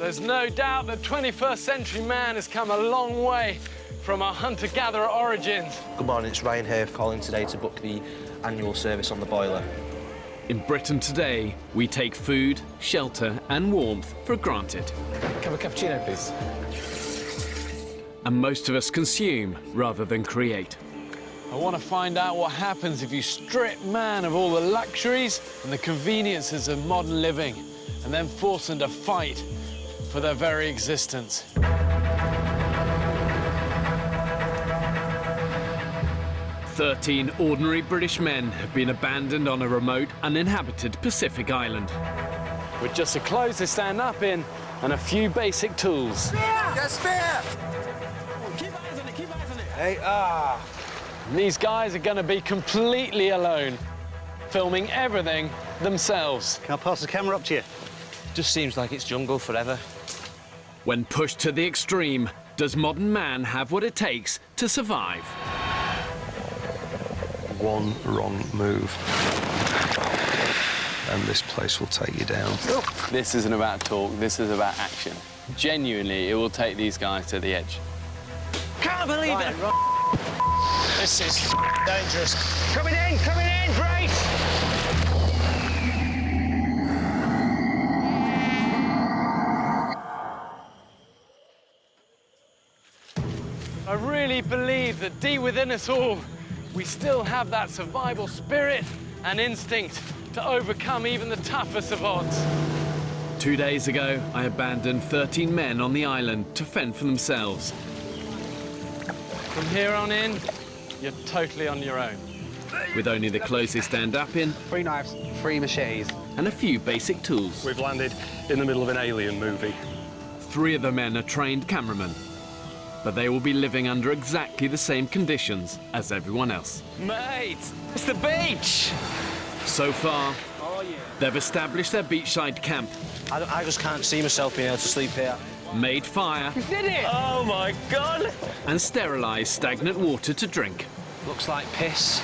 There's no doubt that 21st century man has come a long way from our hunter-gatherer origins. Good morning, it's Ryan here calling today to book the annual service on the boiler. In Britain today, we take food, shelter and warmth for granted. Have a cappuccino, please. And most of us consume rather than create. I want to find out what happens if you strip man of all the luxuries and the conveniences of modern living and then force them to fight for their very existence. 13 ordinary British men have been abandoned on a remote, uninhabited Pacific island. With just the clothes they stand up in and a few basic tools. Spear! Get spear! Keep eyes on it, keep eyes on it. Hey, And these guys are going to be completely alone, filming everything themselves. Can I pass the camera up to you? Just seems like it's jungle forever. When pushed to the extreme, does modern man have what it takes to survive? One wrong move, and this place will take you down. This isn't about talk, this is about action. Genuinely, it will take these guys to the edge. can't believe it! This is dangerous. Coming in, brace! I really believe that deep within us all, we still have that survival spirit and instinct to overcome even the toughest of odds. 2 days ago, I abandoned 13 men on the island to fend for themselves. From here on in, you're totally on your own. With only the clothes they stand up in 3 knives, 3 machetes. and a few basic tools. We've landed in the middle of an alien movie. 3 of the men are trained cameramen, but they will be living under exactly the same conditions as everyone else. Mate, it's the beach! So far, they've established their beachside camp, I just can't see myself being able to sleep here. made fire Did it? Oh my God! and sterilised stagnant water to drink. Looks like piss.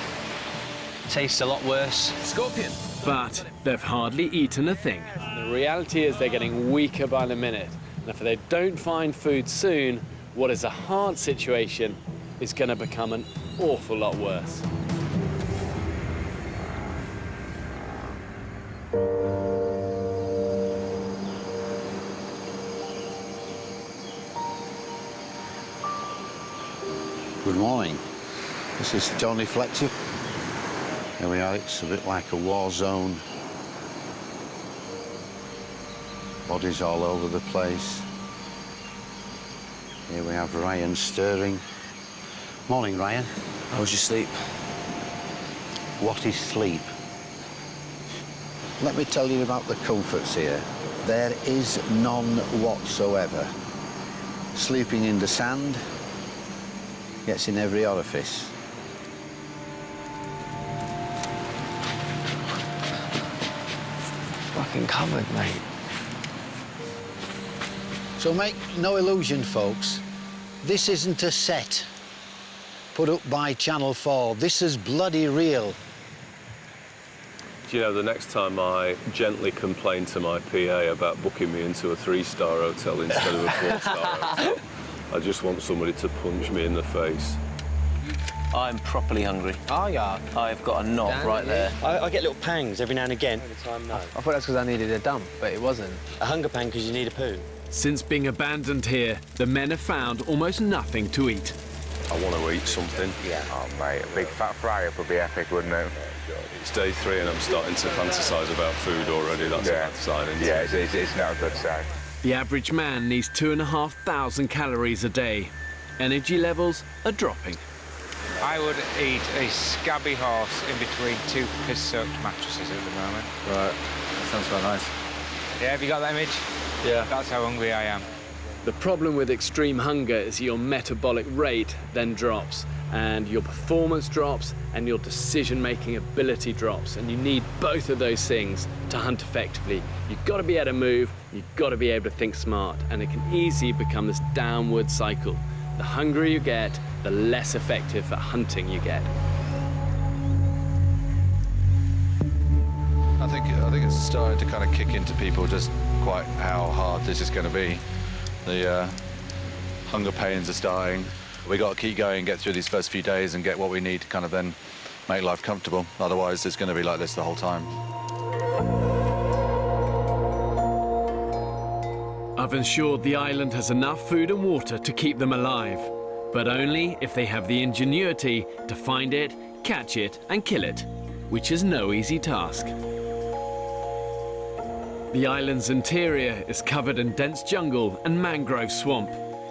Tastes a lot worse. Scorpion. But they've hardly eaten a thing. The reality is they're getting weaker by the minute. And if they don't find food soon, what is a hard situation is going to become an awful lot worse. Good morning. This is Tony Fletcher. Here we are, it's a bit like a war zone. Bodies all over the place. Here we have Ryan stirring. Morning, Ryan. How was your sleep? What is sleep? Let me tell you about the comforts here. There is none whatsoever. Sleeping in the sand gets in every orifice. Fucking covered, mate. So make no illusion, folks. This isn't a set put up by Channel 4. This is bloody real. Do you know, the next time I gently complain to my PA about booking me into a 3-star hotel instead of a 4-star hotel, I just want somebody to punch me in the face. I'm properly hungry. Oh, yeah. I've got a knot right there. I get little pangs every now and again. I thought that's because I needed a dump, but it wasn't. A hunger pang because you need a poo. Since being abandoned here, the men have found almost nothing to eat. I want to eat something. Yeah. Oh, mate, a big fat fry-up would be epic, wouldn't it? It's day 3 and I'm starting to fantasise about food already. That's a bad sign, isn't it? Yeah, it's not a good sign. The average man needs 2,500 calories a day. Energy levels are dropping. I would eat a scabby horse in between 2 piss-soaked mattresses at the moment. Right, that sounds quite nice. Yeah, have you got that image? Yeah. That's how hungry I am. The problem with extreme hunger is your metabolic rate then drops, and your performance drops, and your decision-making ability drops, and you need both of those things to hunt effectively. You've got to be able to move, you've got to be able to think smart, and it can easily become this downward cycle. The hungrier you get, the less effective at hunting you get. I think It's starting to kind of kick into people just quite how hard this is going to be. The hunger pains are starting. We got to keep going, get through these first few days and get what we need to kind of then make life comfortable. Otherwise, it's going to be like this the whole time. I've ensured the island has enough food and water to keep them alive, but only if they have the ingenuity to find it, catch it and kill it, which is no easy task. The island's interior is covered in dense jungle and mangrove swamp,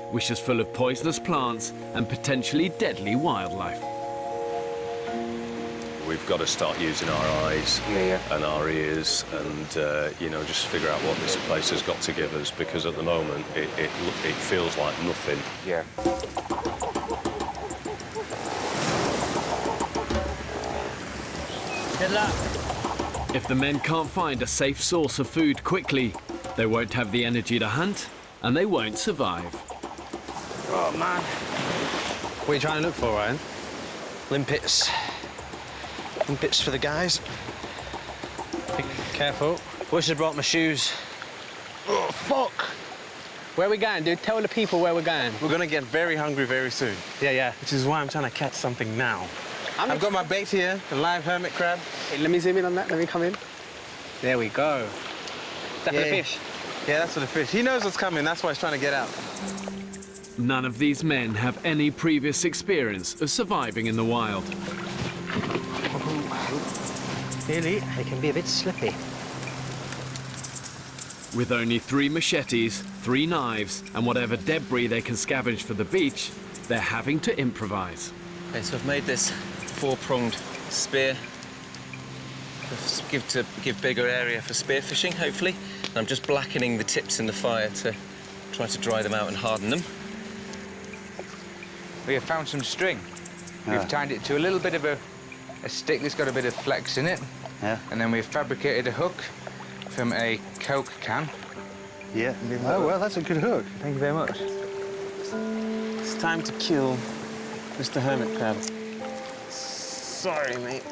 which is full of poisonous plants and potentially deadly wildlife. We've got to start using our eyes and our ears and, you know, just figure out what this place has got to give us, because at the moment it feels like nothing. Yeah. Good luck. If the men can't find a safe source of food quickly, they won't have the energy to hunt and they won't survive. Oh, man. What are you trying to look for, Ryan? Limpets. Limpets for the guys. Be careful. Wish I'd brought my shoes. Oh, fuck! Where are we going, dude? Tell the people where we're going. We're gonna get very hungry very soon. Yeah. Which is why I'm trying to catch something now. I've got my bait here, the live hermit crab. Hey, let me zoom in on that. Let me come in. There we go. Is that for the fish? Yeah, that's for the fish. He knows what's coming. That's why he's trying to get out. None of these men have any previous experience of surviving in the wild. Really? It can be a bit slippy. With only 3 machetes, 3 knives, and whatever debris they can scavenge for the beach, they're having to improvise. Okay, so I've made this 4-pronged spear to give bigger area for spear fishing, hopefully. And I'm just blackening the tips in the fire to try to dry them out and harden them. We have found some string. We've tied it to a little bit of a stick that's got a bit of flex in it. Yeah. And then we've fabricated a hook from a Coke can. Yeah. Oh, well, that's a good hook. Thank you very much. It's time to kill Mr. Hermit Crab. Sorry, mate.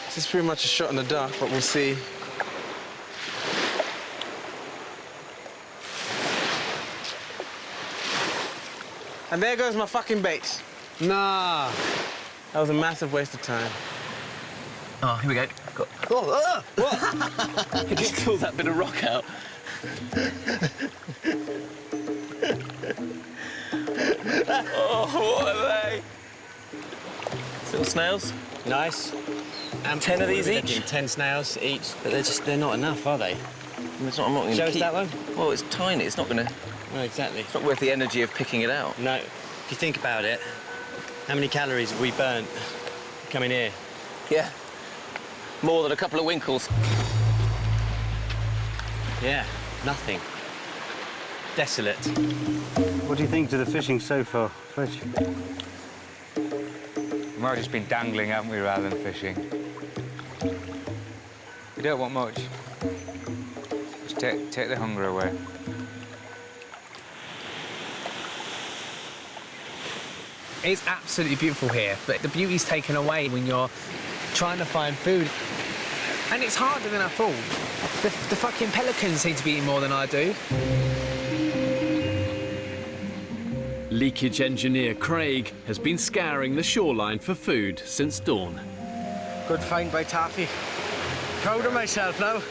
This is pretty much a shot in the dark, but we'll see. And there goes my fucking bait. Nah. That was a massive waste of time. Oh, here we go. What? You just pulled that bit of rock out. Oh, what are they? Little snails. Nice. And 10 of these each? 10 snails each. But they're not enough, are they? I'm not going to Show us keep... that one. Well, it's tiny. It's not going to... No, exactly. It's not worth the energy of picking it out. No. If you think about it, how many calories have we burnt coming here? Yeah. More than a couple of winkles. Yeah, nothing. Desolate. What do you think to the fishing so far, Fletch? We might have just been dangling, haven't we, rather than fishing? We don't want much. Just take the hunger away. It's absolutely beautiful here, but the beauty's taken away when you're trying to find food. And it's harder than I thought. The fucking pelicans seem to be eating more than I do. Leakage engineer Craig has been scouring the shoreline for food since dawn. Good find by Taffy. Proud of myself now.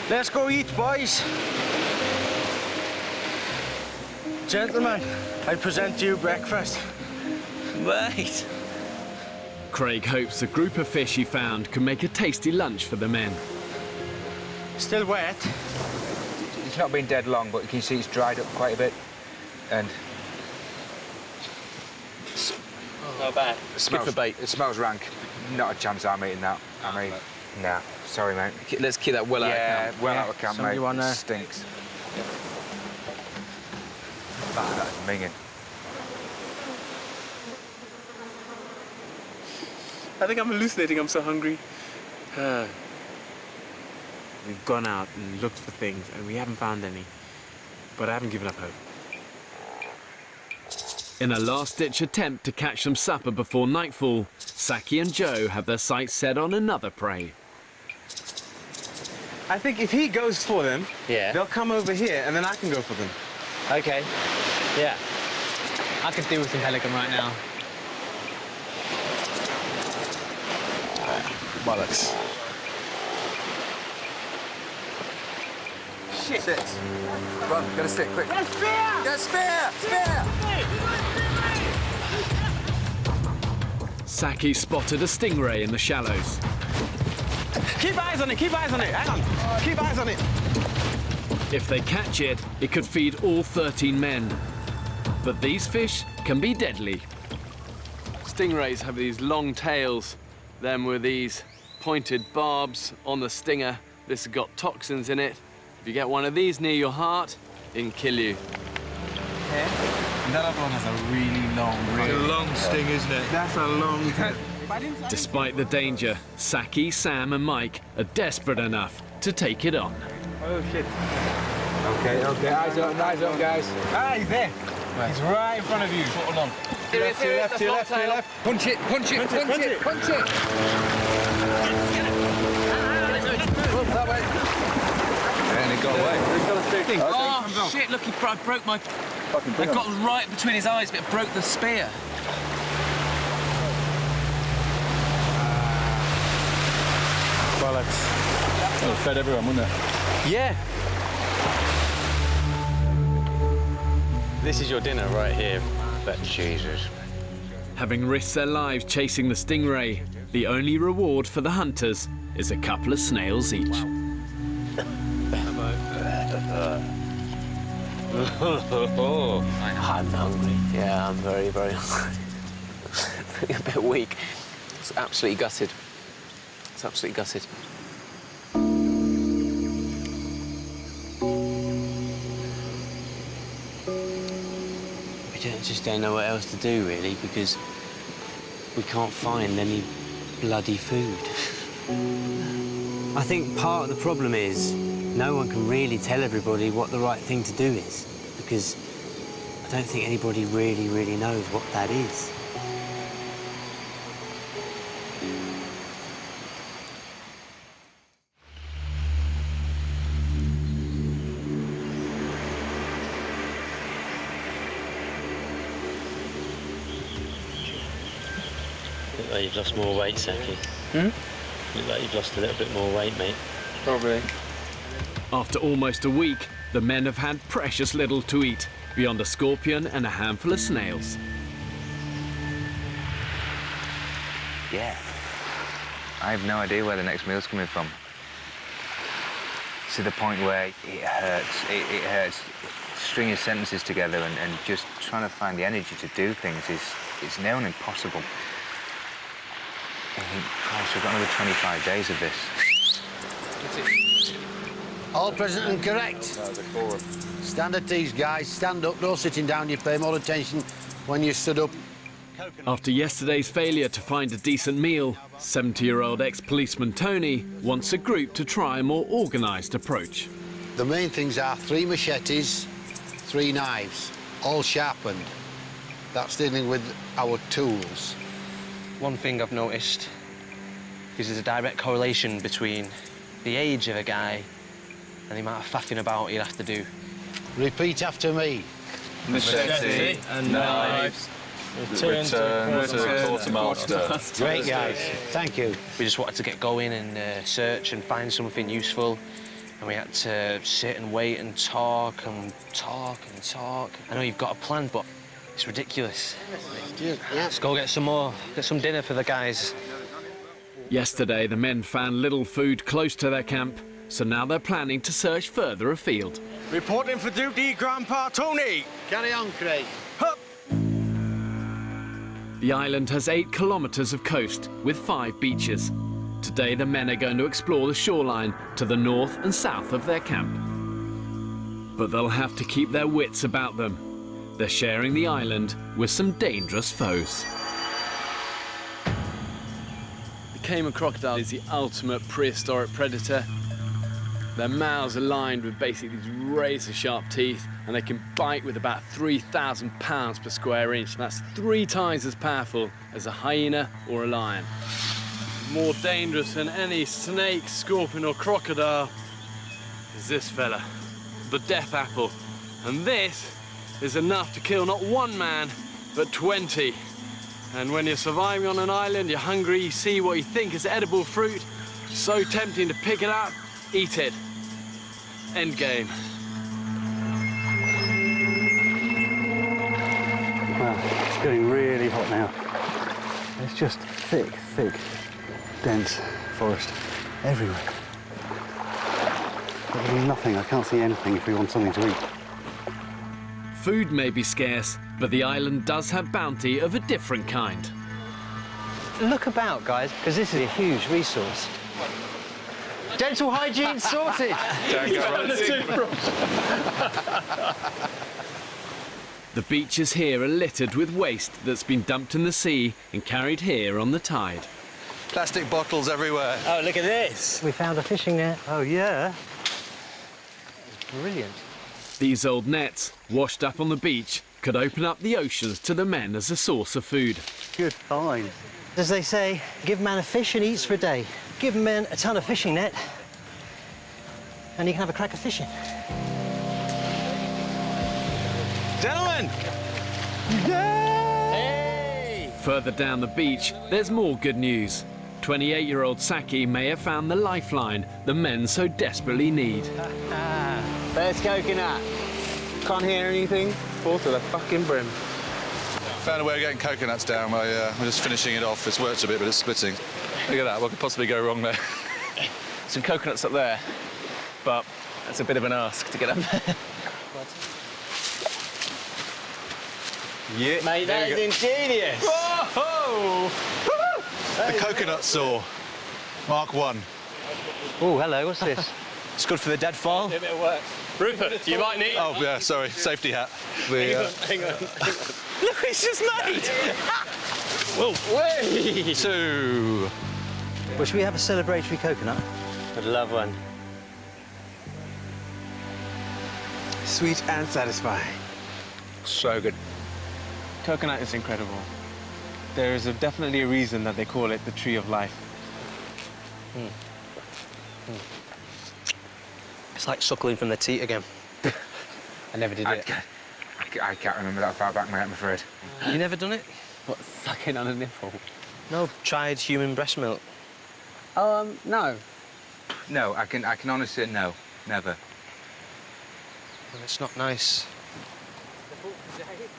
Let's go eat, boys. Gentlemen, I present you breakfast. Right. Craig hopes the group of fish he found can make a tasty lunch for the men. Still wet. It's not been dead long, but you can see it's dried up quite a bit. And Not bad. it smells, for bait. It smells rank. Not a chance I'm eating that. I mean, nah. Sorry, mate. Let's keep that well out of camp. Yeah, well out of camp, Somebody mate. wanna- It stinks. That's minging. I think I'm hallucinating. I'm so hungry. We've gone out and looked for things, and we haven't found any. But I haven't given up hope. In a last-ditch attempt to catch some supper before nightfall, Saki and Joe have their sights set on another prey. I think if he goes for them, they'll come over here, and then I can go for them. Okay. Yeah. I could deal with some pelican right now. Bollocks. Shit. Sit. Run, get a stick, quick. Get a spear! Get a spear! Spear! Saki spotted a stingray in the shallows. Keep eyes on it, keep eyes on it. Hang on. Keep eyes on it. If they catch it, it could feed all 13 men. But these fish can be deadly. Stingrays have these long tails, them with these pointed barbs on the stinger. This has got toxins in it. If you get one of these near your heart, it can kill you. Yeah. And that other one has a really long, long sting, isn't it? That's a long time. Despite the danger, Saki, Sam and Mike are desperate enough to take it on. Oh, shit. Okay, eyes up, guys. Ah, he's there. Where? He's right in front of you. Put him on. To your left, to your left, to your left, to your left. Punch it, punch it, punch it, punch it. That way. And he got away. Oh, shit, look, I broke my... I got right between his eyes, but it broke the spear. Bollocks. That would have fed everyone, wouldn't it? Yeah. This is your dinner right here. But Jesus. Having risked their lives chasing the stingray, the only reward for the hunters is a couple of snails each. I'm hungry. Yeah, I'm very, very hungry. Feeling a bit weak. It's absolutely gutted. It's absolutely gutted. We just don't know what else to do, really, because we can't find any bloody food. I think part of the problem is no one can really tell everybody what the right thing to do is, because I don't think anybody really knows what that is. Look like you've lost more weight, Saki. Look like you've lost a little bit more weight, mate. Probably. After almost a week, the men have had precious little to eat, beyond a scorpion and a handful of snails. Yeah. I have no idea where the next meal's coming from. To the point where it hurts. It hurts stringing sentences together and just trying to find the energy to do things is near on impossible. I think, Christ, we've got another 25 days of this. All present and correct. Stand at ease, guys. Stand up, no sitting down. You pay more attention when you stood up. After yesterday's failure to find a decent meal, 70-year-old ex-policeman Tony wants a group to try a more organised approach. The main things are 3 machetes, 3 knives, all sharpened. That's dealing with our tools. One thing I've noticed is there's a direct correlation between the age of a guy and the amount of faffing about he'll have to do. Repeat after me. Machete and knives. Return to quartermaster. Great, guys. Thank you. We just wanted to get going and search and find something useful. And we had to sit and wait and talk and talk and talk. I know you've got a plan, but it's ridiculous. Yeah. Let's go get some more, get some dinner for the guys. Yesterday, the men found little food close to their camp, so now they're planning to search further afield. Reporting for duty, Grandpa Tony. Carry on, Craig. Hup. The island has 8 kilometres of coast with 5 beaches. Today, the men are going to explore the shoreline to the north and south of their camp. But they'll have to keep their wits about them. They're sharing the island with some dangerous foes. The cayman crocodile is the ultimate prehistoric predator. Their mouths are lined with basically these razor-sharp teeth, and they can bite with about 3,000 pounds per square inch. That's 3 times as powerful as a hyena or a lion. More dangerous than any snake, scorpion or crocodile. is this fella, the death apple. And this is enough to kill not one man, but 20. And when you're surviving on an island, you're hungry, you see what you think is edible fruit, so tempting to pick it up, eat it. End game. Wow, it's getting really hot now. It's just thick, dense forest everywhere. There's nothing, I can't see anything if we want something to eat. Food may be scarce, but the island does have bounty of a different kind. Look about, guys, because this is a huge resource. Dental hygiene sorted! The beaches here are littered with waste that's been dumped in the sea and carried here on the tide. Plastic bottles everywhere. Oh, look at this! We found a fishing net. Oh, yeah? Brilliant. These old nets, washed up on the beach, could open up the oceans to the men as a source of food. Good find. As they say, give man a fish and he eats for a day. Give men a ton of fishing net and you can have a crack of fishing. Gentlemen! Hey! Further down the beach, there's more good news. 28-year-old Saki may have found the lifeline the men so desperately need. There's coconut. Can't hear anything. Full to the fucking brim. Found a way of getting coconuts down. We're just finishing it off. It's worked a bit, but it's splitting. Look at that. What could possibly go wrong there? Some coconuts up there, but that's a bit of an ask to get up there. Yeah, mate, that is ingenious. Whoa! The coconut saw. Mark 1. Oh, hello, what's this? It's good for the dead file. A bit of work. Rupert, you might need... Oh, yeah, sorry. Safety hat. Hang on. Look what it's just made! Whoa. Way! 2. Well, should we have a celebratory coconut? I'd love one. Sweet and satisfying. So good. Coconut is incredible. There is definitely a reason that they call it the tree of life. It's like suckling from the teat again. I never did it. I can't remember that far back, mate, I'm afraid. You never done it? What, sucking on a nipple? No, tried human breast milk. No. No, I can honestly say no, never. Well, it's not nice.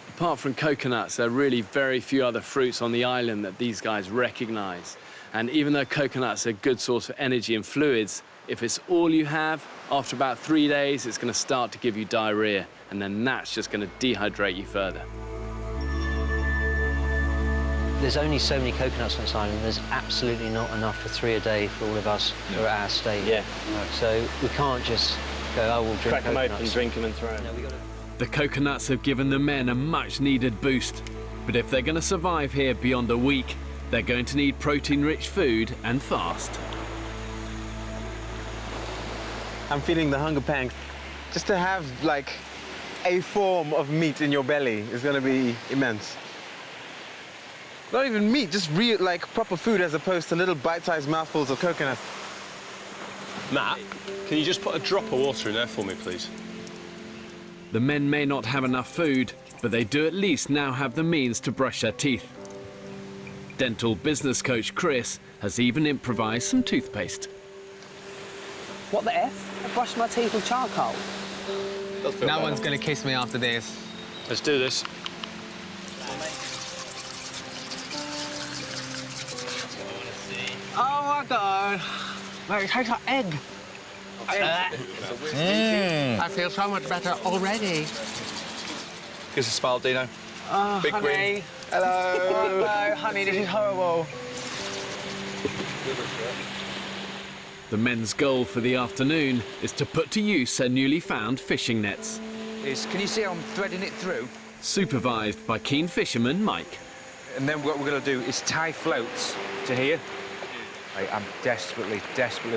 Apart from coconuts, there are really very few other fruits on the island that these guys recognise. And even though coconuts are a good source of energy and fluids, if it's all you have, after about 3 days, it's going to start to give you diarrhea, and then that's just going to dehydrate you further. There's only so many coconuts on this island. There's absolutely not enough for 3 a day for all of us for our stay. Yeah. No. So we can't just go, oh, we'll drink Crack them coconuts. open, drink them and throw them. No, The coconuts have given the men a much-needed boost. But if they're going to survive here beyond a week, they're going to need protein-rich food and fast. I'm feeling the hunger pangs. Just to have, like, a form of meat in your belly is going to be immense. Not even meat, just real, like, proper food as opposed to little bite-sized mouthfuls of coconut. Matt, can you just put a drop of water in there for me, please? The men may not have enough food, but they do at least now have the means to brush their teeth. Dental business coach Chris has even improvised some toothpaste. What the F? I brushed my teeth with charcoal. No one's going to kiss me after this. Let's do this. Oh my God. Mate, it tastes like egg. I feel so much better already. Give us a smile, Dino. Oh, Big honey. grin. Hello. Oh, no, honey, this is horrible. The men's goal for the afternoon is to put to use their newly found fishing nets. Can you see how I'm threading it through? Supervised by keen fisherman Mike. And then what we're going to do is tie floats to here. I'm desperately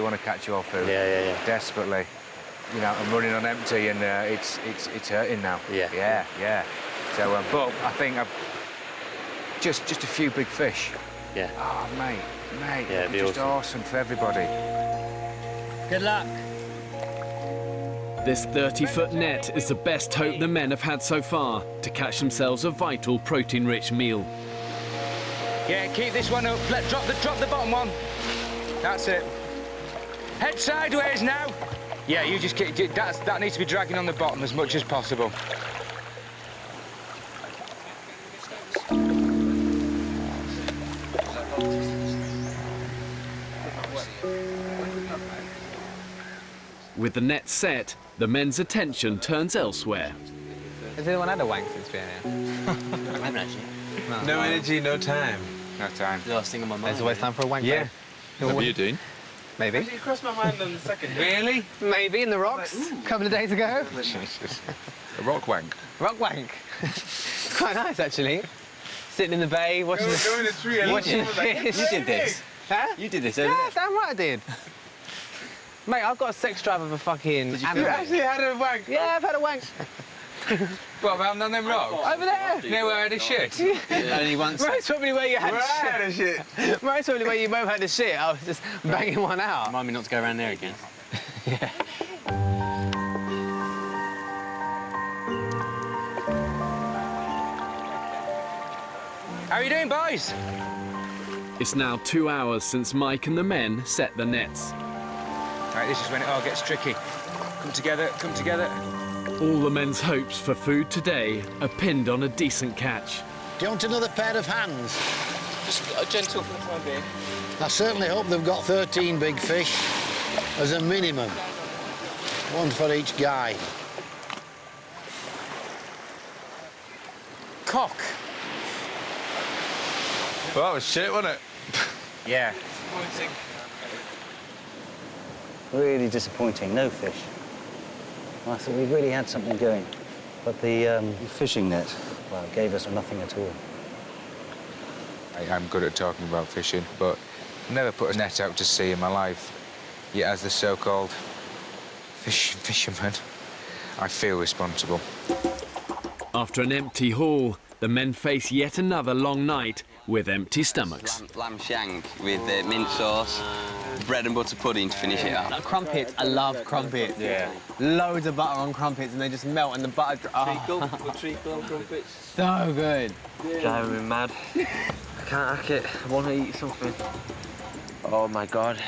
want to catch your food. Yeah. Desperately. You know, I'm running on empty and it's hurting now. Yeah. Yeah. So, but I think I've just a few big fish. Yeah. Oh, mate, Yeah, it'd be just awesome for everybody. Good luck. This 30-foot net is the best hope the men have had so far to catch themselves a vital protein-rich meal. Yeah, keep this one up. Drop the bottom one. That's it. Head sideways now. Yeah, you just keep, that needs to be dragging on the bottom as much as possible. With the net set, the men's attention turns elsewhere. Has anyone had a wank since being here? I haven't actually. No energy, no time. No time. The last thing on my mind. There's always time for a wank. Yeah. What are you doing? Maybe. Actually, it crossed my mind on the second. Really? Maybe in the rocks a couple of days ago. A rock wank. Rock wank. Quite nice, actually. Sitting in the bay, watching Go in the tree and watching fish. You did this. Huh? You did this, Yeah, didn't you? damn right I did. Mate, I've got a sex drive of a fucking You animal. actually had a wank? Yeah, I've had a wank. What, around on them rocks? Over there. Near where I had a shit? Only once. Most probably where you had a shit. Most probably where you both had a shit. I was just banging one out. Remind me not to go around there again. Yeah. How are you doing, boys? It's now 2 hours since Mike and the men set the nets. Right, this is when it all gets tricky. Come together, come together. All the men's hopes for food today are pinned on a decent catch. Do you want another pair of hands? Just a gentle for the time being. I certainly hope they've got 13 big fish as a minimum. One for each guy. Cock. Well, that was shit, wasn't it? Yeah. Really disappointing, no fish. I thought we really had something going. But the fishing net, well, gave us nothing at all. I'm good at talking about fishing, but never put a net out to sea in my life. Yet as the so-called fisherman, I feel responsible. After an empty haul, the men face yet another long night with empty stomachs. Lamb shank with mint sauce, bread and butter pudding to finish it up. Crumpets, I love crumpets. Yeah. Loads of butter on crumpets and they just melt and the butter... Treacle on crumpets. So good. Driving me mad. I can't hack it. I want to eat something. Oh my God.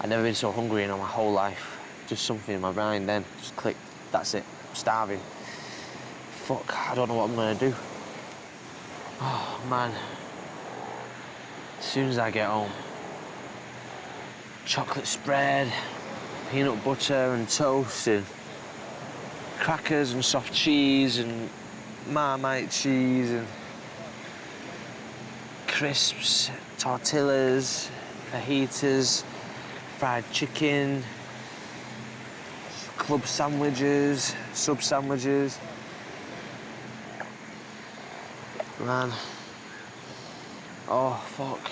I've never been so hungry in my whole life. Just something in my mind then. Just click. That's it. I'm starving. Fuck, I don't know what I'm gonna do. Oh, man. As soon as I get home, chocolate spread, peanut butter and toast and crackers and soft cheese and Marmite cheese and crisps, tortillas, fajitas, fried chicken, club sandwiches, sub sandwiches. Man. Oh, fuck.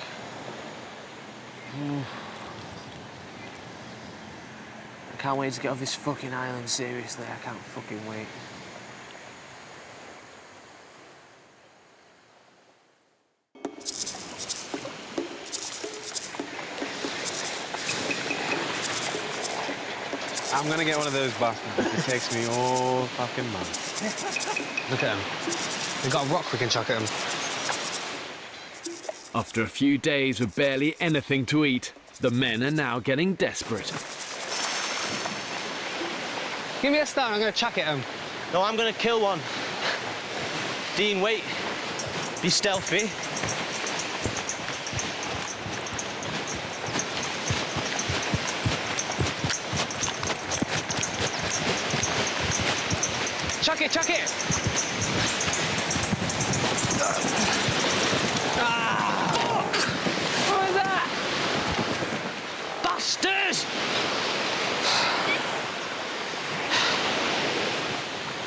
I can't wait to get off this fucking island, seriously. I can't fucking wait. I'm gonna get one of those bastards. It takes me all fucking month. Look at them. We've got a rock we can chuck at them. After a few days with barely anything to eat, the men are now getting desperate. Give me a stone, I'm gonna chuck it at them. No, I'm gonna kill one. Dean, wait. Be stealthy. Chuck it, chuck it! What was that? Bastards!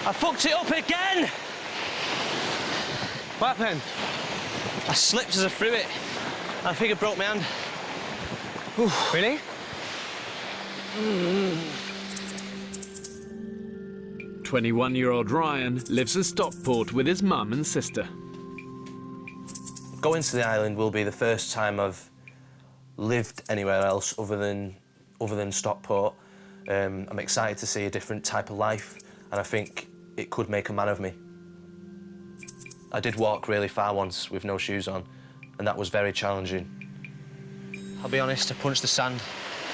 I fucked it up again! What happened? I slipped as I threw it. I think I broke my hand. Oof. Really? 21-year-old Ryan lives in Stockport with his mum and sister. Going to the island will be the first time I've lived anywhere else other than Stockport. I'm excited to see a different type of life, and I think it could make a man of me. I did walk really far once with no shoes on, and that was very challenging. I'll be honest, I punched the sand.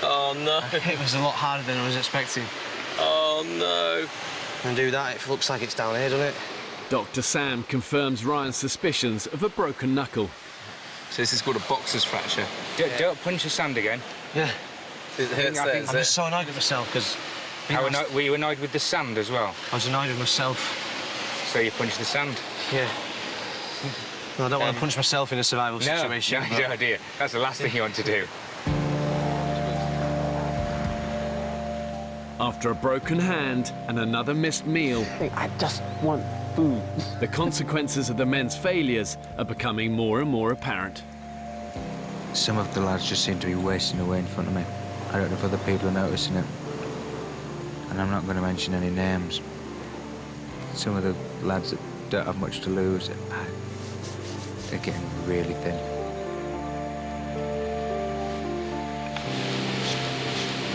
Oh, no. It was a lot harder than I was expecting. Oh, no. And do that, it looks like it's down here, doesn't it? Dr. Sam confirms Ryan's suspicions of a broken knuckle. So this is called a boxer's fracture. Don't punch the sand again. Yeah. I'm just so annoyed with myself, because... Were you annoyed with the sand as well? I was annoyed with myself. So you punched the sand? Yeah. Well, I don't want to punch myself in a survival situation. No, no idea. That's the last thing you want to do. After a broken hand and another missed meal, I just want food. The consequences of the men's failures are becoming more and more apparent. Some of the lads just seem to be wasting away in front of me. I don't know if other people are noticing it. And I'm not going to mention any names. Some of the lads that don't have much to lose, they're getting really thin.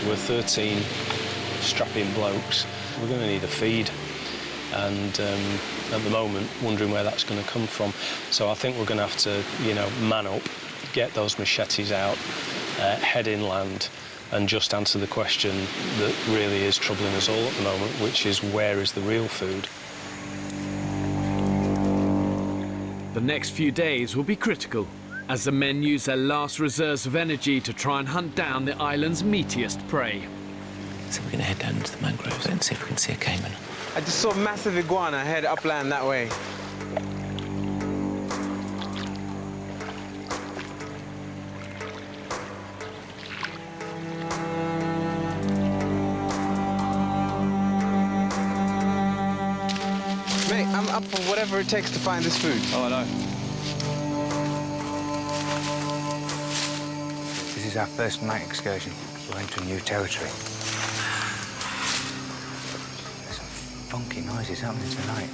We're 13 strapping blokes. We're going to need a feed, and at the moment, wondering where that's going to come from. So I think we're going to have to, man up, get those machetes out, head inland, and just answer the question that really is troubling us all at the moment, which is, where is the real food? The next few days will be critical as the men use their last reserves of energy to try and hunt down the island's meatiest prey. So we're going to head down into the mangroves and see if we can see a cayman. I just saw a massive iguana head upland that way. Mate, I'm up for whatever it takes to find this food. Oh, I know. This is our first night excursion. We're entering new territory. There's some funky noises happening tonight.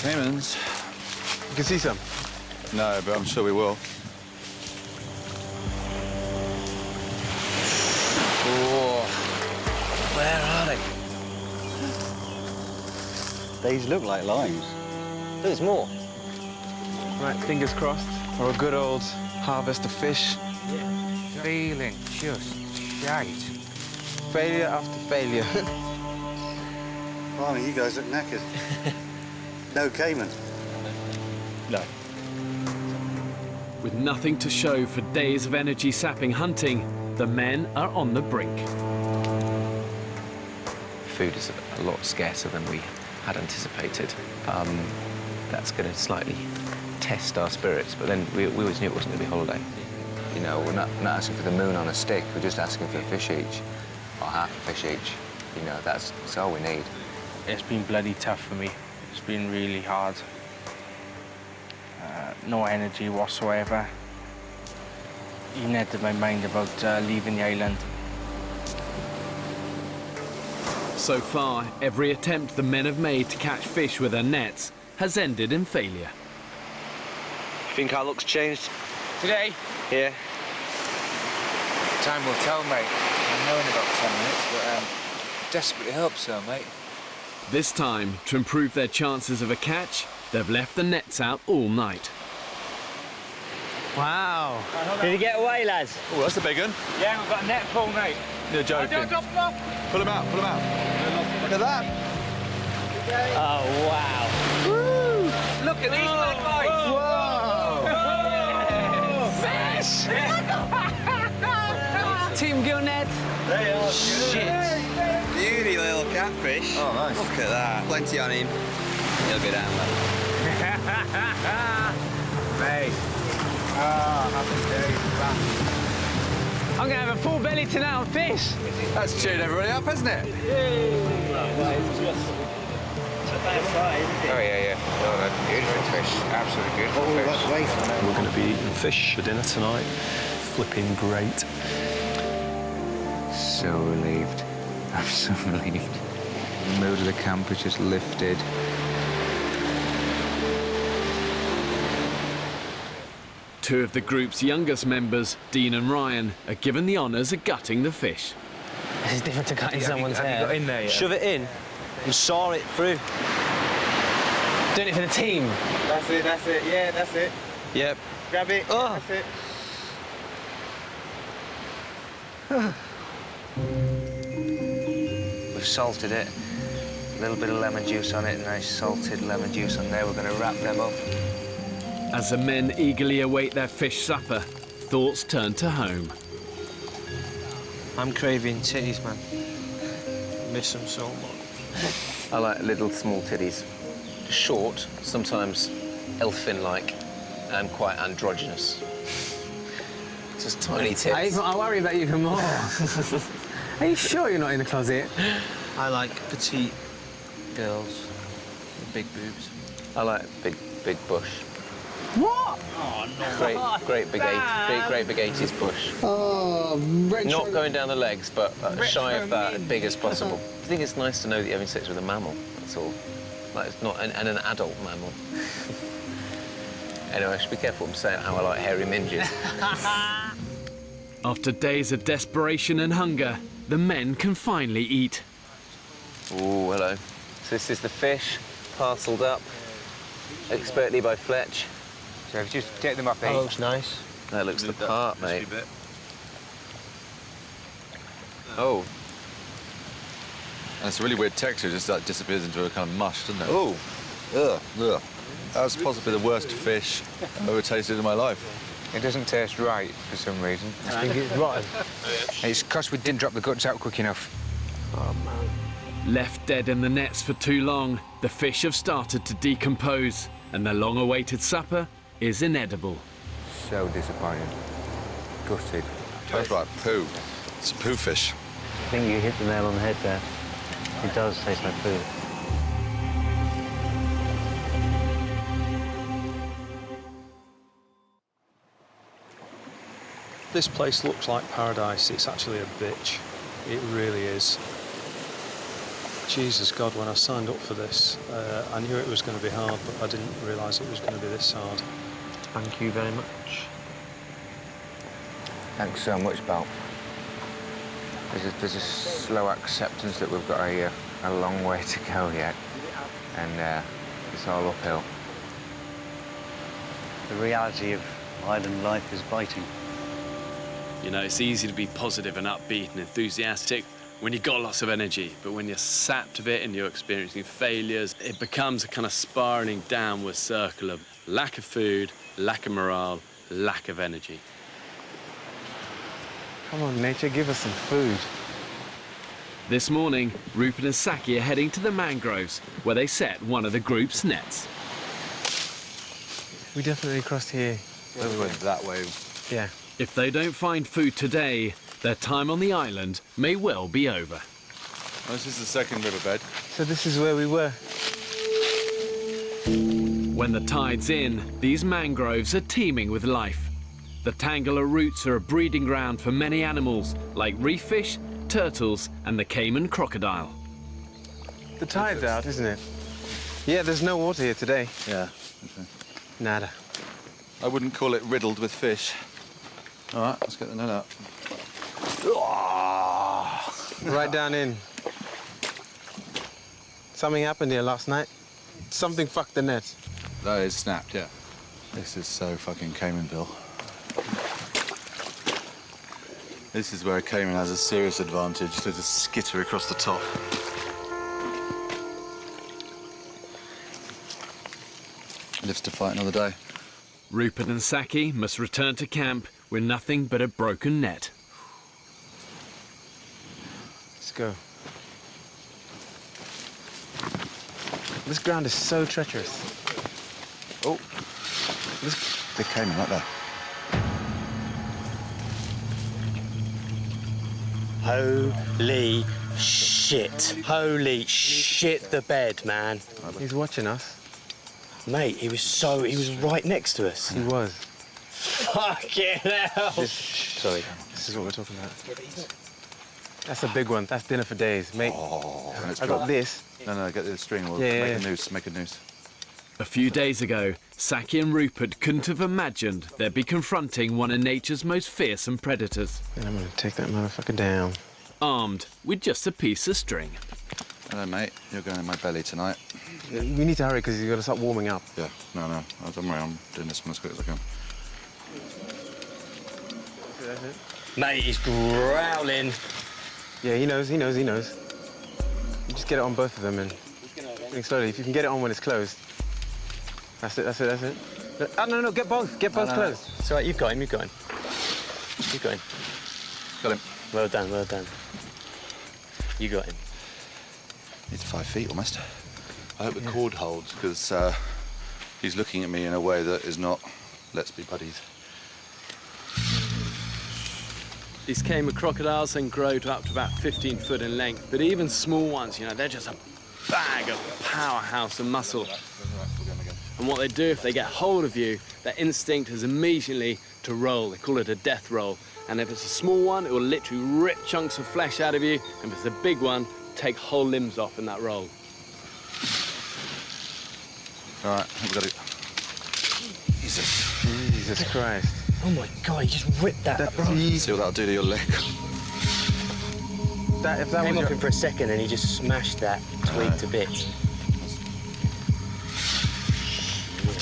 Caymans. You can see some? No, but I'm sure we will. Oh. Where are they? These look like limes. There's more. Right, fingers crossed for a good old harvest of fish. Yeah. Feeling just shite. Failure after failure. Blimey, you guys look knackered. No cayman? No. With nothing to show for days of energy-sapping hunting, the men are on the brink. Food is a lot scarcer than we had anticipated. That's going to slightly test our spirits, but then we always knew it wasn't going to be holiday. You know, we're not asking for the moon on a stick, we're just asking for a fish each, or half a fish each. You know, that's all we need. It's been bloody tough for me. It's been really hard. No energy whatsoever. Even entered my mind about leaving the island. So far, every attempt the men have made to catch fish with their nets has ended in failure. You think our luck's changed? Today? Yeah. Time will tell, mate. I know in about 10 minutes, but desperately hope so, mate. This time, to improve their chances of a catch, they've left the nets out all night. Wow. Did he get away, lads? Oh, that's a big one. Yeah, we've got a net full, mate. You're joking. Drop them off. Pull him out, pull him out. Look at that. Oh, wow. Woo! Look at these bad boys. Fish! Team Gillnet. They are shit. Beauty little catfish. Oh, nice. Look at that. Plenty on him. He'll go down well. Mate. Happy days. I'm going to have a full belly tonight on fish. That's cheering everybody up, isn't it? Oh, yeah. No, beautiful fish. Absolutely beautiful fish. We're going to be eating fish for dinner tonight. Flipping great. So relieved. I'm so relieved. The mood of the camp has just lifted. Two of the group's youngest members, Dean and Ryan, are given the honours of gutting the fish. This is different to cutting someone's hair. Have you got in there yet? Shove it in and saw it through. Doing it for the team. That's it, yeah, that's it. Yep. Grab it, Oh. that's it. We've salted it. A little bit of lemon juice on it, nice salted lemon juice on there. We're going to wrap them up. As the men eagerly await their fish supper, thoughts turn to home. I'm craving titties, man. Miss them so much. I like little small titties. Short, sometimes elfin-like, and quite androgynous. Just tiny tits. I worry about you even more. Are you sure you're not in the closet? I like petite girls with big boobs. I like big bush. What? Oh, no. Great big 80s bush. Oh, retro. Not going down the legs, but shy of that, as big as possible. I think it's nice to know that you're having sex with a mammal, that's all. Like, it's not an adult mammal. Anyway, I should be careful what I'm saying, how I like hairy minges. After days of desperation and hunger, the men can finally eat. Ooh, hello. So this is the fish, parcelled up, expertly by Fletch. So if you just take them off, That looks nice. That looks the part, mate. Oh. And it's a really weird texture, just that disappears into a kind of mush, doesn't it? Oh. Ugh, ugh. That's possibly the worst fish I've ever tasted in my life. It doesn't taste right for some reason. I think it's rotten. It's because we didn't drop the guts out quick enough. Oh, man. Left dead in the nets for too long, the fish have started to decompose, and their long-awaited supper is inedible. So disappointing. Gutted. Tastes like poo. It's a poo fish. I think you hit the nail on the head there. It does taste like food. This place looks like paradise. It's actually a bitch. It really is. Jesus God, when I signed up for this, I knew it was going to be hard, but I didn't realise it was going to be this hard. Thank you very much. Thanks so much, Bal. There's a slow acceptance that we've got a long way to go yet, and it's all uphill. The reality of island life is biting. You know, it's easy to be positive and upbeat and enthusiastic when you've got lots of energy, but when you're sapped of it and you're experiencing failures, it becomes a kind of spiralling downward circle of lack of food, lack of morale, lack of energy. Come on, nature, give us some food. This morning, Rupert and Saki are heading to the mangroves, where they set one of the group's nets. We definitely crossed here. We went that way. Yeah. If they don't find food today, their time on the island may well be over. Oh, this is the second riverbed. So this is where we were. When the tide's in, these mangroves are teeming with life. The tangle of roots are a breeding ground for many animals, like reef fish, turtles, and the cayman crocodile. The tide's out, isn't it? Yeah, there's no water here today. Yeah. Okay. Nada. I wouldn't call it riddled with fish. All right, let's get the net out. Right down in. Something happened here last night. Something fucked the net. That is snapped, yeah. This is so fucking Caymanville. This is where a cayman has a serious advantage to just skitter across the top. Lives to fight another day. Rupert and Saki must return to camp with nothing but a broken net. Let's go. This ground is so treacherous. Oh, this big cayman right there. Holy shit. Holy shit the bed, man. He's watching us. Mate, he was right next to us. He was. Fucking hell. Sorry. This is what we're talking about. That's a big one. That's dinner for days, mate. Oh, I got this. No, get the string. We'll Yeah, make yeah. a noose. Make a noose. A few days ago, Saki and Rupert couldn't have imagined they'd be confronting one of nature's most fearsome predators. And I'm gonna take that motherfucker down. Armed with just a piece of string. Hello, mate. You're going in my belly tonight. We need to hurry because you've got to start warming up. Yeah, no. Don't worry, I'm doing this one as quick as I can. Mate, he's growling. Yeah, he knows. You just get it on both of them and slowly. If you can get it on when it's closed. That's it. Oh, no, get both closed. No. It's all right, you've got him. Got him. Got him. Well done. You got him. He's 5 feet almost. I hope the cord holds, because he's looking at me in a way that is not, let's be buddies. These cayman crocodiles then grow to up to about 15 foot in length, but even small ones, you know, they're just a bag of powerhouse and muscle. And what they do, if they get hold of you, their instinct is immediately to roll. They call it a death roll. And if it's a small one, it will literally rip chunks of flesh out of you. And if it's a big one, take whole limbs off in that roll. All right, we've got it. Jesus Christ. Oh my God, you just ripped that up. See what that'll do to your leg. If that came was up him for a second and he just smashed that twig to bits.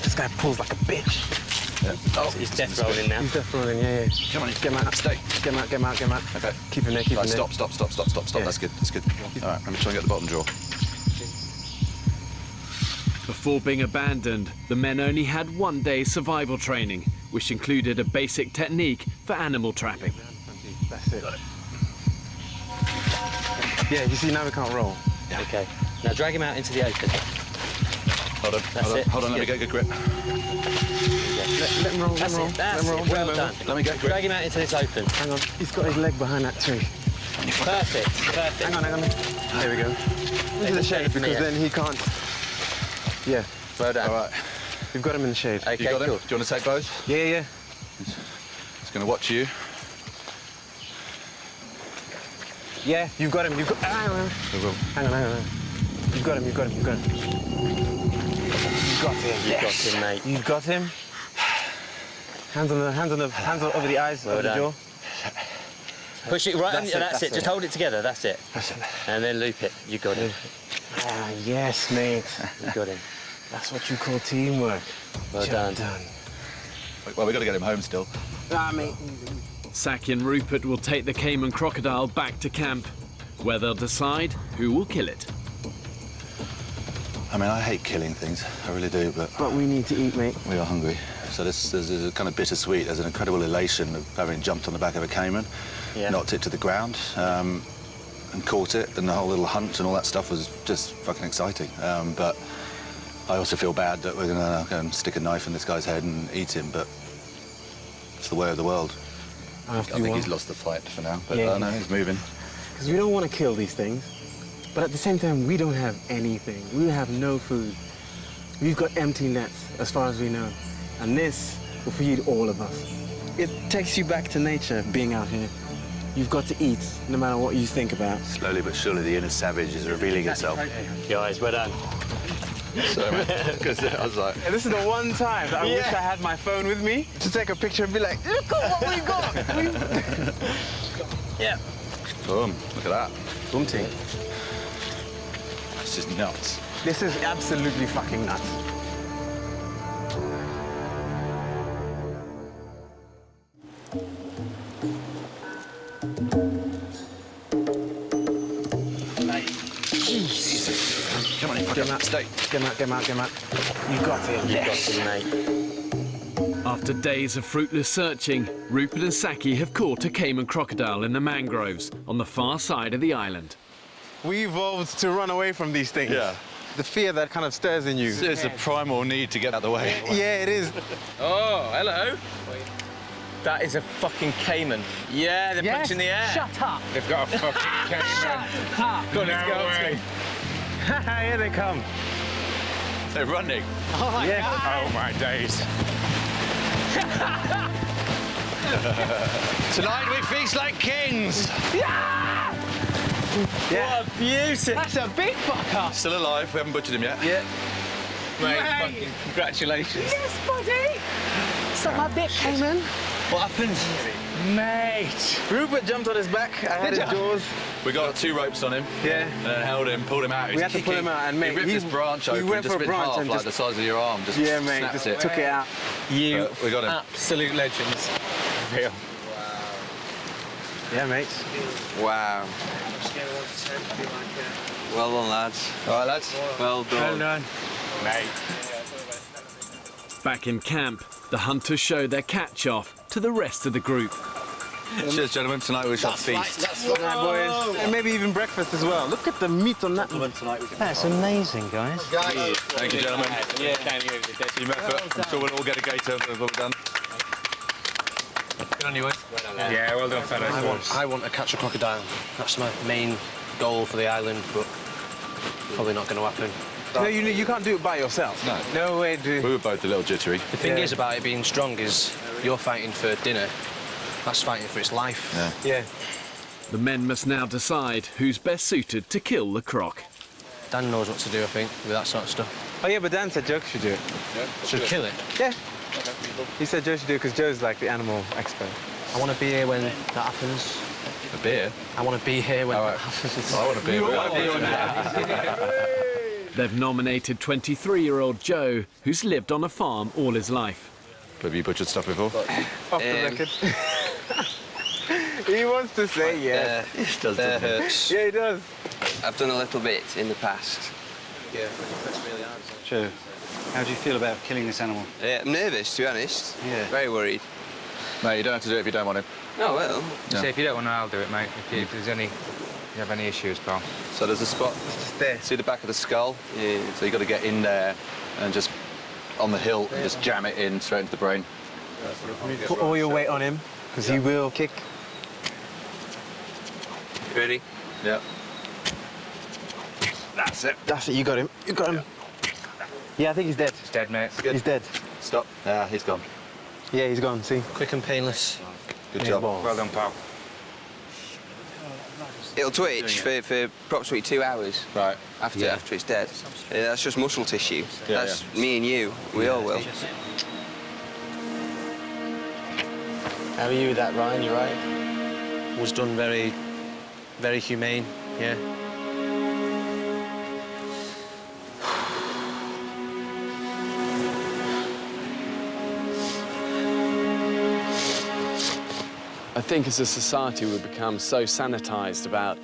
This guy pulls like a bitch. Yeah. Oh, he's death rolling now. He's death rolling, yeah. Come on, get him out. Stay. Get him out. Okay. Keep him there, keep him there. Stop. Yeah. That's good. All right, let me try and get the bottom jaw. Before being abandoned, the men only had 1 day's survival training, which included a basic technique for animal trapping. That's it. Yeah, you see, now we can't roll. Yeah. Okay. Now drag him out into the open. Hold on, let me get a good grip. Let him roll, That's it. Well done. Let me get a grip. Drag him out into this open. Hang on, he's got his leg behind that tree. Perfect. Hang on. There we go. Into the shade, because then he can't... Yeah. Well done. All right. We've got him in the shade. Okay, you got cool. him? Do you want to take both? Yeah. He's going to watch you. Yeah, you've got him. Hang on. You've got him. You've got him, mate. You've got him. Hands over the eyes, over the jaw. Push it right. That's it. Just hold it together. That's it. And then loop it. You got him. Ah, yes, mate. You got him. That's what you call teamwork. Well done. Well, we've got to get him home still. Mate. Saki and Rupert will take the cayman crocodile back to camp, where they'll decide who will kill it. I mean, I hate killing things, I really do, but we need to eat, mate. We are hungry. So there's a kind of bittersweet. There's an incredible elation of having jumped on the back of a cayman, knocked it to the ground, and caught it, and the whole little hunt and all that stuff was just fucking exciting. But I also feel bad that we're gonna go and stick a knife in this guy's head and eat him, but it's the way of the world. I think he's lost the fight for now, but no, he's moving. Because we don't want to kill these things, but at the same time, we don't have anything. We have no food. We've got empty nets, as far as we know. And this will feed all of us. It takes you back to nature, being out here. You've got to eat, no matter what you think about. Slowly but surely, the inner savage is revealing itself. Guys, well done. Sorry, man, because I was like... And this is the one time that I wish I had my phone with me to take a picture and be like, look at what we got! Yeah. Boom, look at that. Boom ting. This is nuts. This is absolutely fucking nuts. Jesus. Come on, get him out. Stay. Get him out. You got him. You got him, mate. After days of fruitless searching, Rupert and Saki have caught a cayman crocodile in the mangroves on the far side of the island. We evolved to run away from these things. Yeah. The fear that kind of stirs in you. It's a primal need to get out of the way. Yeah, it is. Oh, hello. That is a fucking cayman. Yeah, they're punching the air. Shut up. They've got a fucking cayman. Shut up. Go on, let's go. Here they come. They're running. Oh my God. Oh my days. Tonight we feast like kings. Yeah! What a beauty. That's a big fucker. Still alive. We haven't butchered him yet. Yeah. Mate, fucking congratulations. Yes, buddy! Suck my dick, Cayman. What happened? Mate! Rupert jumped on his back. I had his jaws. We got 2 ropes on him. Yeah. And then held him, pulled him out. We had to pull him out, and mate, he ripped this branch open. He went just for a bit in branch half, and like just the size of your arm. Just yeah, mate, snapped just it. took it out. You But we got him. absolute legends. Real. Yeah, mate. Wow. Well done, lads. All right, lads. Well done. Well done. Mate. Back in camp, the hunters show their catch-off to the rest of the group. Cheers, gentlemen. Tonight we shall feast. That's right, boys. And maybe even breakfast as well. Look at the meat on that one. That's amazing, guys. Thank you, gentlemen. Yeah, thank you. Team effort. I'm sure we'll all get a gator when we're done. Good on you, Ed. Yeah, well done, fellas. I want to catch a crocodile. That's my main goal for the island, but probably not going to happen. No, you can't do it by yourself. No. No way, dude. We were both a little jittery. The thing is about it being strong is you're fighting for dinner. That's fighting for its life. Yeah. The men must now decide who's best suited to kill the croc. Dan knows what to do, I think, with that sort of stuff. Oh, yeah, but Dan said Joe should do it. Should kill it? Yeah. He said Joe should do it because Joe's like the animal expert. I want to be here when that happens. A beer? I want to be here when that happens. I want to be here. They've nominated 23-year-old Joe, who's lived on a farm all his life. Have you butchered stuff before? Off the record. He wants to say yeah. That hurts. Yeah, he does. I've done a little bit in the past. Yeah, that's really hard. Joe, how do you feel about killing this animal? I'm nervous, to be honest. Yeah. Very worried. Mate, you don't have to do it if you don't want it. Oh, well. Yeah. See, if you don't want to, I'll do it, mate. If there's any... If you have any issues, pal. So there's a spot just there. See the back of the skull? Yeah. So you got to get in there and just on the hilt and just jam it in straight into the brain. Put all your weight on him because he will kick. Ready? Yeah. That's it. That's it. You got him. You got him. Yeah, I think he's dead. He's dead, mate. He's dead. Stop. Yeah, he's gone. Yeah, he's gone. See. Quick and painless. Good job. Well done, pal. It'll twitch for approximately 2 hours. Right. After it's dead. That's just muscle tissue. Yeah, That's me and you. We all will. How are you with that, Ryan? You right? Was done very, very humane, yeah. I think as a society we've become so sanitised about,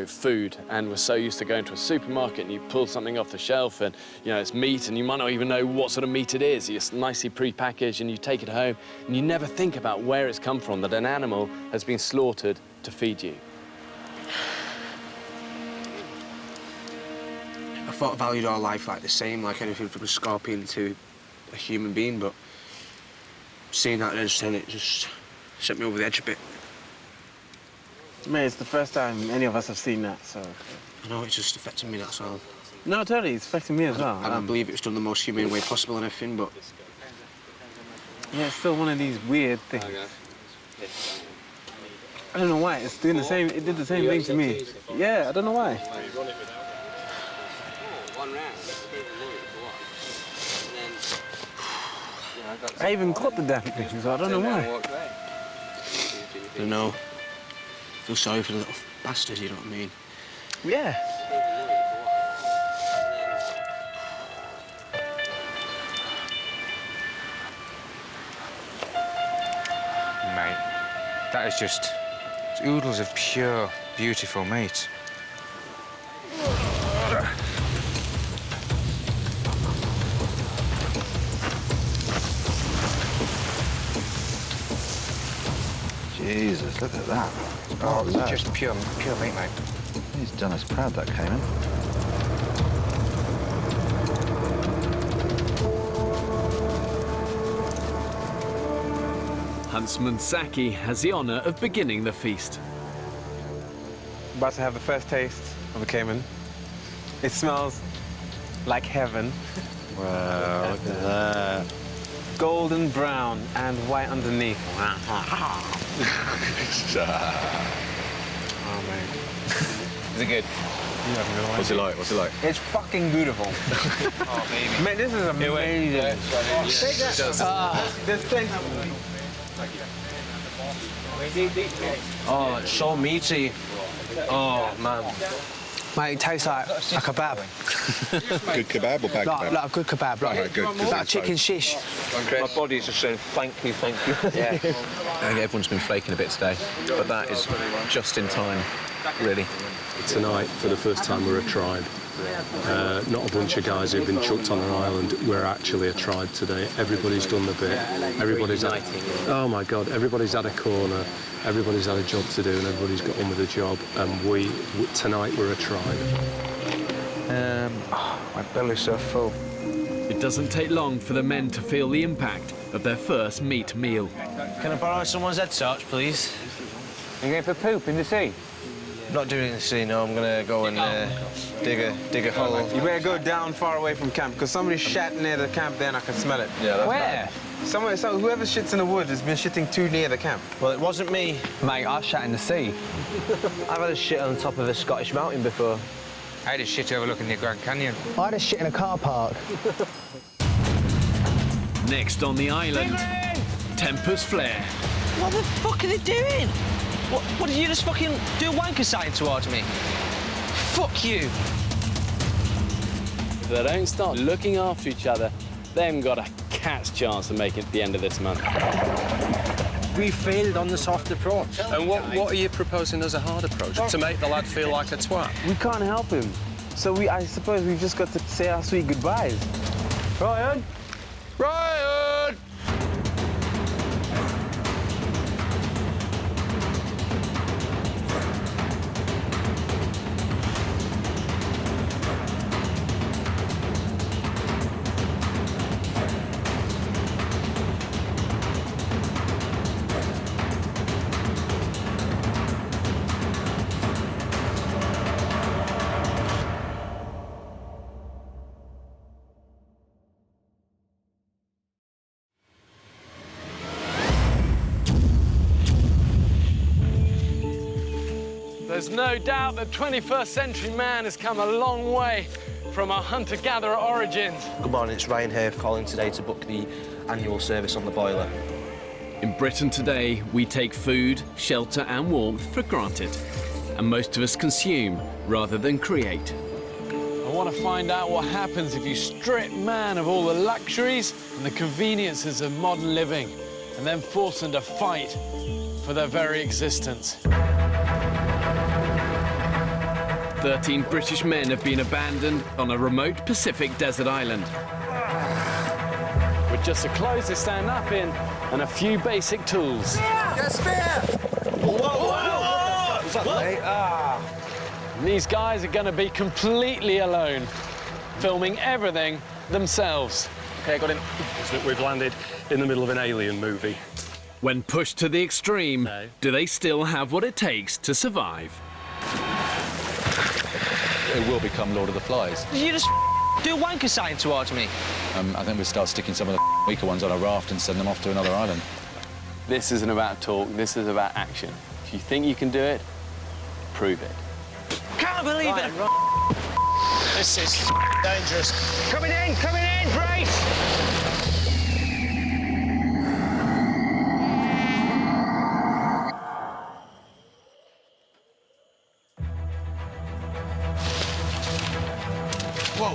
food, and we're so used to going to a supermarket and you pull something off the shelf and, it's meat and you might not even know what sort of meat it is. It's nicely pre-packaged and you take it home and you never think about where it's come from, that an animal has been slaughtered to feed you. I thought I valued our life like the same, like anything from a scorpion to a human being, but seeing that instead, it just set me over the edge a bit. Mate, it's the first time any of us have seen that, so... I know, it's just affecting me, that's all. No, totally, it's affecting me as well. I don't believe it was done the most humane way possible and everything, but... Yeah, it's still one of these weird things. I don't know why, it's doing the same, it did the same thing to me. Yeah, I don't know why. I even caught the damn thing, so I don't know why. I don't know. I feel sorry for the little bastard, you know what I mean? Yeah. Mate, that is just oodles of pure, beautiful meat. Jesus, look at that. Oh, it's just pure meat, mate. He's done us proud, that cayman. Huntsman Saki has the honour of beginning the feast. About to have the first taste of a cayman. It smells like heaven. Wow, look at that. Golden brown and white underneath. Oh, man. Is it good? What's it like? What's it like? It's fucking beautiful. Oh, baby. Man, this is amazing. This thing. Oh, it's so meaty. Oh, man. Mate, it tastes like a kebab. Good kebab or bad kebab? Like a good kebab. Like, good. like a chicken shish. My body's just saying thank you, thank you. Yeah. I think everyone's been flaking a bit today, but that is just in time, really. Tonight, for the first time, we're a tribe. Not a bunch of guys who've been chucked on an island. We're actually a tribe today. Everybody's done the bit. Everybody's had, oh my God, everybody's had a corner. Everybody's had a job to do, and everybody's got on with the job. And tonight we're a tribe. My belly's so full. It doesn't take long for the men to feel the impact of their first meat meal. Can I borrow someone's head torch, please? You going for poop in the sea? Not doing it in the sea, no. I'm gonna go and dig a hole. You better go down far away from camp, because somebody shat near the camp there and I can smell it. Yeah, that's Where? Whoever shits in the woods has been shitting too near the camp. Well, it wasn't me. Mate, I shat in the sea. I've had a shit on top of a Scottish mountain before. I had a shit overlooking the Grand Canyon. I had a shit in a car park. Next on the island, Tempest Flare. What the fuck are they doing? What did you just fucking do a wanker sign towards me? Fuck you. If they don't start looking after each other, they haven't got a cat's chance of making it to the end of this month. We failed on the soft approach. And what are you proposing as a hard approach? To make the lad feel like a twat? We can't help him. So I suppose we've just got to say our sweet goodbyes. Ryan! Ryan! There's no doubt that 21st century man has come a long way from our hunter-gatherer origins. Good morning, it's Ryan here calling today to book the annual service on the boiler. In Britain today, we take food, shelter and warmth for granted. And most of us consume rather than create. I want to find out what happens if you strip man of all the luxuries and the conveniences of modern living and then force them to fight for their very existence. 13 British men have been abandoned on a remote Pacific desert island. With just the clothes to stand up in and a few basic tools. Get a spear! Whoa! What's up, mate? And these guys are going to be completely alone, filming everything themselves. Okay, got him. We've landed in the middle of an alien movie. When pushed to the extreme, do they still have what it takes to survive? It will become Lord of the Flies. Did you just do a wanker sign towards me? I think we'll start sticking some of the weaker ones on a raft and send them off to another island. This isn't about talk, this is about action. If you think you can do it, prove it. Can't believe it! This is dangerous. Coming in, brace! Whoa.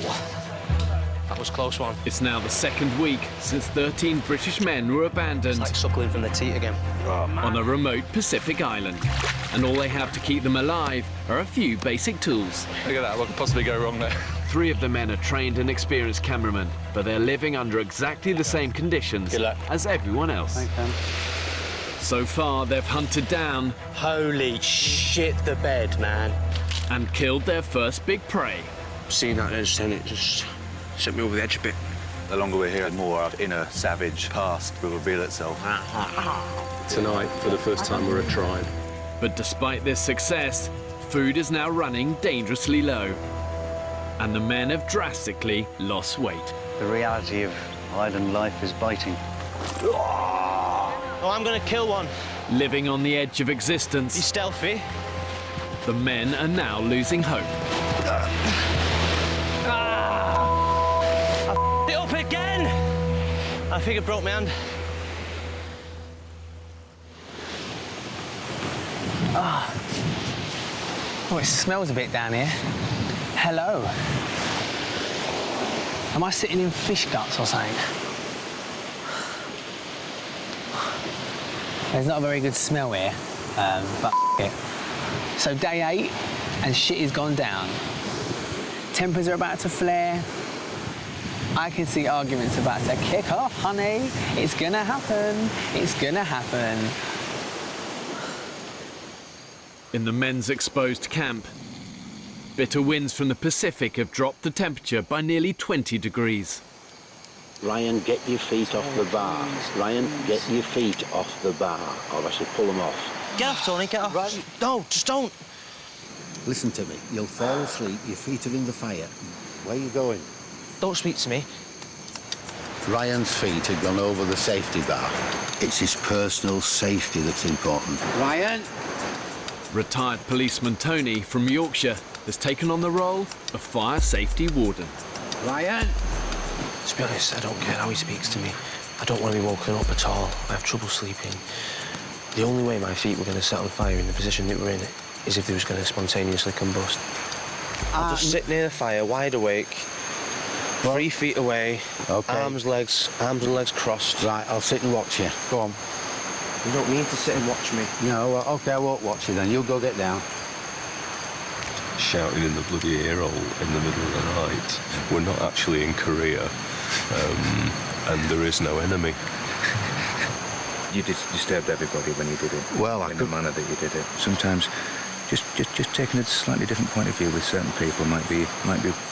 That was a close one. It's now the second week since 13 British men were abandoned. It's like suckling from the teat again. On a remote Pacific island. And all they have to keep them alive are a few basic tools. Look at that, what could possibly go wrong there? 3 of the men are trained and experienced cameramen, but they're living under exactly the same conditions as everyone else. So far, they've hunted down... Holy shit, the bed, man. And killed their first big prey. Seeing that edge, then it just sent me over the edge a bit. The longer we're here, the more our inner savage past will reveal itself. Tonight, for the first time, we're a tribe. But despite this success, food is now running dangerously low. And the men have drastically lost weight. The reality of island life is biting. Oh, I'm gonna kill one. Living on the edge of existence. He's stealthy. The men are now losing hope. I think I broke my hand. Oh, it smells a bit down here. Hello. Am I sitting in fish guts or something? There's not a very good smell here, but it. So day 8 and shit has gone down. Tempers are about to flare. I can see arguments about to kick off, honey. It's gonna happen. It's gonna happen. In the men's exposed camp, bitter winds from the Pacific have dropped the temperature by nearly 20 degrees. Ryan, get your feet off the bar. Ryan, get your feet off the bar, or I shall pull them off. Get off, Tony, get off. Ryan. No, just don't. Listen to me. You'll fall asleep, your feet are in the fire. Where are you going? Don't speak to me. Ryan's feet had gone over the safety bar. It's his personal safety that's important. Ryan! Retired policeman Tony from Yorkshire has taken on the role of fire safety warden. Ryan! To be honest, I don't care how he speaks to me. I don't want to be woken up at all. I have trouble sleeping. The only way my feet were going to set on fire in the position that we're in is if they was going to spontaneously combust. I'll just sit near the fire, wide awake, 3 feet away, arms and legs crossed. Right, I'll sit and watch you. Go on. You don't need to sit and watch me. No, well, OK, I won't watch you then. You go get down. Shouting in the bloody ear hole in the middle of the night. We're not actually in Korea, and there is no enemy. You disturbed everybody when you did it. Well, in the manner that you did it. Sometimes just taking a slightly different point of view with certain people might be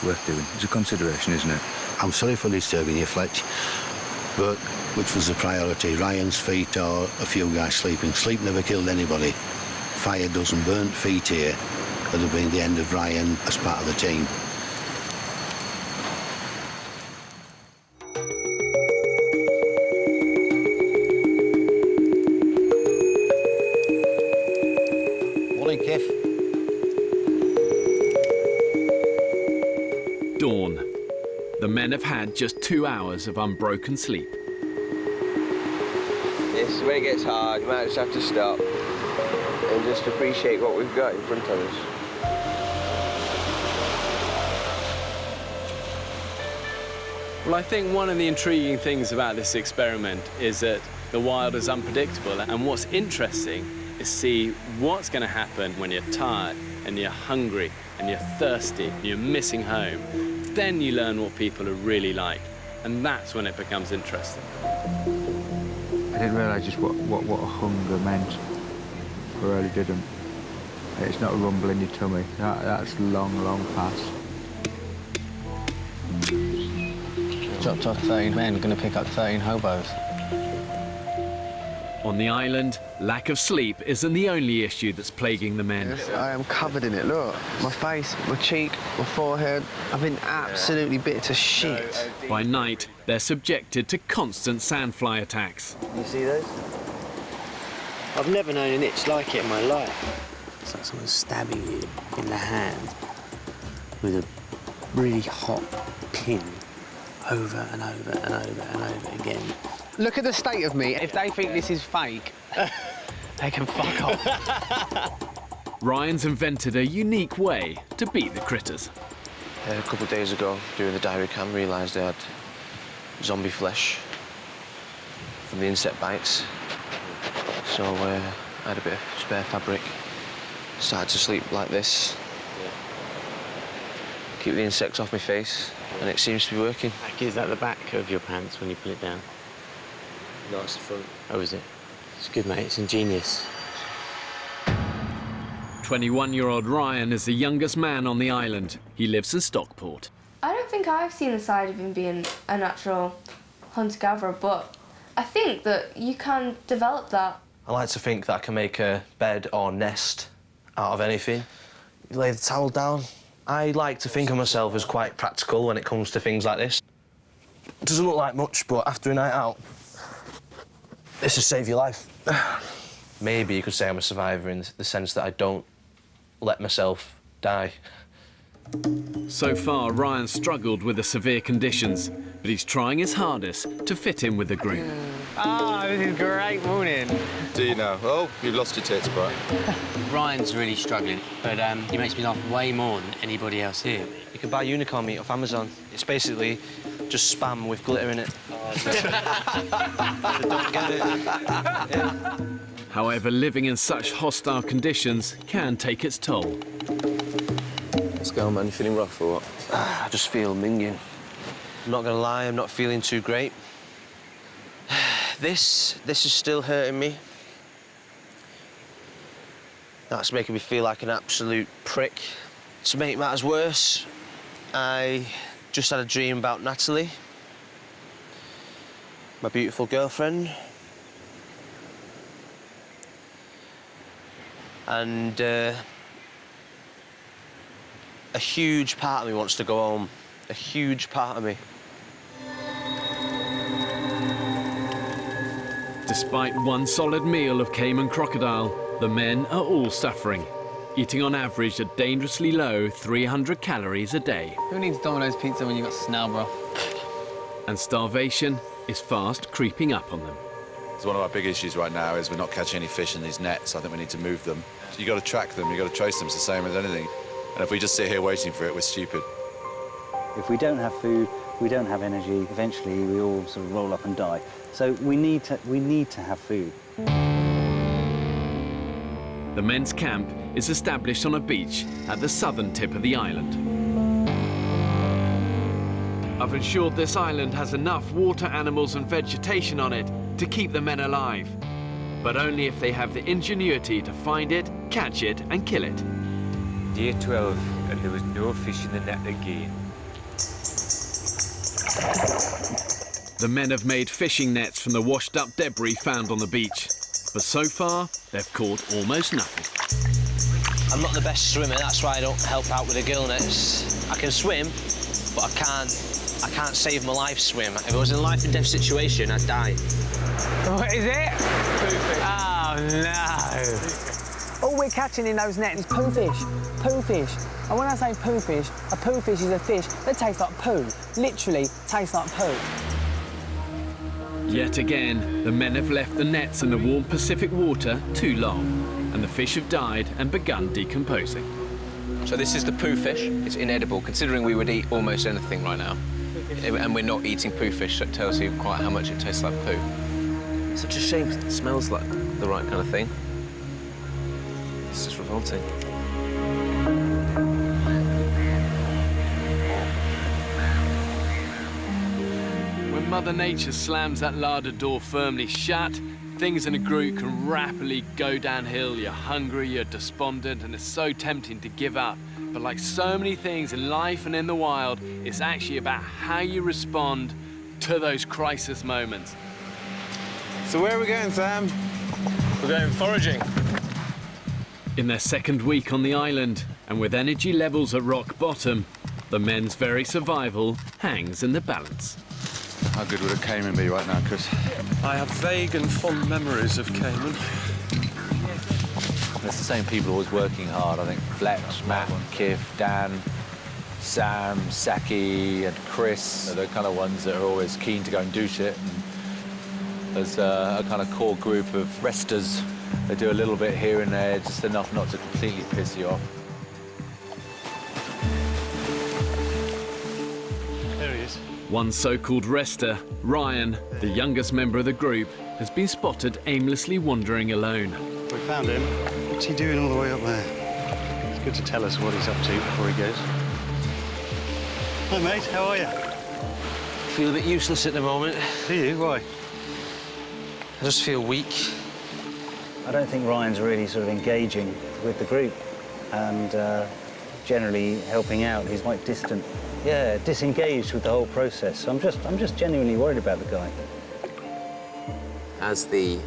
worth doing. It's a consideration, isn't it? I'm sorry for disturbing you, Fletch, but which was the priority? Ryan's feet or a few guys sleeping? Sleep never killed anybody. Fire doesn't burn feet here. Would have been the end of Ryan as part of the team. Morning, Kiff. Dawn. The men have had just 2 hours of unbroken sleep. This is when it gets hard. You might just have to stop and just appreciate what we've got in front of us. Well, I think one of the intriguing things about this experiment is that the wild is unpredictable, and what's interesting is see what's going to happen when you're tired and you're hungry and you're thirsty and you're missing home. Then you learn what people are really like, and that's when it becomes interesting. I didn't realise just what hunger meant. I really didn't. It's not a rumble in your tummy. That's long past. Dropped off 13 men, going to pick up 13 hobos. On the island, lack of sleep isn't the only issue that's plaguing the men. Yes, I am covered in it, look. My face, my cheek, my forehead. I've been absolutely bit to shit. By night, they're subjected to constant sandfly attacks. You see those? I've never known an itch like it in my life. It's like someone stabbing you in the hand with a really hot pin over and over and over and over again. Look at the state of me. If they think this is fake, they can fuck off. Ryan's invented a unique way to beat the critters. A couple of days ago, doing the diary cam, realised I had zombie flesh from the insect bites. So I had a bit of spare fabric. Started to sleep like this. Keep the insects off my face, and it seems to be working. Is that the back of your pants when you pull it down? No, it's the front. Oh, is it? It's good, mate. It's ingenious. 21-year-old Ryan is the youngest man on the island. He lives in Stockport. I don't think I've seen the side of him being a natural hunter-gatherer, but I think that you can develop that. I like to think that I can make a bed or nest out of anything. You lay the towel down. I like to think of myself as quite practical when it comes to things like this. It doesn't look like much, but after a night out, this will save your life. Maybe you could say I'm a survivor in the sense that I don't let myself die. So far, Ryan struggled with the severe conditions, but he's trying his hardest to fit in with the group. Ah, this is great morning. Do you know? Oh, you've lost your tits, bro. Ryan's really struggling, but he makes me laugh way more than anybody else here. You can buy unicorn meat off Amazon. It's basically just spam with glitter in it. Don't get it. Yeah. However, living in such hostile conditions can take its toll. What's going on, man? You feeling rough or what? I just feel minging. I'm not gonna lie, I'm not feeling too great. This is still hurting me. That's making me feel like an absolute prick. To make matters worse, I just had a dream about Natalie, my beautiful girlfriend. And a huge part of me wants to go home. A huge part of me. Despite one solid meal of cayman crocodile, the men are all suffering, eating on average a dangerously low 300 calories a day. Who needs Domino's pizza when you've got snail broth? And starvation is fast creeping up on them. So one of our big issues right now is we're not catching any fish in these nets. I think we need to move them. So you've got to track them, you've got to trace them. It's the same as anything. And if we just sit here waiting for it, we're stupid. If we don't have food, we don't have energy, eventually we all sort of roll up and die. So we need to have food. The men's camp is established on a beach at the southern tip of the island. I've ensured this island has enough water animals and vegetation on it to keep the men alive, but only if they have the ingenuity to find it, catch it and kill it. Day 12, and there was no fish in the net again. The men have made fishing nets from the washed-up debris found on the beach, but so far they've caught almost nothing. I'm not the best swimmer, that's why I don't help out with the gill nets. I can swim, but I can't save my life swim. If I was in a life and death situation, I'd die. What is it? Poo-fish. Oh, no. All we're catching in those nets is poo fish. Poo fish. And when I say poo fish, a poo fish is a fish that tastes like poo. Literally tastes like poo. Yet again, the men have left the nets in the warm Pacific water too long, and the fish have died and begun decomposing. So this is the poo fish. It's inedible, considering we would eat almost anything right now. And we're not eating poo fish, so it tells you quite how much it tastes like poo. Such a shame, it smells like the right kind of thing. It's just revolting. When Mother Nature slams that larder door firmly shut, things in a group can rapidly go downhill. You're hungry, you're despondent, and it's so tempting to give up. But like so many things in life and in the wild, it's actually about how you respond to those crisis moments. So where are we going, Sam? We're going foraging. In their second week on the island, and with energy levels at rock bottom, the men's very survival hangs in the balance. How good would a cayman be right now, Chris? I have vague and fond memories of cayman. It's the same people always working hard. I think Fletch, Matt, Kiv, Dan, Sam, Saki and Chris are the kind of ones that are always keen to go and do shit. And there's a kind of core group of resters that do a little bit here and there, just enough not to completely piss you off. There he is. One so-called rester, Ryan, the youngest member of the group, has been spotted aimlessly wandering alone. We found him. What's he doing all the way up there? It's good to tell us what he's up to before he goes. Hi, mate. How are you? I feel a bit useless at the moment. Do you? Why? I just feel weak. I don't think Ryan's really sort of engaging with the group and generally helping out. He's quite distant. Yeah, disengaged with the whole process. So I'm just genuinely worried about the guy. As the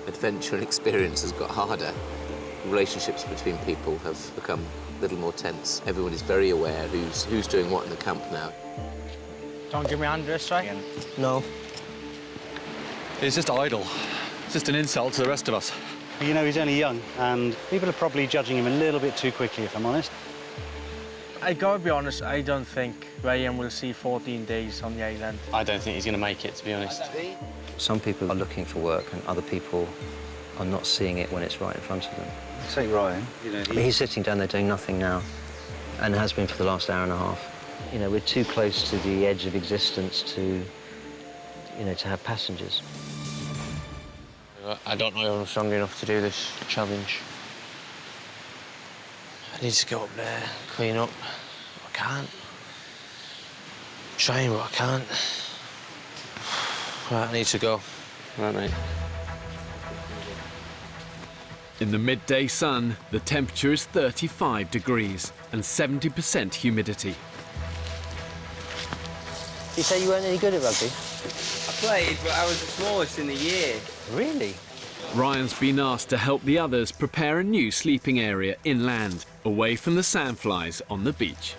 adventure and experience has got harder, relationships between people have become a little more tense. Everyone is very aware who's doing what in the camp now. Don't give me a hand this way. No. It's just idle. It's just an insult to the rest of us. You know, he's only young, and people are probably judging him a little bit too quickly, if I'm honest. I gotta be honest, I don't think Ryan will see 14 days on the island. I don't think he's going to make it, to be honest. Some people are looking for work and other people are not seeing it when it's right in front of them. Say Ryan, you know, He's sitting down there doing nothing now and has been for the last hour and a half. You know, we're too close to the edge of existence to, you know, to have passengers. I don't know if I'm strong enough to do this challenge. I need to go up there, clean up. I can't. I'm trying, but I can't. Right, I need to go. Right, mate. In the midday sun, the temperature is 35 degrees and 70% humidity. You say you weren't any good at rugby? I played, but I was the smallest in the year. Really? Ryan's been asked to help the others prepare a new sleeping area inland, away from the sandflies on the beach.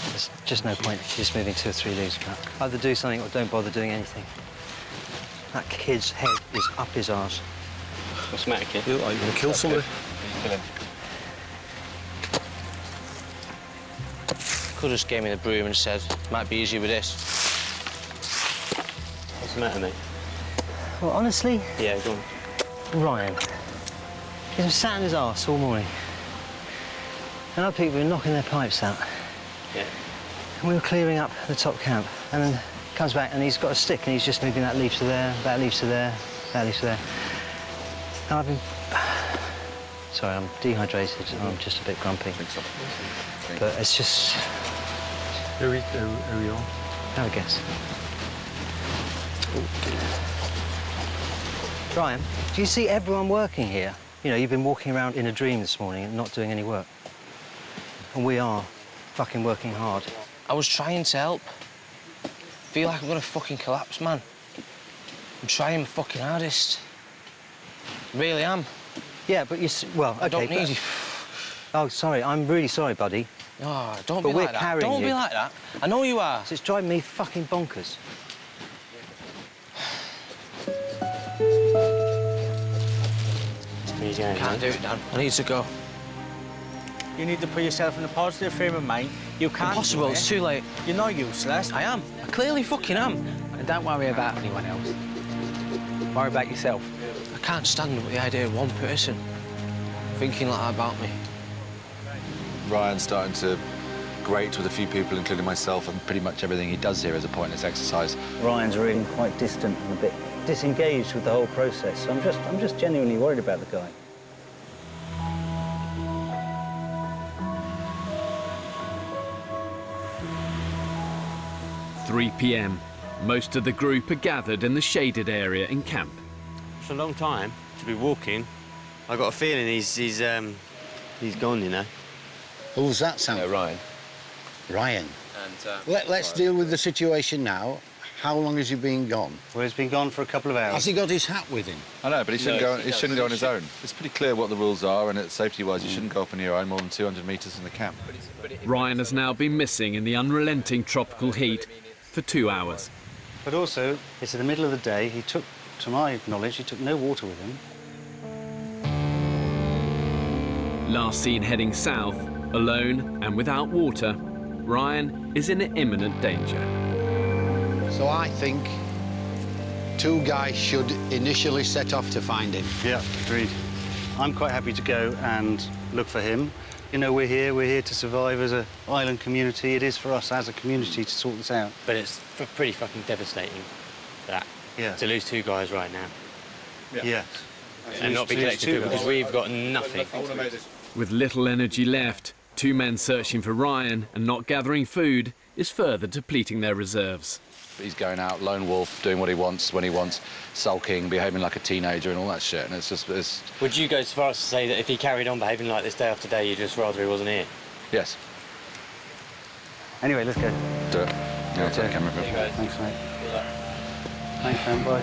There's just no point just moving 2 or 3 leaves back. Either do something or don't bother doing anything. That kid's head is up his arse. What's the matter, kid? You look like you're going to kill somebody. Could have just gave me the broom and said, might be easier with this. What's the matter, mate? Well, honestly... Yeah, go on. Ryan. He's been sat in his arse all morning. And other people were knocking their pipes out. Yeah. And we were clearing up the top camp. And then comes back and he's got a stick and he's just moving that leaf to there, that leaf to there, that leaf to there. And I've been... Sorry, I'm dehydrated and I'm just a bit grumpy. But it's just... Are we on? Have a guess. Ryan, do you see everyone working here? You know, you've been walking around in a dream this morning and not doing any work. And we are fucking working hard. I was trying to help. Feel like I'm gonna fucking collapse, man. I'm trying my fucking hardest. Really am. Yeah, but well, okay. I don't need you. Oh, sorry, I'm really sorry, buddy. Oh, don't But be we're like that. carrying Don't you. be like that. I know you are. It's driving me fucking bonkers. Can't do it, Dan. I need to go. You need to put yourself in a positive frame of mind. You can't. Impossible, do it. it's too late. You're not useless. I am. I clearly fucking am. And don't worry about anyone else. Worry about yourself. I can't stand with the idea of one person thinking like that about me. Ryan's starting to grate with a few people, including myself, and pretty much everything he does here is a pointless exercise. Ryan's really quite distant and a bit disengaged with the whole process. So I'm just genuinely worried about the guy. – 3 p.m. Most of the group are gathered in the shaded area in camp. It's a long time to be walking. I got a feeling he's gone, you know. Who's that, Sam? Ryan. Ryan. And, Let's deal with the situation now. How long has he been gone? Well, he's been gone for a couple of hours. Has he got his hat with him? I know, but he shouldn't go. He shouldn't go on his own. It's pretty clear what the rules are, and it's safety-wise, you shouldn't go off on your own more than 200 metres from the camp. Ryan has now been missing in the unrelenting tropical heat for 2 hours. But also, it's in the middle of the day. He took, to my knowledge, he took no water with him. Last seen heading south, alone and without water, Ryan is in imminent danger. So I think 2 guys should initially set off to find him. Yeah, agreed. I'm quite happy to go and look for him. You know, we're here to survive as an island community. It is for us as a community to sort this out. But it's pretty fucking devastating, that. Yeah. To lose 2 guys right now. Yeah. And not be connected because we've got nothing. With little energy left, 2 men searching for Ryan and not gathering food is further depleting their reserves. He's going out, lone wolf, doing what he wants, when he wants, sulking, behaving like a teenager and all that shit, and it's just... Would you go as far as to say that if he carried on behaving like this day after day, you'd just rather he wasn't here? Yes. Anyway, let's go. Do it. Yeah, I'll take the camera for it. Thanks, mate. Thanks, man. Bye.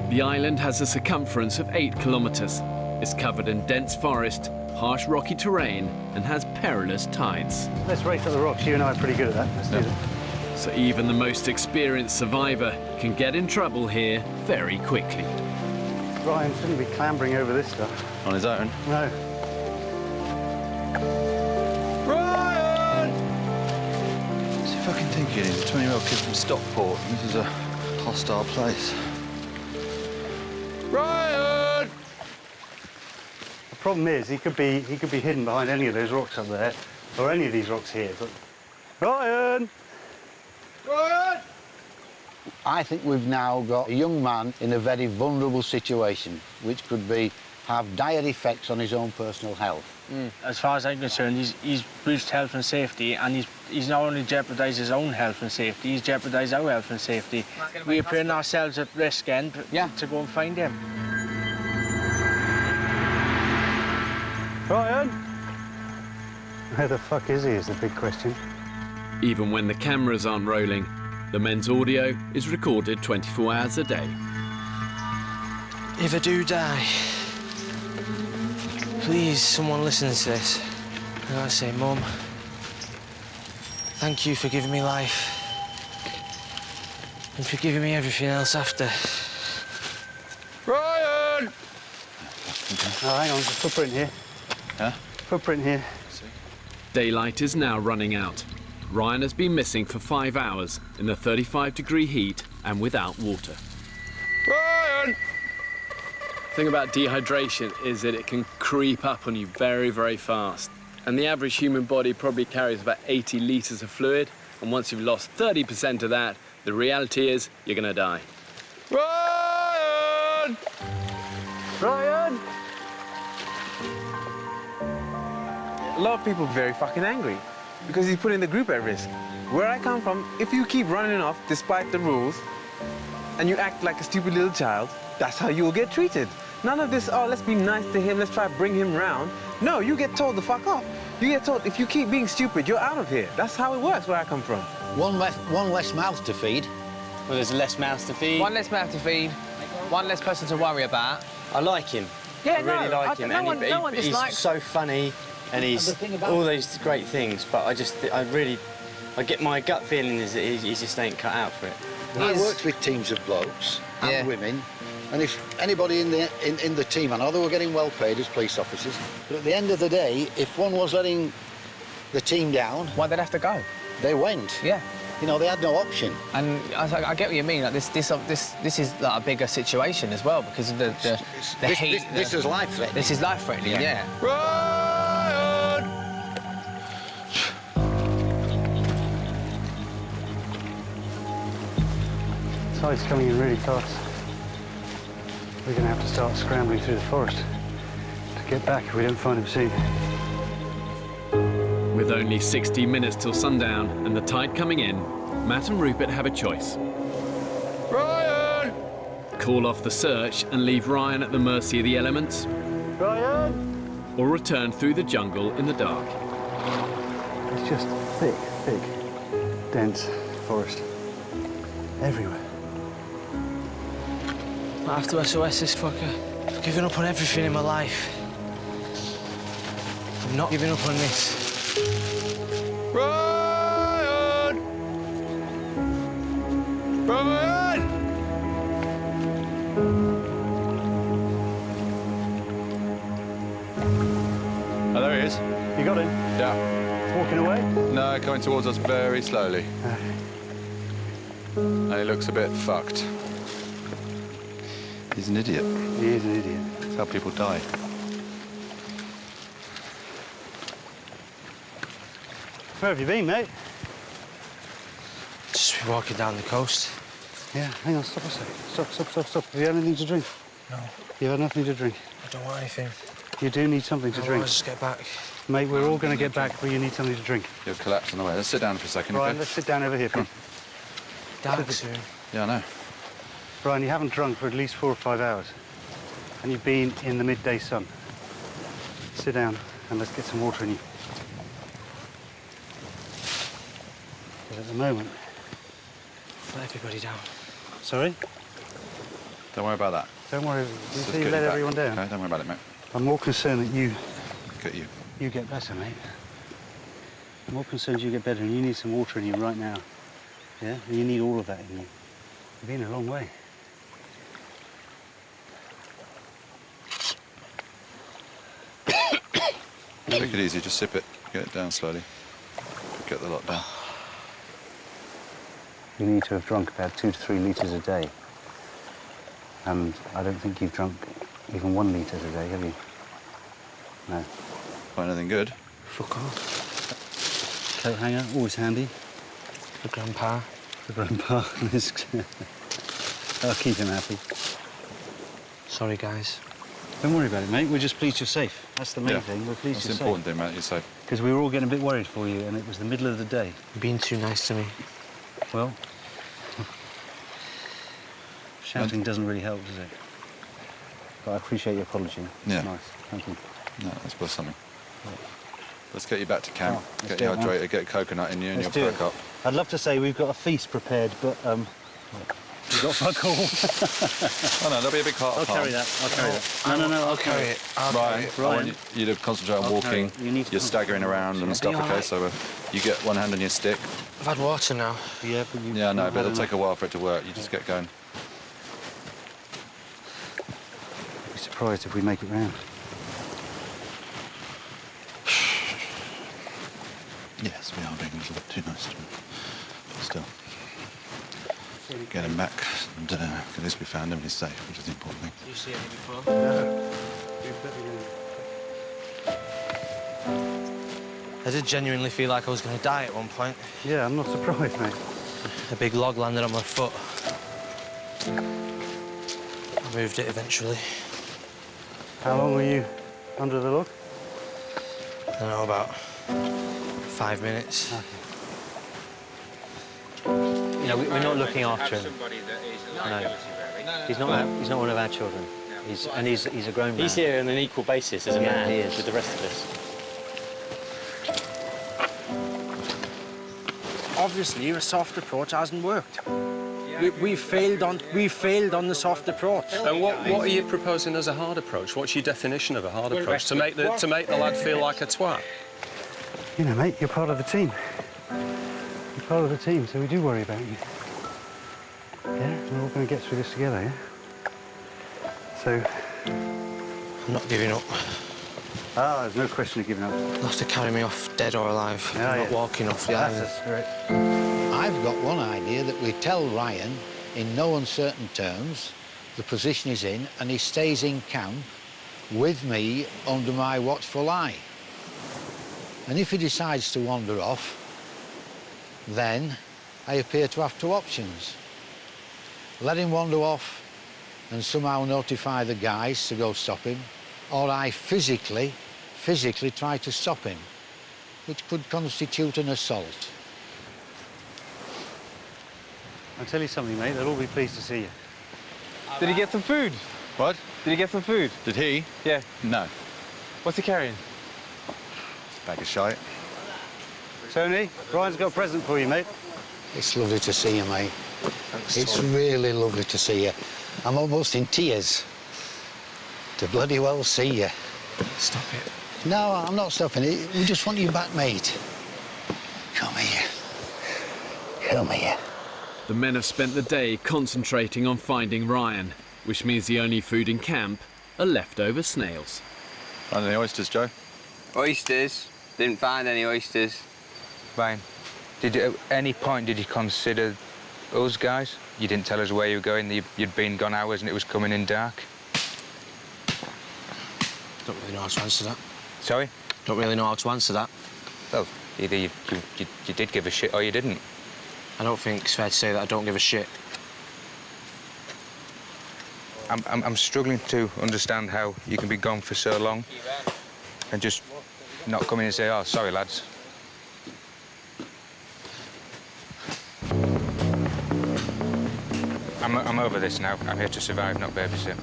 The island has a circumference of 8 kilometres. It's covered in dense forest, harsh rocky terrain, and has perilous tides. Let's race up the rocks. You and I are pretty good at that. Let's do that. So even the most experienced survivor can get in trouble here very quickly. Ryan shouldn't be clambering over this stuff. On his own? No. Ryan! What's he fucking thinking? He's a 20-year-old kid from Stockport. This is a hostile place. Ryan! The problem is he could be hidden behind any of those rocks up there, or any of these rocks here. But Ryan! Ryan! I think we've now got a young man in a very vulnerable situation, which could have dire effects on his own personal health. As far as I'm concerned, he's breached health and safety, and he's not only jeopardised his own health and safety, he's jeopardised our health and safety. We are putting ourselves at risk then to go and find him. Ryan! Where the fuck is he is the big question. Even when the cameras aren't rolling, the men's audio is recorded 24 hours a day. If I do die, please, someone listen to this. I gotta say, Mum, thank you for giving me life and for giving me everything else after. Ryan! Oh, hang on, there's a footprint here. Huh? Footprint here. Daylight is now running out. Ryan has been missing for 5 hours in the 35-degree heat and without water. Ryan! The thing about dehydration is that it can creep up on you very, very fast. And the average human body probably carries about 80 litres of fluid. And once you've lost 30% of that, the reality is you're going to die. Ryan! Ryan! A lot of people are very fucking angry because he's putting the group at risk. Where I come from, if you keep running off despite the rules and you act like a stupid little child, that's how you'll get treated. None of this, oh, let's be nice to him, let's try to bring him round. No, you get told to fuck off. You get told, if you keep being stupid, you're out of here. That's how it works where I come from. One less mouth to feed. Well, there's less mouths to feed. One less mouth to feed, one less person to worry about. I like him. Yeah, I really like him. No one He's dislikes. so funny, and he's all those great things. But I get my gut feeling is that he just ain't cut out for it. I worked with teams of blokes and women, and if anybody in the team, I know they were getting well paid as police officers, but at the end of the day, if one was letting the team down, why they'd have to go? They went. Yeah. You know, they had no option. And I get what you mean. Like this is like a bigger situation as well because of the heat. This is life-threatening. This is life-threatening. Yeah. Ryan! Tide's coming in really fast. We're going to have to start scrambling through the forest to get back if we don't find him soon. With only 60 minutes till sundown and the tide coming in, Matt and Rupert have a choice. Ryan! Call off the search and leave Ryan at the mercy of the elements, Ryan! or return through the jungle in the dark. It's just thick, dense forest everywhere. I have to SOS this fucker. I've given up on everything in my life. I'm not giving up on this. Ryan! Ryan! Oh, there he is. You got him? Yeah. Walking away? No, coming towards us very slowly. And he looks a bit fucked. He's an idiot. He is an idiot. That's how people die. Where have you been, mate? Just walking down the coast. Yeah, hang on, stop a sec. Stop. Have you had anything to drink? No. You've had nothing to drink? I don't want anything. You do need something to drink. I'll just get back. Mate, we're all going to get back, but you need something to drink. You'll collapse on the way. Let's sit down for a second. Ryan, okay? let's sit down over here, please. Dark soon. Yeah, I know. Ryan, you haven't drunk for at least 4 or 5 hours. And you've been in the midday sun. Sit down and let's get some water in you. But at the moment... Let everybody down. Sorry? Don't worry about that. Don't worry. Just You get let back. everyone down. Okay, don't worry about it, mate. I'm more concerned that you... Look at you. You get better, mate. I'm more concerned you get better and you need some water in you right now. Yeah? You need all of that in you. You've been a long way. Take it easy, just sip it. Get it down slowly. Get the lot down. You need to have drunk about 2 to 3 litres a day. And I don't think you've drunk even 1 litre a day, have you? No. Find anything good? Fuck off. Coat hanger, always handy. For Grandpa. For Grandpa. I'll keep him happy. Sorry, guys. Don't worry about it, mate. We're just pleased you're safe. That's the main thing. We're pleased you're safe. That's the important thing, mate. You're safe. Because we were all getting a bit worried for you, and it was the middle of the day. You're being too nice to me. Well, shouting doesn't really help, does it? But I appreciate your apology. It's nice. Thank you. No, that's worth something. Let's get you back to camp. Oh, Get you hydrated, get a coconut in you, and Let's you'll do perk it. up. I'd love to say we've got a feast prepared, but we've got fuck all. Oh no, there'll be a big heart. I'll carry that. I'll carry that. No, I'll carry it. Ryan, I want you to concentrate on walking. You're staggering around and stuff, okay? right. So you get one hand on your stick. I've had water now. Yeah, but you... Yeah, no, but it'll take a while for it to work. You just get going. I'd be surprised if we make it round. Yes, we are being a little bit too nice to him. But still. Get him back, and at least we found him and he's safe, which is the important thing. Did you see any before? No. I did genuinely feel like I was going to die at one point. Yeah, I'm not surprised, mate. A big log landed on my foot. I moved it eventually. How long were you under the log? I don't know, about 5 minutes. Okay. You know, we're not looking after him. No. He's not one of our children. He's a grown man. He's here on an equal basis as a man he is. with the rest of us. Obviously, a soft approach hasn't worked. We failed on the soft approach. And what are you proposing as a hard approach? What's your definition of a hard approach? To make the lad feel like a twat? You know, mate, you're part of the team. You're part of the team, so we do worry about you. Yeah? We're all going to get through this together, yeah? So... I'm not giving up. Ah, there's no question of giving up. They'll have to carry me off, dead or alive. I'm not walking off the island. That's the spirit. I've got one idea that we tell Ryan, in no uncertain terms, the position he's in, and he stays in camp with me under my watchful eye. And if he decides to wander off, then I appear to have 2 options. Let him wander off and somehow notify the guys to go stop him, or I physically try to stop him, which could constitute an assault. I'll tell you something, mate, they'll all be pleased to see you. Did he get some food? What? Did he get some food? Did he? Yeah. No. What's he carrying? Bag of shite. Tony, Ryan's got a present for you, mate. It's lovely to see you, mate. It's really lovely to see you. I'm almost in tears. To bloody well see you. Stop it. No, I'm not stopping it. We just want you back, mate. Come here. Come here. The men have spent the day concentrating on finding Ryan, which means the only food in camp are leftover snails. Find any oysters, Joe? Oysters? Didn't find any oysters. Ryan, at any point did you consider us guys? You didn't tell us where you were going, you'd been gone hours and it was coming in dark. Don't really know how to answer that. Sorry? Don't really know how to answer that. Well, either you did give a shit or you didn't. I don't think it's fair to say that I don't give a shit. I'm struggling to understand how you can be gone for so long and just not come in and say, oh, sorry, lads. I'm over this now. I'm here to survive, not babysit.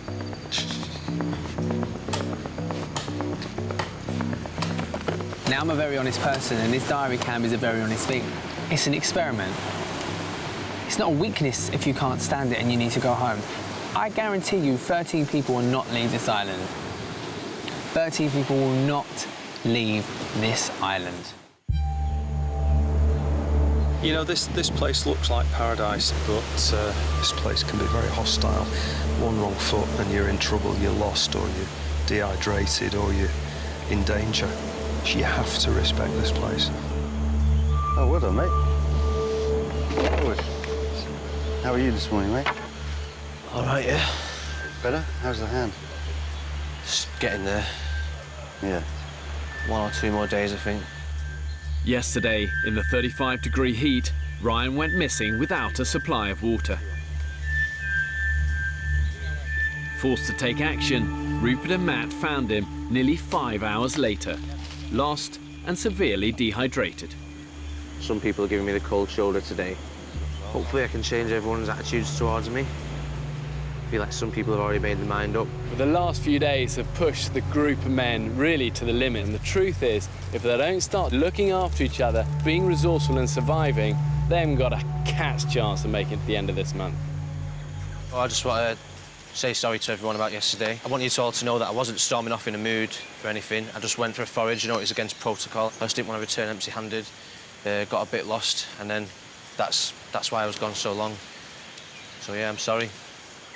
Now, I'm a very honest person, and this diary cam is a very honest thing. It's an experiment. It's not a weakness if you can't stand it and you need to go home. I guarantee you 13 people will not leave this island. 13 people will not leave this island. You know, this place looks like paradise, but this place can be very hostile. One wrong foot and you're in trouble, you're lost, or you're dehydrated, or you're in danger. You have to respect this place. Oh, well done, mate. Good. How are you this morning, mate? All right, yeah. Better? How's the hand? Just getting there. Yeah. 1 or 2 more days, I think. Yesterday, in the 35-degree heat, Ryan went missing without a supply of water. Forced to take action, Rupert and Matt found him nearly 5 hours later, lost and severely dehydrated. Some people are giving me the cold shoulder today. Hopefully I can change everyone's attitudes towards me. I feel like some people have already made their mind up. But the last few days have pushed the group of men really to the limit, and the truth is, if they don't start looking after each other, being resourceful and surviving, they haven't got a cat's chance of making it to the end of this month. Well, I just want to say sorry to everyone about yesterday. I want you all to know that I wasn't storming off in a mood for anything. I just went for a forage. You know, it was against protocol. I just didn't want to return empty-handed. Got a bit lost, and then that's why I was gone so long. So yeah, I'm sorry.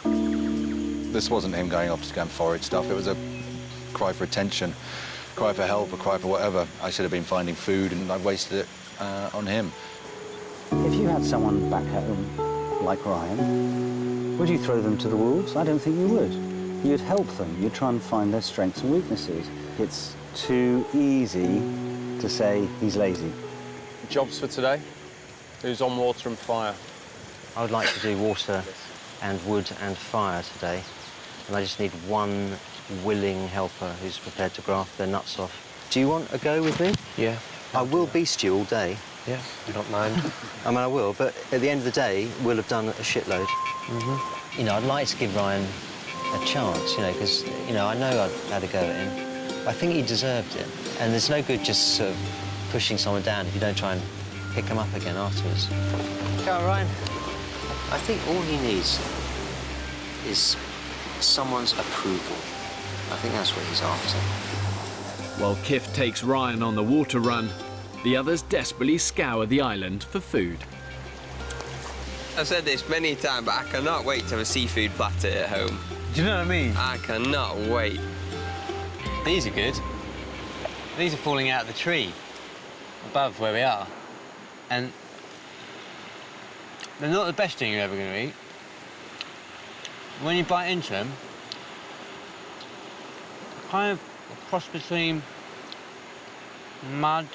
This wasn't him going off to go and forage stuff. It was a cry for attention, cry for help, a cry for whatever. I should have been finding food, and I wasted it on him. If you had someone back home like Ryan, would you throw them to the wolves? I don't think you would. You'd help them. You'd try and find their strengths and weaknesses. It's too easy to say he's lazy. Jobs for today? Who's on water and fire? I would like to do water and wood and fire today, and I just need one willing helper who's prepared to graft their nuts off. Do you want a go with me? Yeah. I will beast you all day. Yeah, I don't mind. I mean, I will, but at the end of the day, we'll have done a shitload. You know, I'd like to give Ryan a chance, you know, because, you know, I know I'd had a go at him. I think he deserved it. And there's no good just sort of pushing someone down if you don't try and pick them up again afterwards. Go on, Ryan. I think all he needs is someone's approval. I think that's what he's after. While Kif takes Ryan on the water run, the others desperately scour the island for food. I've said this many times, but I cannot wait to have a seafood platter at home. Do you know what I mean? I cannot wait. These are good. These are falling out of the tree above where we are. And they're not the best thing you're ever going to eat. When you bite into them, kind of a cross between mud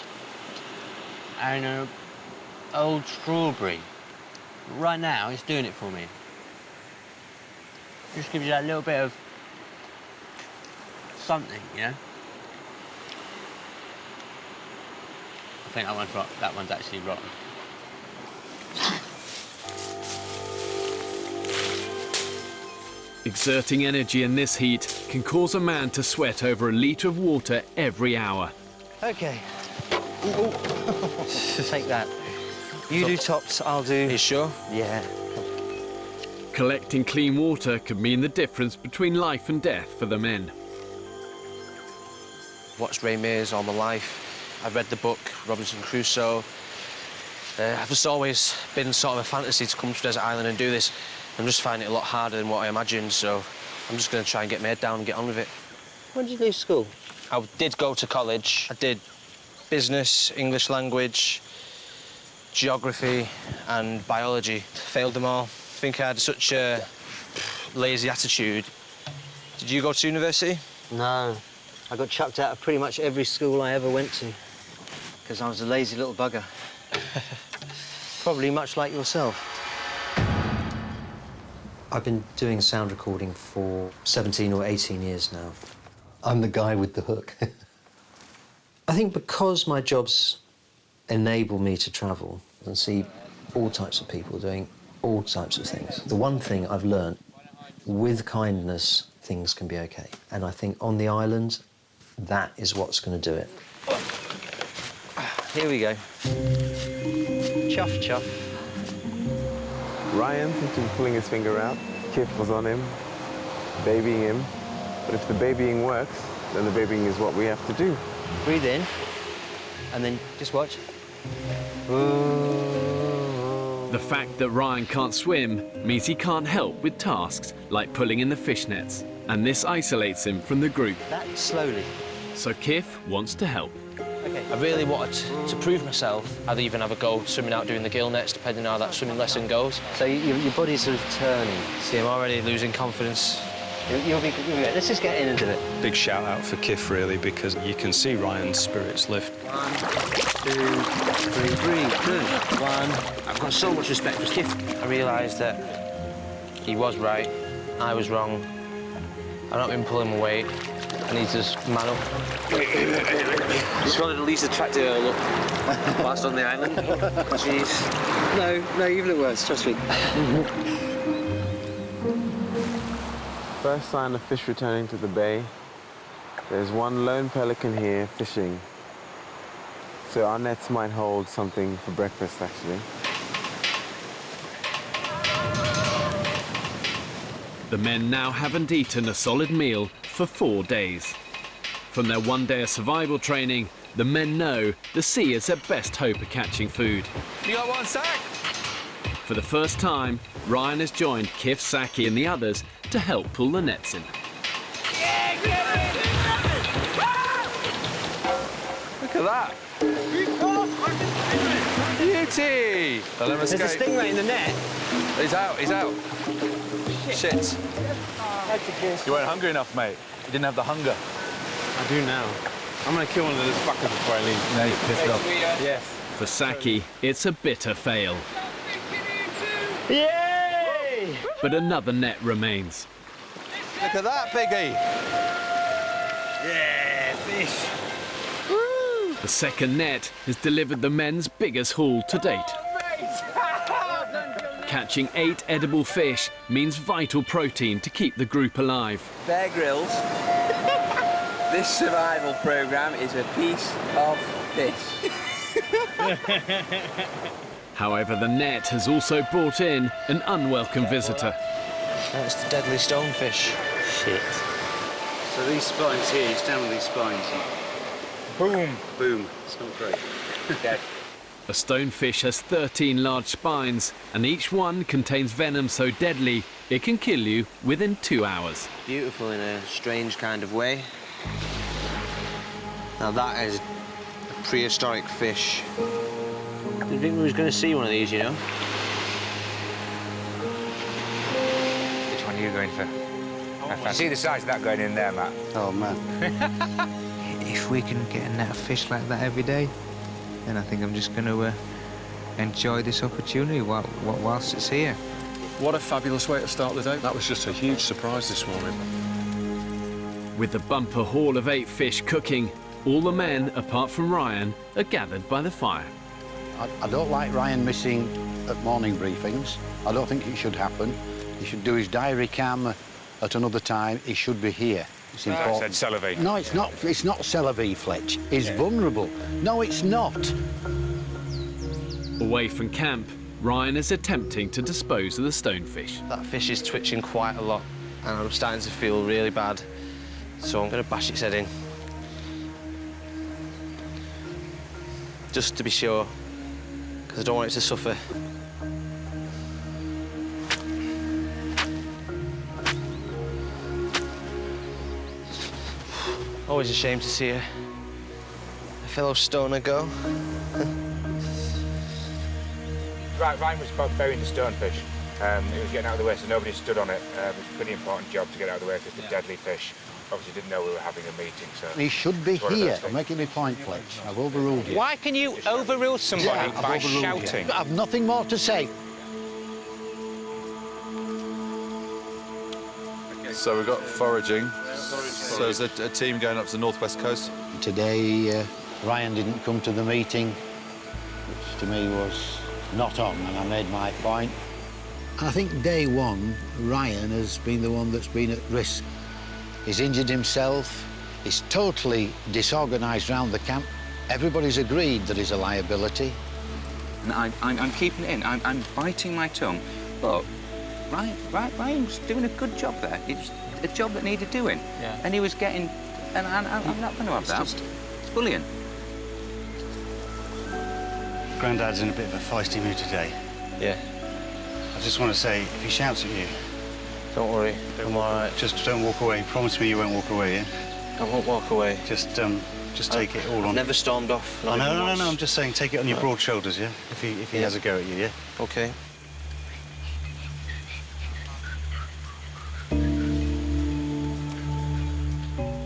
and an old strawberry. Right now, it's doing it for me. Just gives you that little bit of something, you know? I think that one's actually rotten. Exerting energy in this heat can cause a man to sweat over a litre of water every hour. OK. Take that. You do tops, I'll do... Are you sure? Yeah. Collecting clean water could mean the difference between life and death for the men. Watched Ray Mears all my life. I've read the book, Robinson Crusoe. I've just always been sort of a fantasy to come to Desert Island and do this. I'm just finding it a lot harder than what I imagined, so I'm just going to try and get my head down and get on with it. When did you leave school? I did go to college. I did business, English language, geography and biology. Failed them all. I think I had such a lazy attitude. Did you go to university? No. I got chucked out of pretty much every school I ever went to because I was a lazy little bugger. Probably much like yourself. I've been doing sound recording for 17 or 18 years now. I'm the guy with the hook. I think because my jobs enable me to travel and see all types of people doing all types of things, the one thing I've learned, with kindness, things can be OK. And I think on the island, that is what's going to do it. Here we go. Chuff, chuff. Ryan seems to be pulling his finger out. Kif was on him, babying him. But if the babying works, then the babying is what we have to do. Breathe in, and then just watch. The fact that Ryan can't swim means he can't help with tasks like pulling in the fish nets, and this isolates him from the group. That slowly. So Kif wants to help. I really wanted to prove myself. I'd even have a go swimming out doing the gill nets, depending on how that swimming lesson goes. So your body's sort of turning. See, I'm already losing confidence. You'll be good. Let's just get into it. Big shout out for Kif, really, because you can see Ryan's spirits lift. 1, 2, 3, breathe. Good. 1. I've got so much respect for Kif. I realised that he was right, I was wrong. I've not been pulling my weight. I need to just man up. Just wanted the least attractive look whilst on the island. Jeez. No, you've looked worse, trust me. First sign of fish returning to the bay. There's one lone pelican here fishing. So our nets might hold something for breakfast, actually. The men now haven't eaten a solid meal for 4 days. From their 1 day of survival training, the men know the sea is their best hope of catching food. You got one sack? For the first time, Ryan has joined Kif, Saki and the others to help pull the nets in. Look at that. Beauty! There's a stingray in the net. He's out, he's out. Shit. You weren't hungry enough, mate. You didn't have the hunger. I do now. I'm gonna kill one of those fuckers before I leave. Now you're pissed off. Yes. For Saki, it's a bitter fail. Yay! But another net remains. Look at that, piggy. Yeah, fish. The second net has delivered the men's biggest haul to date. Catching 8 edible fish means vital protein to keep the group alive. Bear Grylls. This survival programme is a piece of fish. However, the net has also brought in an unwelcome visitor. That's the deadly stonefish. Shit. So these spines here, you stand on these spines. Boom. Boom. It's not great. Dead. A stonefish has 13 large spines, and each one contains venom so deadly it can kill you within 2 hours. Beautiful in a strange kind of way. Now that is a prehistoric fish. Didn't think we was going to see one of these, you know. Which one are you going for? You see the size of that going in there, Matt? Oh, man. If we can get a net of fish like that every day, then I think I'm just going to enjoy this opportunity whilst it's here. What a fabulous way to start the day. That was just a huge surprise this morning. With the bumper haul of 8 fish cooking, all the men, apart from Ryan, are gathered by the fire. I don't like Ryan missing at morning briefings. I don't think it should happen. He should do his diary cam at another time. He should be here. It's important. I said Celavie. No, it's not. It's not Celavie, Fletch. He's vulnerable. No, it's not. Away from camp, Ryan is attempting to dispose of the stonefish. That fish is twitching quite a lot, and I'm starting to feel really bad. So I'm going to bash its head in. Just to be sure, because I don't want it to suffer. Always a shame to see a fellow stoner go. Right, Ryan was burying the stonefish. It was getting out of the way, so nobody stood on it. It was a pretty important job to get out of the way because the deadly fish. Obviously didn't know we were having a meeting, so... He should be here. I'm making my point, Fletch. I've overruled you. Why can you overrule somebody by shouting? I've nothing more to say. So we've got foraging. So there's a team going up to the northwest coast. Today, Ryan didn't come to the meeting, which to me was not on, and I made my point. And I think day one, Ryan has been the one that's been at risk. He's injured himself. He's totally disorganised round the camp. Everybody's agreed that he's a liability. And I'm keeping it in. I'm biting my tongue. But Ryan's doing a good job there. It's a job that needed doing. Yeah. And he was getting... And I'm not going to have that. It's bullying. Grandad's in a bit of a feisty mood today. Yeah. I just want to say, if he shouts at you... Don't worry, I'm all right. Just don't walk away. Promise me you won't walk away, yeah? I won't walk away. Just take it all on. Never stormed off. Oh, no, I'm just saying, take it on your broad shoulders, yeah? If he has a go at you, yeah? Okay.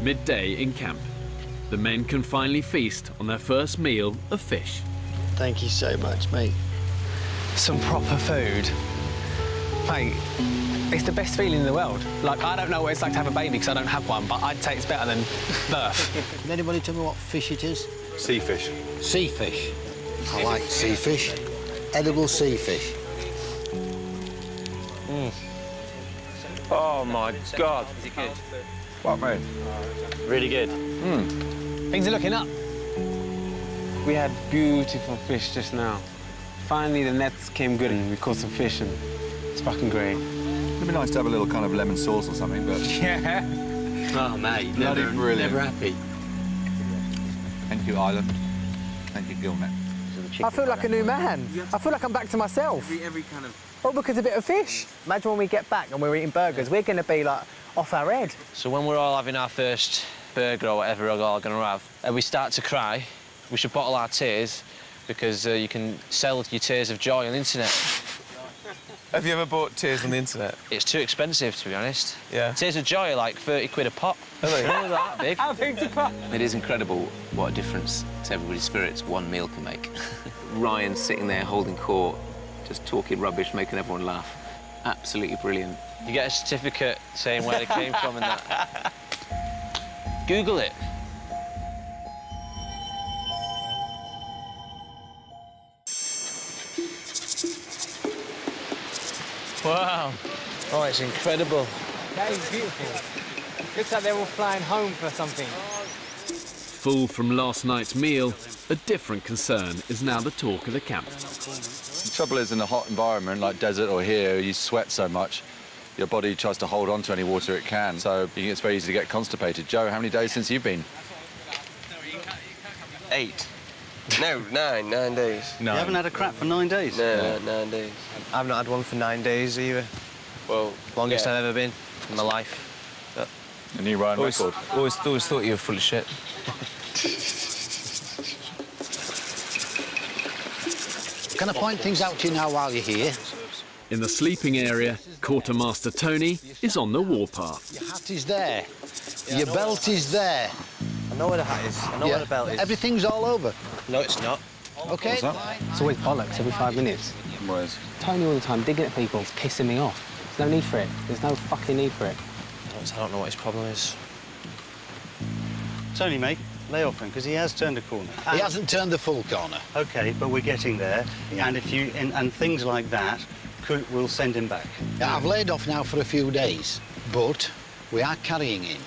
Midday in camp. The men can finally feast on their first meal of fish. Thank you so much, mate. Some proper food. Mate, it's the best feeling in the world. Like, I don't know what it's like to have a baby because I don't have one, but I'd say it's better than birth. Can anybody tell me what fish it is? Sea fish. Sea fish. I like sea fish. Edible sea fish. Oh my God. Is it good? What, mate? Really good. Things are looking up. We had beautiful fish just now. Finally, the nets came good and we caught some fish and it's fucking great. It'd be nice to have a little kind of lemon sauce or something, but... Yeah. Oh, mate, Bloody brilliant. never happy. Thank you, Ireland. Thank you, Gilnet. I feel like a new man. I feel like I'm back to myself. Every kind of... All because of a bit of fish. Imagine when we get back and we're eating burgers, we're going to be, like, off our head. So when we're all having our first burger or whatever we're all going to have, and we start to cry, we should bottle our tears because you can sell your tears of joy on the internet. Have you ever bought tears on the internet? It's too expensive, to be honest. Yeah. Tears of joy are like 30 quid a pop. Really? Not that big. How big's a pot? It is incredible what a difference to everybody's spirits one meal can make. Ryan sitting there holding court, just talking rubbish, making everyone laugh. Absolutely brilliant. You get a certificate saying where they came from and that. Google it. Wow. Oh, it's incredible. That is beautiful. Looks like they're all flying home for something. Full from last night's meal, a different concern is now the talk of the camp. The trouble is, in a hot environment like desert or here, you sweat so much, your body tries to hold on to any water it can, so it's very easy to get constipated. Joe, how many days since you've been? 8. No, 9 days. You haven't had a crap for 9 days? No, 9 days. I've not had one for 9 days either. Well, Longest I've ever been in my life. A new Ryan record. Always thought you were full of shit. Can I point things out to you now while you're here? In the sleeping area, Quartermaster Tony is on the warpath. Your hat is there. Your belt is there. I know where the hat is. I know where the belt is. Everything's all over. No, it's not. OK? It's always bollocks every 5 minutes. Whereas Tony all the time digging at people, it's pissing me off. There's no need for it. There's no fucking need for it. I don't know what his problem is. Tony, mate, lay off him, because he has turned a corner. He hasn't turned the full corner. OK, but we're getting there, and if you and things like that will send him back. Yeah, I've laid off now for a few days, but we are carrying him.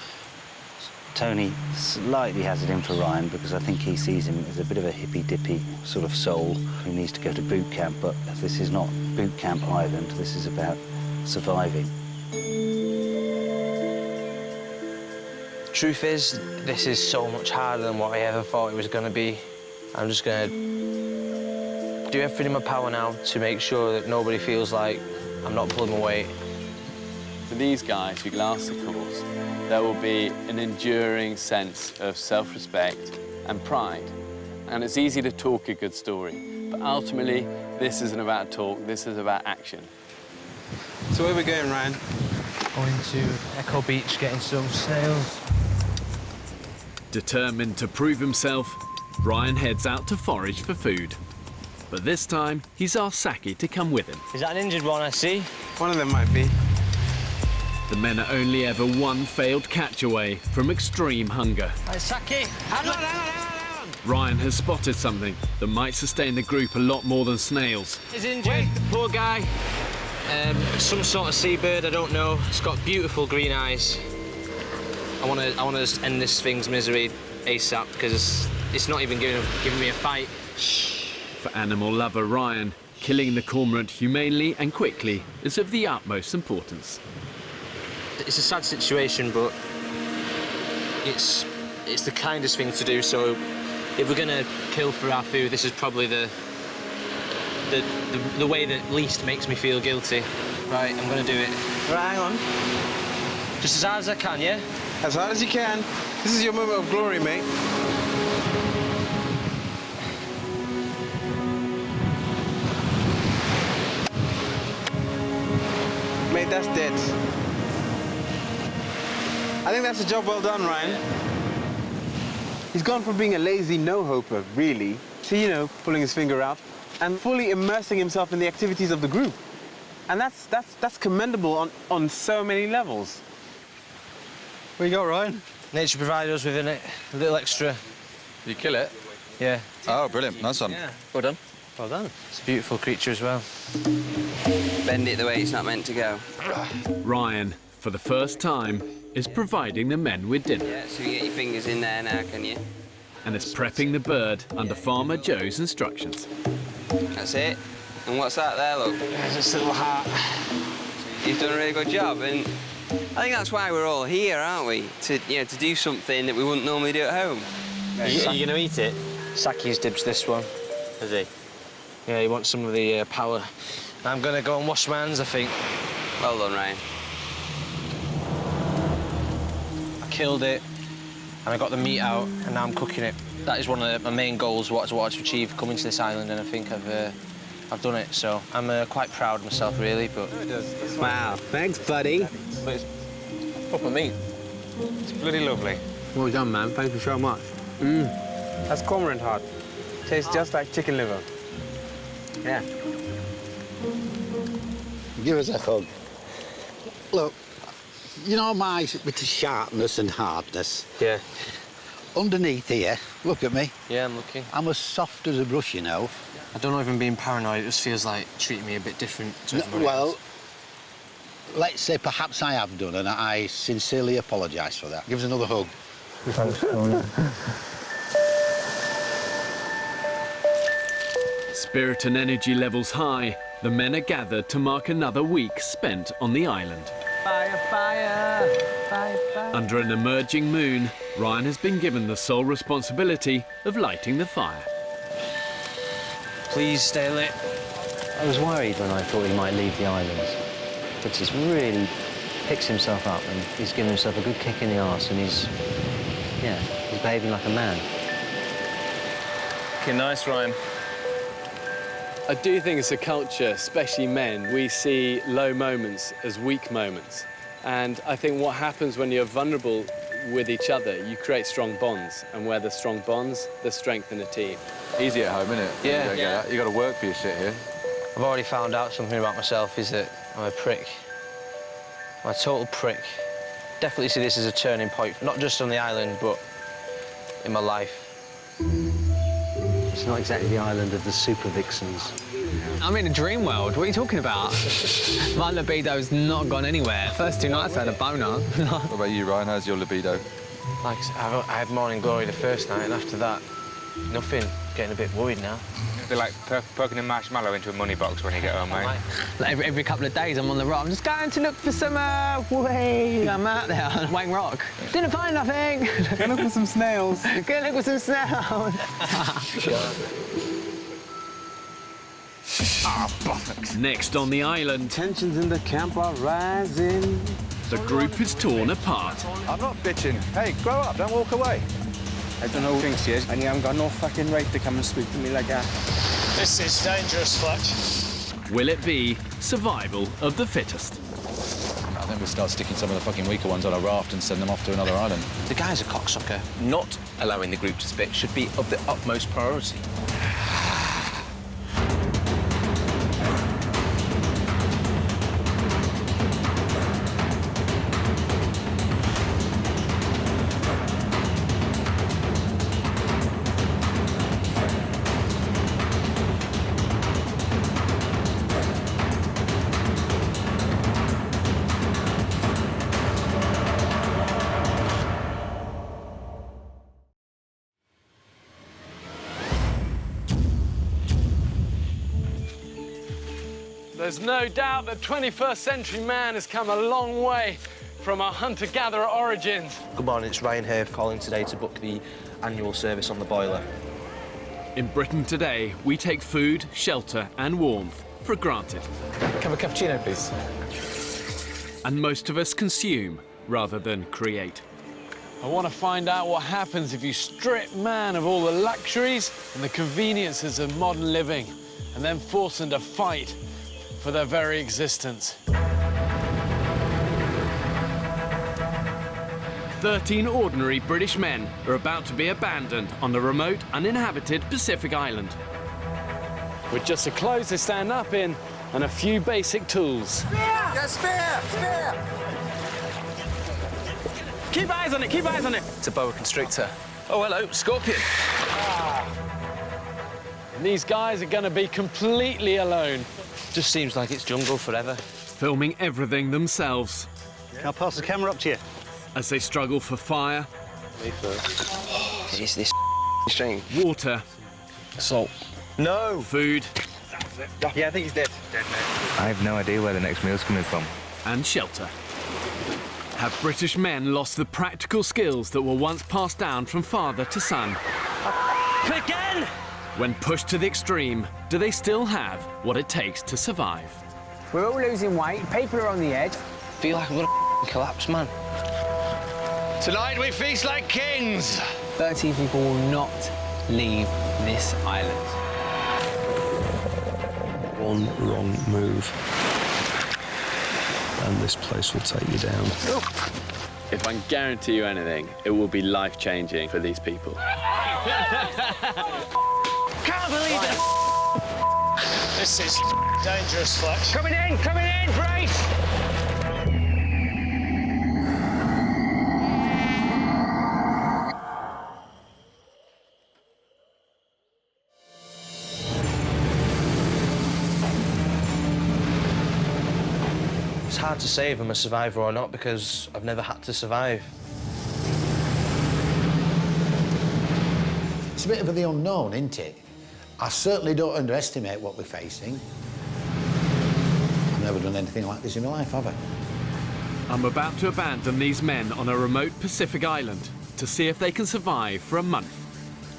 Tony slightly has it in for Ryan because I think he sees him as a bit of a hippy-dippy sort of soul who needs to go to boot camp, but this is not boot camp island, this is about surviving. Truth is, this is so much harder than what I ever thought it was going to be. I'm just going to do everything in my power now to make sure that nobody feels like I'm not pulling my weight. For these guys who last the course, there will be an enduring sense of self-respect and pride. And it's easy to talk a good story, but ultimately, this isn't about talk, this is about action. So where are we going, Ryan? Going to Echo Beach, getting some snails. Determined to prove himself, Ryan heads out to forage for food. But this time, he's asked Saki to come with him. Is that an injured one I see? One of them might be. The men are only ever one failed catch away from extreme hunger. Hey, Saki! Hang on! Ryan has spotted something that might sustain the group a lot more than snails. He's injured, the poor guy. Some sort of seabird, I don't know. It's got beautiful green eyes. I want to end this thing's misery ASAP because it's not even giving me a fight. For animal lover Ryan, killing the cormorant humanely and quickly is of the utmost importance. It's a sad situation, but it's the kindest thing to do. So if we're gonna kill for our food, this is probably the way that least makes me feel guilty. Right, I'm gonna do it. Right, hang on. Just as hard as I can, yeah? As hard as you can. This is your moment of glory, mate. Mate, that's dead. I think that's a job well done, Ryan. He's gone from being a lazy no-hoper, really, to, you know, pulling his finger out and fully immersing himself in the activities of the group. And that's commendable on so many levels. What you got, Ryan? Nature provided us with a little extra. You kill it? Yeah. Oh, brilliant. Nice one. Yeah. Well done. Well done. It's a beautiful creature as well. Bend it the way it's not meant to go. Ryan, for the first time, is providing the men with dinner. Yeah, so you get your fingers in there now, can you? And is prepping the bird under Farmer Joe's instructions. That's it. And what's that there, look? There's this little heart. You've done a really good job, and I think that's why we're all here, aren't we? To do something that we wouldn't normally do at home. Are you going to eat it? Saki's dibs this one. Is he? Yeah, he wants some of the power. I'm going to go and wash my hands, I think. Well done, Ryan. I killed it, and I got the meat out, and now I'm cooking it. That is one of my main goals, what I wanted to achieve coming to this island, and I think I've done it. So I'm quite proud of myself, really. But wow, thanks, buddy. But it's proper meat. It's bloody lovely. Well done, man. Thank you so much. That's cormorant heart. Tastes just like chicken liver. Yeah. Give us a hug. Look, you know my bit of sharpness and hardness? Yeah. Underneath here, look at me. Yeah, I'm looking. I'm as soft as a brush, you know. I don't know if I'm being paranoid. It just feels like treating me a bit different to everybody else. Let's say perhaps I have done, and I sincerely apologise for that. Give us another hug. Thanks, Spirit and energy levels high, the men are gathered to mark another week spent on the island. Fire, fire, fire, fire. Under an emerging moon, Ryan has been given the sole responsibility of lighting the fire. Please stay lit. I was worried when I thought he might leave the islands, but he's really picks himself up and he's given himself a good kick in the arse, and he's behaving like a man. Okay, nice, Ryan. I do think as a culture, especially men, we see low moments as weak moments. And I think what happens when you're vulnerable with each other, you create strong bonds. And where there's strong bonds, there's strength in a team. Easy at home, isn't it? Yeah. You got to work for your shit here. I've already found out something about myself, is that I'm a prick. I'm a total prick. Definitely see this as a turning point, not just on the island, but in my life. It's not exactly the island of the super vixens. I'm in a dream world. What are you talking about? My libido's not gone anywhere. First 2 nights I had a boner. What about you, Ryan? How's your libido? Like, I had morning glory the first night, and after that, nothing. Getting a bit worried now. They're like poking a marshmallow into a money box when you get home, mate. Like every couple of days I'm on the rock. I'm just going to look for some, I'm out there on Wang Rock. Didn't find nothing. Go look for some snails. Go look for some snails. Next on the island, tensions in the camp are rising. The group is torn apart. I'm not bitching. Hey, grow up, don't walk away. I don't know who thinks he is, and you haven't got no fucking right to come and speak to me like that. This is dangerous, Fletch. Will it be survival of the fittest? I think we start sticking some of the fucking weaker ones on a raft and send them off to another island. The guy's a cocksucker. Not allowing the group to spit should be of the utmost priority. There's no doubt that 21st century man has come a long way from our hunter-gatherer origins. Good morning, it's Ryan here calling today to book the annual service on the boiler. In Britain today, we take food, shelter and warmth for granted. Have a cappuccino, please. And most of us consume rather than create. I want to find out what happens if you strip man of all the luxuries and the conveniences of modern living and then force them to fight for their very existence. 13 ordinary British men are about to be abandoned on the remote, uninhabited Pacific island. With just the clothes they stand up in and a few basic tools. Spear! Yeah, spear! Spear! Keep eyes on it, keep eyes on it. It's a boa constrictor. Oh, hello, scorpion. And these guys are going to be completely alone. Just seems like it's jungle forever. Filming everything themselves. Can I pass the camera up to you? As they struggle for fire. Me first. It's this string. Water. Salt. No. Food. Yeah, I think he's dead. Dead, mate. I have no idea where the next meal's coming from. And shelter. Have British men lost the practical skills that were once passed down from father to son? Again! When pushed to the extreme, do they still have what it takes to survive? We're all losing weight, people are on the edge. I feel like I'm gonna collapse, man. Tonight we feast like kings. 13 people will not leave this island. One wrong move, and this place will take you down. If I can guarantee you anything, it will be life-changing for these people. Can't believe it. This is dangerous, Fletch. Coming in, brace! It's hard to say if I'm a survivor or not because I've never had to survive. It's a bit of the unknown, isn't it? I certainly don't underestimate what we're facing. I've never done anything like this in my life, have I? I'm about to abandon these men on a remote Pacific island to see if they can survive for a month.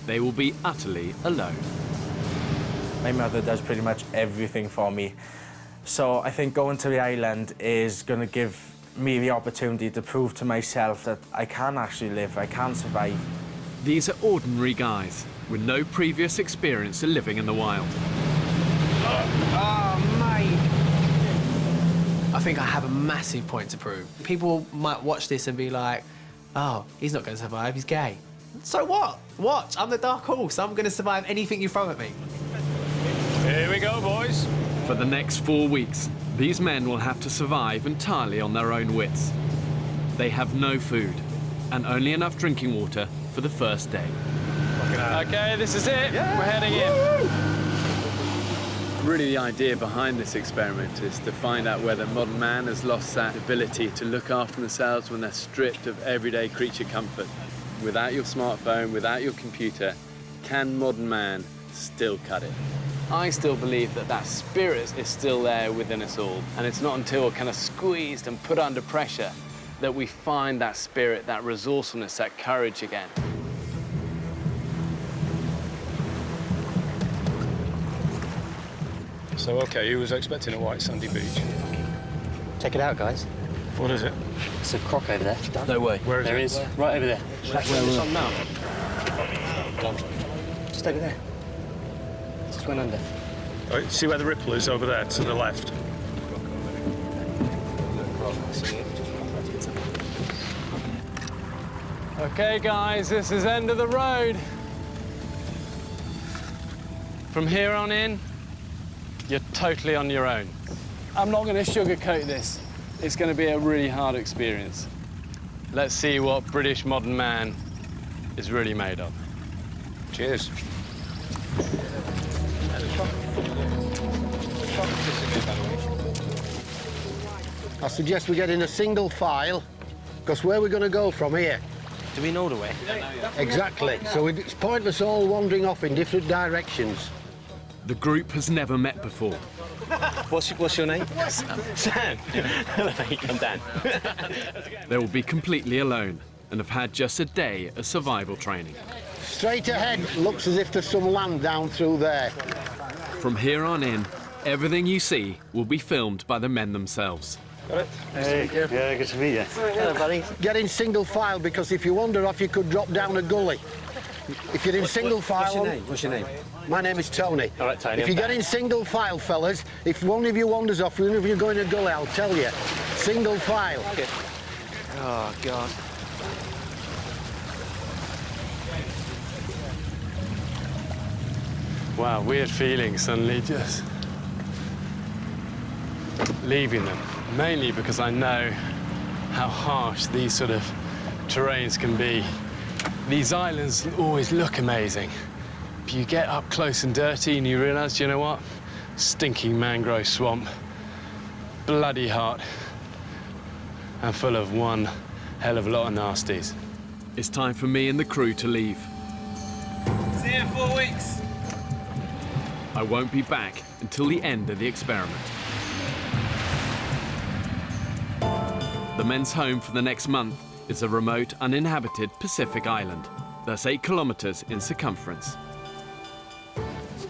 They will be utterly alone. My mother does pretty much everything for me. So I think going to the island is going to give me the opportunity to prove to myself that I can actually live, I can survive. These are ordinary guys with no previous experience of living in the wild. Oh, mate. I think I have a massive point to prove. People might watch this and be like, oh, he's not going to survive, he's gay. So what? Watch, I'm the dark horse. I'm going to survive anything you throw at me. Here we go, boys. For the next 4 weeks, these men will have to survive entirely on their own wits. They have no food and only enough drinking water for the first day. Okay, this is it. Yeah. We're heading in. Really, the idea behind this experiment is to find out whether modern man has lost that ability to look after themselves when they're stripped of everyday creature comfort. Without your smartphone, without your computer, can modern man still cut it? I still believe that that spirit is still there within us all, and it's not until we're kind of squeezed and put under pressure that we find that spirit, that resourcefulness, that courage again. So, OK, who was expecting a white sandy beach? Check it out, guys. What is it? It's a croc over there. No way. Where is There it? is. Right over there. That's where we're on now. Just over there. Just went under. Right, see where the ripple is over there, to the left? Okay, guys, this is end of the road. From here on in, you're totally on your own. I'm not going to sugarcoat this. It's going to be a really hard experience. Let's see what British modern man is really made of. Cheers. I suggest we get in a single file, because where are we going to go from here? Do we know the way? Exactly. So it's pointless all wandering off in different directions. The group has never met before. What's your name? Sam. I'm Dan. They will be completely alone and have had just a day of survival training. Straight ahead looks as if there's some land down through there. From here on in, everything you see will be filmed by the men themselves. Got it? Hey, yeah, good to meet you. Hello, buddy. Get in single file, because if you wander off, you could drop down a gully. If you're in single file... What's your name? What's your name? My name is Tony. All right, Tony. If you get in single file, fellas, if one of you wanders off, even if you're going to a gully, I'll tell you. Single file. Okay. Oh, God. Wow, weird feeling suddenly just leaving them. Mainly because I know how harsh these sort of terrains can be. These islands always look amazing. But you get up close and dirty and you realise, you know what? Stinking mangrove swamp, bloody hot, and full of one hell of a lot of nasties. It's time for me and the crew to leave. See you in 4 weeks. I won't be back until the end of the experiment. The men's home for the next month is a remote, uninhabited Pacific island. That's 8 kilometers in circumference.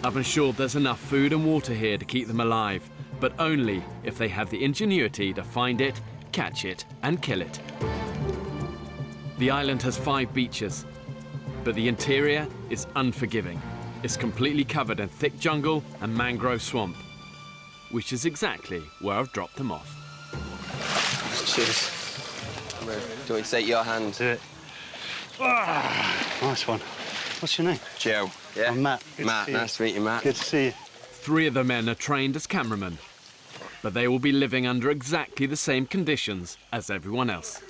I've ensured there's enough food and water here to keep them alive, but only if they have the ingenuity to find it, catch it, and kill it. The island has 5 beaches, but the interior is unforgiving. It's completely covered in thick jungle and mangrove swamp, which is exactly where I've dropped them off. Cheers. Do you want me to take your hand? Do it. Nice one. What's your name? Joe. Yeah. I'm Matt. Matt, nice to meet you, Matt. Good to see you. 3 of the men are trained as cameramen, but they will be living under exactly the same conditions as everyone else.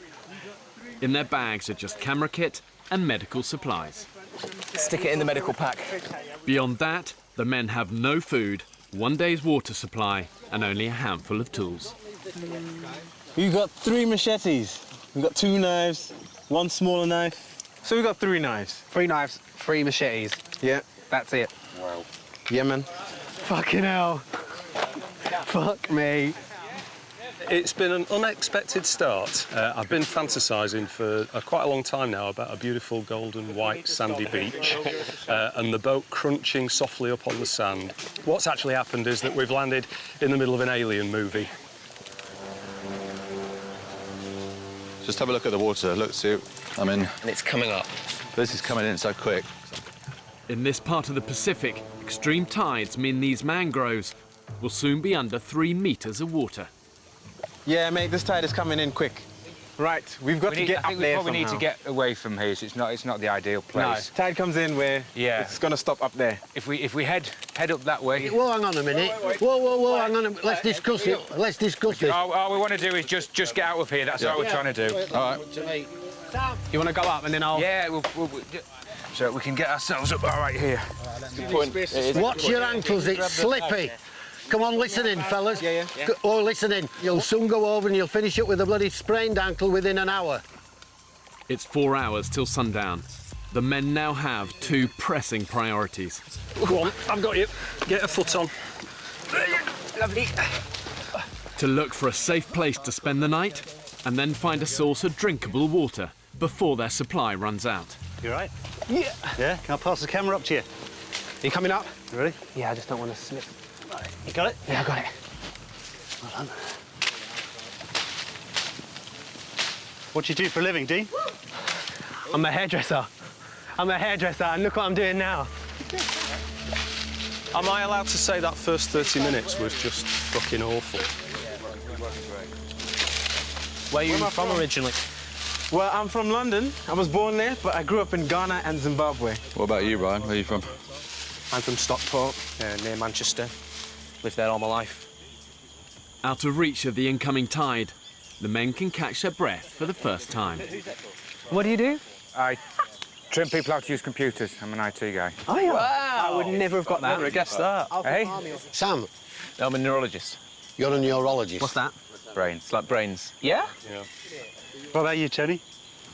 In their bags are just camera kit and medical supplies. Stick it in the medical pack. Beyond that, the men have no food, 1 day's water supply, and only a handful of tools. We've got 3 machetes. We've got 2 knives, 1 smaller knife. So we've got 3 knives. 3 knives, 3 machetes. Yeah. That's it. Wow. Yeah, man. Fucking hell. Fuck me. It's been an unexpected start. I've been fantasising for quite a long time now about a beautiful golden white sandy beach and the boat crunching softly up on the sand. What's actually happened is that we've landed in the middle of an alien movie. Just have a look at the water. Look, see, I'm in. And it's coming up. This is coming in so quick. In this part of the Pacific, extreme tides mean these mangroves will soon be under 3 meters of water. Yeah, mate, this tide is coming in quick. Right, we've got to get up there we probably need somehow. to get away from here, so it's not the ideal place. No, tide comes in where it's going to stop up there. If we head up that way... Whoa, hang on a minute. Whoa, hang on a minute. Let's discuss it. Let's discuss this. All we want to do is just get out of here. That's all we're trying to do. All right. You want to go up and then I'll... Yeah, so we can get ourselves up right here. Good point. Watch your ankles, it's slippy. Come on, listen in, fellas. Yeah. Oh, listen in. You'll soon go over and you'll finish up with a bloody sprained ankle within an hour. It's 4 hours till sundown. The men now have 2 pressing priorities. Go on, I've got you. Get a foot on. Lovely. To look for a safe place to spend the night, and then find a source of drinkable water before their supply runs out. You all right? Yeah. Yeah, can I pass the camera up to you? You coming up? You ready? Yeah, I just don't want to slip. You got it? Yeah, I got it. Well done. What do you do for a living, Dean? I'm a hairdresser. And look what I'm doing now. Am I allowed to say that first 30 minutes was just fucking awful? Where are you from originally? Well, I'm from London. I was born there, but I grew up in Ghana and Zimbabwe. What about you, Ryan? Where are you from? I'm from Stockport, near Manchester. Lived there all my life. Out of reach of the incoming tide, the men can catch their breath for the first time. What do? I train people how to use computers. I'm an IT guy. Oh, yeah. Wow. I would never have got that. Never have guessed that. Hey? Sam, I'm a neurologist. you're a neurologist. What's that? Brains. It's like brains. Yeah? Yeah. What about you, Tony?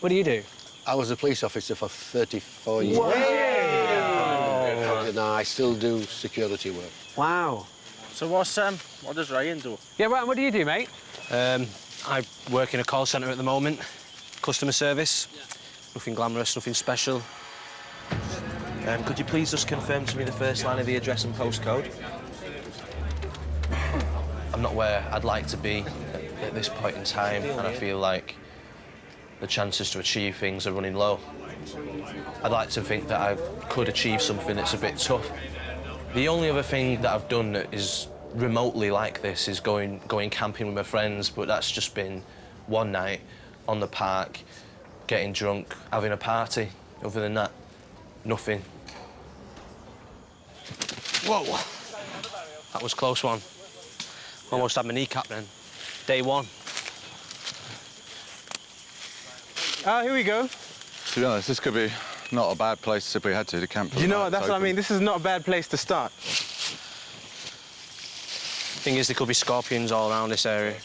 What do you do? I was a police officer for 34 years. Wow. No, I still do security work. Wow. So what does Ryan do? Yeah, Ryan, what do you do, mate? I work in a call centre at the moment. Customer service. Nothing glamorous, nothing special. Could you please just confirm to me the first line of the address and postcode? I'm not where I'd like to be. at this point in time, and I feel like the chances to achieve things are running low. I'd like to think that I could achieve something that's a bit tough. The only other thing that I've done that is remotely like this is going camping with my friends, but that's just been one night on the park, getting drunk, having a party. Other than that, nothing. Whoa! That was a close one. Almost had my kneecap then. Day one. Here we go. To be honest, this could be not a bad place if we had to camp. You know what, that's what I mean. This is not a bad place to start. Thing is, there could be scorpions all around this area.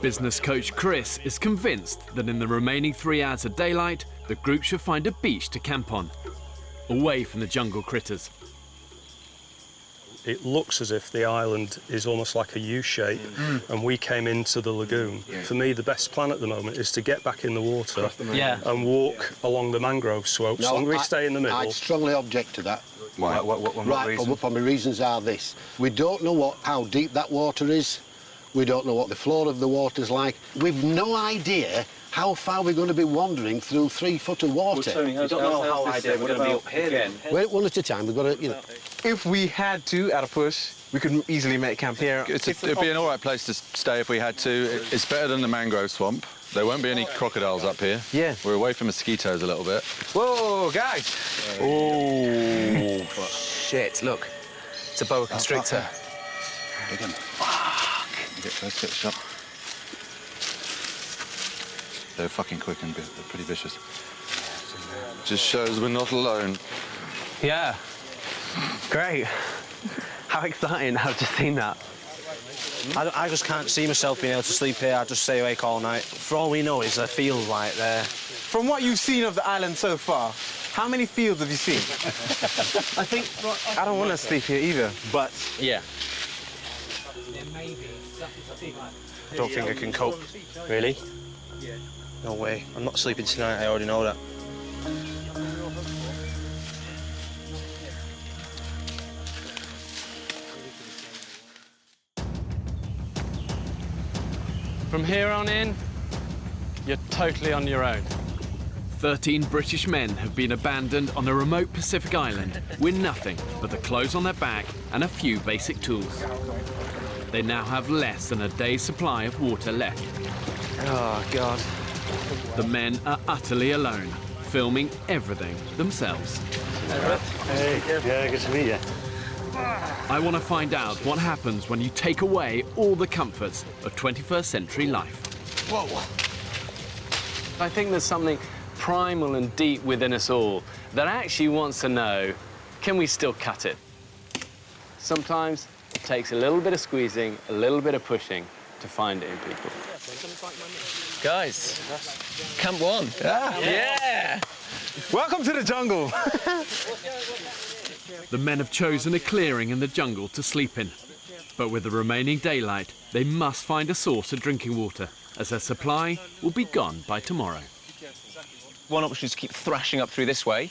Business coach Chris is convinced that in the remaining 3 hours of daylight, the group should find a beach to camp on, away from the jungle critters. It looks as if the island is almost like a U-shape, and we came into the lagoon. For me, the best plan at the moment is to get back in the water and walk along the mangrove slopes. No, we stay in the middle. I'd strongly object to that. Why? What reason? My reasons are this. We don't know how deep that water is. We don't know what the floor of the water's like. We've no idea how far we're going to be wandering through 3 foot of water. We don't know how idea we're going to be up here then. Wait, one at a time. We've got to, you know. If we had to, at a push, we could easily make camp here. It'd be an all right place to stay if we had to. It's better than the mangrove swamp. There won't be any crocodiles up here. Yeah. We're away from mosquitoes a little bit. Whoa, guys! Oh, shit, look. It's a boa constrictor. Big one. Let's get a shot. They're fucking quick and they're pretty vicious. Just shows we're not alone. Yeah. Great. How exciting. I've just seen that. I just can't see myself being able to sleep here. I just stay awake all night. For all we know, is a field right there. From what you've seen of the island so far, how many fields have you seen? I think... I don't want to sleep here either, but... Yeah. I don't think I can cope. Really? No way. I'm not sleeping tonight, I already know that. From here on in, you're totally on your own. 13 British men have been abandoned on a remote Pacific island with nothing but the clothes on their back and a few basic tools. They now have less than a day's supply of water left. Oh, God. The men are utterly alone, filming everything themselves. Hey, yeah, good to meet you. I want to find out what happens when you take away all the comforts of 21st century life. Whoa! I think there's something primal and deep within us all that actually wants to know, can we still cut it? Sometimes it takes a little bit of squeezing, a little bit of pushing to find it in people. Guys, Camp 1. Yeah! Welcome to the jungle. The men have chosen a clearing in the jungle to sleep in. But with the remaining daylight, they must find a source of drinking water, as their supply will be gone by tomorrow. One option is to keep thrashing up through this way,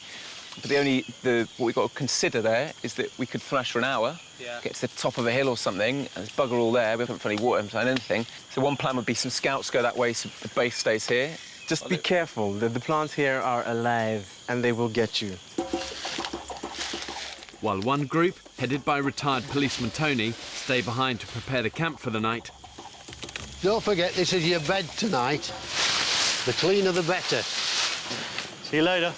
but what we've got to consider there is that we could thrash for an hour, get to the top of a hill or something, and there's bugger all there, we haven't found any water, haven't found anything. So one plan would be some scouts go that way so the base stays here. Just be careful, the plants here are alive and they will get you. While one group, headed by retired policeman Tony, stay behind to prepare the camp for the night. Don't forget, this is your bed tonight. The cleaner, the better. See you later.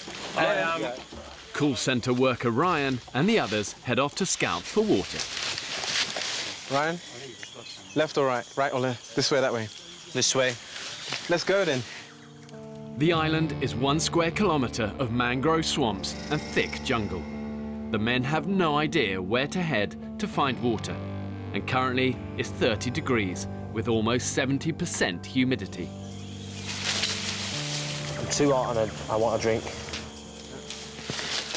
Call centre worker Ryan and the others head off to scout for water. Ryan, left or right? Right or left? This way, that way? This way. Let's go then. The island is 1 square kilometre of mangrove swamps and thick jungle. The men have no idea where to head to find water, and currently it's 30 degrees with almost 70% humidity. I'm too hot and I want a drink.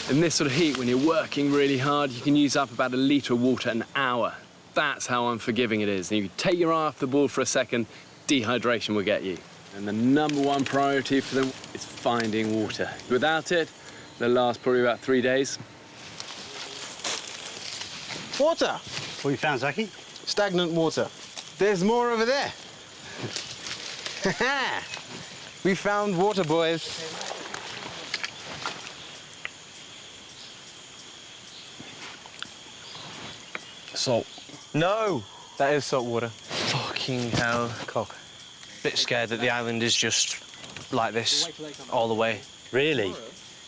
In this sort of heat, when you're working really hard, you can use up about 1 litre of water an hour. That's how unforgiving it is. And if you take your eye off the ball for a second, dehydration will get you. And the #1 priority for them is finding water. Without it, they'll last probably about 3 days. Water! What you found, Zaki? Stagnant water. There's more over there. We found water, boys. Salt. No! That is salt water. Fucking hell. Cock. Bit scared that the island is just like this all the way. Really?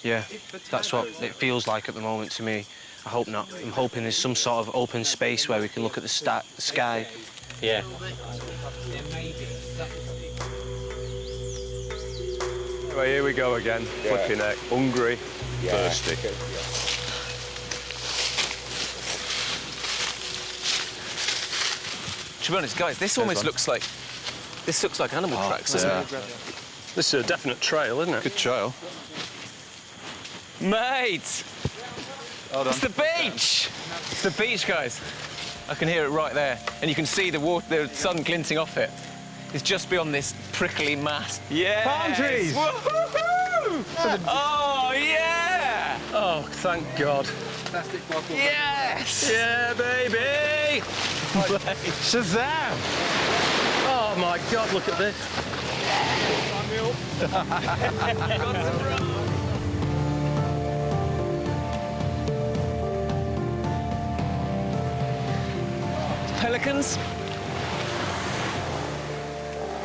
Yeah, that's what it feels like at the moment to me. I hope not. I'm hoping there's some sort of open space where we can look at the sky. Yeah. Right, here we go again. Flipping it. Hungry, thirsty. To be honest, guys, this almost looks like animal tracks, doesn't it? This is a definite trail, isn't it? Good trail. Mate! It's the beach! It's the beach, guys. I can hear it right there. And you can see the water, the sun glinting off it. It's just beyond this prickly mass. Yeah! Palm trees! Woohoo! Oh, yeah! Oh, thank God. Yes! Yeah, baby! Shazam! Oh, my God, look at this. Pelicans?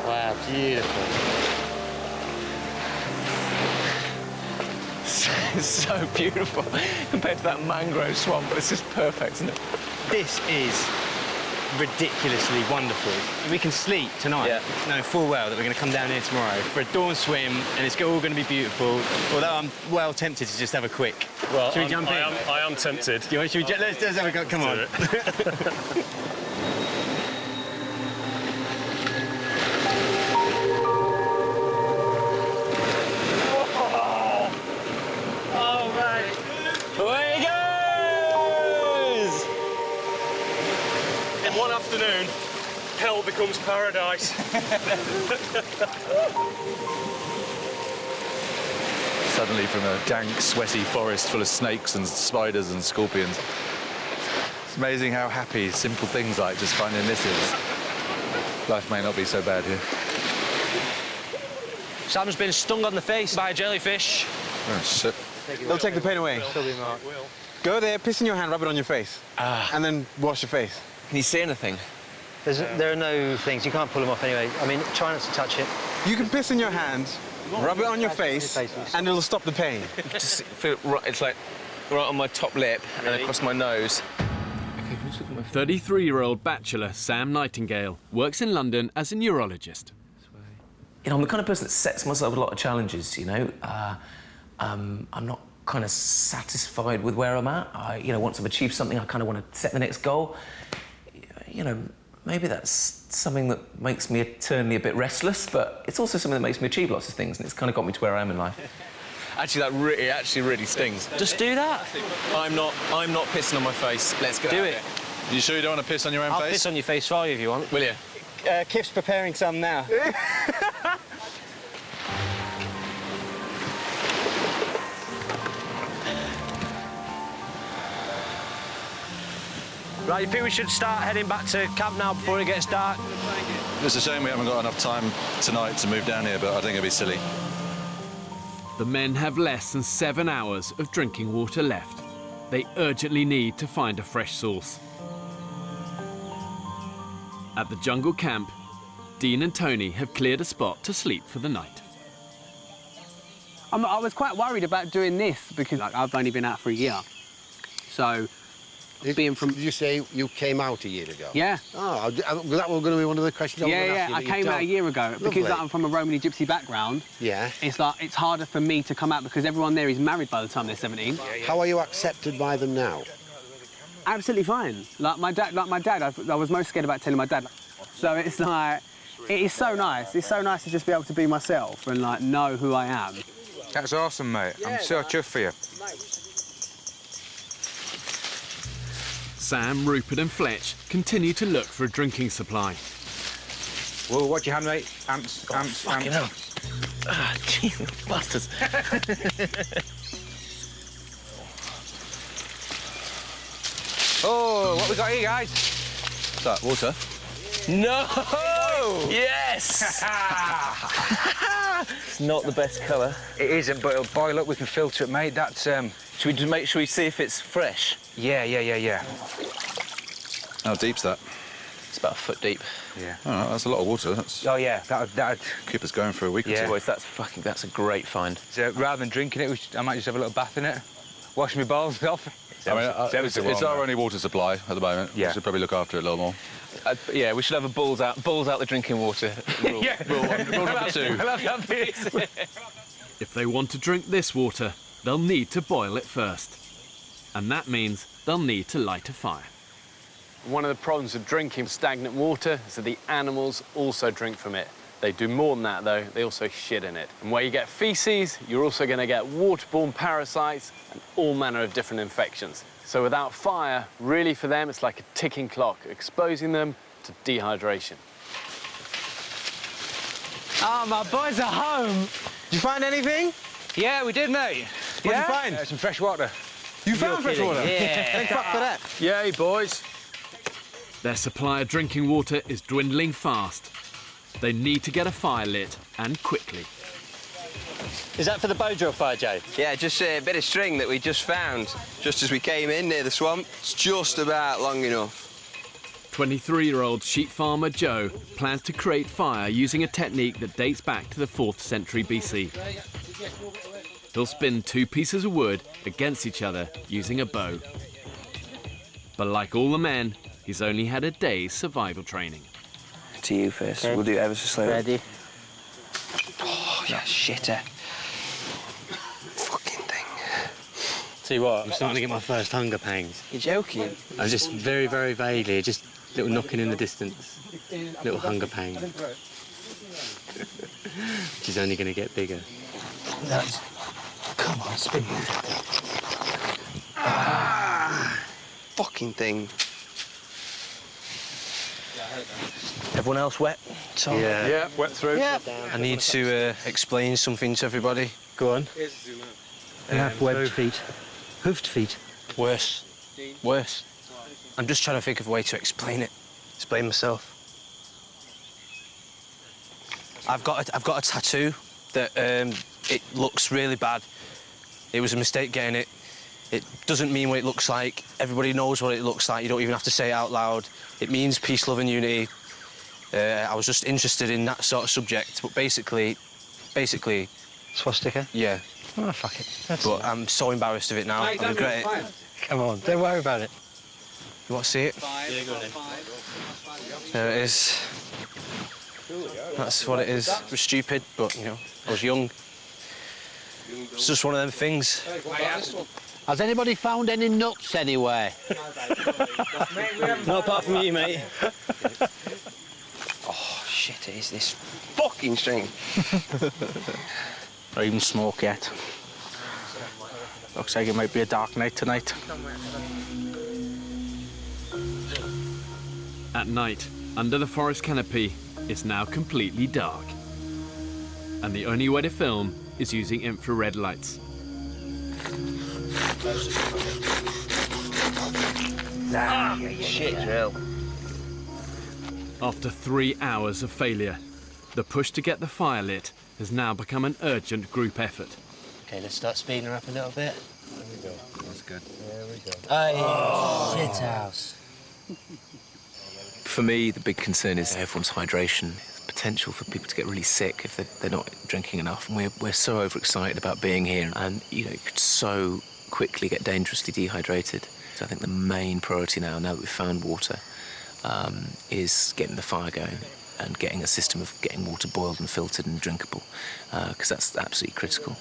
Wow, beautiful. It's so beautiful compared to that mangrove swamp. It's just perfect, isn't it? This is ridiculously wonderful. We can sleep tonight, knowing full well that we're going to come down here tomorrow for a dawn swim, and it's all going to be beautiful. Although I'm well tempted to just have a quick. Well, should we jump in? I am tempted. Should we let's have a go. Come on. One afternoon, hell becomes paradise. Suddenly from a dank, sweaty forest full of snakes and spiders and scorpions. It's amazing how happy simple things like just finding this is. Life may not be so bad here. Sam's been stung on the face by a jellyfish. Oh, shit. They'll take the pain away. Go there, piss in your hand, rub it on your face. And then wash your face. Can you see anything? There are no things. You can't pull them off anyway. I mean, try not to touch it. You can piss in your hand, rub it on your face, and it'll stop the pain. Just feel right, it's like right on my top lip and across my nose. 33-year-old bachelor Sam Nightingale works in London as a neurologist. You know, I'm the kind of person that sets myself a lot of challenges, you know. I'm not kind of satisfied with where I'm at. Once I've achieved something, I kind of want to set the next goal. You know, maybe that's something that makes me eternally a bit restless, but it's also something that makes me achieve lots of things, and it's kind of got me to where I am in life. Actually, it actually really stings. Just do that. I'm not pissing on my face. Let's get do out it. of here. You sure you don't want to piss on your own I'll face? piss on your face for you if you want. Will you? Kip's preparing some now. Right, you think we should start heading back to camp now before it gets dark? It's a shame we haven't got enough time tonight to move down here, but I think it'd be silly. The men have less than 7 hours of drinking water left. They urgently need to find a fresh source. At the jungle camp, Dean and Tony have cleared a spot to sleep for the night. I was quite worried about doing this because I've only been out for a year. So, being from... Did you say you came out a year ago? Yeah. Oh, that was going to be one of the questions I was going to ask you. I came out a year ago. Because I'm from a Romany Gypsy background, it's harder for me to come out because everyone there is married by the time they're 17. How are you accepted by them now? Absolutely fine. Like my dad, I was most scared about telling my dad. So it's like, it is so nice. It's so nice to just be able to be myself and like know who I am. That's awesome, mate. I'm so chuffed for you. Sam, Rupert and Fletch continue to look for a drinking supply. Whoa, watch your hand, mate. Ants. Fucking hell. Ah, Jesus, bastards. Oh, what we got here, guys? What's that, water? No! Yes! It's not the best colour. It isn't, but it'll boil up. We can filter it, mate. That's Should we just make sure we see if it's fresh? Yeah. How deep's that? It's about a foot deep. Yeah. Oh, that's a lot of water. That's... Oh yeah, that'd keep us going for a week or two. Boys, that's a great find. So rather than drinking it, I might just have a little bath in it, wash my balls off. I mean, it's our only water supply at the moment. Yeah. We should probably look after it a little more. Yeah, we should have a balls out the drinking water rule. Yeah. Rule number 2. If they want to drink this water, they'll need to boil it first. And that means they'll need to light a fire. One of the problems of drinking stagnant water is that the animals also drink from it. They do more than that, though. They also shit in it. And where you get feces, you're also going to get waterborne parasites and all manner of different infections. So without fire, really for them, it's like a ticking clock, exposing them to dehydration. Oh, my boys are home. Did you find anything? Yeah, we did, mate. What'd you find? Some fresh water. You found fresh water? Yeah. Thank fuck for that. Yay, boys. Their supply of drinking water is dwindling fast. They need to get a fire lit, and quickly. Is that for the bow drill fire, Joe? Yeah, just a bit of string that we just found, just as we came in near the swamp. It's just about long enough. 23-year-old sheep farmer Joe plans to create fire using a technique that dates back to the 4th century BC. He'll spin 2 pieces of wood against each other using a bow. But like all the men, he's only had a day's survival training. To you first. Okay. We'll do it ever so slowly. Ready? Oh, yeah, shitter. See what? I'm starting to get my first hunger pangs. You're joking? I was just very, very vaguely, just little knocking in the distance. Little hunger pang. Which is only going to get bigger. Come on, spin. Fucking thing. Everyone else wet? Tom? Yeah, wet through. Yeah. I need to explain something to everybody. Go on. You have webbed feet. Hoofed feet. Worse. Worse. I'm just trying to think of a way to explain it. Explain myself. I've got a tattoo that it looks really bad. It was a mistake getting it. It doesn't mean what it looks like. Everybody knows what it looks like. You don't even have to say it out loud. It means peace, love and unity. I was just interested in that sort of subject, but basically... Swastika? Yeah. Oh, fuck it. But I'm so embarrassed of it now. I regret it. Come on, don't worry about it. You want to see it? Yeah, go on then. There it is. That's what it is. It was stupid, but, you know, I was young. It's just one of them things. Has anybody found any nuts anywhere? Not apart from you, mate. Oh, shit, it is this fucking string. Not even smoke yet. Looks like it might be a dark night tonight. At night, under the forest canopy, it's now completely dark. And the only way to film is using infrared lights. Shit, drill. After 3 hours of failure, the push to get the fire lit has now become an urgent group effort. Okay, let's start speeding her up a little bit. There we go. That's good. There we go. Oh, shit house. For me, the big concern is everyone's hydration. There's potential for people to get really sick if they're not drinking enough. And we're so overexcited about being here, and you could so quickly get dangerously dehydrated. So I think the main priority now that we've found water, is getting the fire going and getting a system of getting water boiled and filtered and drinkable, because that's absolutely critical.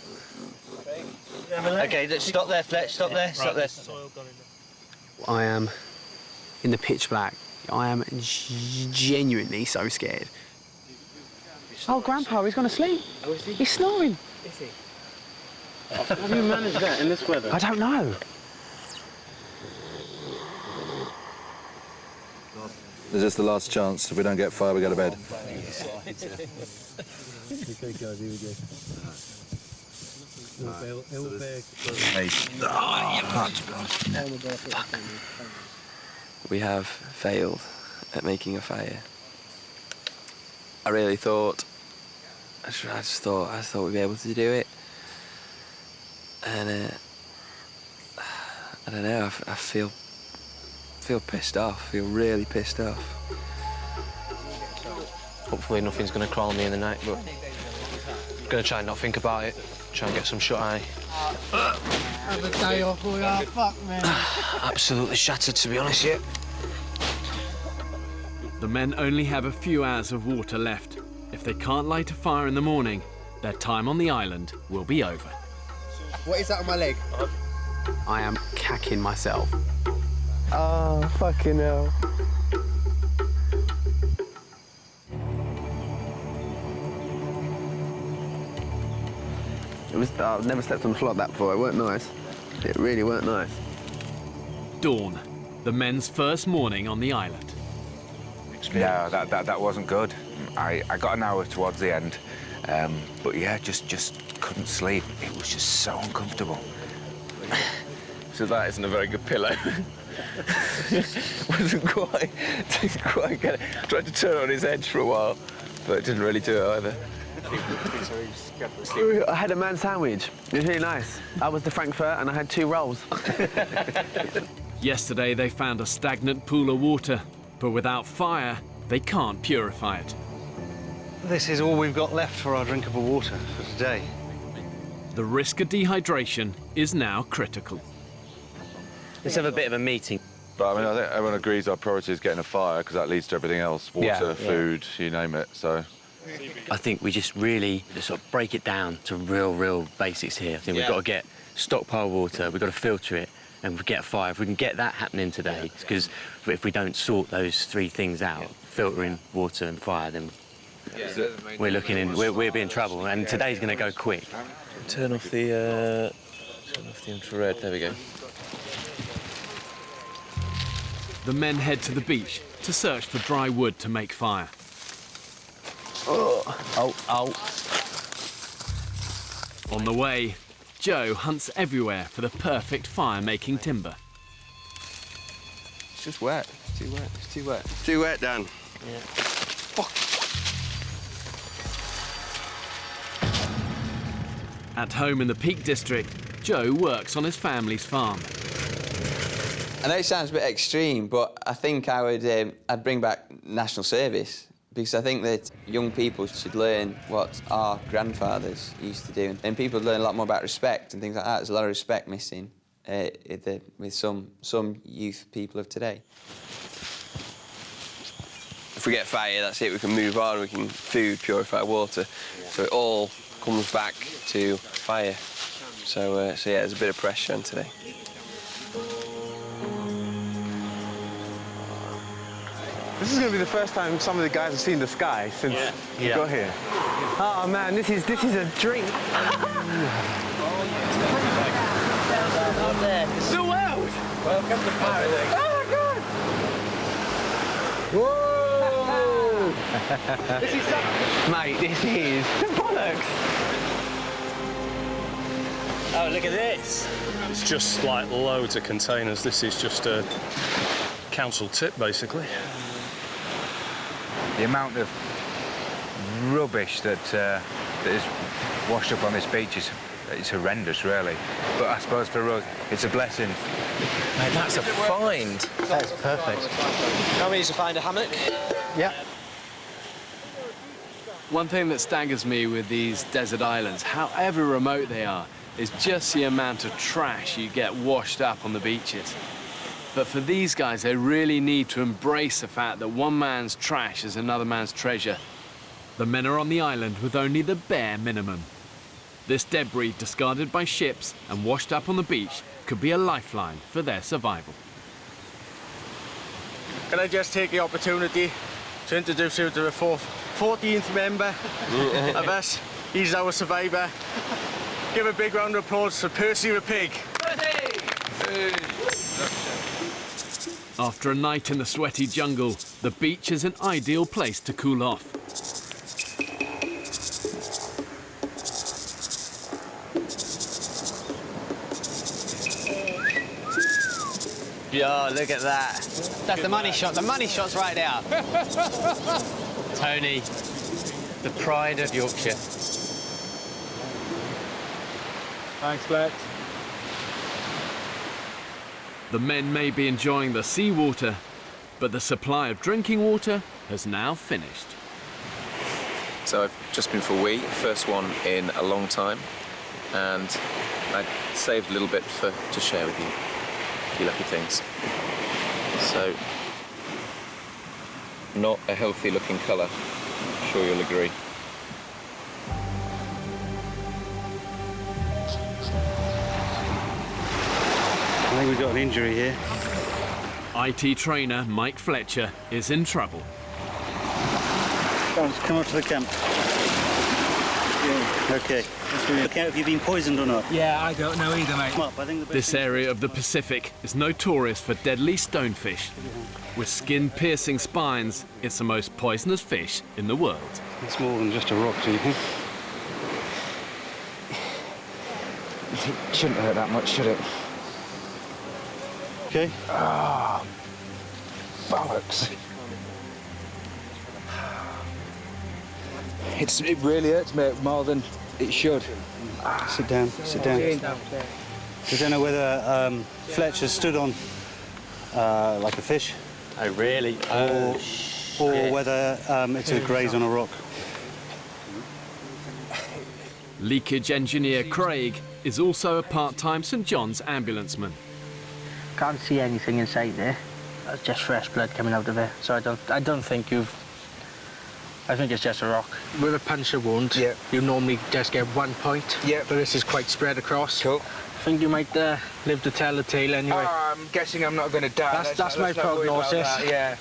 Okay, let's stop there, Fletch. Stop there. Stop there. I am in the pitch black. I am genuinely so scared. Oh, Grandpa, he's gone to sleep. Oh, is he? He's snoring. Is he? How do you manage that in this weather? I don't know. This is the last chance. If we don't get fire, we go to bed. Okay, guys, here we go. We have failed at making a fire. I really thought, I just thought we'd be able to do it. And I don't know, I feel pissed off, feel really pissed off. Hopefully nothing's going to crawl on me in the night, but I'm going to try and not think about it, try and get some shut-eye. Have a day off, we are fucked, man. Absolutely shattered, to be honest, yeah. The men only have a few hours of water left. If they can't light a fire in the morning, their time on the island will be over. What is that on my leg? I am cacking myself. Oh, fucking hell. I've never slept on a floor like that before. It weren't nice. It really weren't nice. Dawn, the men's first morning on the island. No, that wasn't good. I got an hour towards the end, but yeah, just couldn't sleep. It was just so uncomfortable. So that isn't a very good pillow. didn't quite get it. Tried to turn it on his edge for a while, but it didn't really do it either. I had a man sandwich. It was really nice. I was the Frankfurt and I had 2 rolls. Yesterday they found a stagnant pool of water, but without fire, they can't purify it. This is all we've got left for our drinkable water for today. The risk of dehydration is now critical. Let's have a bit of a meeting. But I mean, I think everyone agrees our priority is getting a fire because that leads to everything else. Water, food, you name it, so. I think we just really sort of break it down to real basics here. I think we've got to get stockpile water, we've got to filter it, and we get a fire. If we can get that happening today, because if we don't sort those 3 things out, filtering, water and fire, then we're we'll be in trouble, and today's going to go quick. Turn off the infrared, there we go. The men head to the beach to search for dry wood to make fire. Oh. On the way, Joe hunts everywhere for the perfect fire-making timber. It's just wet. It's too wet. It's too wet. Too wet, Dan. Yeah. Fuck. At home in the Peak District, Joe works on his family's farm. I know it sounds a bit extreme, but I think I'd bring back national service, because I think that young people should learn what our grandfathers used to do, and people learn a lot more about respect and things like that. There's a lot of respect missing with some youth people of today. If we get fire, that's it. We can move on. We can food, purify water. So it all comes back to fire. So yeah, there's a bit of pressure on today. This is going to be the first time some of the guys have seen the sky since we got here. Oh man, this is a dream. The world! Welcome to paradise. Oh my God! Whoa! This is mate, this is bollocks. Oh, look at this. It's just like loads of containers. This is just a council tip, basically. The amount of rubbish that is washed up on this beach is horrendous, really. But I suppose for us, it's a blessing. Mate, that's a find. That's perfect. How many to find a hammock? Yeah. One thing that staggers me with these desert islands, however remote they are, is just the amount of trash you get washed up on the beaches. But for these guys, they really need to embrace the fact that one man's trash is another man's treasure. The men are on the island with only the bare minimum. This debris, discarded by ships and washed up on the beach, could be a lifeline for their survival. Can I just take the opportunity to introduce you to the 14th member of us? He's our survivor. Give a big round of applause for Percy the pig. After a night in the sweaty jungle, the beach is an ideal place to cool off. Yo, look at that. That's the money shot. The money shot's right there. Tony, the pride of Yorkshire. Thanks, Flex. The men may be enjoying the seawater, but the supply of drinking water has now finished. So I've just been for a wee, first one in a long time, and I saved a little bit to share with you. You lucky things. So, not a healthy looking colour, I'm sure you'll agree. I think we've got an injury here. IT trainer Mike Fletcher is in trouble. Come up to the camp. Yeah. OK. Look out if you've been poisoned or not. Yeah, I don't know either, mate. Come up, I think the This area of the Pacific is notorious for deadly stonefish. With skin-piercing spines, it's the most poisonous fish in the world. It's more than just a rock, do you think? It shouldn't hurt that much, should it? OK. Ah, bollocks. It really hurts me more than it should. Sit down, sit down. I don't know whether Fletcher stood on like a fish. Oh, really? Or whether it's a graze on a rock. Leakage engineer Craig is also a part-time St John's ambulanceman. Can't see anything in sight there. That's just fresh blood coming out of it. So I don't think you've... I think it's just a rock. With a puncture wound, you normally just get 1 point. Yeah. But this is quite spread across. Cool. I think you might live to tell the tale anyway. I'm guessing I'm not going to die. That's my prognosis. Yeah.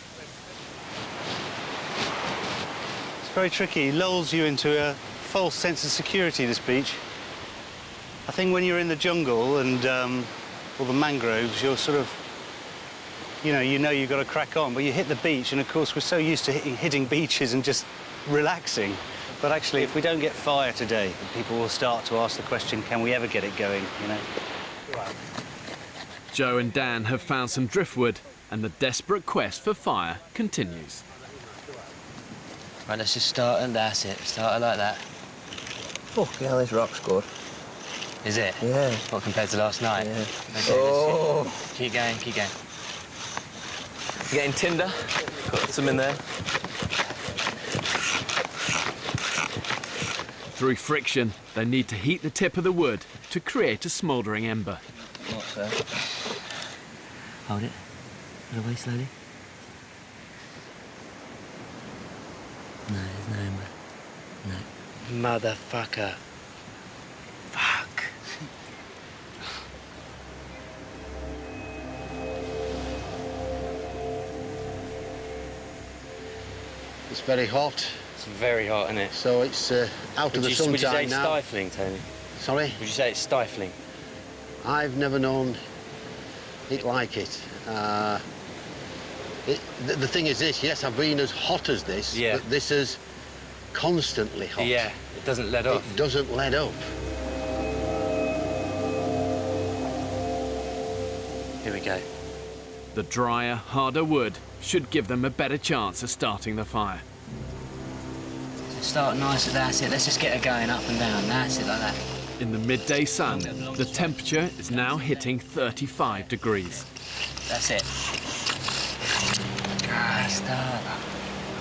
It's very tricky. It lulls you into a false sense of security, this beach. I think when you're in the jungle and all the mangroves, you're sort of, you know you've got to crack on, but you hit the beach, and of course we're so used to hitting beaches and just relaxing. But actually, if we don't get fire today, people will start to ask the question, can we ever get it going, you know? Joe and Dan have found some driftwood, and the desperate quest for fire continues. Right, let's just start, and that's it. Start it like that. Fucking hell, this rock's good. Is it? Yeah. What, compared to last night? Yeah. Okay, oh. Keep going, keep going. You're getting tinder? Got some in there. Through friction, they need to heat the tip of the wood to create a smouldering ember. What's that? Hold it. Put it away slowly. No, there's no ember. No. Motherfucker. Fuck. It's very hot. It's very hot, isn't it? So it's out of the sunshine now. Would you say it's stifling, Tony? Sorry? Would you say it's stifling? I've never known it like it. The thing is this, yes, I've been as hot as this, but this is constantly hot. Yeah, it doesn't let up. It doesn't let up. Here we go. The drier, harder wood should give them a better chance of starting the fire. Start nice, that's it. Let's just get her going up and down. That's it, like that. In the midday sun, the temperature is now hitting 35 degrees. That's it. Ah, start.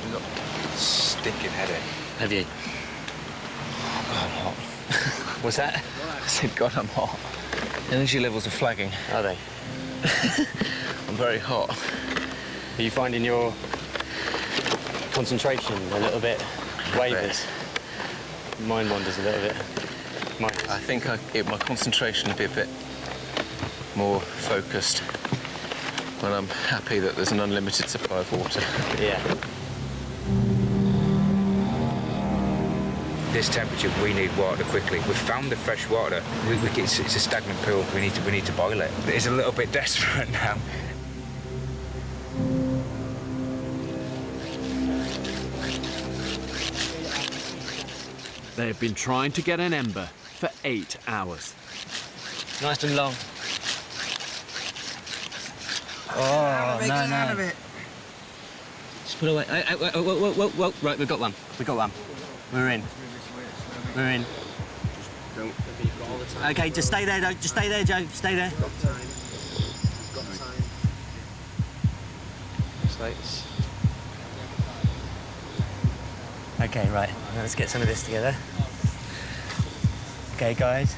I've got a stinking headache. Have you? God, I'm hot. What's that? I said, God, I'm hot. Energy levels are flagging. Are they? I'm very hot. Are you finding your concentration a little bit wavers? Mine wanders a little bit. Mine. I think my concentration will be a bit more focused when I'm happy that there's an unlimited supply of water. Yeah. This temperature, we need water quickly. We've found the fresh water. It's a stagnant pool. We need to boil it. It's a little bit desperate now. They have been trying to get an ember for 8 hours. Nice and long. Oh, no. Just put away. Whoa. Right, we've got one. We're in. Okay, just stay there, Joe. Just stay there, Joe. Stay there. Got time. Slates. Okay, right. Now let's get some of this together. Okay, guys.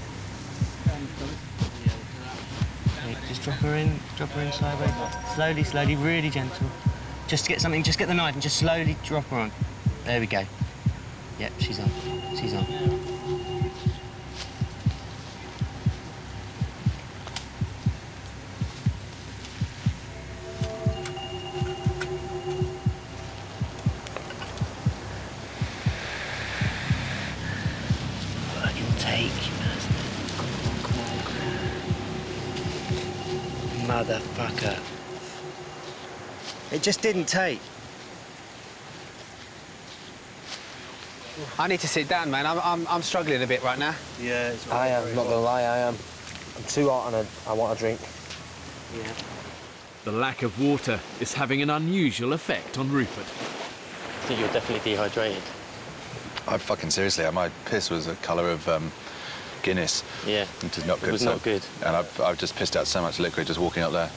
Okay, just drop her in sideways. Slowly, really gentle. Just to get something, just get the knife and just slowly drop her on. There we go. Yep, she's on. Motherfucker. It just didn't take. I need to sit down, man. I'm struggling a bit right now. Yeah, I am, not gonna lie, I am. I'm too hot and I want a drink. Yeah. The lack of water is having an unusual effect on Rupert. I think you're definitely dehydrated. Seriously, my piss was the colour of Guinness. Yeah. Which is not good. It was not good. And I've just pissed out so much liquid just walking up there.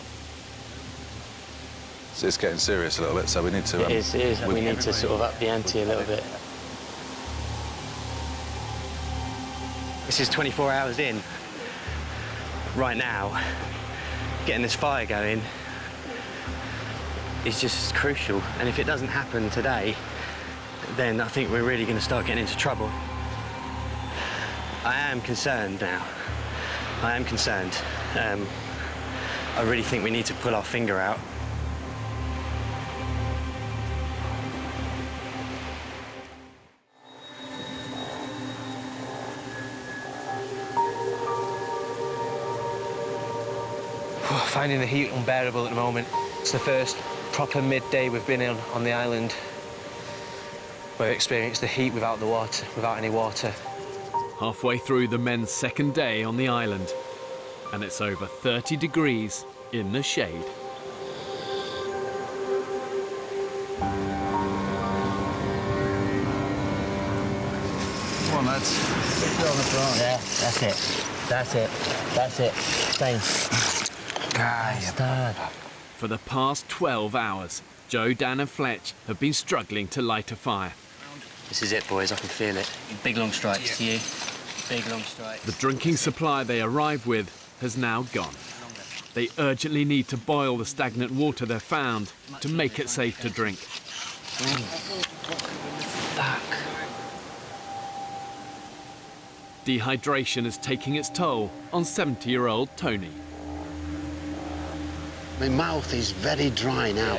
So it's getting serious a little bit, so we need to... It is. We need to sort of up the ante a little bit. This is 24 hours in. Right now, getting this fire going is just crucial. And if it doesn't happen today, then I think we're really going to start getting into trouble. I am concerned now. I am concerned. I really think we need to pull our finger out. Finding the heat unbearable at the moment. It's the first proper midday we've been on the island. We've experienced the heat without the water, without any water. Halfway through the men's second day on the island, and it's over 30 degrees in the shade. Come on, lads. Yeah, that's it. Stay. Bastard. For the past 12 hours, Joe, Dan and Fletch have been struggling to light a fire. This is it, boys. I can feel it. Big long strikes to you. Big long strikes. The drinking supply they arrived with has now gone. They urgently need to boil the stagnant water they've found to make it safe to drink. Fuck. Dehydration is taking its toll on 70-year-old Tony. My mouth is very dry now.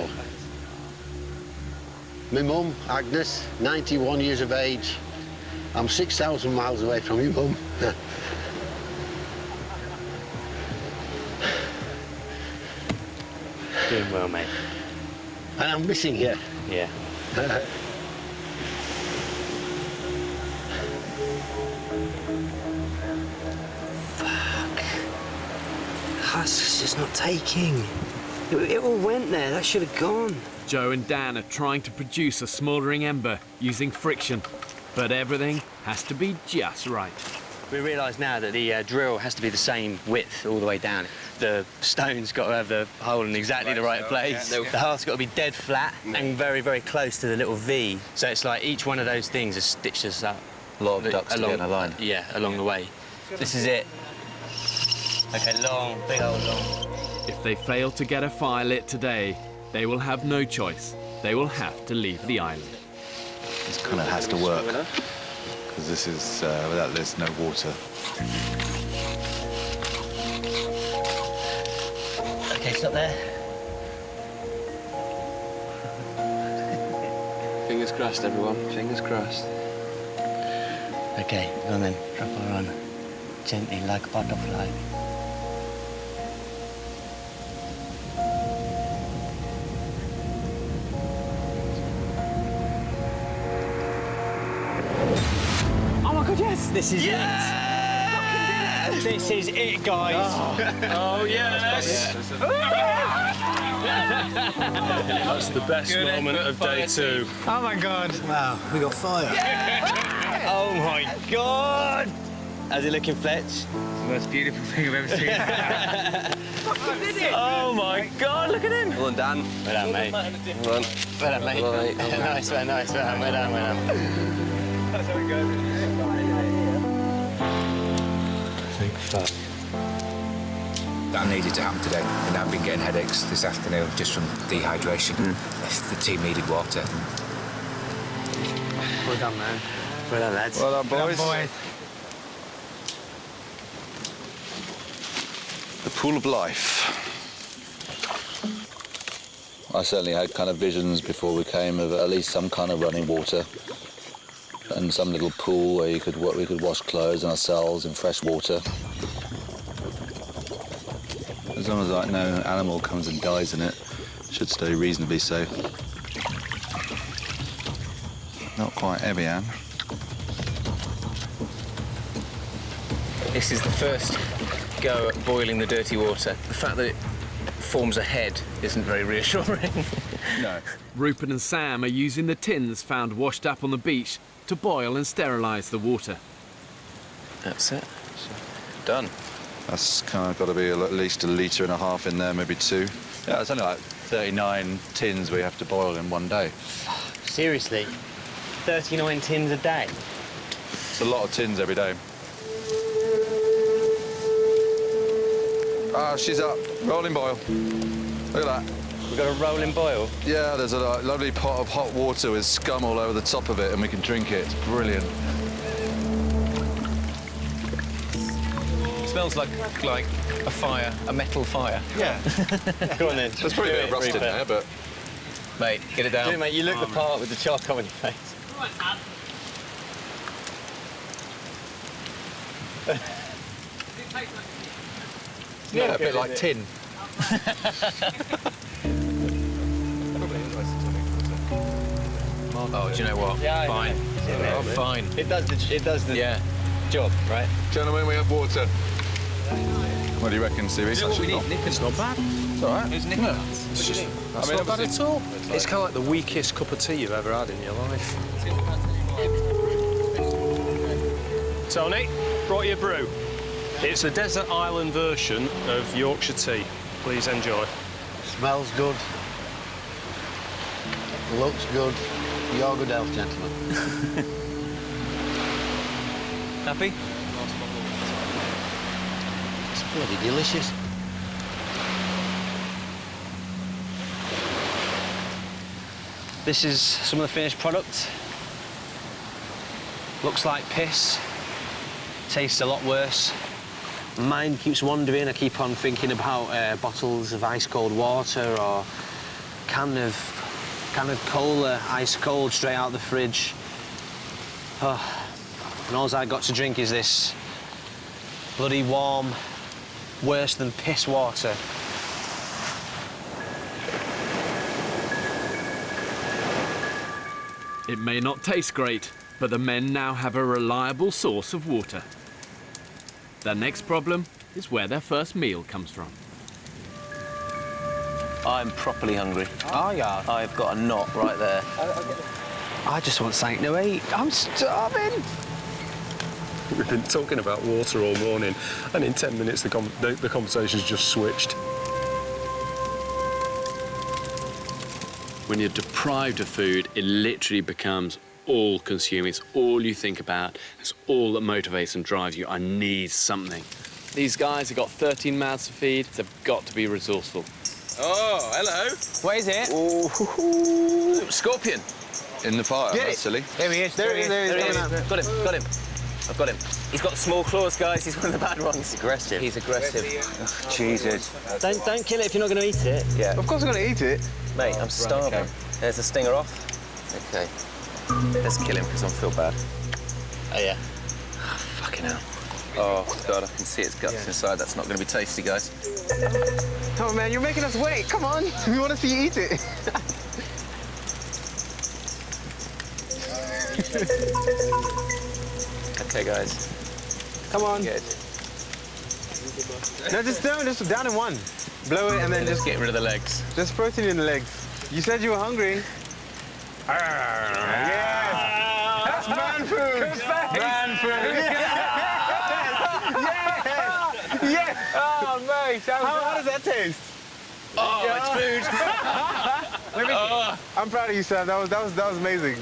My mum, Agnes, 91 years of age. I'm 6,000 miles away from you, mum. Doing well, mate. And I'm missing you. Yeah. That's just not taking. It all went there. That should have gone. Joe and Dan are trying to produce a smouldering ember using friction, but everything has to be just right. We realise now that the drill has to be the same width all the way down. The stone's got to have the hole in exactly the right place. Yeah. The hearth's got to be dead flat and very, very close to the little V. So it's like each one of those things has stitched us up. A lot of ducks to get in a line. Yeah, along the way. This is it. Okay, long, big old long. If they fail to get a fire lit today, they will have no choice. They will have to leave the island. This kind of has to work, because this is, without this, no water. Okay, stop there. Fingers crossed, everyone. Fingers crossed. Okay, go on then. Drop her on. Gently, like a butterfly. Oh my God, yes! This is it! This is it, guys! Oh yes! That's the best moment of day 2. Oh my God. Wow, we got fire. Oh my God! How's it looking, Fletch? It's the most beautiful thing I've ever seen. Oh my God, look at him! Well done, Dan. Well done, mate. Well done. Well done, mate. Well done. Nice, well done. That's how it goes. I think fuck. That needed to happen today, and I've been getting headaches this afternoon just from dehydration. The team needed water. Well done, man. Well done, lads. Well done, boys. The pool of life. I certainly had kind of visions before we came of at least some kind of running water and some little pool where we could wash clothes and ourselves in fresh water. As long as like no animal comes and dies in it, it should stay reasonably safe. Not quite heavy, Anne. This is the first go at boiling the dirty water. The fact that it forms a head isn't very reassuring. No. Rupert and Sam are using the tins found washed up on the beach to boil and sterilise the water. That's it. Done. That's kind of got to be at least 1.5 litres in there, maybe 2. Yeah, it's only like 39 tins we have to boil in one day. Seriously? 39 tins a day? It's a lot of tins every day. Ah, she's up. Rolling boil. Look at that. We've got a rolling boil? Yeah, there's a lovely pot of hot water with scum all over the top of it, and we can drink it. It's brilliant. It smells like a fire, a metal fire. Yeah. Go on then. There's probably a bit of rust in there, but... Mate, get it down. Do it, mate. You look the part with the charcoal on your face. Yeah, a bit like tin. Oh, do you know what? Yeah, fine. Fine. It does the job, right? Gentlemen, we have water. What do you reckon, Stevie? It's not bad. It's all right. Who's nicking that? It's just, not bad at all. It's kind of like the weakest cup of tea you've ever had in your life. Tony, brought you a brew. It's a desert island version of Yorkshire tea. Please enjoy. Smells good. Looks good. You're good health, gentlemen. Happy? It's bloody delicious. This is some of the finished product. Looks like piss. Tastes a lot worse. Mind keeps wandering. I keep on thinking about bottles of ice-cold water or can of cola, ice cold, straight out the fridge. Oh. And all I got to drink is this bloody warm, worse than piss water. It may not taste great, but the men now have a reliable source of water. Their next problem is where their first meal comes from. I'm properly hungry. Oh, yeah. I've got a knot right there. I just want something to eat. I'm starving. We've been talking about water all morning, and in 10 minutes the conversation's just switched. When you're deprived of food, it literally becomes all-consuming. It's all you think about. It's all that motivates and drives you. I need something. These guys have got 13 mouths to feed. They've got to be resourceful. Oh, hello. What is it? Ooh, scorpion. In the fire, that's silly. There he is. There he is. Got him. I've got him. He's got small claws, guys. He's one of the bad ones. Aggressive. He's aggressive. Jesus. Don't kill it if you're not going to eat it. Yeah. Of course I'm going to eat it. Mate, I'm starving. Okay. There's the stinger off. Okay. Let's kill him because I feel bad. Oh, yeah. Oh, fucking hell. Oh, God, I can see its guts inside. That's not going to be tasty, guys. Come on, man, you're making us wait. Come on. We want to see you eat it. Okay, guys. Come on. Good. No, just down in one. Blow it and then just get rid of the legs. Just protein in the legs. You said you were hungry. Yes! That's man food! Man food! Yes! Yes! Oh, mate! How does that taste? Oh, it's food! I'm proud of you, Sam. That was amazing.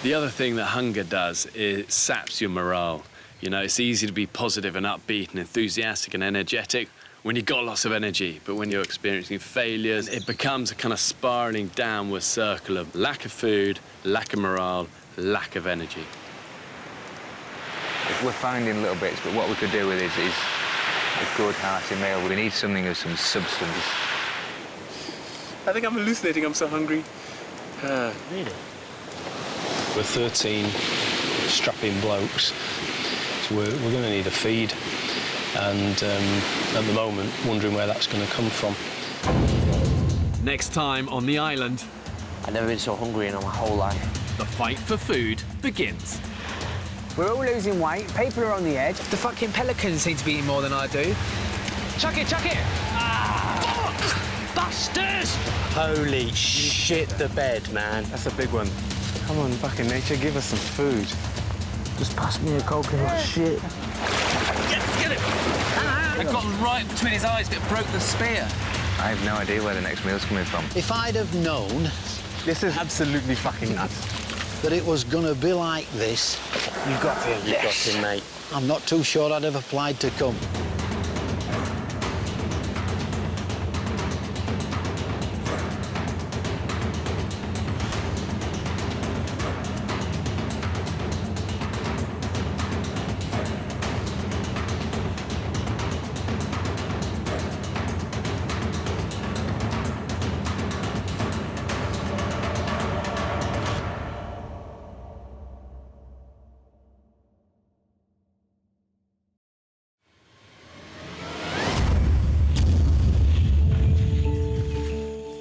The other thing that hunger does is it saps your morale. You know, it's easy to be positive and upbeat and enthusiastic and energetic when you've got lots of energy, but when you're experiencing failures, it becomes a kind of spiralling downward circle of lack of food, lack of morale, lack of energy. We're finding little bits, but what we could do with it is a good hearty meal. We need something of some substance. I think I'm hallucinating. I'm so hungry. Really? We're 13 strapping blokes, so we're going to need a feed. And at the moment, wondering where that's going to come from. Next time on the island, I've never been so hungry in my whole life. the fight for food begins. We're all losing weight, people are on the edge. The fucking pelicans seem to be eating more than I do. Chuck it, chuck it! Ah! Fuck! Busters! Holy shit, the bed, man. That's a big one. Come on, fucking nature, give us some food. Just pass me a coconut shit. Get it! I got right between his eyes, but it broke the spear. I have no idea where the next meal's coming from. If I'd have known... This is absolutely fucking nuts. ...that it was going to be like this... You got him, you got him, mate. I'm not too sure I'd have applied to come.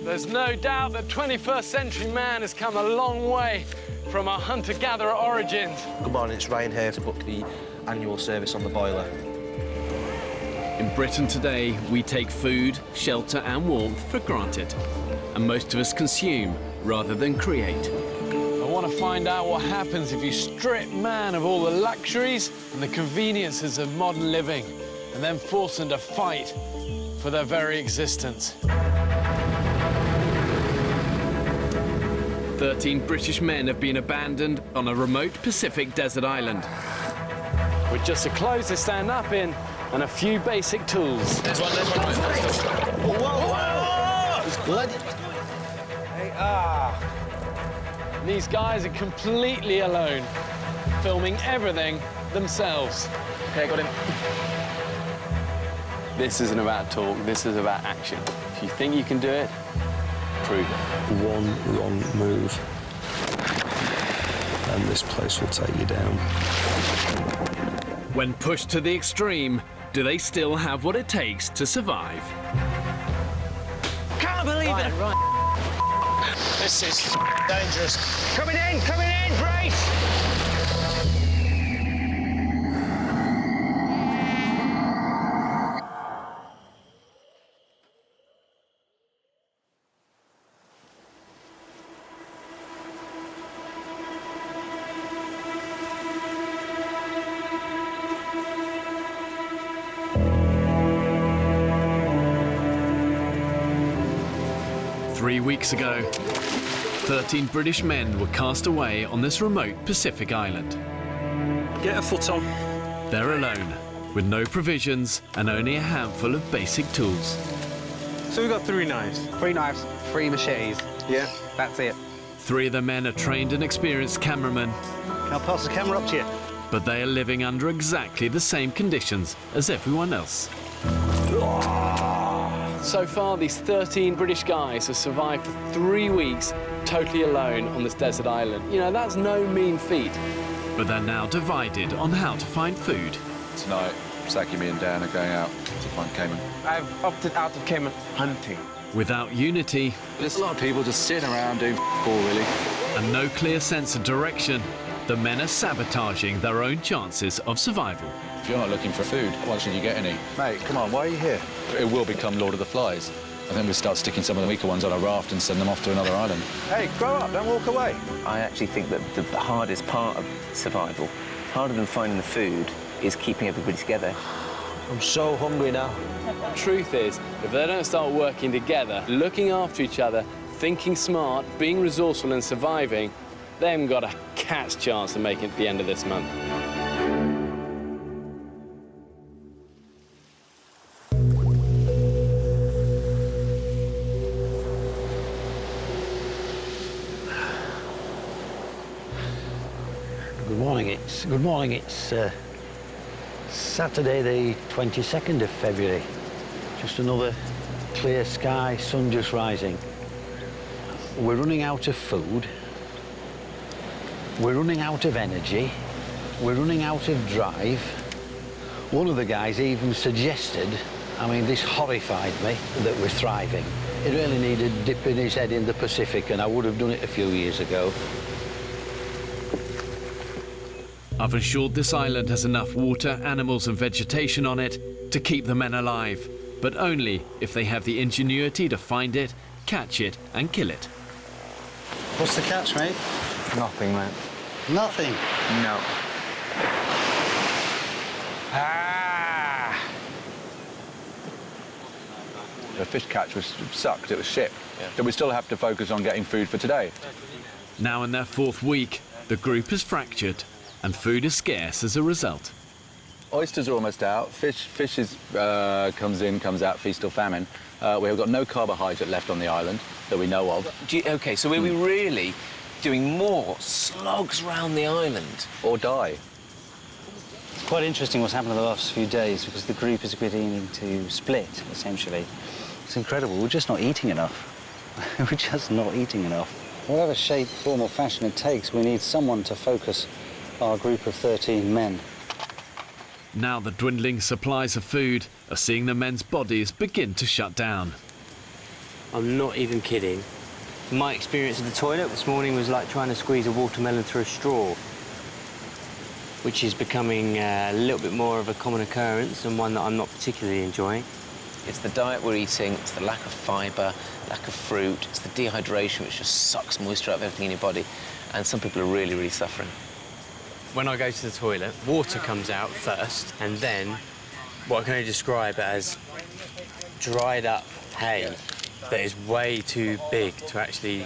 There's no doubt that 21st century man has come a long way from our hunter-gatherer origins. Good morning, it's Ryan here to book the annual service on the boiler. In Britain today, we take food, shelter and warmth for granted. And most of us consume rather than create. I want to find out what happens if you strip man of all the luxuries and the conveniences of modern living and then force them to fight for their very existence. 13 British men have been abandoned on a remote Pacific desert island. With just the clothes to stand up in and a few basic tools. There's one. Whoa, whoa! It's bloody... These guys are completely alone, filming everything themselves. Okay, got him. This isn't about talk, this is about action. If you think you can do it, prove it. One wrong move, and this place will take you down. When pushed to the extreme, do they still have what it takes to survive? Can't believe it! Right. This is dangerous. Coming in, brace! Three weeks ago, 13 British men were cast away on this remote Pacific island. Get a foot on. They're alone, with no provisions and only a handful of basic tools. So we got 3 knives. 3 knives, 3 machetes. Yeah. That's it. 3 of the men are trained and experienced cameramen, Can I pass the camera up to you? but they are living under exactly the same conditions as everyone else. So far, these 13 British guys have survived for 3 weeks totally alone on this desert island. You know, that's no mean feat. But they're now divided on how to find food. Tonight, Saki, me and Dan are going out to find cayman. I've opted out of cayman hunting. Without unity... There's a lot of people just sitting around doing all really. And no clear sense of direction, the men are sabotaging their own chances of survival. If you're not looking for food, why should you get any? Mate, come on, why are you here? It will become Lord of the Flies. I think we start sticking some of the weaker ones on a raft and send them off to another island. Hey, grow up, don't walk away. I actually think that the hardest part of survival, harder than finding the food, is keeping everybody together. I'm so hungry now. Truth is, if they don't start working together, looking after each other, thinking smart, being resourceful and surviving, they haven't got a cat's chance of making it to the end of this month. Good morning. It's Saturday, the 22nd of February. Just another clear sky, sun just rising. We're running out of food. We're running out of energy. We're running out of drive. One of the guys even suggested, I mean, this horrified me, that we're thriving. He really needed dipping his head in the Pacific, and I would have done it a few years ago. I've ensured this island has enough water, animals and vegetation on it to keep the men alive, but only if they have the ingenuity to find it, catch it and kill it. What's the catch, mate? Nothing, mate. Nothing? No. The fish catch sucked, it was shit. So we still have to focus on getting food for today. Now in their fourth week, the group is fractured and food is scarce as a result. Oysters are almost out. Fish is, comes in, comes out, feast or famine. We've got no carbohydrate left on the island that we know of. OK, so are we really doing more slogs round the island? Or die. It's quite interesting what's happened in the last few days because the group is beginning to split, essentially. It's incredible. We're just not eating enough. We're just not eating enough. Whatever shape, form or fashion it takes, we need someone to focus our group of 13 men. Now the dwindling supplies of food are seeing the men's bodies begin to shut down. I'm not even kidding. My experience of the toilet this morning was like trying to squeeze a watermelon through a straw, which is becoming a little bit more of a common occurrence and one that I'm not particularly enjoying. It's the diet we're eating, it's the lack of fibre, lack of fruit, it's the dehydration which just sucks moisture out of everything in your body, and some people are really, really suffering. When I go to the toilet, water comes out first, and then what I can only describe as dried up hay that is way too big to actually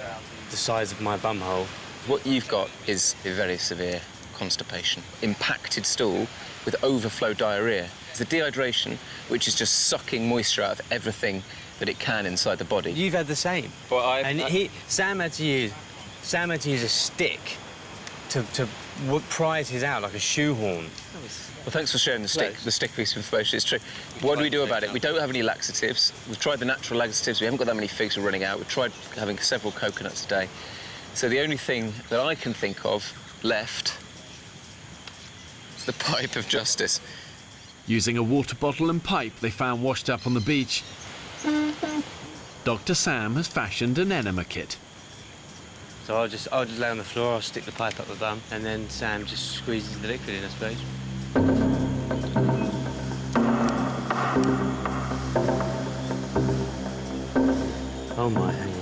the size of my bumhole. What you've got is a very severe constipation, impacted stool with overflow diarrhoea. It's the dehydration, which is just sucking moisture out of everything that it can inside the body. You've had the same. Well, Sam had to use a stick to prise his out like a shoehorn. Well, thanks for sharing the stick piece of information. It's true. What do we do about it? We don't have any laxatives. We've tried the natural laxatives. We haven't got that many figs. We're running out. We've tried having several coconuts a day. So the only thing that I can think of left is the pipe of justice. Using a water bottle and pipe they found washed up on the beach, Dr. Sam has fashioned an enema kit. So I'll just lay on the floor, I'll stick the pipe up the bum, and then Sam just squeezes the liquid in, I suppose. Oh my, hang on.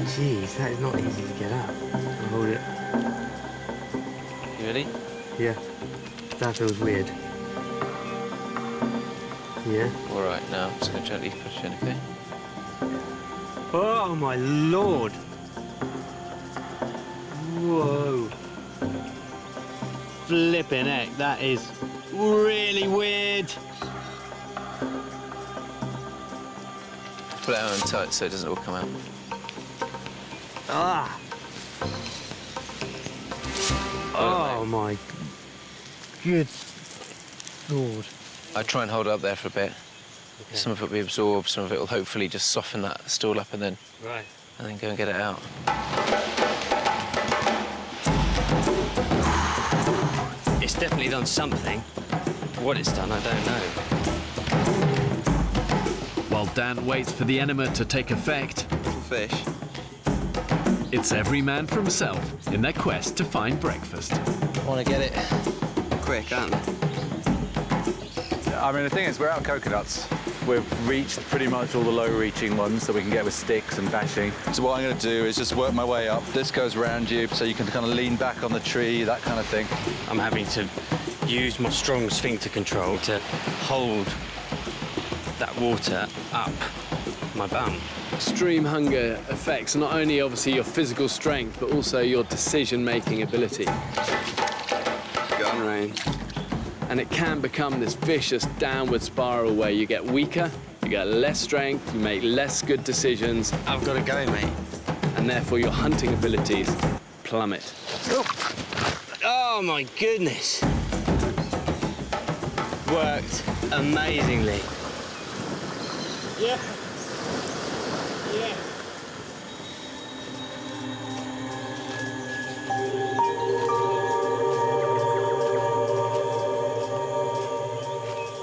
Jeez, that is not easy to get up. I'll hold it. You ready? Yeah. That feels weird. Yeah. All right, now I'm just going to gently push in, OK? Oh, my Lord. Whoa. Flipping heck, that is really weird. Pull it out and tight so it doesn't all come out. Ah. Oh, my good Lord. I try and hold it up there for a bit. Okay. Some of it will be absorbed, some of it will hopefully just soften that stool up and then go and get it out. It's definitely done something. What it's done, I don't know. While Dan waits for the enema to take effect, Fish. It's every man for himself in their quest to find breakfast. I want to get it quick, aren't they? I mean, the thing is, we're out of coconuts. We've reached pretty much all the low-reaching ones that we can get with sticks and bashing. So what I'm going to do is just work my way up. This goes around you, so you can kind of lean back on the tree, that kind of thing. I'm having to use my strong sphincter control to hold that water up my bum. Extreme hunger affects not only obviously your physical strength, but also your decision-making ability. Go on, Ryan. And it can become this vicious downward spiral where you get weaker, you get less strength, you make less good decisions. I've got to go, mate. And therefore your hunting abilities plummet. Oh my goodness. Worked amazingly. Yeah. Yeah.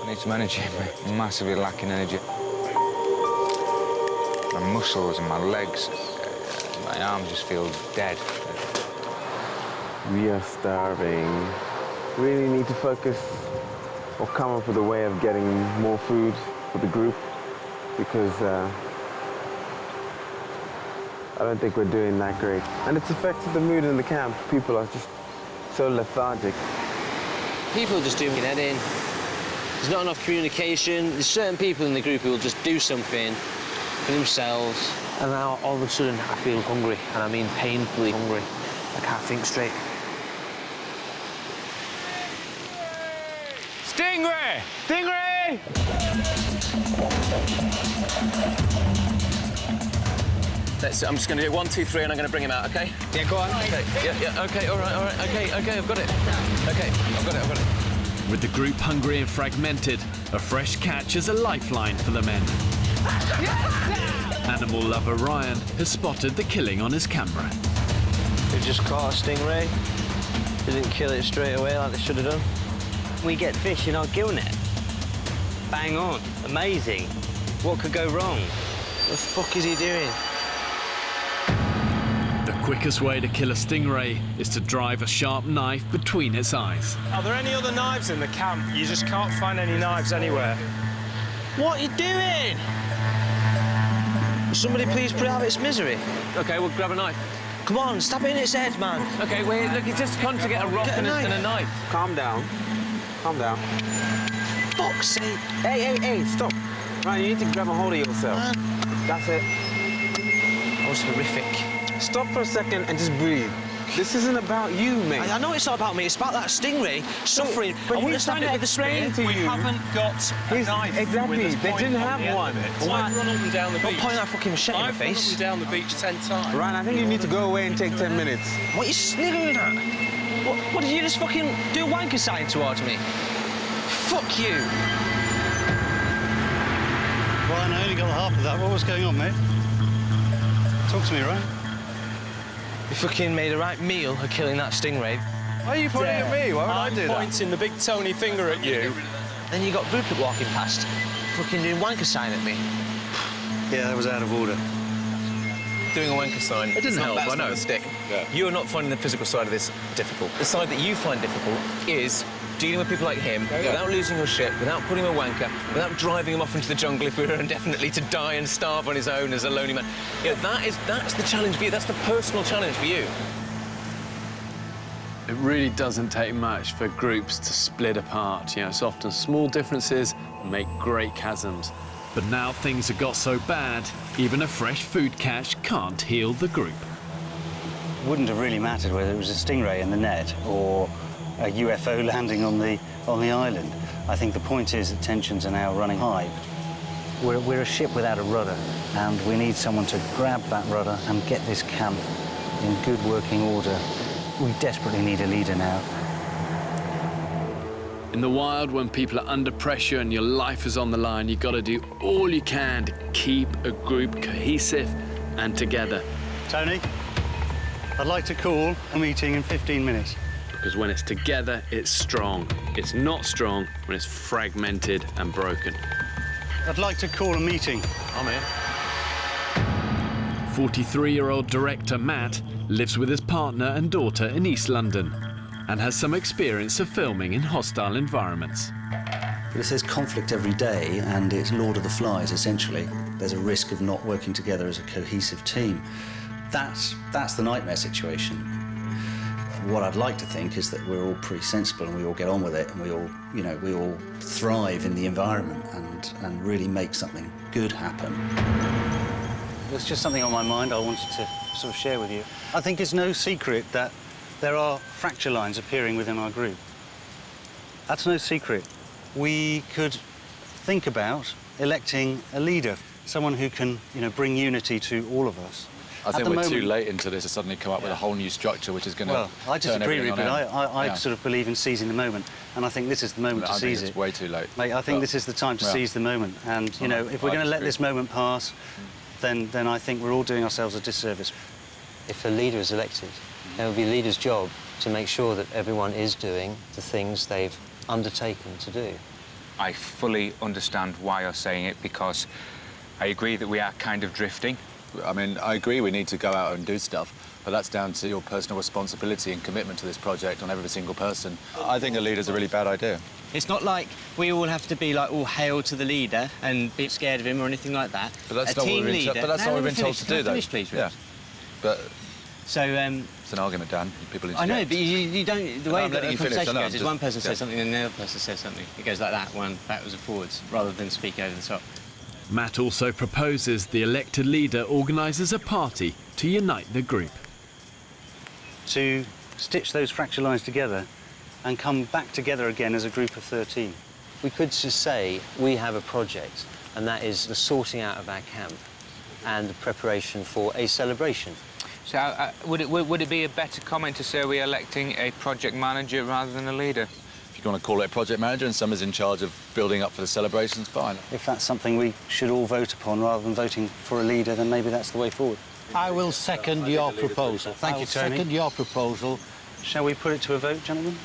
I need some energy. I'm massively lacking energy. My muscles and my legs, my arms just feel dead. We are starving. We really need to focus or come up with a way of getting more food for the group because I don't think we're doing that great. And it's affected the mood in the camp. People are just so lethargic. People are just doing their head in. There's not enough communication. There's certain people in the group who will just do something for themselves. And now all of a sudden I feel hungry, and I mean painfully hungry. I can't think straight. Stingray! Stingray! I'm just going to do 1, 2, 3, and I'm going to bring him out, OK? Yeah, go on. OK, yeah, OK, all right, OK, I've got it. OK, I've got it. With the group hungry and fragmented, a fresh catch is a lifeline for the men. Animal lover Ryan has spotted the killing on his camera. They just caught a stingray. They didn't kill it straight away like they should have done. We get fish in our gill net. Bang on. Amazing. What could go wrong? What the fuck is he doing? The quickest way to kill a stingray is to drive a sharp knife between its eyes. Are there any other knives in the camp? You just can't find any knives anywhere. What are you doing? Will somebody please put it out of its misery? OK, we'll grab a knife. Come on, stab it in its head, man. OK, wait, look, he's just come to get a rock and a knife. Calm down. Calm down. Fuck's sake. Hey, stop. Ryan, you need to grab a hold of yourself. Man. That's it. That was horrific. Stop for a second and just breathe. This isn't about you, mate. I know it's not about me. It's about that stingray suffering. But I want to he's stab trying it to with a spear. explain to you. We haven't got a knife. Exactly. With a They point didn't on have the end one. of it. So I've run up and down the beach. Don't point that fucking machete in my I've run up face. and down the beach 10 times. Ryan, I think you need to go away and take 10 minutes. What are you sniggering at? What did you just fucking do a wanker sign towards me? Fuck you. Ryan, I only got half of that. What was going on, mate? Talk to me, Ryan. You fucking made a right meal of killing that stingray. Why are you pointing at me? Why would I do I'm that? pointing the big Tony finger at you. Then you got Rupert walking past, fucking doing wanker sign at me. Yeah, that was out of order. Doing a wanker sign. It didn't help, I know. A stick. Yeah. You're not finding the physical side of this difficult. The side that you find difficult is dealing with people like him without losing your shit, without putting him a wanker, without driving him off into the jungle if we were indefinitely to die and starve on his own as a lonely man. You know, that's the challenge for you. That's the personal challenge for you. It really doesn't take much for groups to split apart. You know, it's often small differences make great chasms. But now things have got so bad, even a fresh food cache can't heal the group. It wouldn't have really mattered whether it was a stingray in the net or a UFO landing on the island. I think the point is that tensions are now running high. We're a ship without a rudder, and we need someone to grab that rudder and get this camp in good working order. We desperately need a leader now. In the wild, when people are under pressure and your life is on the line, you've got to do all you can to keep a group cohesive and together. Tony, I'd like to call a meeting in 15 minutes. Because when it's together, it's strong. It's not strong when it's fragmented and broken. I'd like to call a meeting. I'm in. 43-year-old director Matt lives with his partner and daughter in East London and has some experience of filming in hostile environments. But if there's conflict every day and it's Lord of the Flies, essentially, there's a risk of not working together as a cohesive team. That's the nightmare situation. What I'd like to think is that we're all pretty sensible and we all get on with it and we all thrive in the environment and really make something good happen. There's just something on my mind I wanted to sort of share with you. I think it's no secret that there are fracture lines appearing within our group. That's no secret. We could think about electing a leader, someone who can, bring unity to all of us. I think we're too late into this to suddenly come up with a whole new structure which is going to I disagree with you, but I sort of believe in seizing the moment, and I think this is the moment to seize it. It's way too late. Mate, I think this is the time to seize the moment, and, if we're going to let this moment pass, then I think we're all doing ourselves a disservice. If a leader is elected, it will be a leader's job to make sure that everyone is doing the things they've undertaken to do. I fully understand why you're saying it, because I agree that we are kind of drifting. I mean, I agree we need to go out and do stuff, but that's down to your personal responsibility and commitment to this project on every single person. I think a leader's a really bad idea. It's not like we all have to be like all hail to the leader and be scared of him or anything like that. But that's not what we've been told to do, though. Finish, please, yeah. But so it's an argument, Dan. People interject. I know, but you don't. The way that the conversation goes is one person says says something and the other person says something. It goes like that, one backwards and forwards, rather than speak over the top. Matt also proposes the elected leader organises a party to unite the group. To stitch those fracture lines together and come back together again as a group of 13. We could just say we have a project, and that is the sorting out of our camp and the preparation for a celebration. So would it be a better comment to say we're electing a project manager rather than a leader? If you want to call it a project manager and someone's in charge of building up for the celebrations, fine. If that's something we should all vote upon rather than voting for a leader, then maybe that's the way forward. I will second your proposal. Thank you, Tony. Second your proposal. Shall we put it to a vote, gentlemen?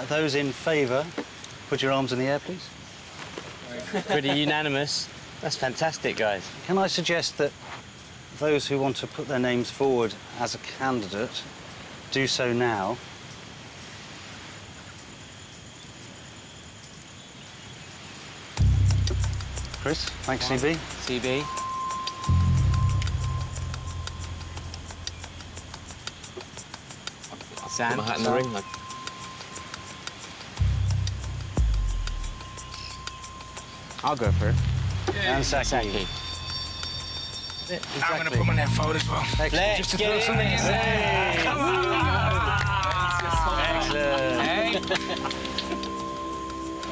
Those in favour, put your arms in the air, please. Pretty unanimous. That's fantastic, guys. Can I suggest that those who want to put their names forward as a candidate do so now? Chris, thanks, CB. CB. Sam. Put my hat in the ring. I'll go for it. Yeah, and Saki. Exactly. I'm going to put my name forward as well. Excellent. Just to throw something in there. Come on. Excellent.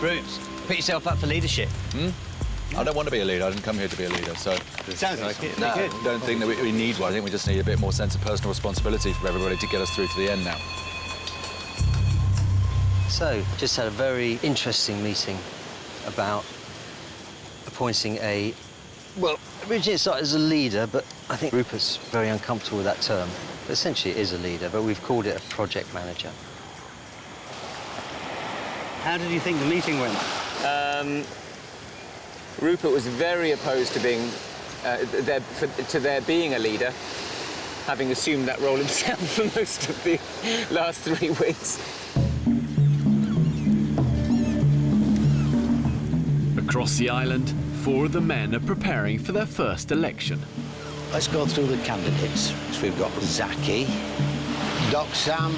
Bruce, put yourself up for leadership. I don't want to be a leader. I didn't come here to be a leader, so... Sounds like it. No, I don't think that we need one. I think we just need a bit more sense of personal responsibility for everybody to get us through to the end now. So, just had a very interesting meeting about appointing a... Well, originally it started as a leader, but I think Rupert's very uncomfortable with that term. But essentially it is a leader, but we've called it a project manager. How did you think the meeting went? Rupert was very opposed to being there being a leader, having assumed that role himself for most of the last 3 weeks. Across the island, 4 of the men are preparing for their first election. Let's go through the candidates. So we've got Zaki, Doc Sam,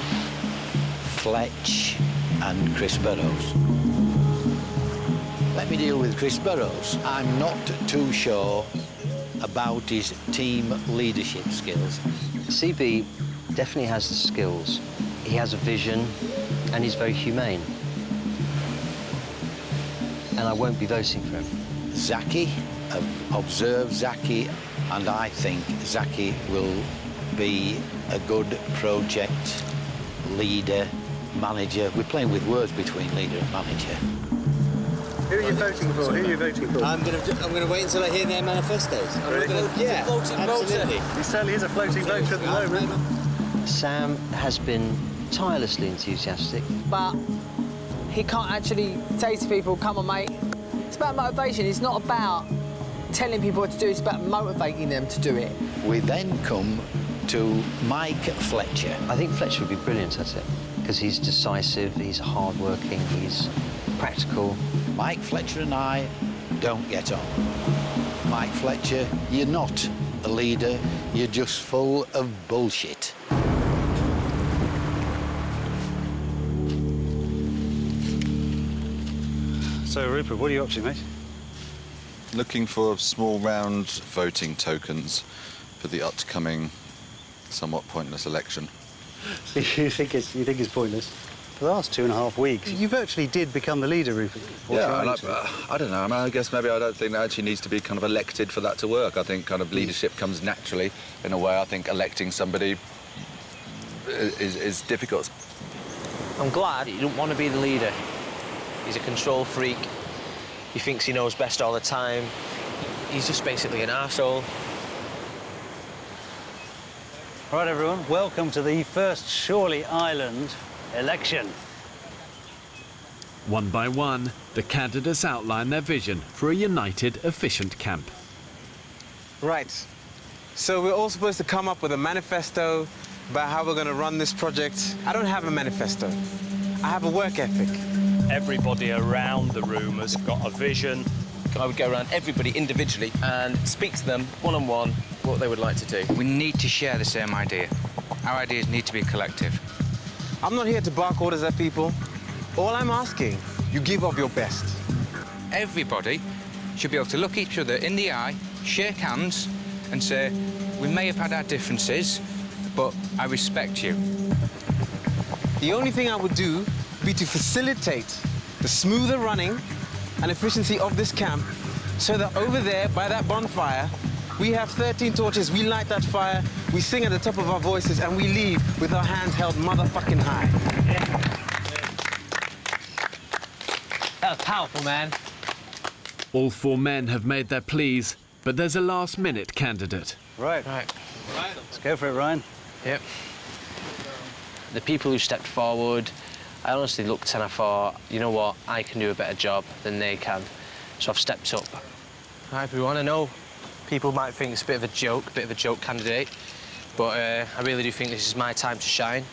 Fletch and Chris Burrows. Let me deal with Chris Burrows. I'm not too sure about his team leadership skills. CB definitely has the skills. He has a vision and he's very humane. And I won't be voting for him. Zaki, I've observed Zaki, and I think Zaki will be a good project leader, manager. We're playing with words between leader and manager. Who are you voting for? Who are you voting for? I'm gonna wait until I hear their manifestos. Really? Absolutely. He certainly is a floating voter at the moment. Sam has been tirelessly enthusiastic. But he can't actually say to people, come on, mate. It's about motivation. It's not about telling people what to do, it's about motivating them to do it. We then come to Mike Fletcher. I think Fletcher would be brilliant at it, because he's decisive, he's hard-working, he's practical. Mike Fletcher and I don't get on. Mike Fletcher, you're not a leader, you're just full of bullshit. So, Rupert, what are you up to, mate? Looking for small round voting tokens for the upcoming, somewhat pointless election. You think it's pointless? For the last 2.5 weeks, you virtually did become the leader, Rupert. Yeah, I don't know. I mean, I guess maybe I don't think that actually needs to be kind of elected for that to work. I think kind of leadership comes naturally in a way. I think electing somebody is difficult. I'm glad he didn't want to be the leader. He's a control freak. He thinks he knows best all the time. He's just basically an arsehole. Right, everyone, welcome to the first Shorley Island election. One by one, the candidates outline their vision for a united, efficient camp. Right. So we're all supposed to come up with a manifesto about how we're going to run this project. I don't have a manifesto. I have a work ethic. Everybody around the room has got a vision. I would go around everybody individually and speak to them one-on-one what they would like to do. We need to share the same idea. Our ideas need to be collective. I'm not here to bark orders at people. All I'm asking, you give of your best. Everybody should be able to look each other in the eye, shake hands, and say, we may have had our differences, but I respect you. The only thing I would do would be to facilitate the smoother running and efficiency of this camp so that over there, by that bonfire, we have 13 torches, we light that fire, we sing at the top of our voices, and we leave with our hands held motherfucking high. That was powerful, man. All 4 men have made their pleas, but there's a last-minute candidate. Right. Let's go for it, Ryan. Yep. The people who stepped forward, I honestly looked and I thought, you know what, I can do a better job than they can. So I've stepped up. Hi, everyone. I know people might think it's a bit of a joke candidate, but I really do think this is my time to shine.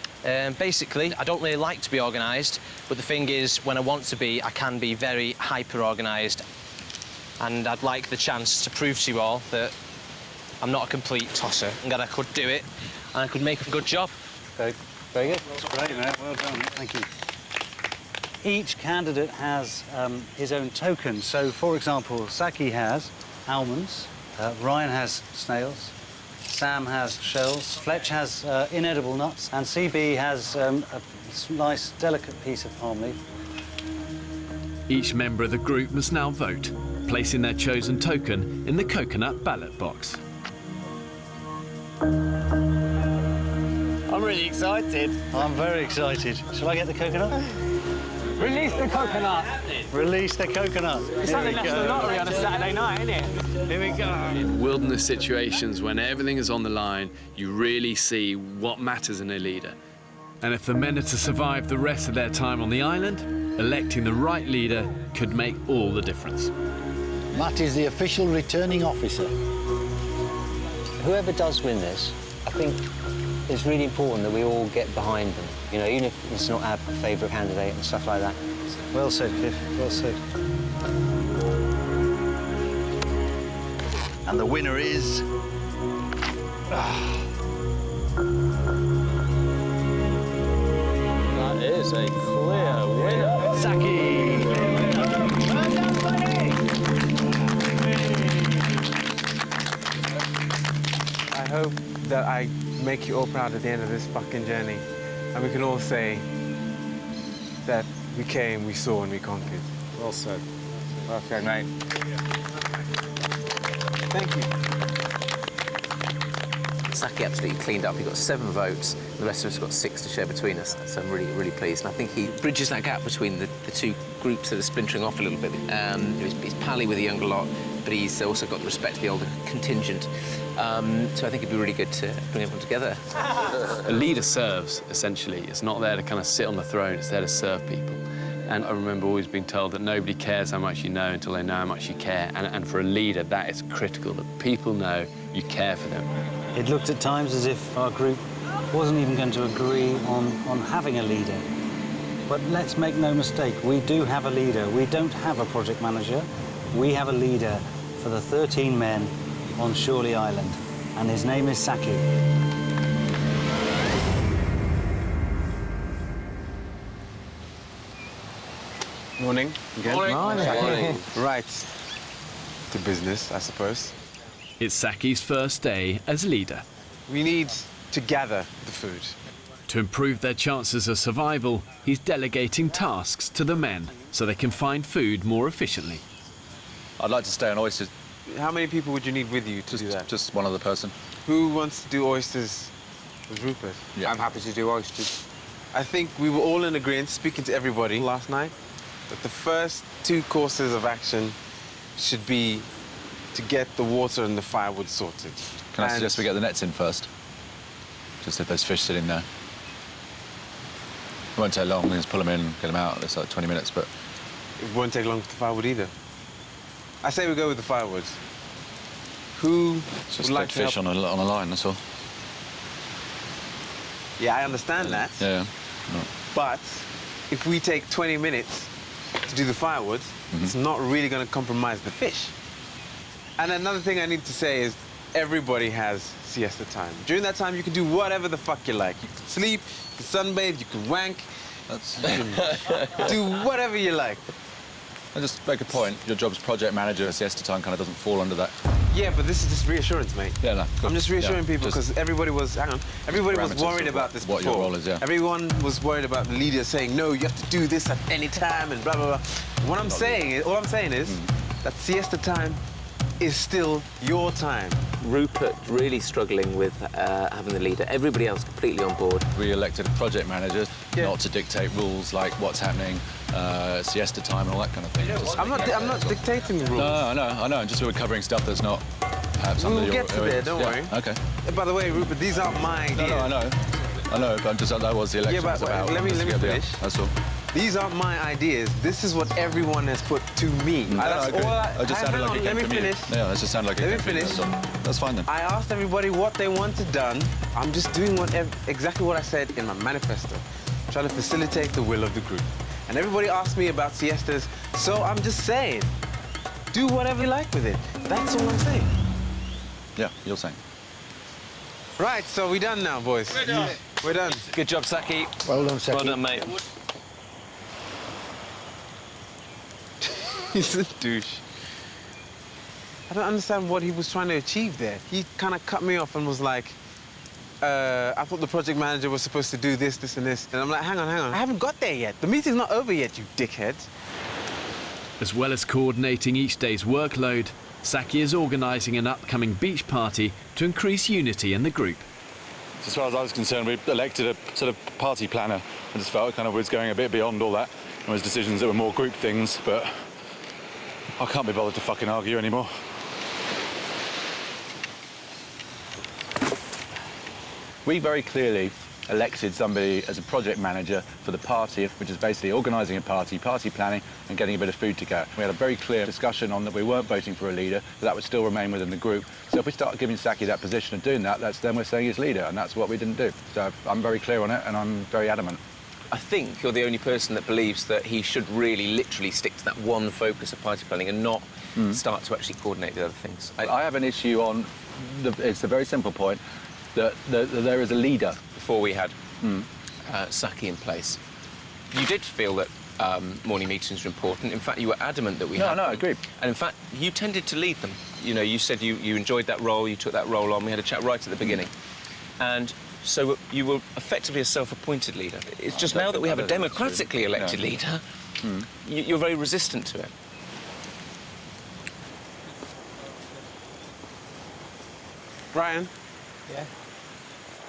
Basically, I don't really like to be organised, but the thing is, when I want to be, I can be very hyper-organised. And I'd like the chance to prove to you all that I'm not a complete tosser and that I could do it and I could make a good job. Okay. Very good. That's great, mate. Well done. Thank you. Each candidate has his own token. So, for example, Saki has almonds, Ryan has snails, Sam has shells, Fletch has inedible nuts, and CB has a nice, delicate piece of palm leaf. Each member of the group must now vote, placing their chosen token in the coconut ballot box. I'm really excited. I'm very excited. Shall I get the coconut? Release the coconut. Release the coconut. It's like the National Lottery on a Saturday night, isn't it? Here we go. In wilderness situations, when everything is on the line, you really see what matters in a leader. And if the men are to survive the rest of their time on the island, electing the right leader could make all the difference. Matt is the official returning officer. Whoever does win this, I think it's really important that we all get behind them. You know, even if it's not our favourite candidate and stuff like that. Well said, Cliff. Well said. And the winner is... That is a clear winner. Saki! Well done, buddy! I hope that I make you all proud at the end of this fucking journey. And we can all say that we came, we saw, and we conquered. Well said. Well said, mate. Thank you. Saki absolutely cleaned up. He got 7 votes. The rest of us got 6 to share between us. So I'm really, really pleased. And I think he bridges that gap between the 2 groups that are splintering off a little bit. He's pally with the younger lot, but he's also got the respect of the older contingent. So I think it'd be really good to bring everyone together. A leader serves, essentially. It's not there to kind of sit on the throne, it's there to serve people. And I remember always being told that nobody cares how much you know until they know how much you care. And for a leader, that is critical, that people know you care for them. It looked at times as if our group wasn't even going to agree on having a leader. But let's make no mistake, we do have a leader. We don't have a project manager. We have a leader for the 13 men on Shorley Island, and his name is Saki. Morning again. Morning. Right. To business, I suppose. It's Saki's first day as leader. We need to gather the food. To improve their chances of survival, he's delegating tasks to the men so they can find food more efficiently. I'd like to stay on oysters. How many people would you need with you to do that? Just one other person. Who wants to do oysters with Rupert? Yeah. I'm happy to do oysters. I think we were all in agreement, speaking to everybody last night, that the first 2 courses of action should be to get the water and the firewood sorted. Can I suggest we get the nets in first? Just if there's fish sitting there. It won't take long, we just pull them in, get them out. It's like 20 minutes, but... It won't take long with the firewood either. I say we go with the firewood. Who Just would like dead to fish help? on a line, that's all. Yeah, I understand that. Yeah. No. But if we take 20 minutes to do the firewood, it's not really going to compromise the fish. And another thing I need to say is everybody has siesta time. During that time, you can do whatever the fuck you like. You can sleep, you can sunbathe, you can wank. You can do whatever you like. I just make a point. Your job's project manager. Siesta time kind of doesn't fall under that. Yeah, but this is just reassurance, mate. Yeah, no. Cool. I'm just reassuring Yeah, people because everybody was, hang on, everybody was worried about this what before. your role is, yeah. Everyone was worried about the leader saying, no, you have to do this at any time and blah, blah, blah. What I'm saying is, all I'm saying is that siesta time is still your time. Rupert really struggling with having the leader. Everybody else completely on board. We elected a project manager not to dictate rules like what's happening, siesta time and all that kind of thing. I'm not dictating the rules. No, I know. Just we're covering stuff that's not perhaps under your... We'll get to there, don't worry. Okay. By the way, Rupert, these aren't my ideas. No, I know, but that was the election. Yeah, but about. let me finish. That's all. These aren't my ideas. This is what everyone has put to me. I agree. It just sounded like it came from you. Let me finish. Yeah, that just sounded like it came from you. Let me finish. That's fine then. I asked everybody what they wanted done. I'm just doing exactly what I said in my manifesto, trying to facilitate the will of the group. And everybody asked me about siestas, so I'm just saying, do whatever you like with it. That's all I'm saying. Yeah, you're saying. Right, so we're done now, boys. We're done. We're done. Good job, Saki. Well done, Saki. Well done, mate. He's a douche. I don't understand what he was trying to achieve there. He kind of cut me off and was like, I thought the project manager was supposed to do this, this, and this. And I'm like, hang on. I haven't got there yet. The meeting's not over yet, you dickhead. As well as coordinating each day's workload, Saki is organising an upcoming beach party to increase unity in the group. As far as I was concerned, we elected a sort of party planner. I just felt kind of was going a bit beyond all that. There was decisions that were more group things, but I can't be bothered to fucking argue anymore. We very clearly elected somebody as a project manager for the party, which is basically organising a party planning and getting a bit of food to go. We had a very clear discussion on that we weren't voting for a leader, but that would still remain within the group. So if we start giving Saki that position of doing that, then we're saying he's leader, and that's what we didn't do. So I'm very clear on it, and I'm very adamant. I think you're the only person that believes that he should really literally stick to that one focus of party planning and not start to actually coordinate the other things. I have an issue on, it's a very simple point, that there is a leader. Before we had Saki in place, you did feel that morning meetings were important. In fact, you were adamant that we had No, I agree. And in fact, you tended to lead them. You know, you said you enjoyed that role, you took that role on. We had a chat right at the beginning. And so you were effectively a self-appointed leader. It's just now that we have a democratically elected leader, you're very resistant to it. Brian? Yeah?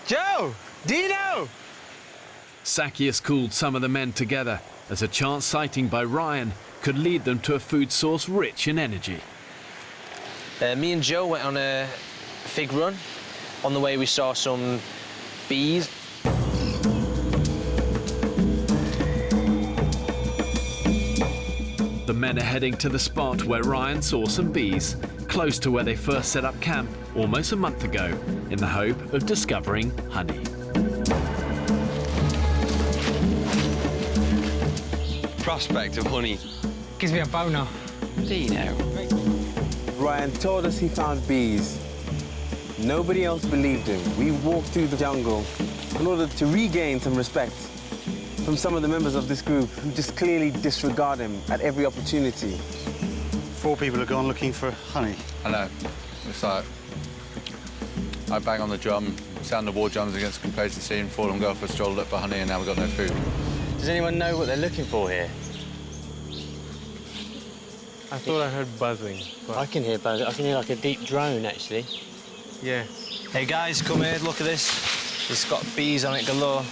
Joe! Dino! Saki has called some of the men together as a chance sighting by Ryan could lead them to a food source rich in energy. Me and Joe went on a fig run. On the way we saw some bees. The men are heading to the spot where Ryan saw some bees, close to where they first set up camp almost a month ago, in the hope of discovering honey. Prospect of honey. Gives me a boner. Do you know? Ryan told us he found bees. Nobody else believed him. We walked through the jungle in order to regain some respect from some of the members of this group who just clearly disregard him at every opportunity. 4 people have gone looking for honey. I know. It's like I bang on the drum, sound the war drums against complacency, and 4 of them go for a stroll, look for honey, and now we've got no food. Does anyone know what they're looking for here? I thought I heard buzzing. I can hear buzzing. I can hear like a deep drone, actually. Yeah. Hey guys, come here, look at this. It's got bees on it galore.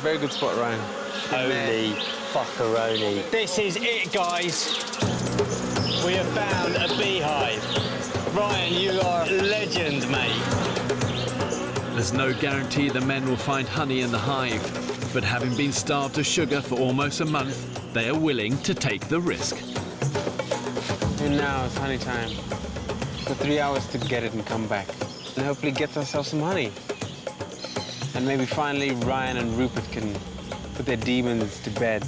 Very good spot, Ryan. Holy fuckeroni. This is it, guys. We have found a beehive. Ryan, you are a legend, mate. There's no guarantee the men will find honey in the hive, but having been starved of sugar for almost a month, they are willing to take the risk. And now it's honey time. For 3 hours to get it and come back. And hopefully get ourselves some honey. And maybe finally Ryan and Rupert can put their demons to bed.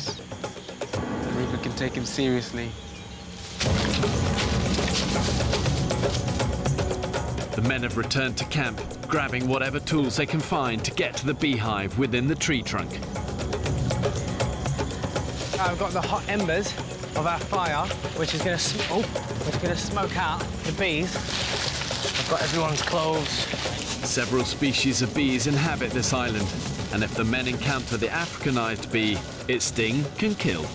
And Rupert can take him seriously. The men have returned to camp, grabbing whatever tools they can find to get to the beehive within the tree trunk. I've got the hot embers of our fire, which is going to smoke out the bees. I've got everyone's clothes. Several species of bees inhabit this island, and if the men encounter the Africanized bee, its sting can kill.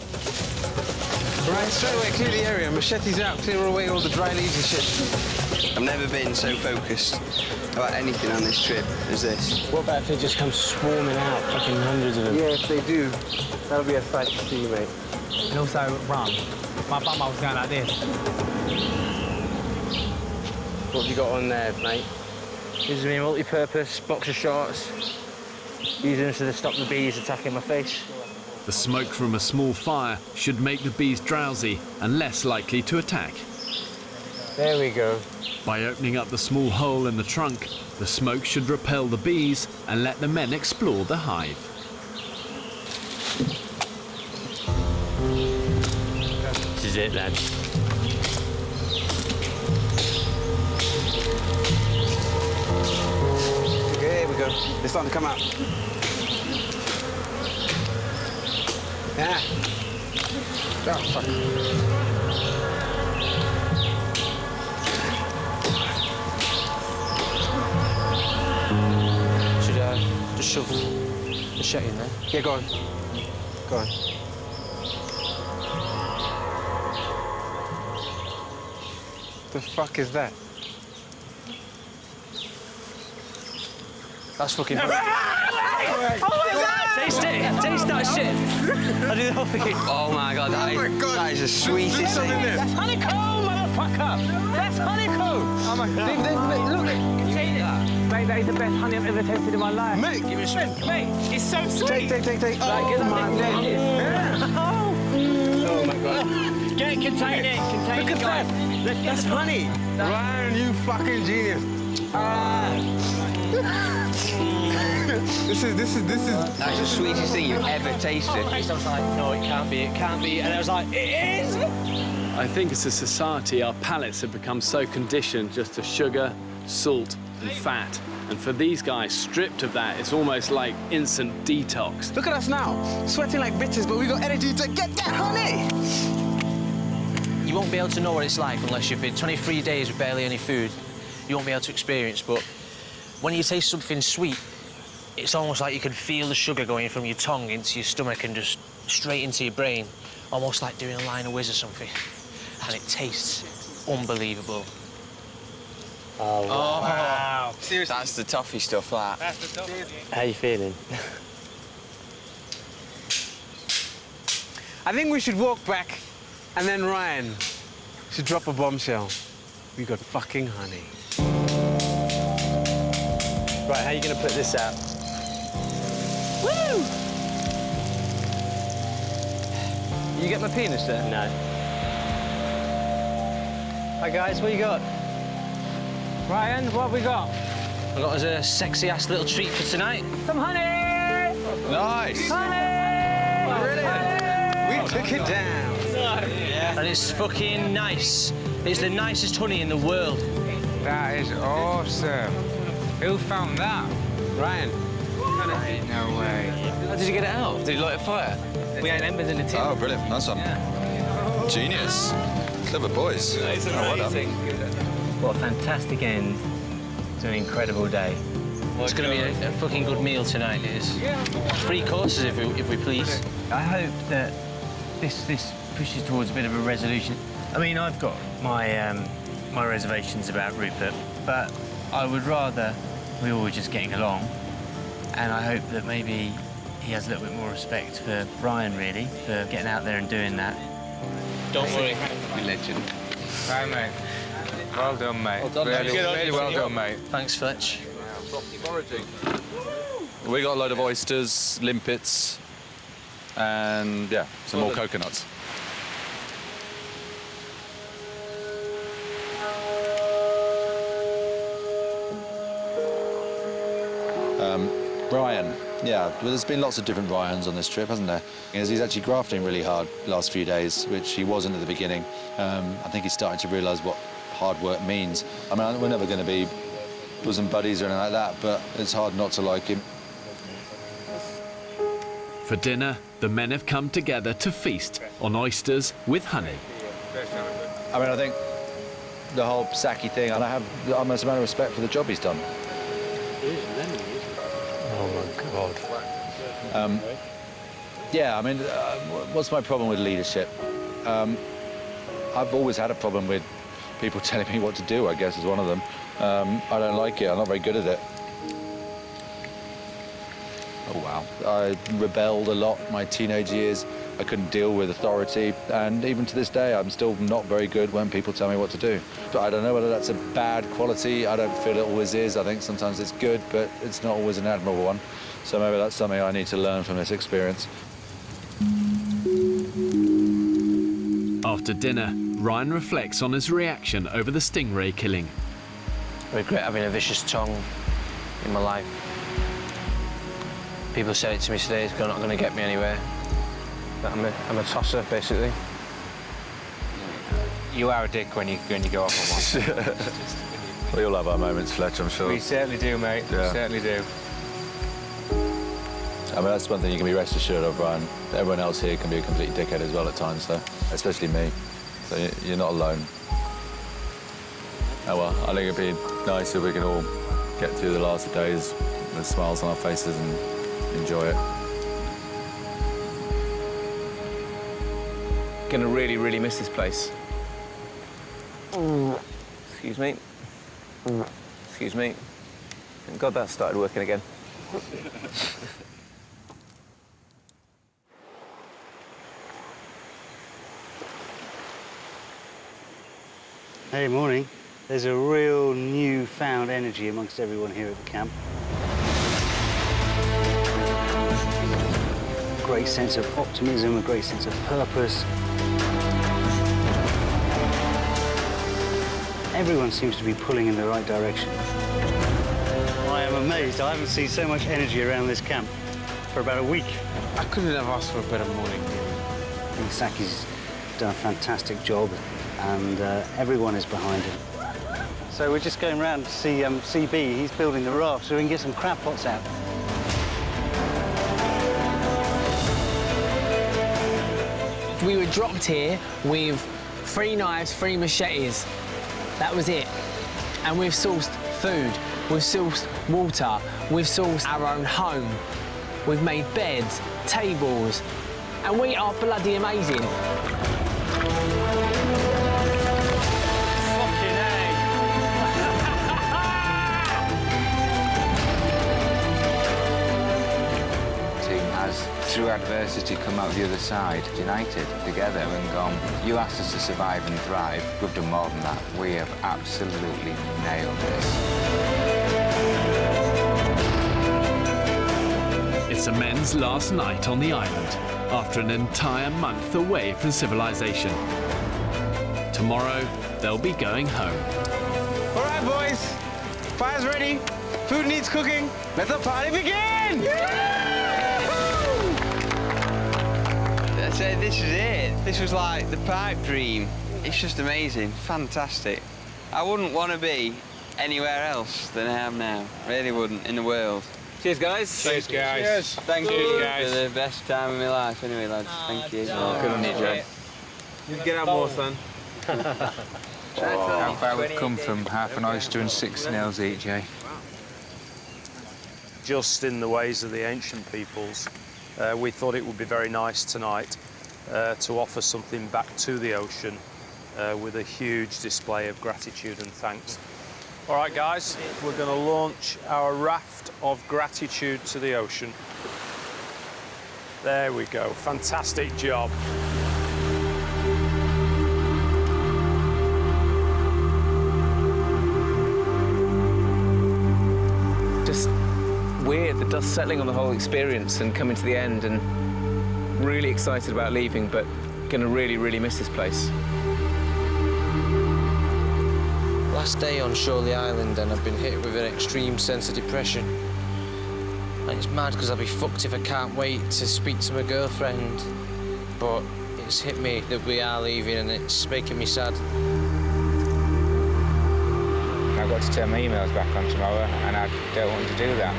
Ryan, straight away, clear the area. Machetes out, clear away all the dry leaves and shit. I've never been so focused about anything on this trip as this. What about if they just come swarming out, fucking hundreds of them? Yeah, if they do, that'll be a sight to see, mate. And also rum. My bum was going like this. What have you got on there, mate? This is my multi-purpose boxer shorts. Using them to stop the bees attacking my face. The smoke from a small fire should make the bees drowsy and less likely to attack. There we go. By opening up the small hole in the trunk, the smoke should repel the bees and let the men explore the hive. This is it, lads. Okay, here we go. They're starting to come out. Yeah. Oh, fuck. Should I just shove the shit in there? Yeah, go on. Go on. The fuck is that? That's fucking... Oh my God! Taste it! Taste that shit! I do the whole thing. Oh my God, that is the sweetest thing. That's honeycomb, motherfucker! That's honeycomb! Oh my God. Look! Mate, that is the best honey I've ever tasted in my life. Mate, give me a shot. Mate, it's so sweet! Take. Oh my God. Oh my God. Get it, contain it, contain Look it, at guys. that. That's honey. Ryan, you fucking genius. This is. That's the sweetest thing you've ever tasted. I was like, no, it can't be, and I was like, it is! I think as a society, our palates have become so conditioned just to sugar, salt, and fat. And for these guys, stripped of that, it's almost like instant detox. Look at us now, sweating like bitches, but we got energy to get that honey. You won't be able to know what it's like unless you've been 23 days with barely any food. You won't be able to experience, but when you taste something sweet, it's almost like you can feel the sugar going from your tongue into your stomach and just straight into your brain, almost like doing a line of whiz or something. And it tastes unbelievable. Oh, wow. Seriously? That's the toffee stuff, that. That's the toffee. How you feeling? I think we should walk back, and then Ryan should drop a bombshell. We got fucking honey. Right, how are you going to put this out? Woo! you get my penis there? No. Hi guys, what you got? Ryan, what have we got? I got us a sexy-ass little treat for tonight. Some honey! Nice! Honey! Brilliant! We took it down. Yeah. And it's fucking nice. It's the nicest honey in the world. That is awesome. Who found that? Ryan. No way. How did you get it out? Did you light a fire? We had embers in the tin. Oh, brilliant. Nice one. Genius. Clever boys. It's Oh, well done. amazing. What a fantastic end to an incredible day. It's going to be a fucking good meal tonight, it is. 3 courses, if we please. I hope that this pushes towards a bit of a resolution. I mean, I've got my my reservations about Rupert, but I would rather we all were just getting along. And I hope that maybe he has a little bit more respect for Ryan, really, for getting out there and doing that. Don't worry. You legend. Right, mate. Well done, mate. Well done, mate. Really well done, mate. Thanks, Fletch. We got a load of oysters, limpets, and yeah, some more coconuts. Ryan, yeah, well, there's been lots of different Ryans on this trip, hasn't there? He's actually grafting really hard the last few days, which he wasn't at the beginning. I think he's starting to realise what hard work means. I mean, we're never going to be bosom buddies or anything like that, but it's hard not to like him. For dinner, the men have come together to feast on oysters with honey. I mean, I think the whole Saki thing, and I have the utmost amount of respect for the job he's done. Oh, my God. Yeah, I mean, what's my problem with leadership? I've always had a problem with people telling me what to do, I guess, is one of them. I don't like it. I'm not very good at it. Oh, wow. I rebelled a lot in my teenage years. I couldn't deal with authority, and even to this day, I'm still not very good when people tell me what to do. But I don't know whether that's a bad quality. I don't feel it always is. I think sometimes it's good, but it's not always an admirable one. So maybe that's something I need to learn from this experience. After dinner, Ryan reflects on his reaction over the stingray killing. I regret having a vicious tongue in my life. People said it to me today, it's not going to get me anywhere. But I'm a tosser, basically. You are a dick when you go off on one. We all have our moments, Fletch, I'm sure. We certainly do, mate. Yeah. We certainly do. I mean, that's one thing you can be rest assured of, Ryan. Everyone else here can be a complete dickhead as well at times, so, especially me. So you're not alone. Oh well, I think it'd be nice if we can all get through the last days with smiles on our faces and enjoy it. Gonna really, really miss this place. Excuse me. Excuse me. Thank God that started working again. Hey, morning. There's a real newfound energy amongst everyone here at the camp. A great sense of optimism, a great sense of purpose. Everyone seems to be pulling in the right direction. I am amazed. I haven't seen so much energy around this camp for about a week. I couldn't have asked for a better morning. I think Saki's done a fantastic job, and everyone is behind him. So we're just going round to see CB. He's building the raft so we can get some crab pots out. We were dropped here with 3 knives, 3 machetes. That was it. And we've sourced food, we've sourced water, we've sourced our own home. We've made beds, tables, and we are bloody amazing. Through adversity, come out the other side, united, together, and gone, you asked us to survive and thrive. We've done more than that. We have absolutely nailed It's the men's last night on the island. after an entire month away from civilization. Tomorrow, they'll be going home. All right, boys. Fire's ready. Food needs cooking. Let the party begin! That's it, this is it. This was like the pipe dream. It's just amazing, fantastic. I wouldn't want to be anywhere else than I am now. Really wouldn't, in the world. Cheers, guys. Cheers, guys. Cheers. Thank you. Cheers, guys. For the best time of my life, anyway, lads. Thank you. Good on you, Jay. You get out more, son. How far we've come from half an oyster and 6 snails each, eh? Just in the ways of the ancient peoples, we thought it would be very nice tonight to offer something back to the ocean with a huge display of gratitude and thanks. All right, guys, we're going to launch our raft of gratitude to the ocean. There we go. Fantastic job. Just weird, the dust settling on the whole experience and coming to the end, and really excited about leaving, but gonna really, really miss this place. Last day on Shirley Island and I've been hit with an extreme sense of depression. And it's mad because I'll be fucked if I can't wait to speak to my girlfriend. But it's hit me that we are leaving and it's making me sad. I've got to turn my emails back on tomorrow and I don't want to do that.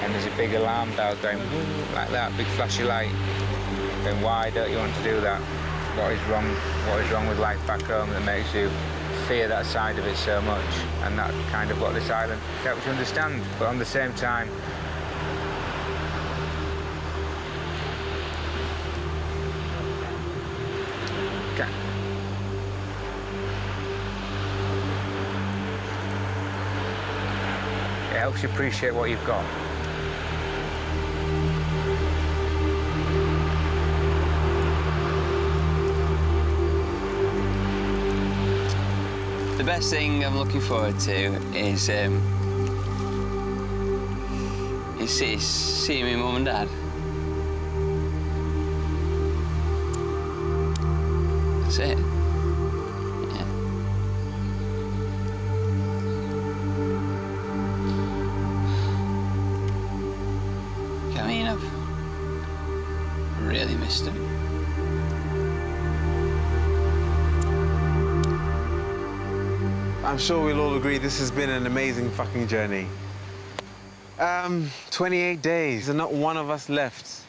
And there's a big alarm bell going like that, big flashy light. Then why don't you want to do that? What is wrong with life back home that makes you fear that side of it so much? And that's kind of what this island helps you understand. But on the same time, it helps you appreciate what you've got. The best thing I'm looking forward to is seeing my mum and dad. That's it. Yeah. I mean, I've really missed them. I'm sure we'll all agree this has been an amazing fucking journey. 28 days and not one of us left.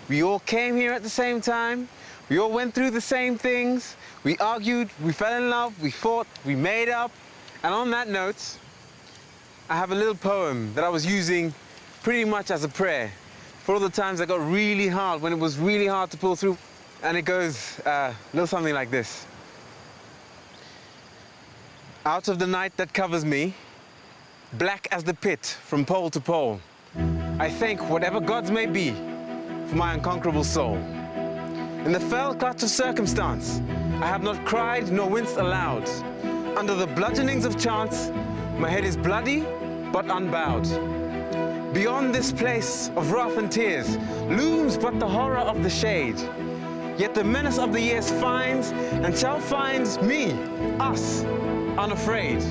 We all came here at the same time. We all went through the same things. We argued, we fell in love, we fought, we made up. And on that note, I have a little poem that I was using pretty much as a prayer for all the times that got really hard, when it was really hard to pull through. And it goes a little something like this. Out of the night that covers me, black as the pit from pole to pole, I thank whatever gods may be for my unconquerable soul. In the fell clutch of circumstance, I have not cried nor winced aloud. Under the bludgeonings of chance, my head is bloody but unbowed. Beyond this place of wrath and tears looms but the horror of the shade. Yet the menace of the years finds and shall find me, us, unafraid.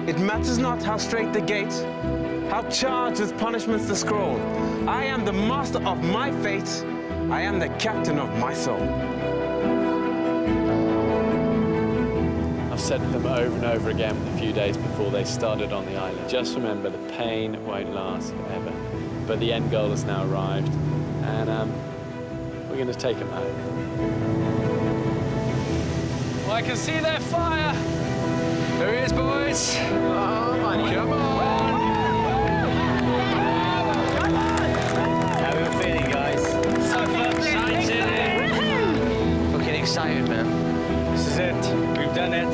It matters not how straight the gate, how charged with punishments the scroll. I am the master of my fate. I am the captain of my soul. I've said to them over and over again a few days before they started on the island, just remember the pain won't last forever. But the end goal has now arrived, and we're going to take them home. Well, I can see their fire. There he is, boys. Oh, my God. Come on. How are you feeling, guys? So excited. Fucking excited, man. This is it. We've done it.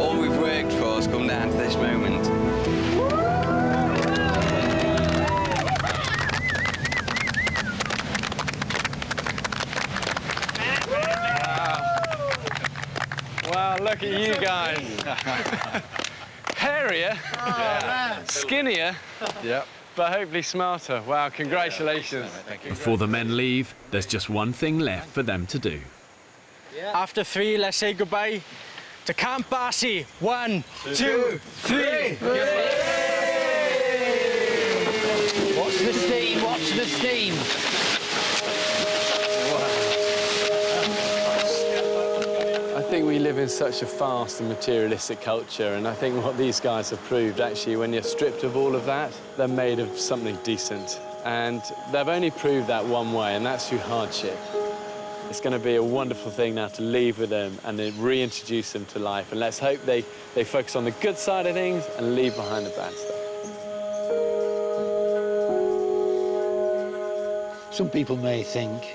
All we've worked for has come down to this moment. Wow, look at you guys. Hairier, skinnier, but hopefully smarter. Wow, congratulations. Before the men leave, there's just one thing left for them to do. After 3, let's say goodbye to Camp Barcy. 1, 2, 3. Watch the steam, watch the steam. I think we live in such a fast and materialistic culture, and I think what these guys have proved, actually, when you're stripped of all of that, they're made of something decent. And they've only proved that one way, and that's through hardship. It's going to be a wonderful thing now to leave with them and then reintroduce them to life. And let's hope they focus on the good side of things and leave behind the bad stuff. Some people may think,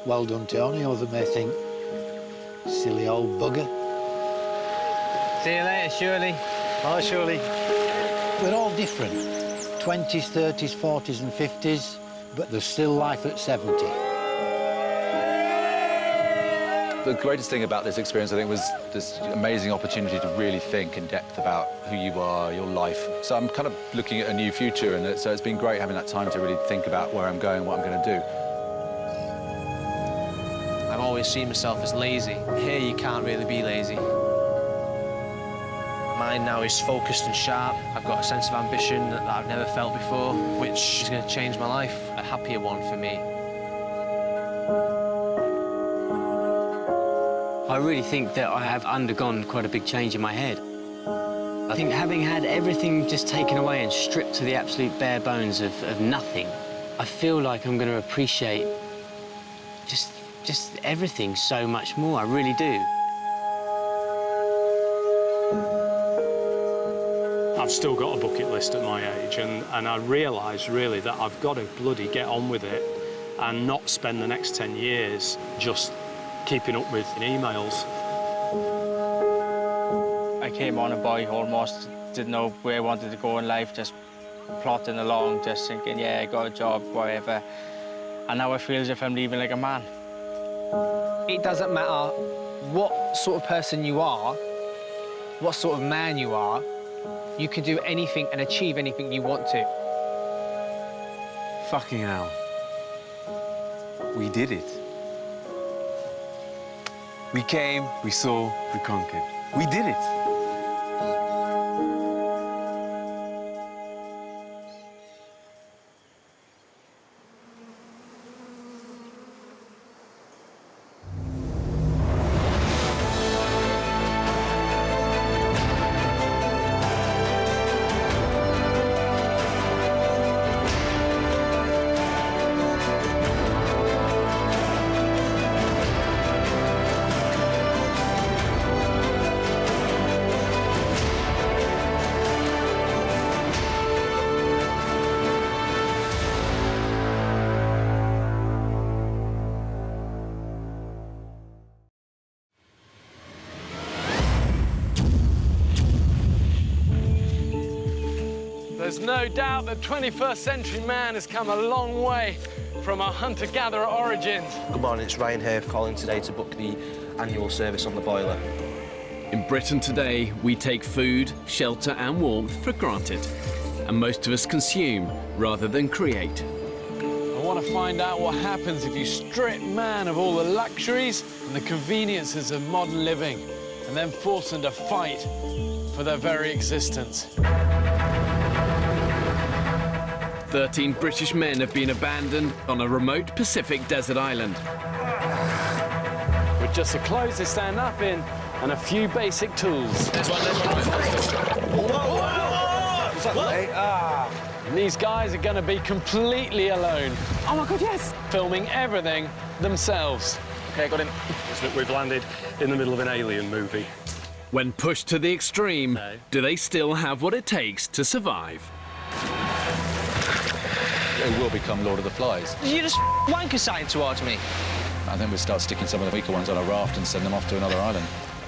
well done, Tony, others may think, silly old bugger. See you later, Shirley. Bye, Shirley. We're all different. 20s, 30s, 40s and 50s, but there's still life at 70. The greatest thing about this experience, I think, was this amazing opportunity to really think in depth about who you are, your life. So I'm kind of looking at a new future, and so it's been great having that time to really think about where I'm going, what I'm going to do. I've always seen myself as lazy. Here you can't really be lazy. Mine now is focused and sharp. I've got a sense of ambition that I've never felt before, which is going to change my life, a happier one for me. I really think that I have undergone quite a big change in my head. I think having had everything just taken away and stripped to the absolute bare bones of nothing, I feel like I'm going to appreciate just everything so much more. I really do. I've still got a bucket list at my age, and I realise, really, that I've got to bloody get on with it and not spend the next 10 years just keeping up with emails. I came on a boy, almost didn't know where I wanted to go in life, just plodding along, just thinking, yeah, I got a job, whatever. And now I feel as if I'm leaving like a man. It doesn't matter what sort of person you are, what sort of man you are, you can do anything and achieve anything you want to. Fucking hell. We did it. We came, we saw, we conquered. We did it. There's no doubt that 21st century man has come a long way from our hunter-gatherer origins. Good morning, it's Ryan here calling today to book the annual service on the boiler. In Britain today, we take food, shelter and warmth for granted. And most of us consume rather than create. I want to find out what happens if you strip man of all the luxuries and the conveniences of modern living and then force them to fight for their very existence. 13 British men have been abandoned on a remote Pacific desert island. With just the clothes they stand up in and a few basic tools. And these guys are going to be completely alone. Oh my God, yes! Filming everything themselves. OK, got him. We've landed in the middle of an alien movie. When pushed to the extreme, do they still have what it takes to survive? It will become Lord of the Flies. Did you just wank a sign towards me? I think we'll start sticking some of the weaker ones on a raft and send them off to another island.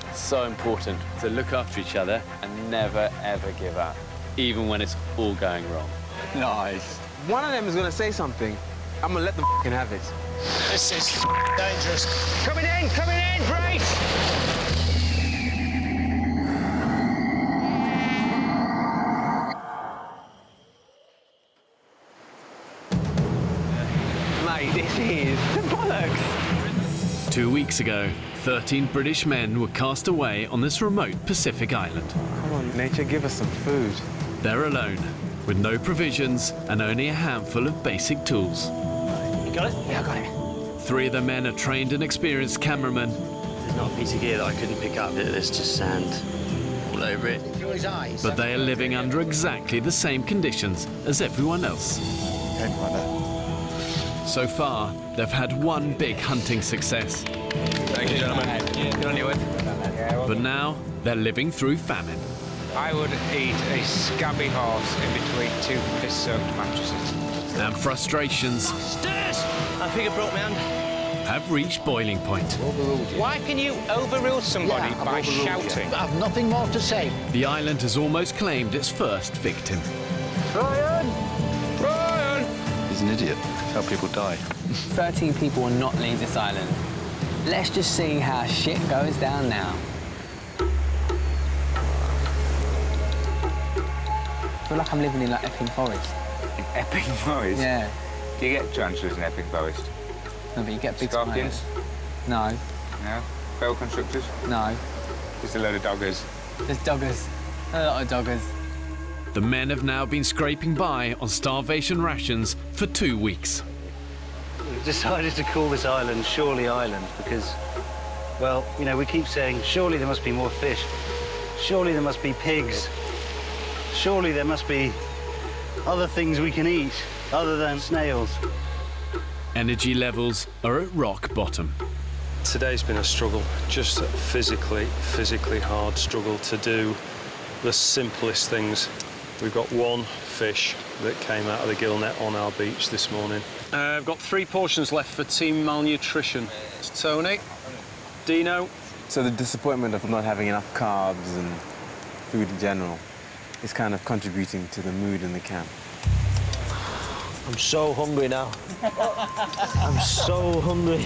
It's so important to look after each other and never, ever give up, even when it's all going wrong. Nice. One of them is going to say something. I'm going to let them have it. This is dangerous. Coming in, brace! Jeez, bollocks. 2 weeks ago, 13 British men were cast away on this remote Pacific island. Come on, nature, give us some food. They're alone, with no provisions and only a handful of basic tools. You got it? Yeah, I got it. 3 of the men are trained and experienced cameramen. There's not a piece of gear that I couldn't pick up. There's just sand all over it. But they are living under exactly the same conditions as everyone else. So far, they've had one big hunting success. Thank you, gentlemen. Get on your way. But now, they're living through famine. I would eat a scabby horse in between 2 piss-soaked mattresses. And frustrations I think I broke my hand. have reached boiling point. Why can you overrule somebody by shouting? I have nothing more to say. The island has almost claimed its first victim. Brian! He's an idiot. How people die. 13 people will not leave this island. Let's just see how shit goes down now. I feel like I'm living in like Epping Forest. In Epping Forest? Yeah. Do you get tarantulas in Epping Forest? No, but you get big Scorpions? tomatoes. No. No? Bell constructors? No. Just a load of doggers. There's doggers. A lot of doggers. The men have now been scraping by on starvation rations for 2 weeks. We've decided to call this island Surely Island because, well, you know, we keep saying, surely there must be more fish. Surely there must be pigs. Surely there must be other things we can eat other than snails. Energy levels are at rock bottom. Today's been a struggle, just a physically hard struggle to do the simplest things. We've got 1 fish that came out of the gill net on our beach this morning. I've got 3 portions left for Team Malnutrition. It's Tony, Dino. So the disappointment of not having enough carbs and food in general is kind of contributing to the mood in the camp. I'm so hungry now. I'm so hungry.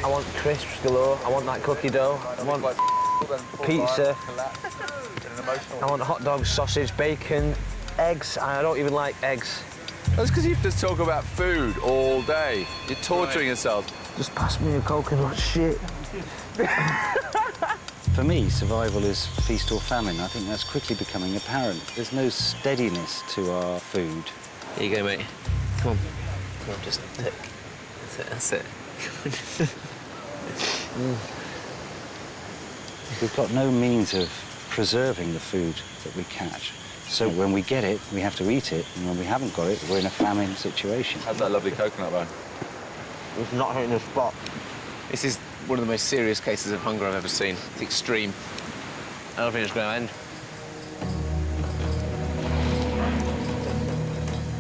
I want crisps galore. I want that cookie dough. I want pizza. I want hot dogs, sausage, bacon, eggs. I don't even like eggs. That's because you just talk about food all day. You're torturing yourself. Just pass me a coconut shit. For me, survival is feast or famine. I think that's quickly becoming apparent. There's no steadiness to our food. Here you go, mate. Come on. Come on, just take. That's it. We've got no means of preserving the food that we catch. So when we get it, we have to eat it, and when we haven't got it, we're in a famine situation. How's that lovely coconut bone? It's not hitting the spot. This is one of the most serious cases of hunger I've ever seen. It's extreme. I don't think it's going to end.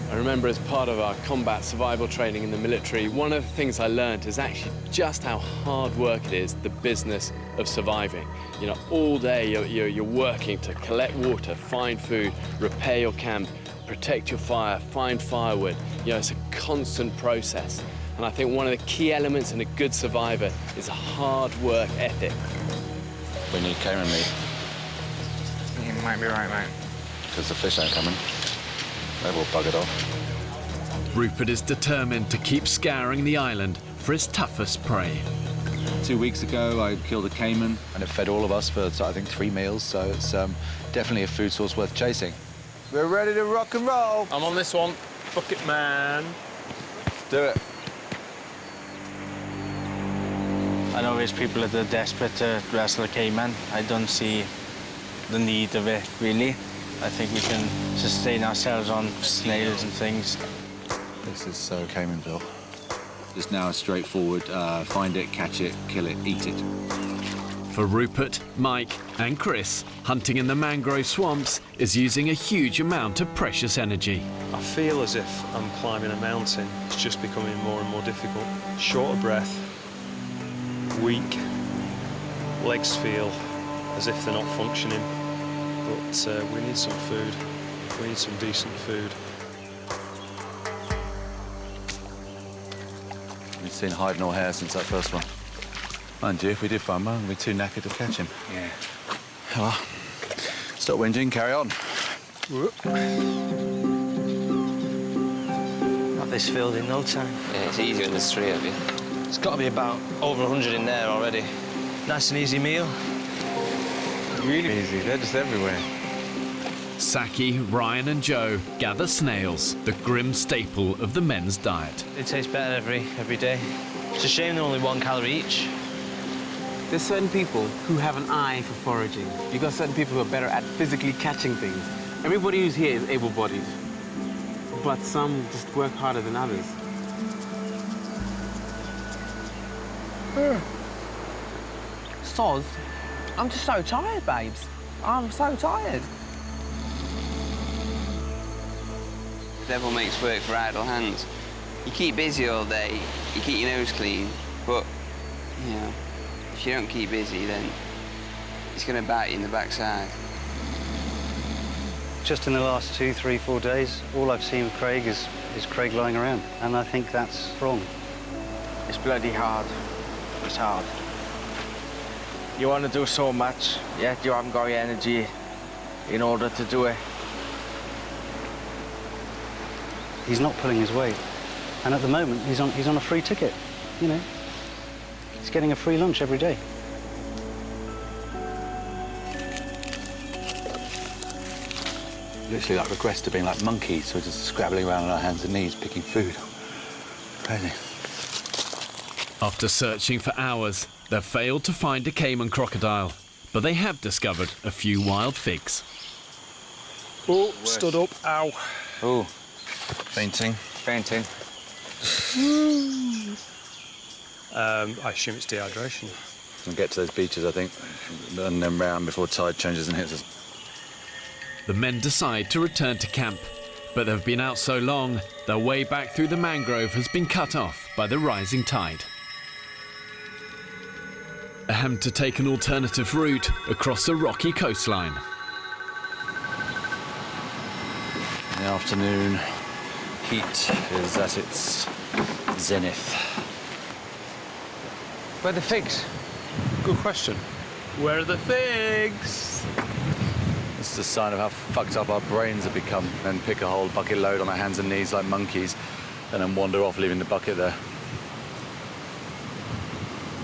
I remember as part of our combat survival training in the military, one of the things I learned is actually just how hard work it is, the business of surviving. You know, all day you're working to collect water, find food, repair your camp, protect your fire, find firewood. You know, it's a constant process. And I think one of the key elements in a good survivor is a hard work ethic. We need cayman meat. You might be right, mate. Because the fish ain't coming. They've all buggered off. Rupert is determined to keep scouring the island for his toughest prey. 2 weeks ago, I killed a cayman, and it fed all of us for, I think, 3 meals, so it's definitely a food source worth chasing. We're ready to rock and roll. I'm on this one. Bucket man. Do it. I know there's people that are desperate to wrestle a cayman. I don't see the need of it, really. I think we can sustain ourselves on snails and things. This is so Caymanville. It's now straightforward. Find it, catch it, kill it, eat it. For Rupert, Mike and Chris, hunting in the mangrove swamps is using a huge amount of precious energy. I feel as if I'm climbing a mountain. It's just becoming more and more difficult. Short of breath, weak, legs feel as if they're not functioning. But we need some food. We need some decent food. We've seen hide nor hair since that first one. Mind you, if we did find one, we'd be too knackered to catch him. Yeah. Well, stop whinging, carry on. Have this filled in no time. Yeah, it's easier when there's 3 of you. It's got to be about over 100 in there already. Nice and easy meal. Really easy, they're just everywhere. Saki, Ryan and Joe gather snails, the grim staple of the men's diet. It tastes better every day. It's a shame they're only 1 calorie each. There's certain people who have an eye for foraging. You've got certain people who are better at physically catching things. Everybody who's here is able-bodied, but some just work harder than others. Soz, I'm just so tired, babes. I'm so tired. Devil makes work for idle hands. You keep busy all day, you keep your nose clean, but, you know, if you don't keep busy, then it's going to bite you in the backside. Just in the last 2, 3, 4 days, all I've seen of Craig is Craig lying around, and I think that's wrong. It's bloody hard. It's hard. You want to do so much, yet you haven't got the energy in order to do it. He's not pulling his weight, and at the moment he's on a free ticket. You know, he's getting a free lunch every day. Literally like regressed to being like monkeys, so just scrabbling around on our hands and knees, picking food. Crazy. After searching for hours, they've failed to find a cayman crocodile, but they have discovered a few wild figs. Oh, stood up, ow. Oh, fainting. Fainting. I assume it's dehydration. We'll get to those beaches, I think, and then round before tide changes and hits us. The men decide to return to camp, but they've been out so long, their way back through the mangrove has been cut off by the rising tide. They have to take an alternative route across a rocky coastline. In the afternoon, heat is at its zenith. Where are the figs? Good question. Where are the figs? This is a sign of how fucked up our brains have become. Then pick a whole bucket load on our hands and knees like monkeys, and then wander off, leaving the bucket there.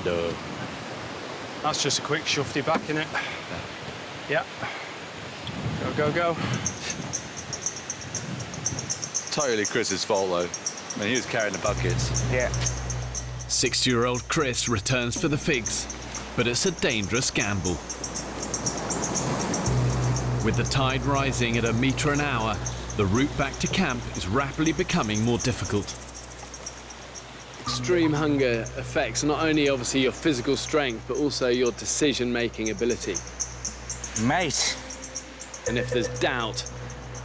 Duh. That's just a quick shufty back, innit? Yeah. Go, go, go. Totally Chris's fault, though. I mean, he was carrying the buckets. Yeah. 60-year-old Chris returns for the figs, but it's a dangerous gamble. With the tide rising at 1 metre an hour, the route back to camp is rapidly becoming more difficult. Extreme hunger affects not only obviously your physical strength, but also your decision-making ability. Mate. And if there's doubt,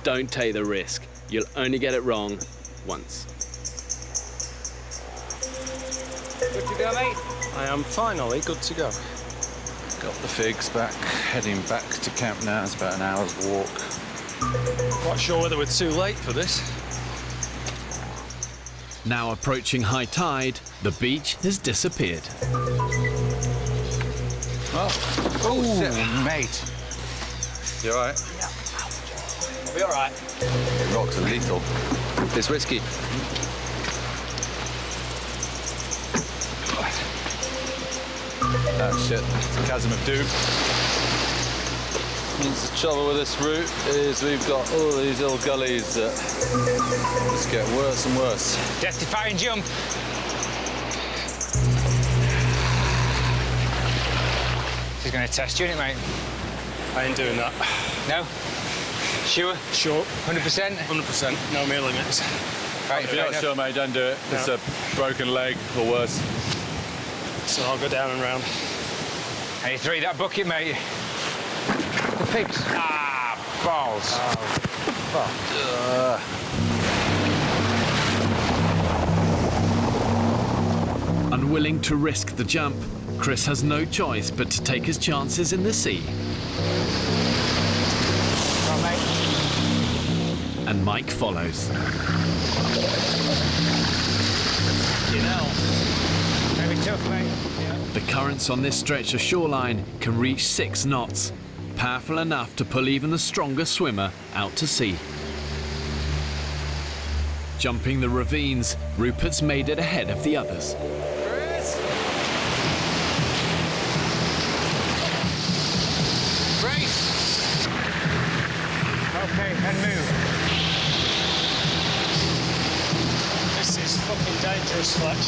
don't take the risk. You'll only get it wrong once. Good to go, mate? I am finally good to go. Got the figs back, heading back to camp now. It's about an hour's walk. Quite sure whether we're too late for this. Now approaching high tide, the beach has disappeared. Oh shit. Mate. You all right? Yeah. I'll be all right. Rocks are lethal. This whiskey. Oh shit, it's a chasm of doom. Means the trouble with this route is we've got all these little gullies that just get worse and worse. Death-defying jump. She's going to test you, isn't it, mate? I ain't doing that. No? Sure? Sure. 100%? 100%. No meal limits. Right, If you're not sure, mate, don't do it. No. It's a broken leg or worse. So I'll go down and round. Hey, 3, that bucket, mate. The pigs. Ah, balls. Unwilling to risk the jump, Chris has no choice but to take his chances in the sea. Come on, mate. And Mike follows. You know. Maybe tough, mate. Yeah. The currents on this stretch of shoreline can reach 6 knots, powerful enough to pull even the strongest swimmer out to sea. Jumping the ravines, Rupert's made it ahead of the others. Brace! Okay, and move. This is fucking dangerous, Fletch.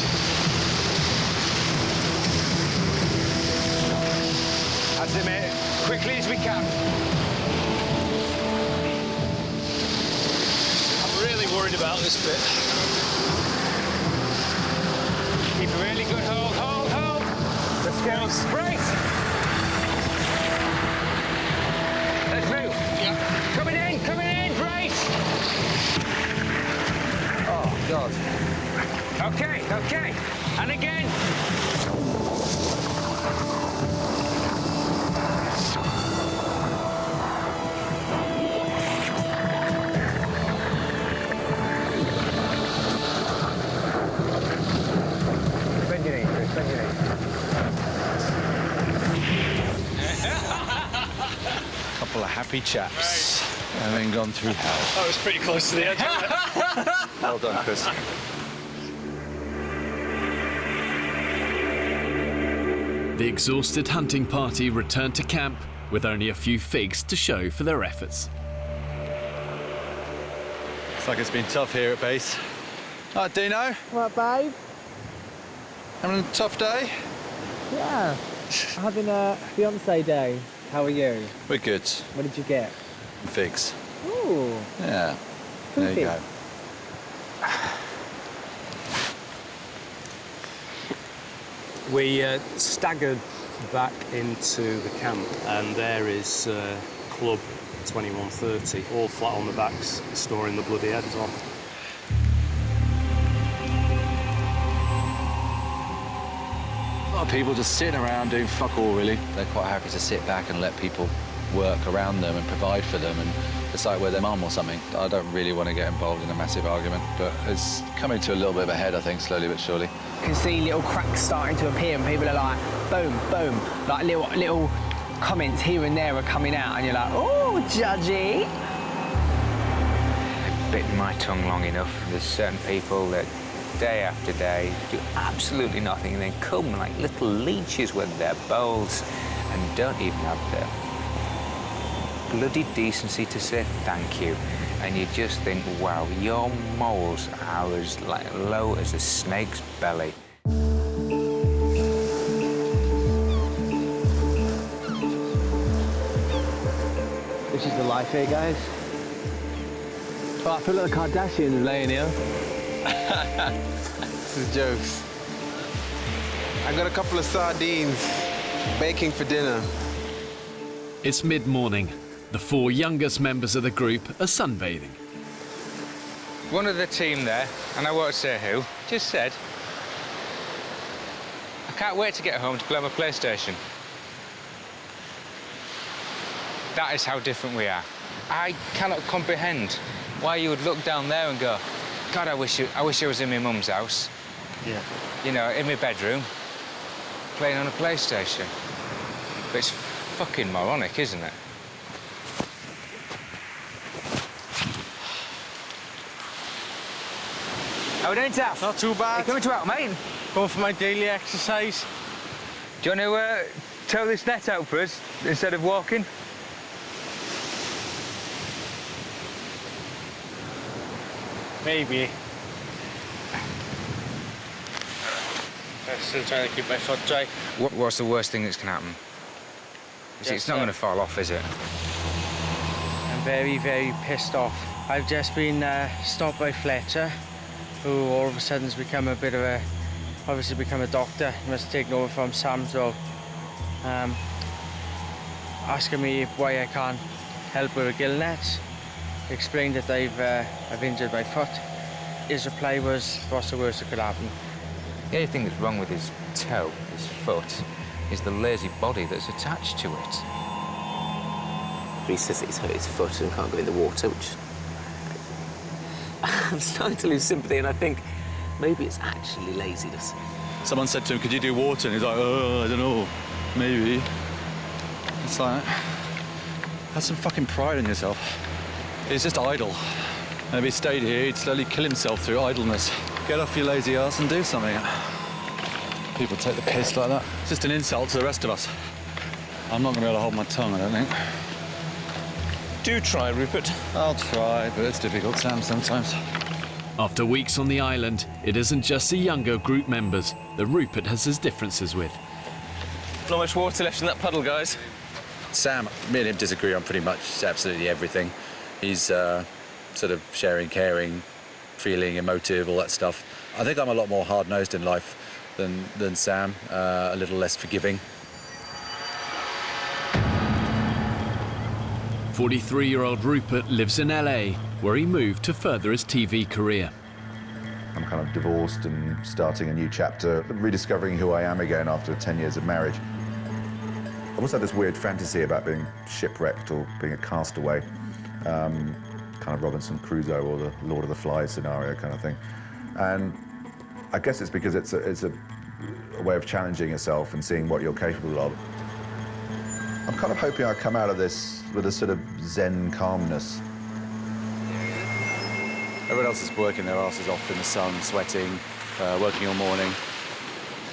That's it, mate. Quickly as we can. I'm really worried about this bit. Keep a really good hold, hold, hold. Let's go. Brace! Let's move. Yeah. Coming in, brace! Oh, God. Okay, okay. And again. Couple of happy chaps, having gone through hell. I was pretty close to the edge. Well done, Chris. The exhausted hunting party returned to camp with only a few figs to show for their efforts. Looks like it's been tough here at base. All right, Dino. What, babe? Having a tough day? Yeah. Having a fiance day. How are you? We're good. What did you get? Figs. Ooh. Yeah. Two There you figs. go. We staggered back into the camp, and there is Club 2130, all flat on the backs, storing the bloody heads on. A lot of people just sitting around doing fuck all, really. They're quite happy to sit back and let people work around them and provide for them, and it's like we're their mum or something. I don't really want to get involved in a massive argument, but it's coming to a little bit of a head, I think, slowly but surely. You can see little cracks starting to appear and people are like, boom, boom. Like little comments here and there are coming out and you're like, oh, judgy. Bitten my tongue long enough. There's certain people that day after day do absolutely nothing and then come like little leeches with their bowls and don't even have the bloody decency to say thank you. And you just think, wow, your moles are as low as a snake's belly. This is the life here, guys. Oh, I feel like the Kardashians laying here. This is jokes. I got a couple of sardines baking for dinner. It's mid-morning. The 4 youngest members of the group are sunbathing. One of the team there, and I won't say who, just said, I can't wait to get home to play on my PlayStation. That is how different we are. I cannot comprehend why you would look down there and go, God, I wish I was in my mum's house. Yeah. You know, in my bedroom, playing on a PlayStation. But it's fucking moronic, isn't it? How are we doing, Taff? Not too bad. You coming to help, mate? Going for my daily exercise. Do you want to tow this net out for us instead of walking? Maybe. I'm still trying to keep my foot dry. What's the worst thing that's going to happen? It's not going to fall off, is it? I'm very, very pissed off. I've just been stopped by Fletcher, who all of a sudden has become a bit of a, obviously become a doctor. He must have taken over from Sam's role. Asking me why I can't help with a gill net. Explained that I've injured my foot. His reply was, what's the worst that could happen? The only thing that's wrong with his toe, his foot, is the lazy body that's attached to it. He says that he's hurt his foot and can't go in the water, which... I'm starting to lose sympathy, and I think maybe it's actually laziness. Someone said to him, could you do water? And he's like, oh, I don't know, maybe. It's like, have some fucking pride in yourself. It's just idle. And if he stayed here, he'd slowly kill himself through idleness. Get off your lazy ass and do something. People take the piss like that. It's just an insult to the rest of us. I'm not going to be able to hold my tongue, I don't think. Do try, Rupert. I'll try, but it's difficult, Sam, sometimes. After weeks on the island, it isn't just the younger group members that Rupert has his differences with. Not much water left in that puddle, guys. Sam, me and him disagree on pretty much absolutely everything. He's sort of sharing, caring, feeling, emotive, all that stuff. I think I'm a lot more hard-nosed in life than Sam, a little less forgiving. 43-year-old Rupert lives in LA, where he moved to further his TV career. I'm kind of divorced and starting a new chapter, rediscovering who I am again after 10 years of marriage. I also had this weird fantasy about being shipwrecked or being a castaway, kind of Robinson Crusoe or the Lord of the Flies scenario kind of thing. And I guess it's because it's a way of challenging yourself and seeing what you're capable of. I'm kind of hoping I come out of this with a sort of zen calmness. Everyone else is working their asses off in the sun, sweating, working all morning.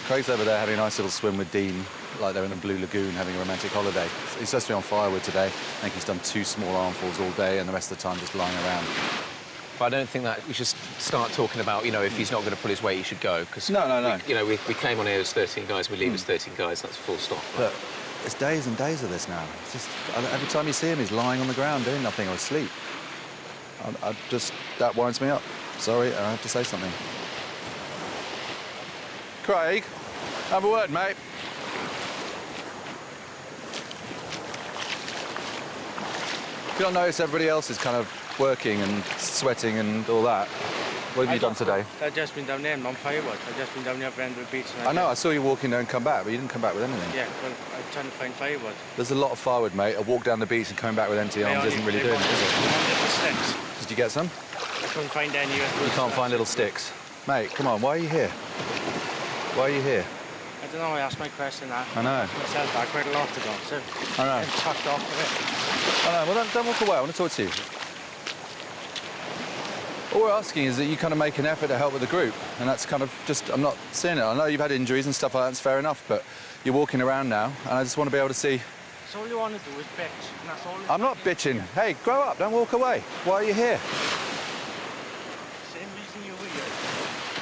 Craig's over there having a nice little swim with Dean, like they're in the Blue Lagoon having a romantic holiday. He's supposed to be on firewood today. I think he's done 2 small armfuls all day and the rest of the time just lying around. But I don't think that we should start talking about, you know, if he's not going to pull his weight, he should go. Cause No. We came on here as 13 guys, we leave as 13 guys, that's full stop. But it's days and days of this now. It's just, every time you see him, he's lying on the ground doing nothing or asleep. That winds me up. Sorry, I have to say something. Craig, have a word, mate. You don't notice everybody else is kind of working and sweating and all that. What have you done today? I've just been down there and on firewood. I've just been down there around the beach. I know, I saw you walking there and come back, but you didn't come back with anything. Yeah, well, I'm trying to find firewood. There's a lot of firewood, mate. A walk down the beach and coming back with empty arms isn't really doing it, is it? Sticks. Did you get some? I couldn't find any. You can't find little sticks. Mate, come on, why are you here? Why are you here? I don't know, I asked my question now. I know. Myself back quite a lot ago, so I know. I'm fucked off with I know, well don't walk away, I want to talk to you. All we're asking is that you kind of make an effort to help with the group, and that's kind of just, I'm not seeing it. I know you've had injuries and stuff like that, it's fair enough, but you're walking around now, and I just want to be able to see. So all you want to do is bitch, and that's all. I'm not bitching. Hey, grow up, don't walk away. Why are you here? Same reason you were here.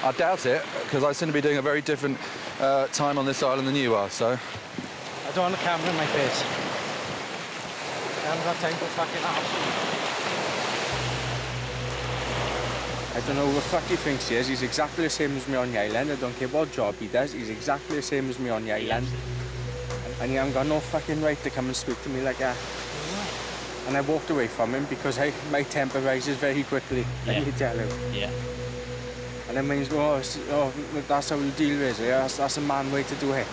I doubt it, because I seem to be doing a very different time on this island than you are, so. I don't want a camera in my face. I haven't got time for fucking out. I don't know who the fuck he thinks he is. He's exactly the same as me on the island. I don't care what job he does. He's exactly the same as me on the island. And he hasn't got no fucking right to come and speak to me like that. And I walked away from him because my temper rises very quickly. Let me tell you. Yeah. And then when he's going, oh, that's how we deal with it. Yeah, that's a man way to do it.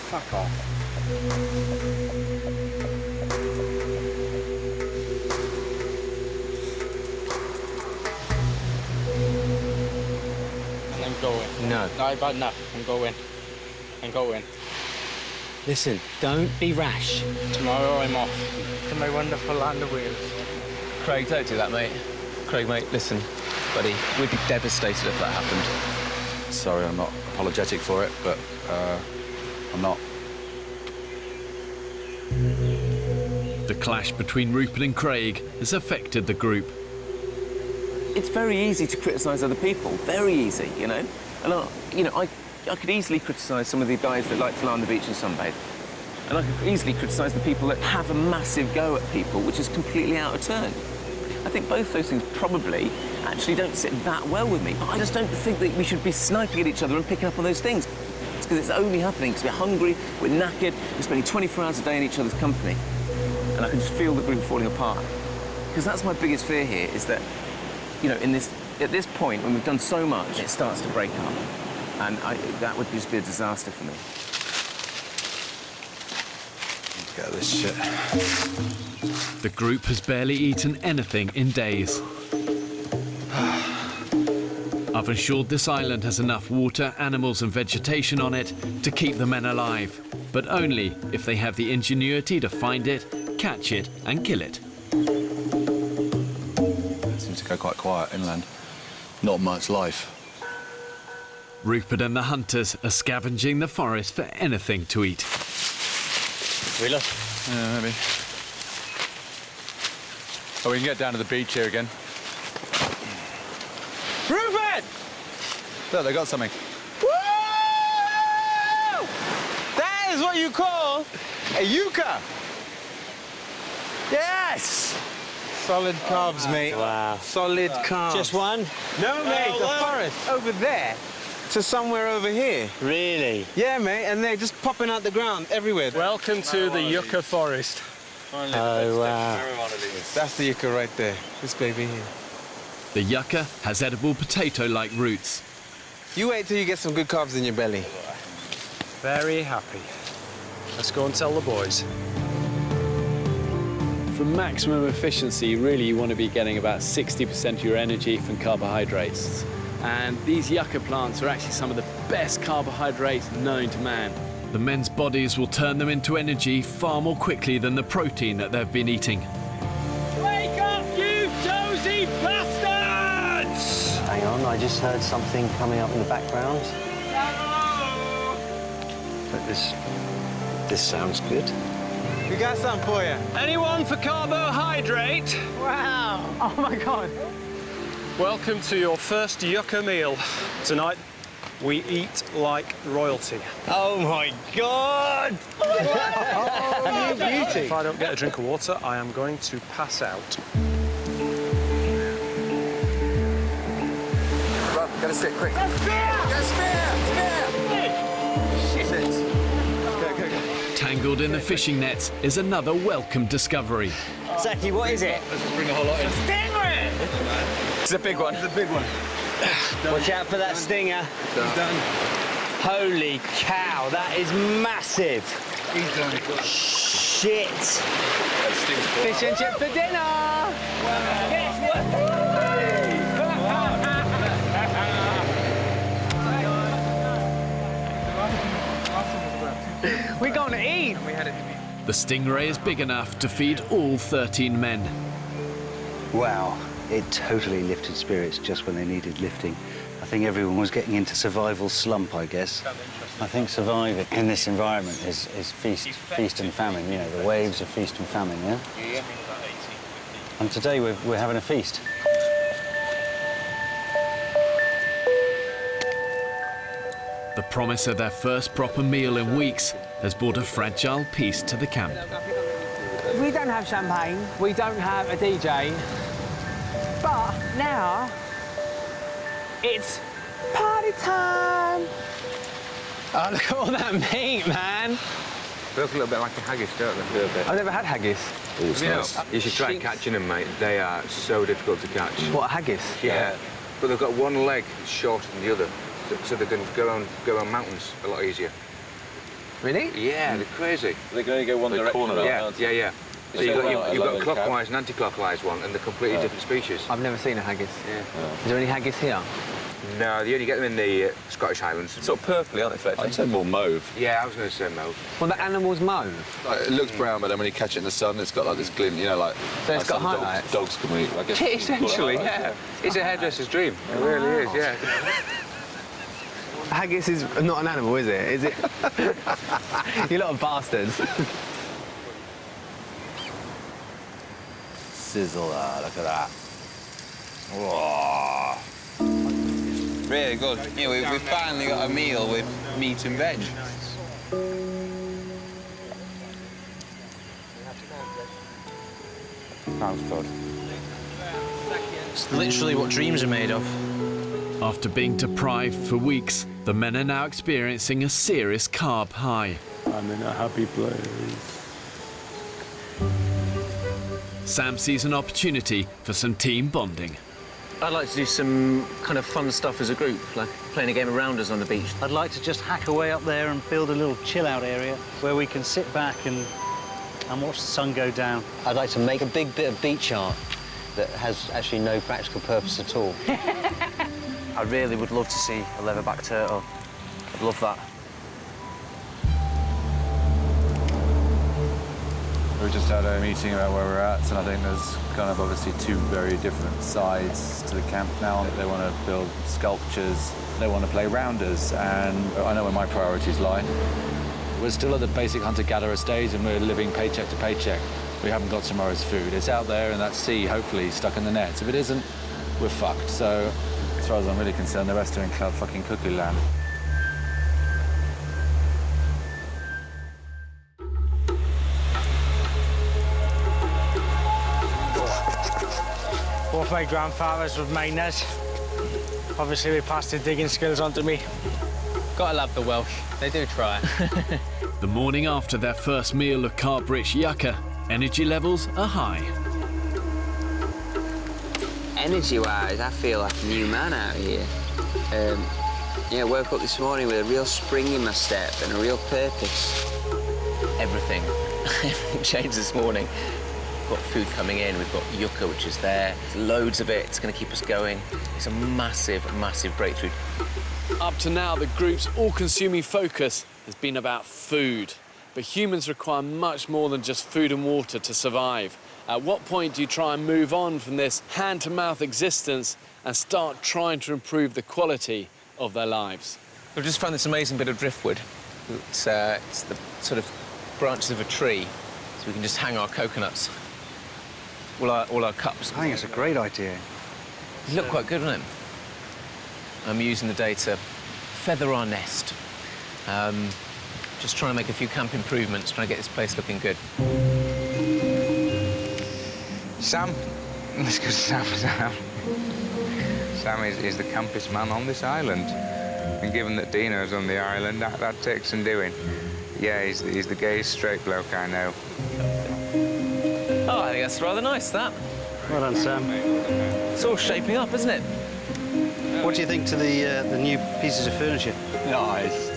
Fuck off. Going. No. No, I've had enough. I'm going. Listen, don't be rash. Tomorrow I'm off to my wonderful land of Wales. Craig, don't do that, mate. Craig, mate, listen, buddy, we'd be devastated if that happened. Sorry, I'm not apologetic for it, but I'm not. The clash between Rupert and Craig has affected the group. It's very easy to criticise other people, very easy, you know? And, I could easily criticise some of the guys that like to lie on the beach and sunbathe. And I could easily criticise the people that have a massive go at people, which is completely out of turn. I think both those things probably actually don't sit that well with me. But I just don't think that we should be sniping at each other and picking up on those things. It's because it's only happening because we're hungry, we're knackered, we're spending 24 hours a day in each other's company. And I can just feel the group falling apart. Because that's my biggest fear here, is that you know, at this point, when we've done so much, it starts to break up. And that would just be a disaster for me. Get this shit. The group has barely eaten anything in days. I've ensured this island has enough water, animals and vegetation on it to keep the men alive, but only if they have the ingenuity to find it, catch it and kill it. It seems to to go quite quiet inland. Not much life. Rupert and the hunters are scavenging the forest for anything to eat. We look? Yeah, maybe. Oh, we can get down to the beach here again. Rupert! Look, they got something. Woo! That is what you call a yucca. Yes! Solid carbs, mate. Wow. Solid carbs. Just one? No, mate, the forest over there to somewhere over here. Really? Yeah, mate, and they're just popping out the ground everywhere. Welcome to the yucca forest. Oh, wow. That's the yucca right there, this baby here. The yucca has edible potato-like roots. You wait till you get some good carbs in your belly. Very happy. Let's go and tell the boys. For maximum efficiency, really you want to be getting about 60% of your energy from carbohydrates. And these yucca plants are actually some of the best carbohydrates known to man. The men's bodies will turn them into energy far more quickly than the protein that they've been eating. Wake up, you dozy bastards! Hang on, I just heard something coming up in the background. But this sounds good. We got something for you. Anyone for carbohydrate? Wow. Oh, my God. Welcome to your first yucca meal. Tonight, we eat like royalty. Oh, my God! Oh, you beauty. If I don't get a drink of water, I am going to pass out. Run, get a stick, quick. Get a spear! Shit. Go. Tangled in the fishing nets is another welcome discovery. Zaki, what is it? Let's just bring a whole lot in. Stingray! It's a big one. It's a big one. Watch out for that stinger. He's done. Holy cow, that is massive. He's done. Shit. Fish and chip for dinner! We're going to eat. The stingray is big enough to feed all 13 men. Wow, it totally lifted spirits just when they needed lifting. I think everyone was getting into survival slump, I guess. I think surviving in this environment is feast and famine. You know, the waves of feast and famine, yeah? Yeah. And today we're having a feast. The promise of their first proper meal in weeks has brought a fragile peace to the camp. We don't have champagne, we don't have a DJ, but now it's party time! Oh, look at all that meat, man! They look a little bit like a haggis, don't they? I've never had haggis. You should try catching them, mate. They are so difficult to catch. What, a haggis? Yeah. But they've got one leg shorter than the other, so they can go around mountains a lot easier. Really? Yeah, they're crazy. They're going to go one direction. Yeah. So you've got a clockwise and anti-clockwise one, and they're completely different species. I've never seen a haggis. Yeah. Is there any haggis here? No, you only get them in the Scottish Highlands. Sort of purpley, aren't they, Fletch? I'd say more mauve. Yeah, I was going to say mauve. Well, the animal's mauve. Like, it looks brown, but then when you catch it in the sun, it's got like this glint, you know, like... So it's got some highlights? Dogs can eat, I guess. Essentially, yeah. It's a hairdresser's dream. It really is, yeah. Haggis is not an animal, is it? Is it? You lot of bastards. Sizzle, look at that. Whoa. Really good. Yeah, we finally got a meal with meat and veg. Sounds good. It's literally what dreams are made of. After being deprived for weeks, the men are now experiencing a serious carb high. I'm in a happy place. Sam sees an opportunity for some team bonding. I'd like to do some kind of fun stuff as a group, like playing a game of rounders on the beach. I'd like to just hack away up there and build a little chill-out area where we can sit back and watch the sun go down. I'd like to make a big bit of beach art that has actually no practical purpose at all. I really would love to see a leatherback turtle. I'd love that. We've just had a meeting about where we're at, and I think there's kind of obviously two very different sides to the camp now. They want to build sculptures, they want to play rounders, and I know where my priorities lie. We're still at the basic hunter-gatherer stage, and we're living paycheck to paycheck. We haven't got tomorrow's food. It's out there in that sea, hopefully stuck in the nets. If it isn't, we're fucked. So, as far as I'm really concerned, the rest are in cloud fucking cuckoo land. Both my grandfathers were miners. Obviously, they passed their digging skills on to me. Gotta love the Welsh. They do try. The morning after their first meal of carb-rich yucca, energy levels are high. Energy-wise, I feel like a new man out here. Yeah, I woke up this morning with a real spring in my step and a real purpose. Everything changed this morning. We've got food coming in, we've got yucca, which is there. Loads of it, it's going to keep us going. It's a massive, massive breakthrough. Up to now, the group's all-consuming focus has been about food. But humans require much more than just food and water to survive. At what point do you try and move on from this hand-to-mouth existence and start trying to improve the quality of their lives? We've just found this amazing bit of driftwood. It's the sort of branches of a tree, so we can just hang our coconuts. All our cups. I think it's a great idea. They look quite good, don't it? I'm using the day to feather our nest. Just trying to make a few camp improvements, trying to get this place looking good. Sam. Let's go, Sam. Sam is the campest man on this island. And given that Dino's on the island, that takes some doing. Yeah, he's the gayest straight bloke I know. Oh, I think that's rather nice, that. Well done, Sam. It's all shaping up, isn't it? What do you think to the new pieces of furniture? Nice.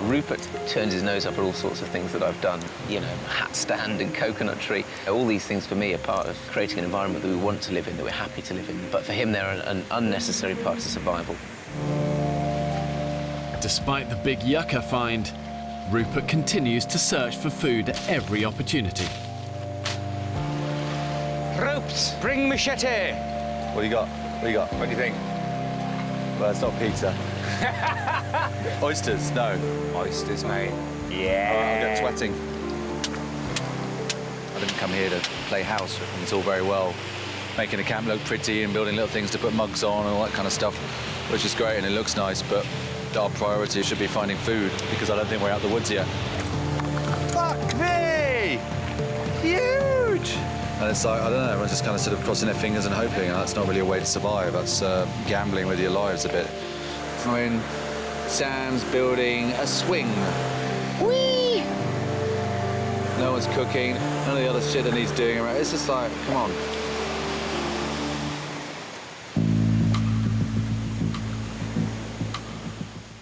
Rupert turns his nose up at all sorts of things that I've done. You know, hat stand and coconut tree. All these things for me are part of creating an environment that we want to live in, that we're happy to live in. But for him, they're an unnecessary part of survival. Despite the big yucca find, Rupert continues to search for food at every opportunity. Ropes, bring machete. What do you got? What do you got? What do you think? Well, it's not pizza. Oysters? No. Oysters, mate. Yeah. I'll get twatting. I didn't come here to play house. It's all very well making the camp look pretty and building little things to put mugs on and all that kind of stuff, which is great and it looks nice, but our priority should be finding food because I don't think we're out the woods yet. Fuck me! Huge! And it's like, I don't know, everyone's just kind of sort of crossing their fingers and hoping, and that's not really a way to survive. That's gambling with your lives a bit. I mean, Sam's building a swing. Whee! No one's cooking, none of the other shit that he's doing around. It's just like, come on.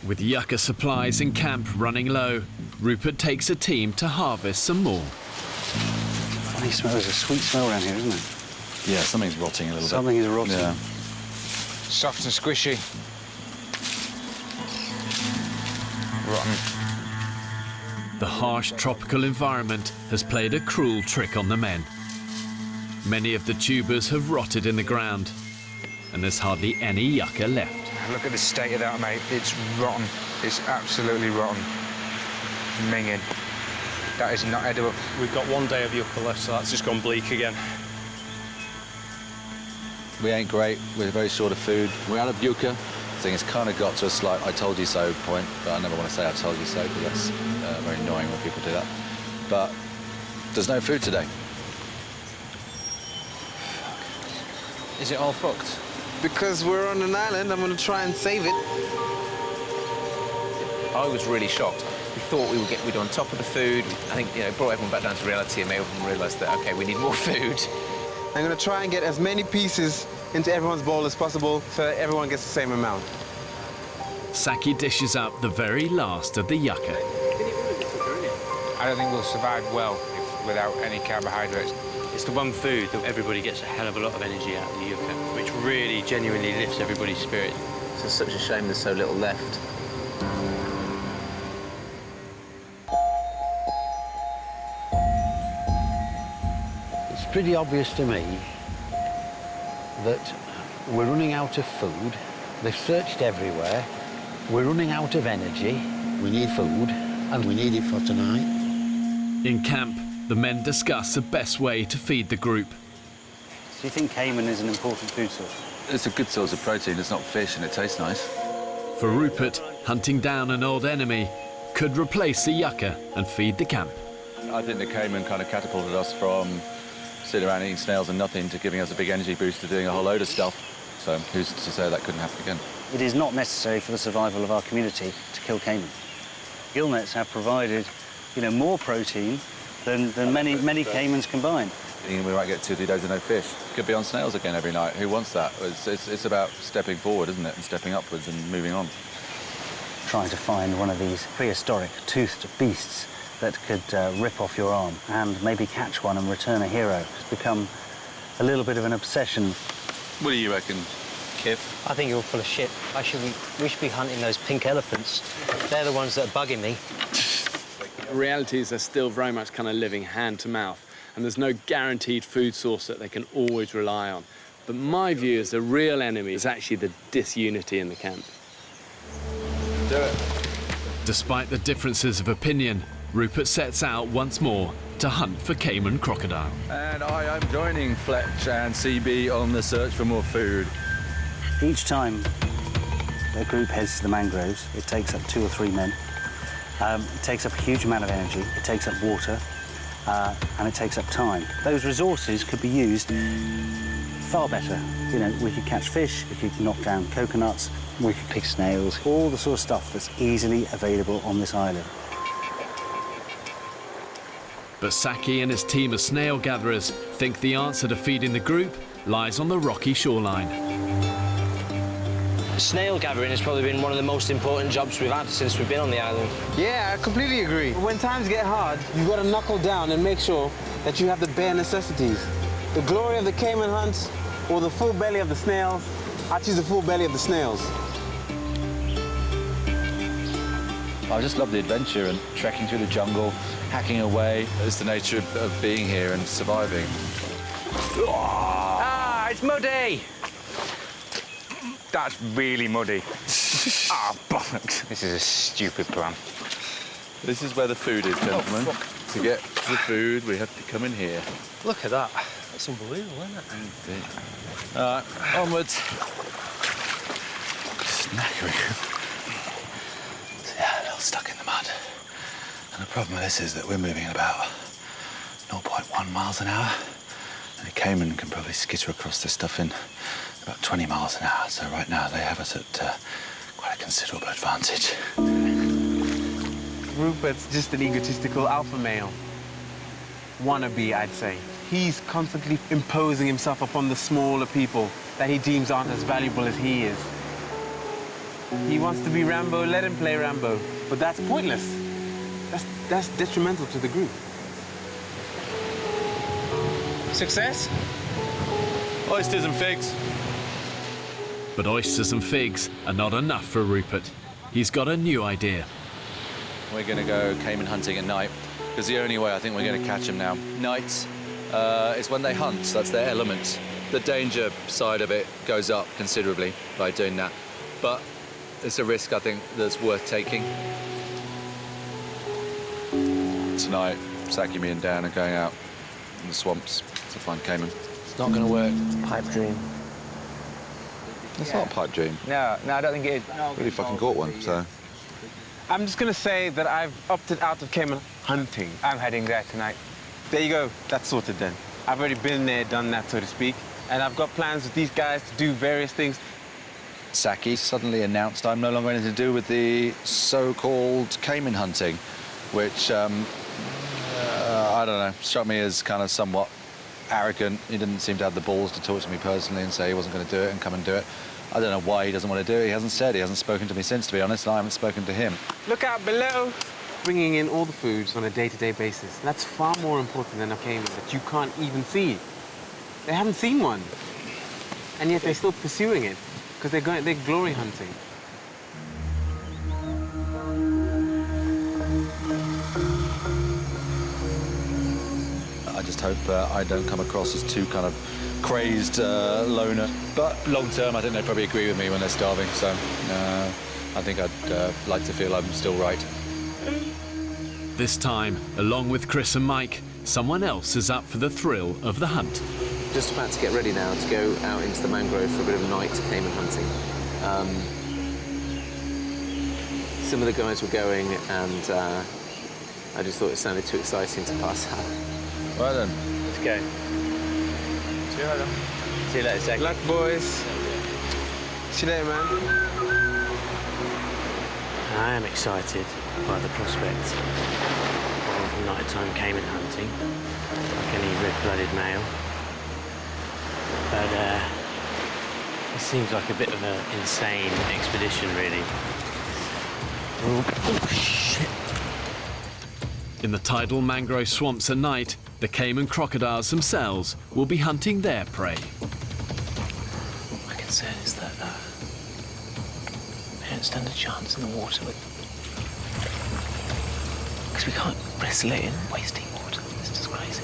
With yucca supplies in camp running low, Rupert takes a team to harvest some more. Funny smell. There's a sweet smell around here, isn't there? Yeah, something's rotting a little bit. Something is rotting. Yeah. Soft and squishy. Rotten. The harsh tropical environment has played a cruel trick on the men. Many of the tubers have rotted in the ground, and there's hardly any yucca left. Look at the state of that, mate. It's rotten. It's absolutely rotten. Minging. That is not edible. We've got 1 day of yucca left, so that's just gone bleak again. We ain't great. We're very short of food. We're out of yucca. I think it's kind of got to a slight I told you so point, but I never want to say I told you so because that's very annoying when people do that. But there's no food today. Is it all fucked? Because we're on an island, I'm going to try and save it. I was really shocked. We thought we'd on top of the food. I think, you know, brought everyone back down to reality and made everyone realise that, OK, we need more food. I'm going to try and get as many pieces into everyone's bowl as possible so that everyone gets the same amount. Saki dishes up the very last of the yucca. I don't think we'll survive well without any carbohydrates. It's the one food that everybody gets a hell of a lot of energy out of the yucca, which really genuinely lifts everybody's spirit. It's just such a shame there's so little left. pretty obvious to me that we're running out of food. They've searched everywhere. We're running out of energy. We need food, and we need it for tonight. In camp, the men discuss the best way to feed the group. Do you think cayman is an important food source? It's a good source of protein. It's not fish and it tastes nice. For Rupert, hunting down an old enemy could replace the yucca and feed the camp. I think the cayman kind of catapulted us from sitting around eating snails and nothing to giving us a big energy boost to doing a whole load of stuff. So who's to say that couldn't happen again? It is not necessary for the survival of our community to kill cayman. Gill nets have provided, more protein than many caymans combined. We might get 2 or 3 days of no fish. Could be on snails again every night. Who wants that? It's about stepping forward, isn't it? And stepping upwards and moving on. Trying to find one of these prehistoric toothed beasts that could rip off your arm and maybe catch one and return a hero has become a little bit of an obsession. What do you reckon, Kip? I think you're full of shit. We should be hunting those pink elephants. They're the ones that are bugging me. The reality is they're still very much kind of living hand to mouth, and there's no guaranteed food source that they can always rely on. But my view is the real enemy is actually the disunity in the camp. Do it. Despite the differences of opinion, Rupert sets out once more to hunt for cayman crocodile. And I am joining Fletch and CB on the search for more food. Each time a group heads to the mangroves, it takes up 2 or 3 men. It takes up a huge amount of energy, it takes up water, and it takes up time. Those resources could be used far better. We could catch fish, we could knock down coconuts, we could pick snails, all the sort of stuff that's easily available on this island. But Saki and his team of snail gatherers think the answer to feeding the group lies on the rocky shoreline. Snail gathering has probably been one of the most important jobs we've had since we've been on the island. Yeah, I completely agree. When times get hard, you've got to knuckle down and make sure that you have the bare necessities. The glory of the cayman hunt or the full belly of the snails, I choose the full belly of the snails. I just love the adventure and trekking through the jungle, hacking away. It's the nature of being here and surviving. Ah, it's muddy! That's really muddy. Ah, bollocks. This is a stupid plan. This is where the food is, gentlemen. To get to the food, we have to come in here. Look at that. That's unbelievable, isn't it? All right, onwards. Snackering. Yeah, a little stuck in the mud. And the problem with this is that we're moving at about 0.1 miles an hour. And a cayman can probably skitter across this stuff in about 20 miles an hour. So right now they have us at quite a considerable advantage. Rupert's just an egotistical alpha male. Wannabe, I'd say. He's constantly imposing himself upon the smaller people that he deems aren't as valuable as he is. He wants to be Rambo, let him play Rambo. But that's pointless. That's detrimental to the group. Success? Oysters and figs. But oysters and figs are not enough for Rupert. He's got a new idea. We're going to go cayman hunting at night, because the only way I think we're going to catch them now. Nights is when they hunt, so that's their element. The danger side of it goes up considerably by doing that. But it's a risk, I think, that's worth taking. Tonight, Saki, me and Dan are going out in the swamps to find cayman. It's not going to work. Pipe dream. It's not a pipe dream. No, I don't think it is. Really fucking caught one, so... I'm just gonna say that I've opted out of cayman hunting. I'm heading there tonight. There you go. That's sorted then. I've already been there, done that, so to speak. And I've got plans with these guys to do various things. Saki suddenly announced I'm no longer anything to do with the so-called cayman hunting, which, I don't know, struck me as kind of somewhat arrogant. He didn't seem to have the balls to talk to me personally and say he wasn't going to do it and come and do it. I don't know why he doesn't want to do it. He hasn't said. He hasn't spoken to me since, to be honest, and I haven't spoken to him. Look out below. Bringing in all the foods on a day-to-day basis. That's far more important than a cayman that you can't even see. They haven't seen one. And yet they're still pursuing it because they're glory hunting. I just hope I don't come across as too kind of crazed loner. But long term, I think they probably agree with me when they're starving. So I think I'd like to feel I'm still right. This time, along with Chris and Mike, someone else is up for the thrill of the hunt. Just about to get ready now to go out into the mangrove for a bit of night cayman hunting. Some of the guys were going, and I just thought it sounded too exciting to pass up. Right then. Let's go. See you later. See you later, Zach. Luck, boys. See you later, man. I am excited by the prospect of nighttime cayman hunting, like any red-blooded male. But it seems like a bit of an insane expedition, really. Oh, shit. In the tidal mangrove swamps at night, the cayman crocodiles themselves will be hunting their prey. My concern is that they don't stand a chance in the water because we can't wrestle it in wasting water. It's just crazy.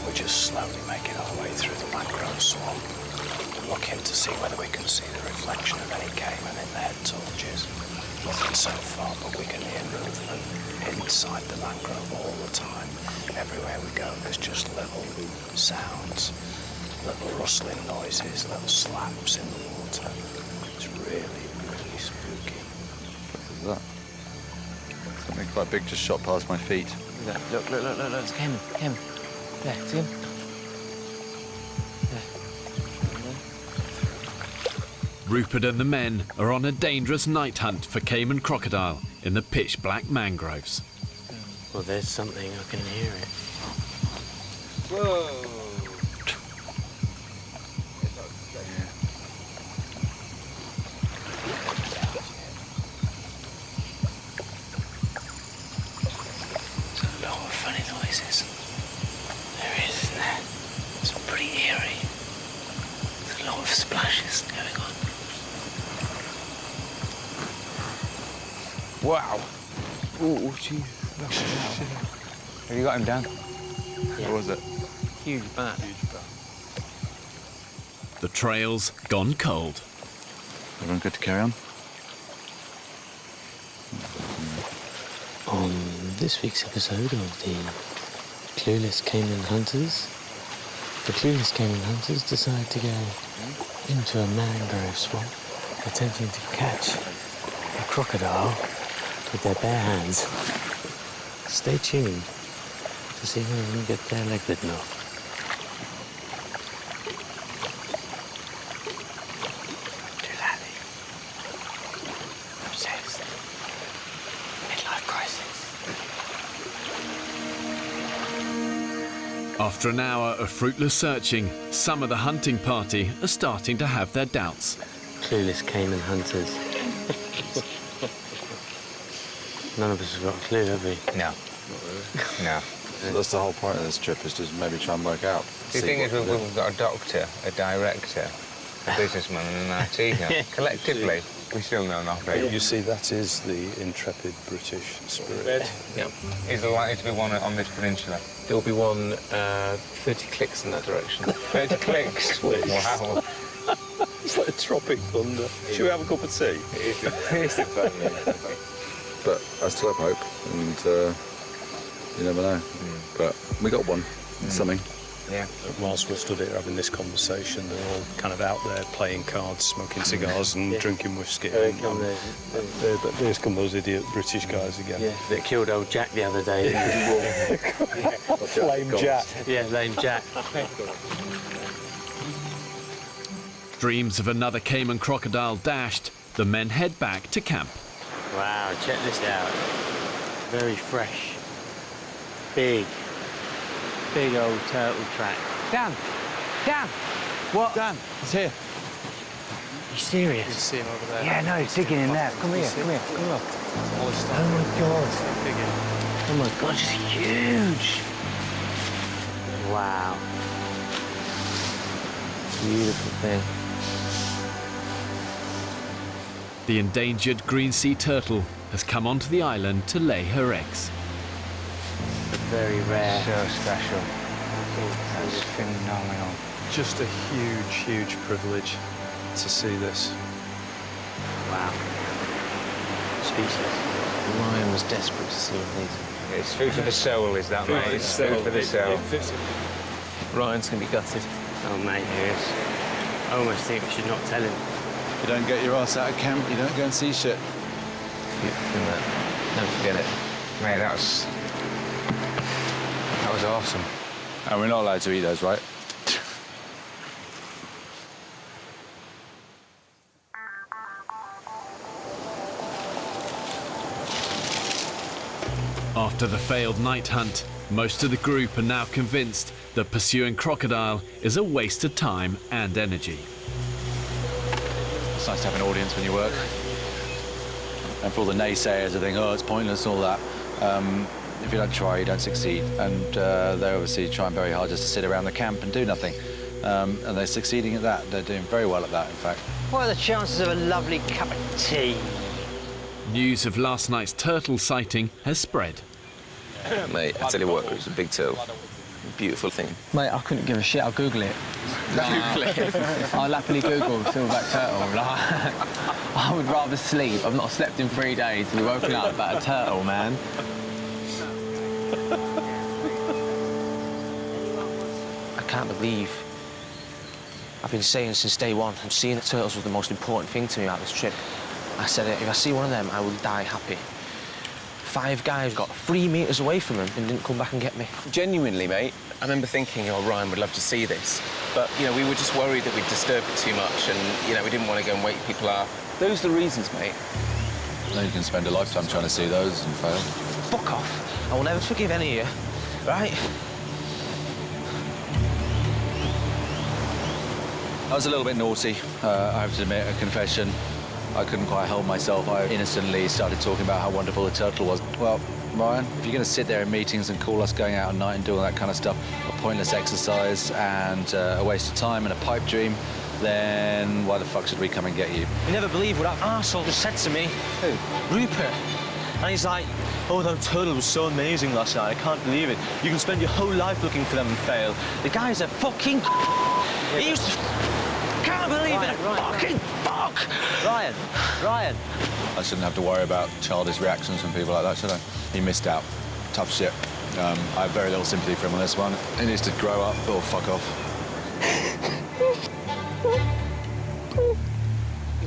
We're just slowly making our way through the mangrove swamp, looking to see whether we can see the reflection of any cayman in their torches. Nothing so far, but we can hear movement inside the mangrove all the time. Everywhere we go, there's just little sounds, little rustling noises, little slaps in the water. It's really, really spooky. What is that? Something quite big just shot past my feet. Look, it's a cayman. There, see him? Rupert and the men are on a dangerous night hunt for cayman crocodile in the pitch-black mangroves. Well, there's something, I can hear it. Whoa. There's a lot of funny noises. There is, isn't there? It's pretty eerie. There's a lot of splashes going on. Wow. Oh, gee. Have you got him down? Yeah. What was it? Huge bat. The trail's gone cold. Everyone good to carry on? On this week's episode of the Clueless Cayman Hunters, the Clueless Cayman Hunters decide to go into a mangrove swamp, attempting to catch a crocodile with their bare hands. Stay tuned to see whether we can get their leg bitten off. Too laddie. Obsessed. Midlife crisis. After an hour of fruitless searching, some of the hunting party are starting to have their doubts. Clueless Cayman Hunters. None of us have got a clue, have we? No. No. That's the whole point of this trip, is to maybe try and work out. The thing is, we've got a doctor, a director, a businessman and an IT guy. Collectively, we still know nothing. You see, that is the intrepid British spirit. Yeah. Is there likely to be one on this peninsula? There will be one 30 clicks in that direction. 30 clicks? Wow. It's like a tropic thunder. Should we have a cup of tea? It's the fun. But I still have hope, and you never know. But we got one, something. Yeah. Whilst we're stood here having this conversation, they're all kind of out there playing cards, smoking cigars and drinking whiskey. There's come those idiot British guys again. Yeah, that killed old Jack the other day. Flame Jack. Yeah, Lame Jack. Dreams of another cayman crocodile dashed, the men head back to camp. Wow, check this out. Very fresh. Big old turtle track. Dan! What? Dan, he's here. You serious? You see him over there. Yeah, no, he's digging in there. Come here, come look. Oh my God. Oh my God, it's huge. Wow. Beautiful thing. The endangered green sea turtle has come onto the island to lay her eggs. Very rare. So special. That's phenomenal. Just a huge, huge privilege to see this. Wow. Speechless. Ryan was desperate to see these. It's food for the soul, is that, mate? It's food for the soul. Ryan's going to be gutted. Oh, mate, he is. I almost think we should not tell him. If you don't get your ass out of camp, you don't go and see shit. Never forget it. Mate, that was awesome. And we're not allowed to eat those, right? After the failed night hunt, most of the group are now convinced that pursuing crocodile is a waste of time and energy. It's nice to have an audience when you work. And for all the naysayers who think, oh, it's pointless and all that, if you don't try, you don't succeed. And they're obviously trying very hard just to sit around the camp and do nothing. And they're succeeding at that. They're doing very well at that, in fact. What are the chances of a lovely cup of tea? News of last night's turtle sighting has spread. Mate, I tell you what, it was a big turtle. Beautiful thing. Mate, I couldn't give a shit. I'll Google it. Google it. I'll happily Google silverback turtle. Like, I would rather sleep. I've not slept in 3 days to be woken up about a turtle, man. I can't believe I've been saying since day one, I'm seeing the turtles was the most important thing to me about this trip. I said, if I see one of them, I will die happy. 5 guys got 3 meters away from them and didn't come back and get me. Genuinely, mate, I remember thinking, oh, Ryan would love to see this. But, you know, we were just worried that we'd disturb it too much and, you know, we didn't want to go and wake people up. Those are the reasons, mate. Then you can spend a lifetime trying to see those and fail. Fuck off. I will never forgive any of you, right? I was a little bit naughty, I have to admit, a confession. I couldn't quite help myself. I innocently started talking about how wonderful the turtle was. Well, Ryan, if you're going to sit there in meetings and call us going out at night and do all that kind of stuff, a pointless exercise and a waste of time and a pipe dream, then why the fuck should we come and get you? You never believe what that arsehole just said to me. Who? Rupert. And he's like, oh, that turtle was so amazing last night. I can't believe it. You can spend your whole life looking for them and fail. The guy's a fucking... He used to... Can't believe it. Fucking fuck. Ryan. I shouldn't have to worry about childish reactions from people like that, should I? He missed out. Tough shit. I have very little sympathy for him on this one. He needs to grow up or fuck off.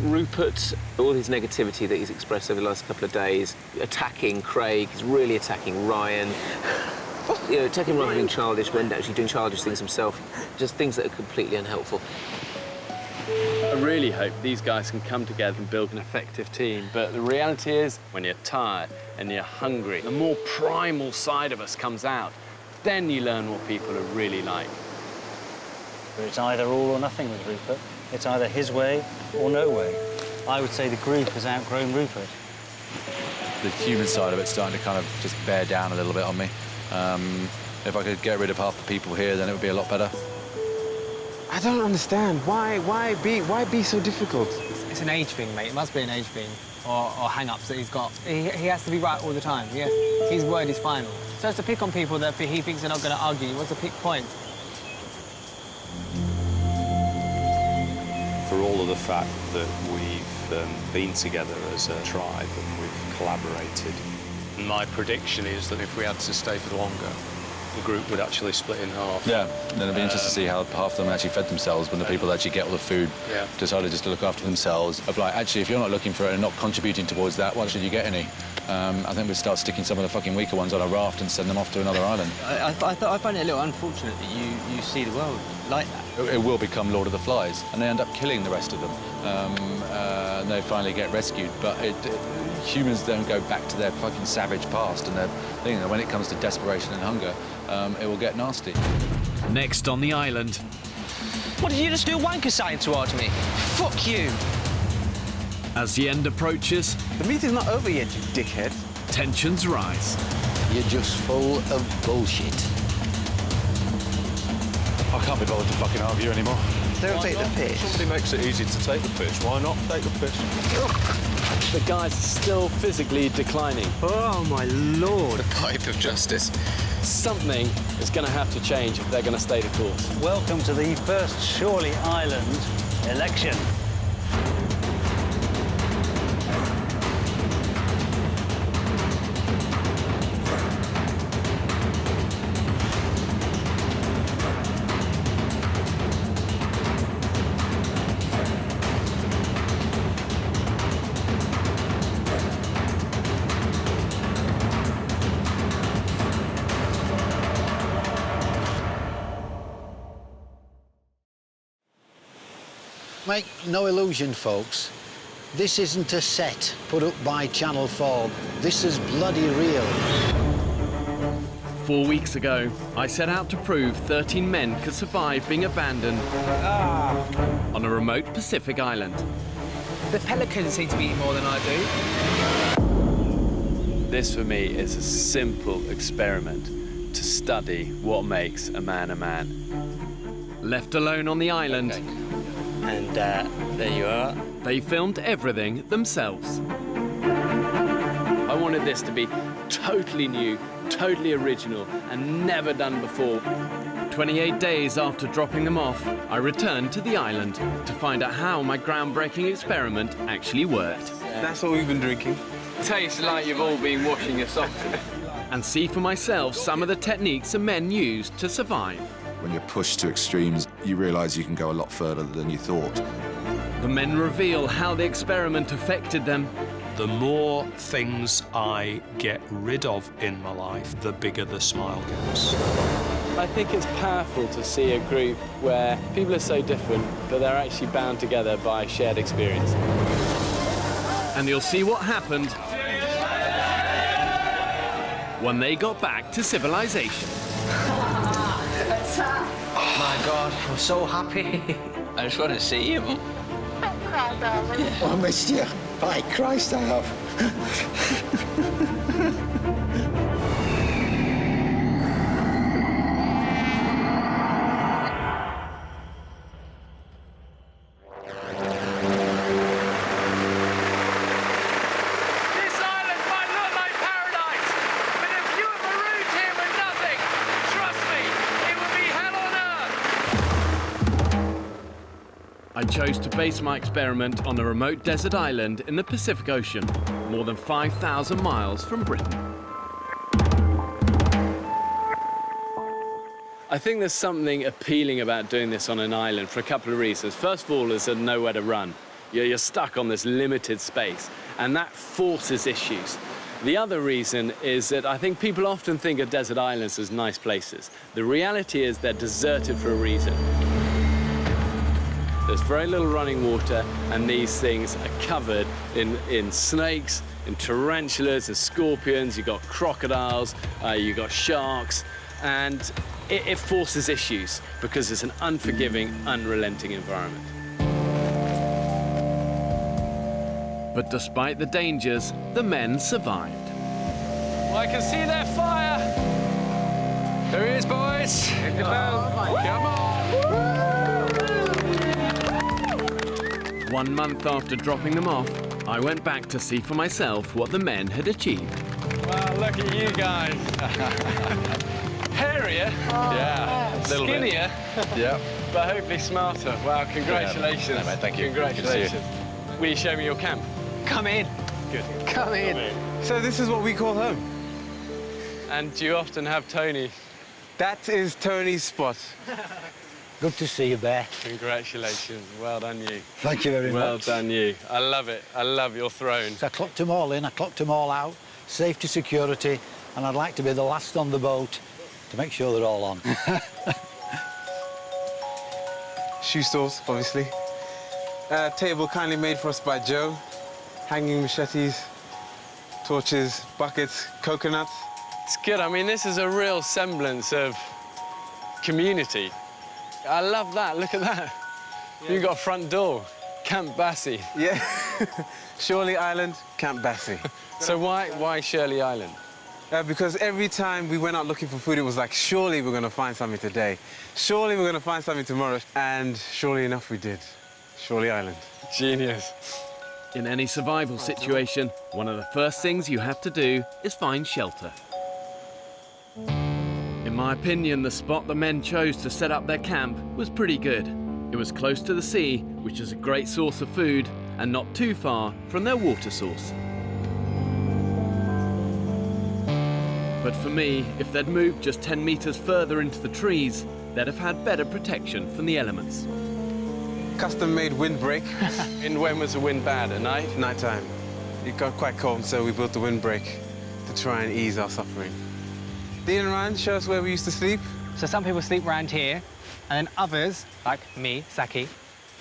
Rupert, all his negativity that he's expressed over the last couple of days, attacking Craig, he's really attacking Ryan. You know, attacking rather than childish, but actually doing childish things himself. Just things that are completely unhelpful. I really hope these guys can come together and build an effective team, but the reality is, when you're tired and you're hungry, the more primal side of us comes out. Then you learn what people are really like. It's either all or nothing with Rupert. It's either his way or no way. I would say the group has outgrown Rupert. The human side of it's starting to kind of just bear down a little bit on me. If I could get rid of half the people here, then it would be a lot better. I don't understand. Why be so difficult? It's an age thing, mate. It must be an age thing. Or hang-ups that he's got. He has to be right all the time. His word is final. So it's to pick on people that he thinks are not going to argue. He wants to pick points. For all of the fact that we've been together as a tribe and we've collaborated, my prediction is that if we had to stay for longer, the group would actually split in half. Yeah, then it'd be interesting to see how half of them actually fed themselves when the people that actually get all the food decided just to look after themselves. Of like, actually, if you're not looking for it and not contributing towards that, why should you get any? I think we'd start sticking some of the fucking weaker ones on a raft and send them off to another island. I find it a little unfortunate that you see the world like that. It will become Lord of the Flies, and they end up killing the rest of them. And they finally get rescued, but humans don't go back to their fucking savage past, and they're thinking that when it comes to desperation and hunger, it will get nasty. Next on the island. What did you just do, wanker sign towards me? Fuck you. As the end approaches, The meet is not over yet, you dickhead. tensions rise. You're just full of bullshit. I can't be bothered to fucking argue anymore. Don't take the piss. Somebody makes it easy to take the piss. Why not take the piss? The guys are still physically declining. Oh, my Lord. The pipe of justice. Something is going to have to change if they're going to stay the course. Welcome to the first Shorley Island election. Make no illusion, folks. This isn't a set put up by Channel 4. This is bloody real. 4 weeks ago, I set out to prove 13 men could survive being abandoned on a remote Pacific island. The pelicans seem to be eating more than I do. This, for me, is a simple experiment to study what makes a man a man. Left alone on the island. Okay. And there you are. They filmed everything themselves. I wanted this to be totally new, totally original, and never done before. 28 days after dropping them off, I returned to the island to find out how my groundbreaking experiment actually worked. That's what we've been drinking. Tastes like you've all been washing your socks. And see for myself some of the techniques the men used to survive. When you're pushed to extremes, you realise you can go a lot further than you thought. The men reveal how the experiment affected them. The more things I get rid of in my life, the bigger the smile gets. I think it's powerful to see a group where people are so different, but they're actually bound together by shared experience. And you'll see what happened when they got back to civilization. My God, I'm so happy. I just want to see you. Oh, I missed you. By Christ, I have. I chose to base my experiment on a remote desert island in the Pacific Ocean, more than 5,000 miles from Britain. I think there's something appealing about doing this on an island for a couple of reasons. First of all, there's nowhere to run. You're stuck on this limited space, and that forces issues. The other reason is that I think people often think of desert islands as nice places. The reality is they're deserted for a reason. There's very little running water, and these things are covered in snakes, in tarantulas, and scorpions. You've got crocodiles, you've got sharks, and it forces issues because it's an unforgiving, unrelenting environment. But despite the dangers, the men survived. Well, I can see their fire. There he is, boys. Hit the bell. Come on. 1 month after dropping them off, I went back to see for myself what the men had achieved. Wow, look at you guys. Hairier. Yeah. Skinnier. Yeah. But hopefully smarter. Wow, congratulations. Yeah, mate, thank you. Congratulations. Will you show me your camp? Come in. Good. Come in. So this is what we call home. And do you often have Tony? That is Tony's spot. Good to see you, Bear. Congratulations. Well done, you. Thank you very much. Well done, you. I love it. I love your throne. So I clocked them all in, I clocked them all out, safety, security, and I'd like to be the last on the boat to make sure they're all on. Shoe stores, obviously. Table kindly made for us by Joe. Hanging machetes, torches, buckets, coconuts. It's good. I mean, this is a real semblance of community. I love that. Look at that. Yeah. You've got a front door. Camp Bassie. Yeah. Shirley Island, Camp Bassie. So why Shirley Island? Because every time we went out looking for food, it was like, surely we're going to find something today. Surely we're going to find something tomorrow. And surely enough, we did. Shirley Island. Genius. In any survival situation, one of the first things you have to do is find shelter. In my opinion, the spot the men chose to set up their camp was pretty good. It was close to the sea, which is a great source of food, and not too far from their water source. But for me, if they'd moved just 10 meters further into the trees, they'd have had better protection from the elements. Custom-made windbreak. And when was the wind bad? At night? Nighttime. It got quite cold, so we built the windbreak to try and ease our suffering. Dean and Ryan, show us where we used to sleep. So some people sleep around here, and then others, like me, Saki,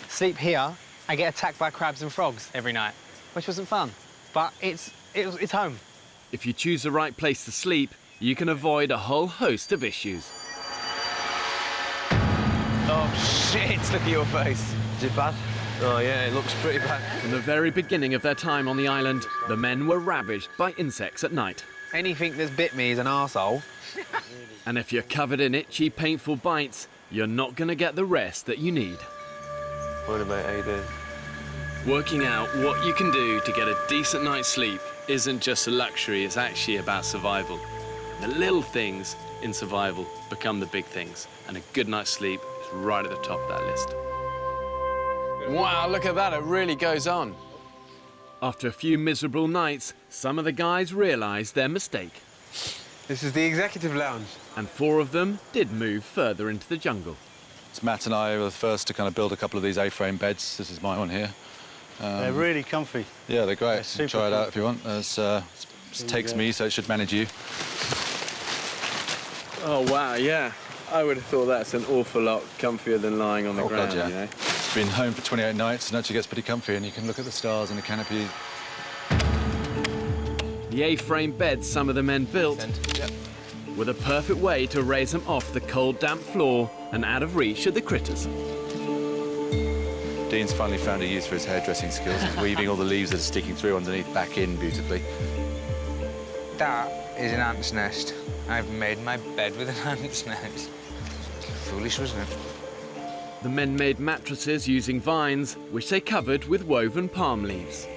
sleep here and get attacked by crabs and frogs every night, which wasn't fun. But it's home. If you choose the right place to sleep, you can avoid a whole host of issues. Oh, shit, look at your face. Is it bad? Oh, yeah, it looks pretty bad. From the very beginning of their time on the island, the men were ravaged by insects at night. Anything that's bit me is an arsehole. And if you're covered in itchy, painful bites, you're not going to get the rest that you need. What mate, how you doing? Working out what you can do to get a decent night's sleep isn't just a luxury, it's actually about survival. The little things in survival become the big things, and a good night's sleep is right at the top of that list. Wow, look at that, it really goes on. After a few miserable nights, some of the guys realised their mistake. This is the executive lounge. And 4 of them did move further into the jungle. So Matt and I were the first to kind of build a couple of these A-frame beds. This is my one here. They're really comfy. Yeah, they're great. They're Try it super out if you want. It takes me, so it should manage you. Oh, wow, yeah. I would have thought that's an awful lot comfier than lying on the ground, God, yeah. you know? It's been home for 28 nights and actually gets pretty comfy, and you can look at the stars and the canopy. The A-frame beds some of the men built were the perfect way to raise them off the cold, damp floor and out of reach of the critters. Dean's finally found a use for his hairdressing skills. He's weaving all the leaves that are sticking through underneath back in beautifully. That is an ant's nest. I've made my bed with an ant's nest. Foolish, wasn't it? The men made mattresses using vines, which they covered with woven palm leaves.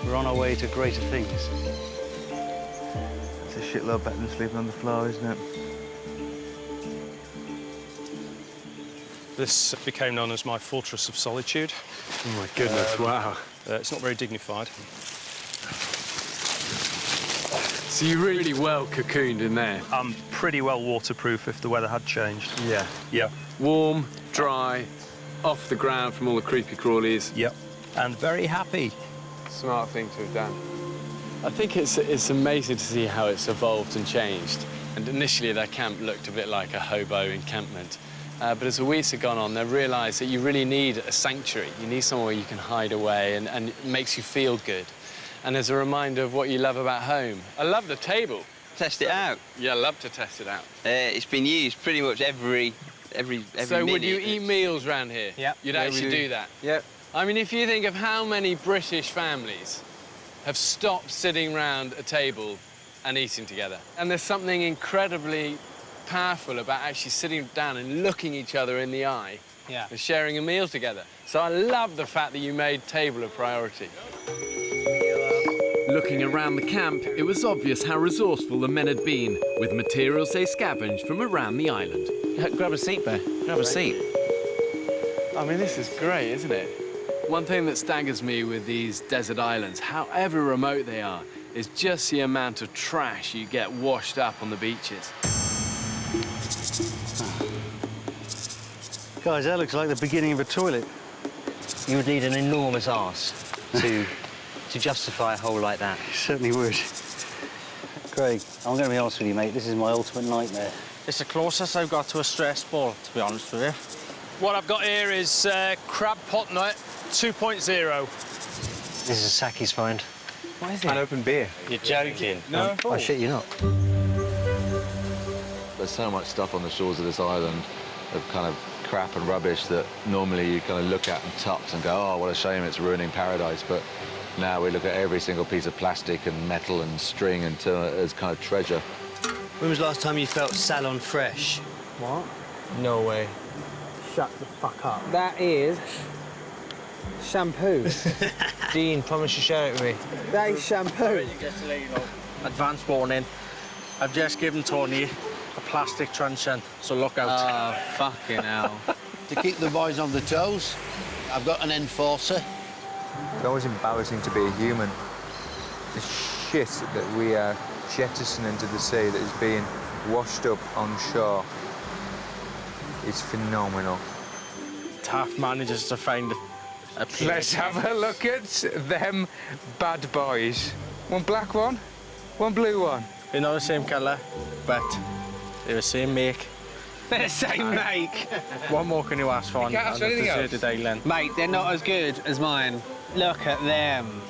We're on our way to greater things. It's a shitload better than sleeping on the floor, isn't it? This became known as my fortress of solitude. Oh, my goodness, wow. It's not very dignified. So you really well cocooned in there? I'm pretty well waterproof if the weather had changed. Yeah. Yeah. Warm, dry, off the ground from all the creepy crawlies. Yep. And very happy. Smart thing to have done. I think it's amazing to see how it's evolved and changed. And initially their camp looked a bit like a hobo encampment. But as the weeks have gone on, they've realised that you really need a sanctuary. You need somewhere where you can hide away and it makes you feel good. And as a reminder of what you love about home. I love the table. Test it out. Yeah, I love to test it out. It's been used pretty much every So minute. would you eat meals round here? Yep. You'd Yeah, actually we do. do that? Yep. I mean, if you think of how many British families have stopped sitting round a table and eating together. And there's something incredibly powerful about actually sitting down and looking each other in the eye and sharing a meal together. So I love the fact that you made table a priority. Looking around the camp, it was obvious how resourceful the men had been with materials they scavenged from around the island. Grab a seat, Bear. Grab a seat. I mean, this is great, isn't it? One thing that staggers me with these desert islands, however remote they are, is just the amount of trash you get washed up on the beaches. Guys, that looks like the beginning of a toilet. You would need an enormous arse to justify a hole like that. You certainly would. Craig, I'm going to be honest with you, mate. This is my ultimate nightmare. It's the closest I've got to a stress ball, to be honest with you. What I've got here is crab pot nut 2.0. This is a Saki's find. What is it? An open beer. You're joking. No. I shit you not. There's so much stuff on the shores of this island of kind of crap and rubbish that normally you kind of look at and touch and go, oh, what a shame, it's ruining paradise. But now we look at every single piece of plastic and metal and string and turn it as kind of treasure. When was the last time you felt salon fresh? What? No way. Shut the fuck up. That is Shampoo. Dean, promise to share it with me. That is shampoo. Just to let you know, advance warning. I've just given Tony a plastic truncheon, so look out. Oh, fucking hell. To keep the boys on the toes, I've got an enforcer. It's always embarrassing to be a human. The shit that we are jettisoning into the sea that is being washed up on shore is phenomenal. Tough manages to find a place. Let's have a look at them bad boys. One black one, one blue one. They're not the same colour, but they're the same make. They're the same make. What more can you ask for on You can't ask a for anything else. deserted island? Mate, they're not as good as mine. Look at them.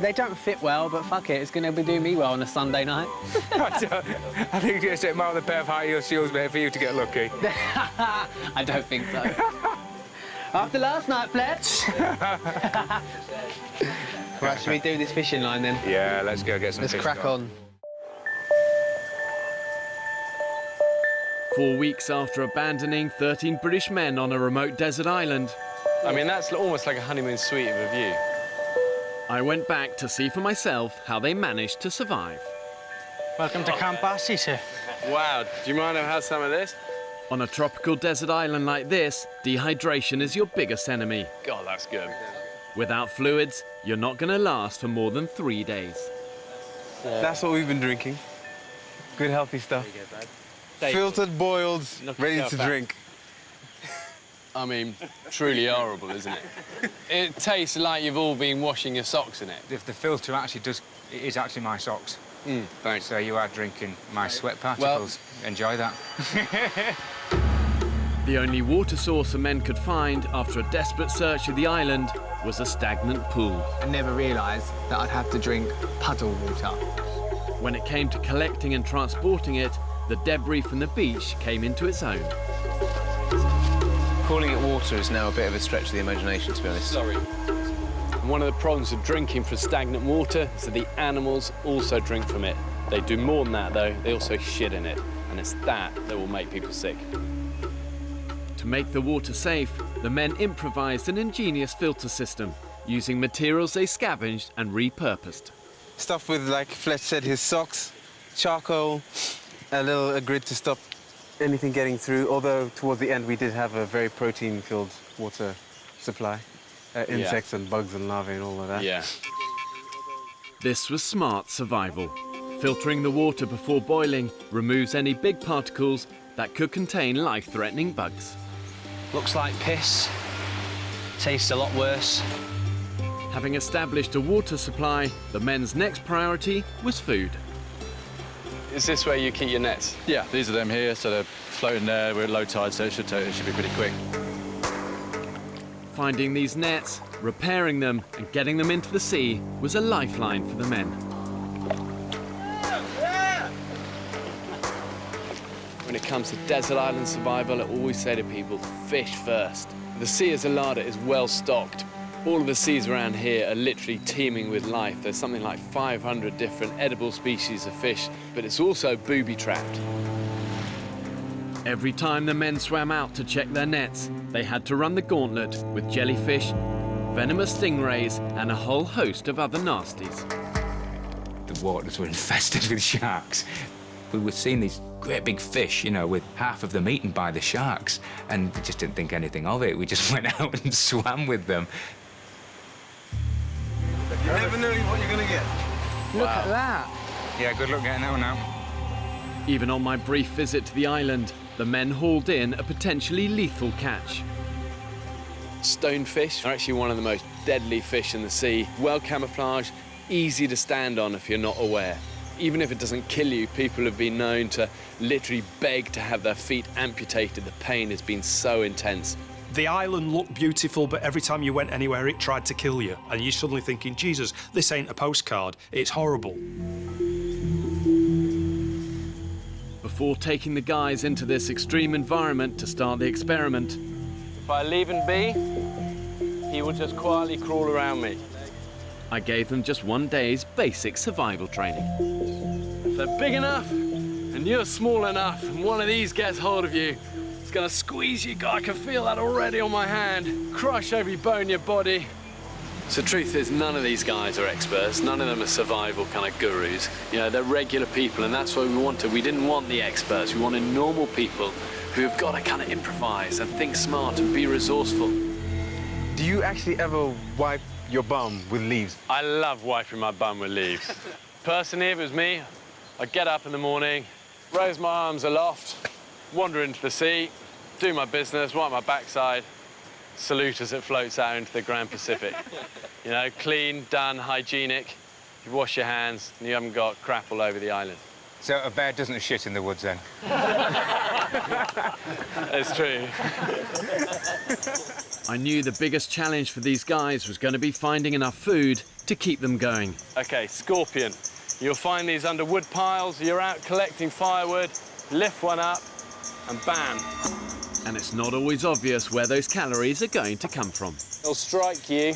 They don't fit well, but fuck it, it's going to be doing me well on a Sunday night. I think just a mile the pair of high heel shoes made for you to get lucky. I don't think so. After last night, Fletch. Right, should we do this fishing line then? Yeah, let's go get some Let's fish crack on. 4 weeks after abandoning 13 British men on a remote desert island, I mean, that's almost like a honeymoon suite of a view. I went back to see for myself how they managed to survive. Welcome to Camp Bassie, sir. Wow, do you mind if I have some of this? On a tropical desert island like this, dehydration is your biggest enemy. God, that's good. Without fluids, you're not going to last for more than 3 days. That's what we've been drinking. Good, healthy stuff. Filtered, boiled, ready to drink. I mean, truly horrible, isn't it? It tastes like you've all been washing your socks in it. If the filter actually does, it is actually my socks. Thanks. So you are drinking my sweat particles. Well, enjoy that. The only water source the men could find after a desperate search of the island was a stagnant pool. I never realised that I'd have to drink puddle water. When it came to collecting and transporting it, the debris from the beach came into its own. Calling it water is now a bit of a stretch of the imagination, to be honest. Sorry. And one of the problems with drinking from stagnant water is that the animals also drink from it. They do more than that, though. They also shit in it. And it's that will make people sick. To make the water safe, the men improvised an ingenious filter system using materials they scavenged and repurposed. Stuff with, like Fletch said, his socks, charcoal, a grid to stop anything getting through, although towards the end we did have a very protein-filled water supply. Insects and bugs and larvae and all of that. Yeah. This was smart survival. Filtering the water before boiling removes any big particles that could contain life-threatening bugs. Looks like piss. Tastes a lot worse. Having established a water supply, the men's next priority was food. Is this where you keep your nets? Yeah, these are them here, so they're floating there. We're at low tide, so it should be pretty quick. Finding these nets, repairing them, and getting them into the sea was a lifeline for the men. When it comes to desert island survival, I always say to people, fish first. The sea as a larder is well stocked. All of the seas around here are literally teeming with life. There's something like 500 different edible species of fish, but it's also booby-trapped. Every time the men swam out to check their nets, they had to run the gauntlet with jellyfish, venomous stingrays, and a whole host of other nasties. The waters were infested with sharks. We were seeing these great big fish, you know, with half of them eaten by the sharks, and we just didn't think anything of it. We just went out and swam with them. You never know what you're going to get. Look at that. Yeah, good luck getting that one out. Even on my brief visit to the island, the men hauled in a potentially lethal catch. Stonefish are actually one of the most deadly fish in the sea. Well camouflaged, easy to stand on if you're not aware. Even if it doesn't kill you, people have been known to literally beg to have their feet amputated. The pain has been so intense. The island looked beautiful, but every time you went anywhere, it tried to kill you. And you're suddenly thinking, Jesus, this ain't a postcard. It's horrible. Before taking the guys into this extreme environment to start the experiment, If I leave him be, he will just quietly crawl around me. I gave them just 1 day's basic survival training. If they're big enough and you're small enough and one of these gets hold of you, It's gonna squeeze you. God, I can feel that already on my hand. Crush every bone in your body. So the truth is, none of these guys are experts. None of them are survival kind of gurus. You know, they're regular people, and that's what we wanted. We didn't want the experts. We wanted normal people who've got to kind of improvise and think smart and be resourceful. Do you actually ever wipe your bum with leaves? I love wiping my bum with leaves. Personally, if it was me, I'd get up in the morning, raise my arms aloft, wander into the sea, do my business, wipe my backside, salute as it floats out into the Grand Pacific. You know, clean, done, hygienic. You wash your hands and you haven't got crap all over the island. So a bear doesn't shit in the woods then? It's true. I knew the biggest challenge for these guys was going to be finding enough food to keep them going. Okay, scorpion. You'll find these under wood piles. You're out collecting firewood, lift one up, and bam. And it's not always obvious where those calories are going to come from. He'll strike you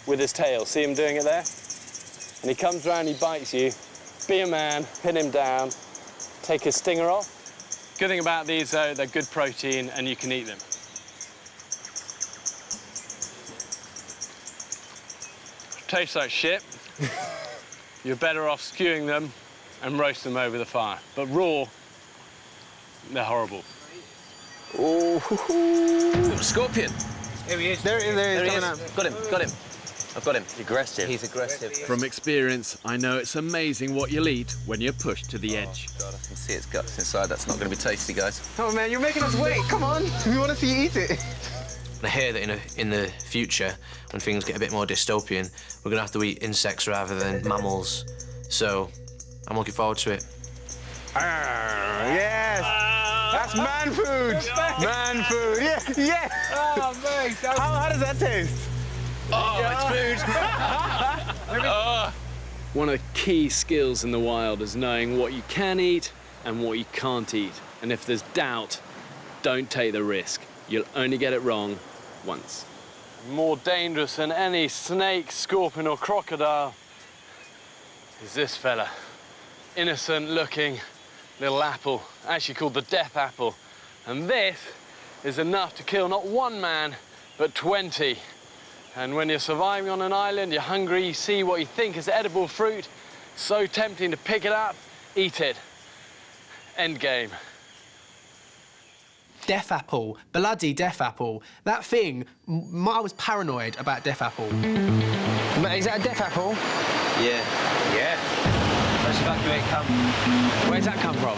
with his tail. See him doing it there? And he comes round, he bites you. Be a man, pin him down, take his stinger off. Good thing about these, though, they're good protein and you can eat them. Tastes like shit. You're better off skewing them and roast them over the fire. But raw, they're horrible. Oh, scorpion. Here he is. There he is. Got him. I've got him. He's aggressive. He's aggressive. From experience, I know it's amazing what you'll eat when you're pushed to the edge. God, I can see its guts inside. That's not going to be tasty, guys. Oh, man, you're making us wait. Come on. We want to see you eat it. I hear that in the future, when things get a bit more dystopian, we're going to have to eat insects rather than mammals. So I'm looking forward to it. Yes! That's man food! Man food! Yeah! Oh, mate! How does that taste? Oh, it's food! One of the key skills in the wild is knowing what you can eat and what you can't eat. And if there's doubt, don't take the risk. You'll only get it wrong once. More dangerous than any snake, scorpion or crocodile is this fella. Innocent looking little apple, actually called the death apple. And this is enough to kill not one man, but 20. And when you're surviving on an island, you're hungry, you see what you think is edible fruit, so tempting to pick it up, eat it. End game. Death apple, bloody death apple. That thing, I was paranoid about death apple. Is that a death apple? Yeah. Let's evacuate camp. Where's that come from?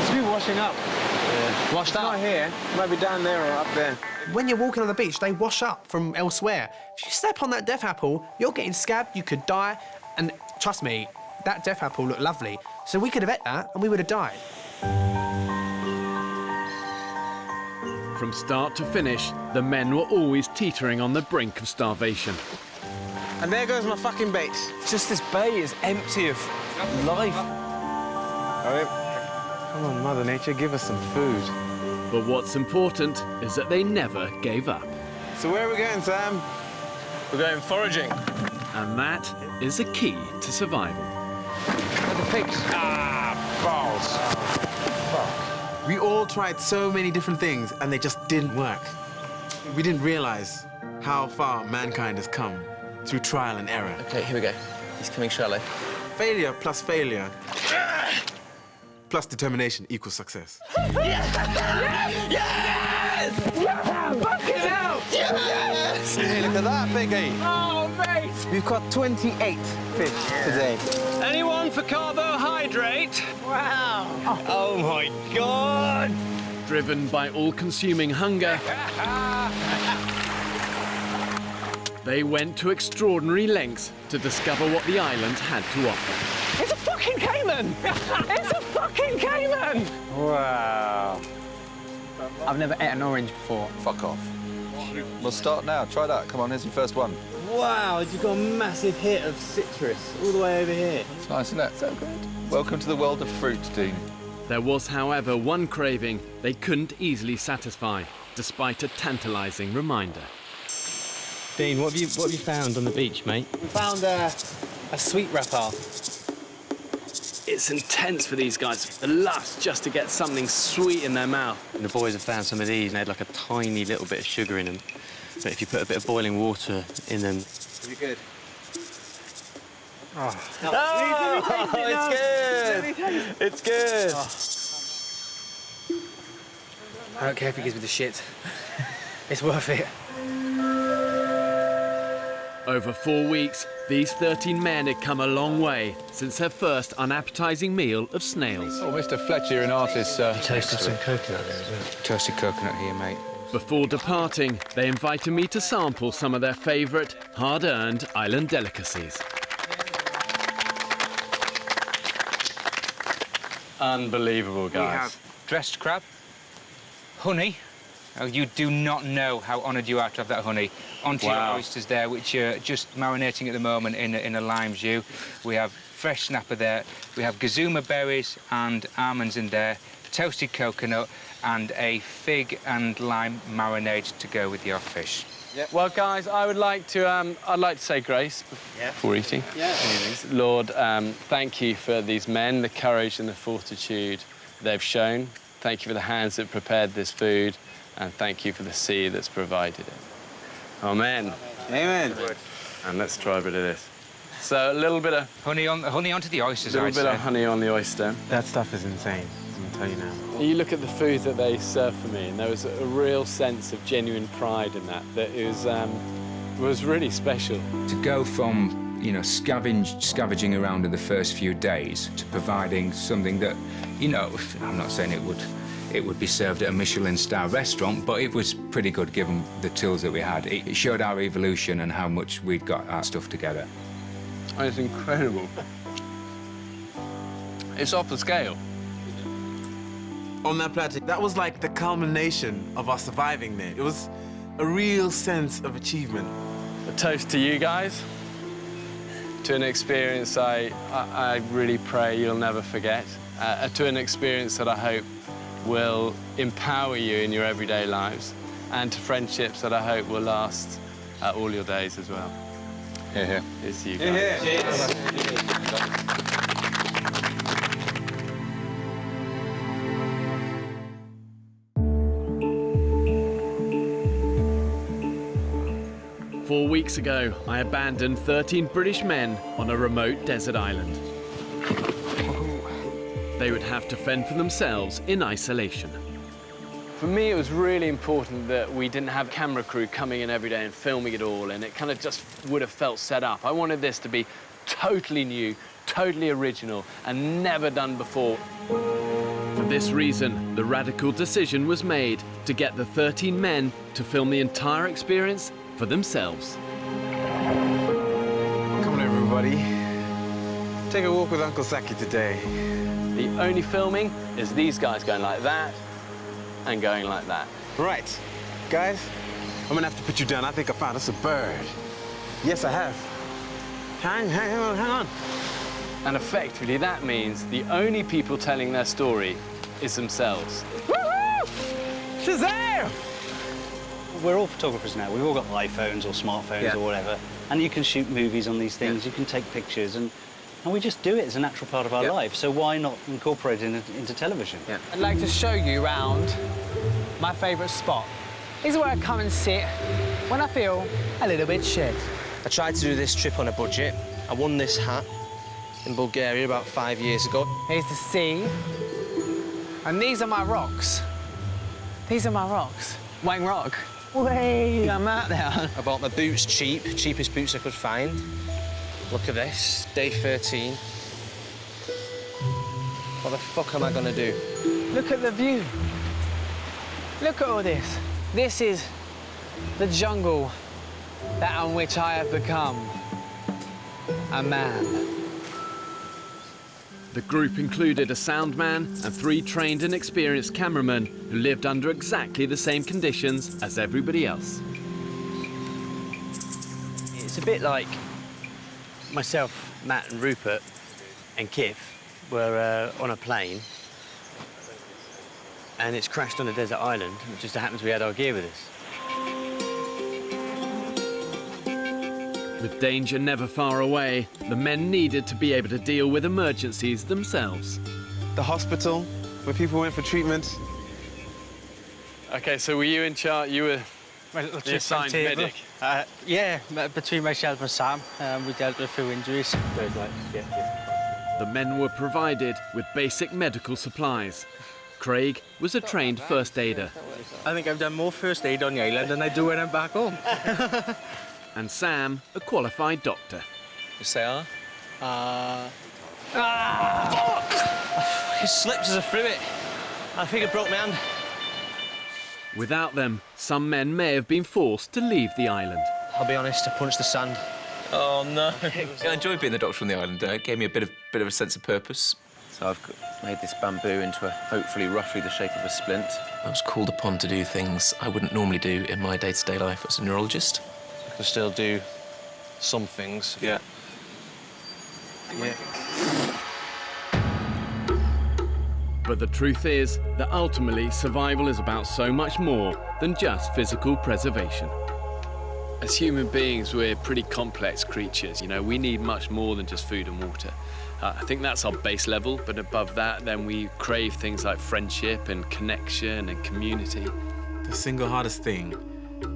It's been washing up. Yeah. Washed up? Not here. It might be down there or up there. When you're walking on the beach, they wash up from elsewhere. If you step on that death apple, you're getting scabbed, you could die. And trust me, that death apple looked lovely. So we could have ate that and we would have died. From start to finish, the men were always teetering on the brink of starvation. And there goes my fucking bait. Just this bay is empty of life. Come on, Mother Nature, give us some food. But what's important is that they never gave up. So where are we going, Sam? We're going foraging. And that is the key to survival. The pigs. Balls. Fuck. We all tried so many different things and they just didn't work. We didn't realize how far mankind has come through trial and error. Okay, here we go. He's coming shallow. Failure plus failure plus determination equals success. Yes! Fucking hell! Yes! Hey, look at that, Biggie. Oh, mate! We've caught 28 fish today. Anyone for carbohydrate? Wow! Oh my God! Driven by all-consuming hunger, they went to extraordinary lengths to discover what the island had to offer. It's a fucking cayman! It's a fucking cayman! Wow. I've never ate an orange before. Fuck off. We'll start now. Try that. Come on, here's your first one. Wow, you've got a massive hit of citrus all the way over here. It's nice, isn't it? So good. Welcome to the world of fruit, Dean. There was, however, one craving they couldn't easily satisfy, despite a tantalising reminder. Dean, what have you found on the beach, mate? We found a sweet wrapper. It's intense for these guys, the lust just to get something sweet in their mouth. And the boys have found some of these and they had like a tiny little bit of sugar in them. But if you put a bit of boiling water in them... Is it good? Oh, it's good! It's good! I don't care if he gives me the shit. It's worth it. Over 4 weeks, these 13 men had come a long way since their first unappetizing meal of snails. Oh, Mr. Fletcher, you're an artist. You toasted some coconut there as well. Toasted coconut here, mate. Before departing, they invited me to sample some of their favourite, hard-earned island delicacies. Unbelievable, guys. We have dressed crab, honey. Oh, you do not know how honoured you are to have that honey onto your oysters there, which are just marinating at the moment in a lime jus. We have fresh snapper there. We have gazuma berries and almonds in there, toasted coconut, and a fig and lime marinade to go with your fish. Yeah. Well, guys, I'd like to say grace before eating. Yeah. Lord, thank you for these men, the courage and the fortitude they've shown. Thank you for the hands that prepared this food, and thank you for the sea that's provided it. Amen. Amen. And let's try a bit of this. So a little bit of honey onto the oysters. A little bit of honey on the oyster. That stuff is insane. I'm gonna tell you now. You look at the food that they served for me, and there was a real sense of genuine pride in that. That it was really special. To go from, you know, scavenging around in the first few days to providing something that, you know, I'm not saying it would be served at a Michelin star restaurant, but it was pretty good given the tools that we had. It showed our evolution and how much we'd got our stuff together. It's incredible. It's off the scale. On that plateau, that was like the culmination of our surviving there. It was a real sense of achievement. A toast to you guys, to an experience I really pray you'll never forget, to an experience that I hope will empower you in your everyday lives, and to friendships that I hope will last all your days as well. Here, here. It's you guys. Cheers. 4 weeks ago, I abandoned 13 British men on a remote desert island. They would have to fend for themselves in isolation. For me, it was really important that we didn't have camera crew coming in every day and filming it all, and it kind of just would have felt set up. I wanted this to be totally new, totally original, and never done before. For this reason, the radical decision was made to get the 13 men to film the entire experience for themselves. Come on, everybody. Take a walk with Uncle Saki today. The only filming is these guys going like that and going like that. Right. Guys, I'm gonna have to put you down. I think I found us a bird. Yes, I have. Hang on. And effectively, that means the only people telling their story is themselves. Woohoo! Shazam! We're all photographers now. We've all got iPhones or smartphones or whatever. And you can shoot movies on these things, you can take pictures, and we just do it as a natural part of our life. So why not incorporate it into television? I'd like to show you around my favourite spot. This is where I come and sit when I feel a little bit shit. I tried to do this trip on a budget. I won this hat in Bulgaria about 5 years ago. Here's the sea. And these are my rocks. These are my rocks. Wang Rock. Way, I'm out there. I bought my boots cheap, cheapest boots I could find. Look at this, day 13. What the fuck am I gonna do? Look at the view. Look at all this. This is the jungle that on which I have become a man. The group included a sound man and 3 trained and experienced cameramen who lived under exactly the same conditions as everybody else. It's a bit like myself, Matt and Rupert and Kif were on a plane and it's crashed on a desert island. It just happens we had our gear with us. With danger never far away, the men needed to be able to deal with emergencies themselves. The hospital, where people went for treatment. Okay, so were you in charge? You were My little the assigned medic? Yeah, between myself and Sam, we dealt with a few injuries. The men were provided with basic medical supplies. Craig was a trained first aider. I think I've done more first aid on the island than I do when I'm back home. And Sam, a qualified doctor. You say He slipped as I threw it. I think I broke my hand. Without them, some men may have been forced to leave the island. I'll be honest, I punched the sand. Oh no! I enjoyed being the doctor on the island. It gave me a bit of a sense of purpose. So I've made this bamboo into hopefully roughly the shape of a splint. I was called upon to do things I wouldn't normally do in my day-to-day life as a neurologist. I can still do some things. Yeah. But the truth is that ultimately survival is about so much more than just physical preservation. As human beings, we're pretty complex creatures. You know, we need much more than just food and water. I think that's our base level, but above that, then we crave things like friendship and connection and community. The single hardest thing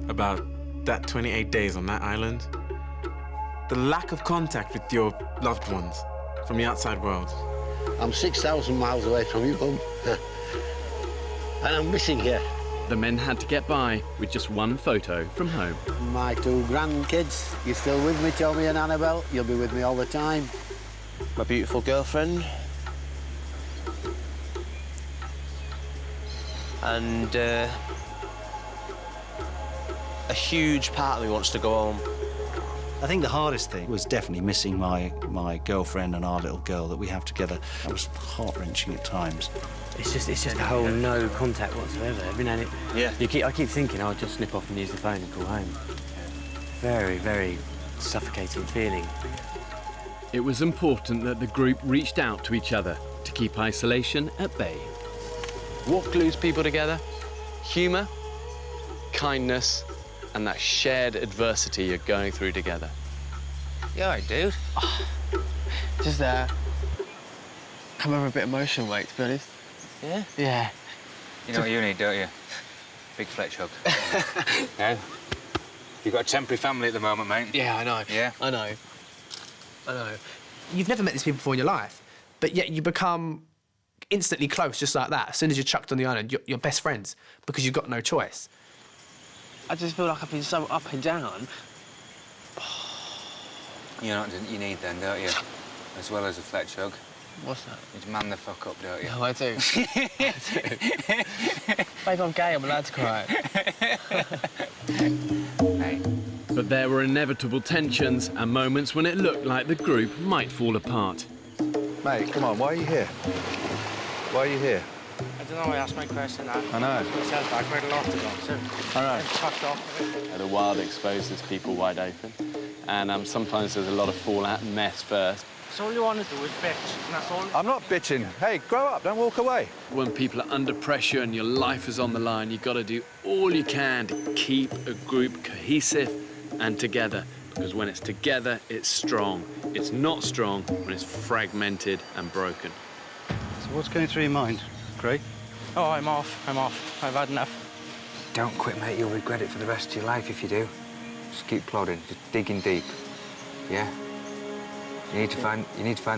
about that 28 days on that island, the lack of contact with your loved ones from the outside world. I'm 6,000 miles away from you, home. And I'm missing you. The men had to get by with just one photo from home. My two grandkids, you're still with me, Tommy and Annabelle. You'll be with me all the time. My beautiful girlfriend. And a huge part of me wants to go home. I think the hardest thing was definitely missing my girlfriend and our little girl that we have together. That was heart-wrenching at times. It's just a whole no contact whatsoever. Every now and then, I keep thinking I'll just snip off and use the phone and call home. Very, very suffocating feeling. It was important that the group reached out to each other to keep isolation at bay. What glues people together? Humour, kindness, and that shared adversity you're going through together. Yeah, all right, dude. Just come over a bit emotional, mate, to be honest. Yeah? Yeah. You know what you need, don't you? Big Fletch hug. Yeah. You've got a temporary family at the moment, mate. Yeah, I know. Yeah? I know. You've never met these people before in your life, but yet you become instantly close just like that. As soon as you're chucked on the island, you're best friends because you've got no choice. I just feel like I've been so up and down. You know what you need then, don't you? As well as a Fletch hug. What's that? You man the fuck up, don't you? No, I do. Babe, I'm gay, I'm allowed to cry. Hey. But there were inevitable tensions and moments when it looked like the group might fall apart. Mate, come on, why are you here? Why are you here? I don't know, I asked my question now. I know. Myself, I quite a lot to go, so I know. I'm fucked off. The wild exposes people wide open, and sometimes there's a lot of fallout and mess first. So all you want to do is bitch, and that's all. I'm not bitching. Hey, grow up, don't walk away. When people are under pressure and your life is on the line, you've got to do all you can to keep a group cohesive and together, because when it's together, it's strong. It's not strong when it's fragmented and broken. So what's going through your mind, Craig? Oh, I'm off. I've had enough. Don't quit, mate. You'll regret it for the rest of your life if you do. Just keep plodding, just digging deep. Yeah? You need to find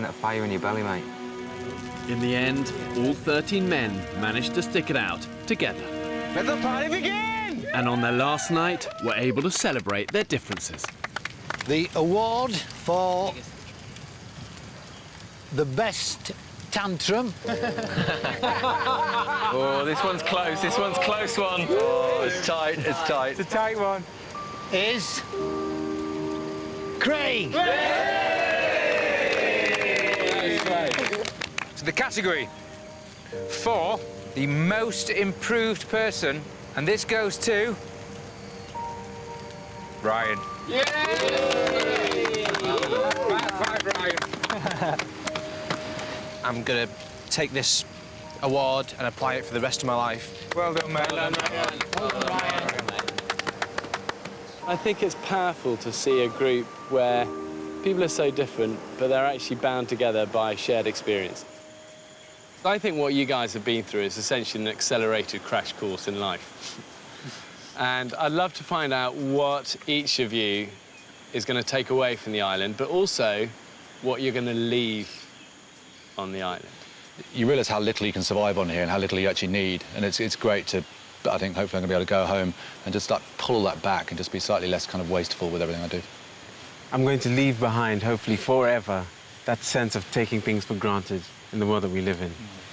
that fire in your belly, mate. In the end, all 13 men managed to stick it out together. Let the party begin! And on their last night, were able to celebrate their differences. The award for the best tantrum. Oh, this one's close. This one's close one. Oh, it's tight. It's tight. It's a tight one. Is Craig. So the category for the most improved person, and this goes to Ryan. Yay! Five, Ryan. I'm gonna take this award and apply it for the rest of my life. Well done, mate. Well done, Ryan. I think it's powerful to see a group where people are so different, but they're actually bound together by shared experience. I think what you guys have been through is essentially an accelerated crash course in life. And I'd love to find out what each of you is going to take away from the island, but also what you're going to leave on the island. You realise how little you can survive on here and how little you actually need, and it's great to, I think, hopefully I'm going to be able to go home and just like pull that back and just be slightly less kind of wasteful with everything I do. I'm going to leave behind, hopefully forever, that sense of taking things for granted in the world that we live in.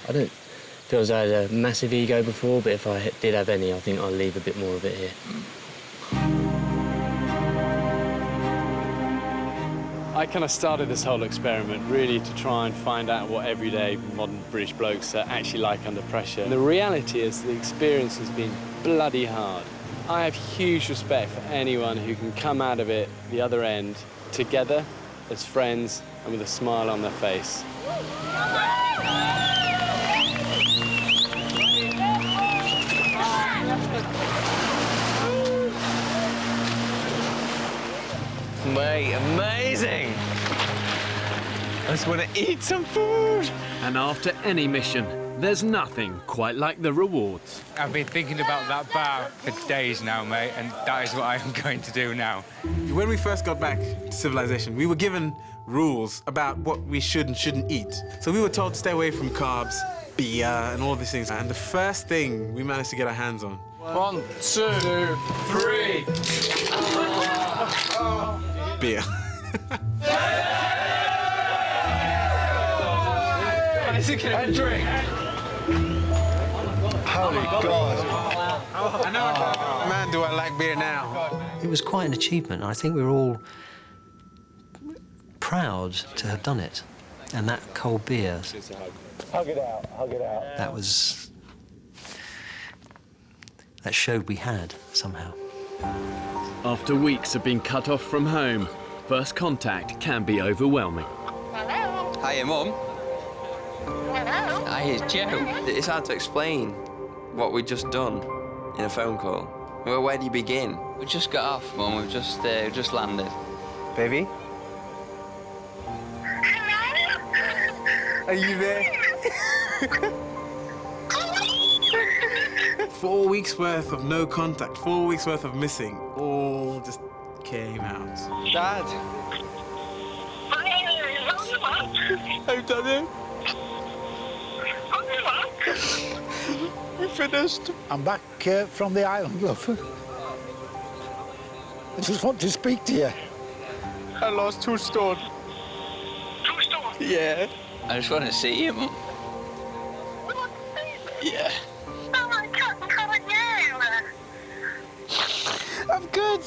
I don't feel as I had a massive ego before, but if I did have any, I think I'll leave a bit more of it here. I kind of started this whole experiment really to try and find out what everyday modern British blokes are actually like under pressure. And the reality is the experience has been bloody hard. I have huge respect for anyone who can come out of it the other end together as friends and with a smile on their face. Mate, amazing! I just want to eat some food! And after any mission, there's nothing quite like the rewards. I've been thinking about that bar for days now, mate, and that is what I am going to do now. When we first got back to civilization, we were given rules about what we should and shouldn't eat. So we were told to stay away from carbs, beer, and all these things. And the first thing we managed to get our hands on. 1, 2, 3. Beer. And drink. Holy God. I know. Man, do I like beer now. It was quite an achievement. I think we were all proud to have done it. And that cold beer, Hug it out, hug it out. that showed we had somehow. After weeks of being cut off from home, first contact can be overwhelming. Hiya, Mum. Hi, it's Joe. It's hard to explain what we'd just done in a phone call. Well, where do you begin? We just got off, Mum. We've just landed. Baby? Are you there? 4 weeks worth of no contact, 4 weeks worth of missing, all just came out. Dad? I've done it. We finished. I'm back from the island, love. I just want to speak to you. I lost 2 stone. 2 stone? Yeah. I just want to see you, Mum. Yeah. I'm good.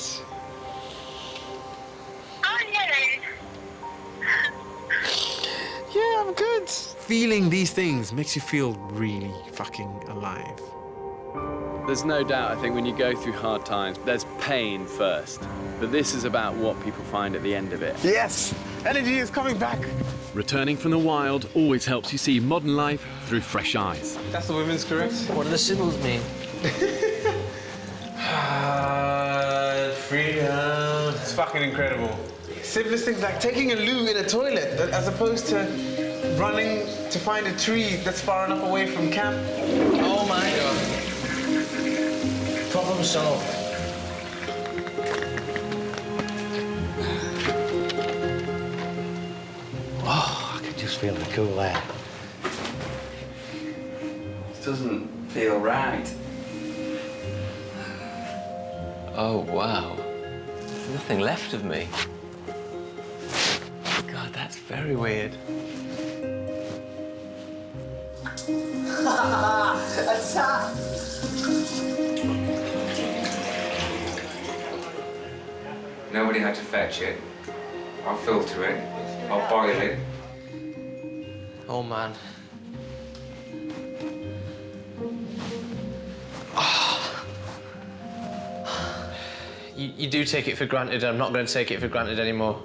Yeah, I'm good. Feeling these things makes you feel really fucking alive. There's no doubt, I think, when you go through hard times, there's pain first. But this is about what people find at the end of it. Yes! Energy is coming back. Returning from the wild always helps you see modern life through fresh eyes. That's the women's correct? What do the symbols mean? Freedom. It's fucking incredible. Simplest things like taking a loo in a toilet as opposed to running to find a tree that's far enough away from camp. Oh my God. Problem solved. Oh, I can just feel the cool air. This doesn't feel right. Oh, wow. There's nothing left of me. God, that's very weird. Attack! Nobody had to fetch it. I'll filter it. I'll boil it. Oh, man. You do take it for granted. I'm not going to take it for granted anymore.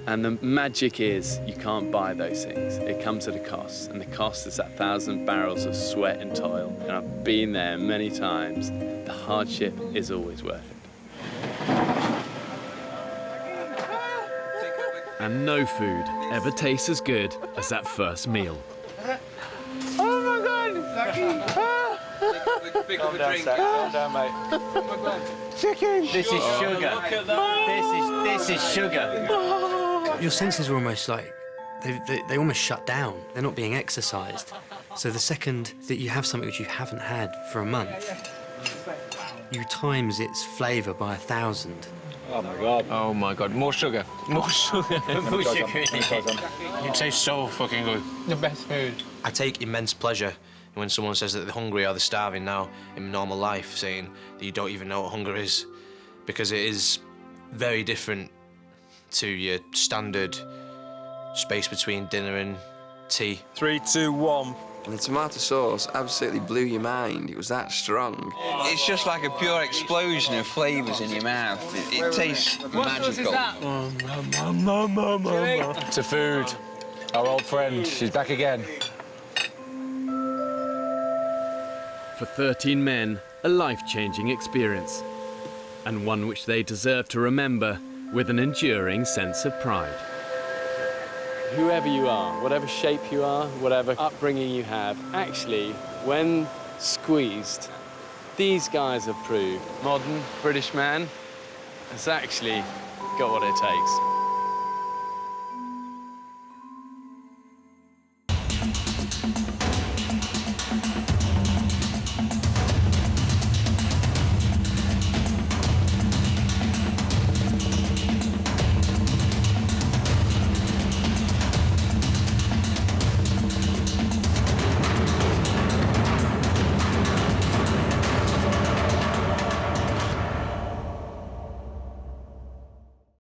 And the magic is you can't buy those things. It comes at a cost, and the cost is that 1,000 barrels of sweat and toil. And I've been there many times. The hardship is always worth it. And no food ever tastes as good as that first meal. Oh my God! Pick up a drink. Calm down, mate. Oh my God. Chicken! This is sugar. This is sugar. Your senses are almost like, they almost shut down. They're not being exercised. So the second that you have something which you haven't had for a month, you times its flavour by 1,000. Oh my God. Oh my God, more sugar. More sugar. More sugar. It tastes so fucking good. The best food. I take immense pleasure when someone says that they're hungry or they're starving now in normal life, saying that you don't even know what hunger is, because it is very different to your standard space between dinner and tea. 3, 2, 1. And the tomato sauce absolutely blew your mind. It was that strong. It's just like a pure explosion of flavours in your mouth. It tastes magical. To food. Our old friend, she's back again. For 13 men, a life-changing experience, and one which they deserve to remember with an enduring sense of pride. Whoever you are, whatever shape you are, whatever upbringing you have, actually, when squeezed, these guys have proved modern British man has actually got what it takes.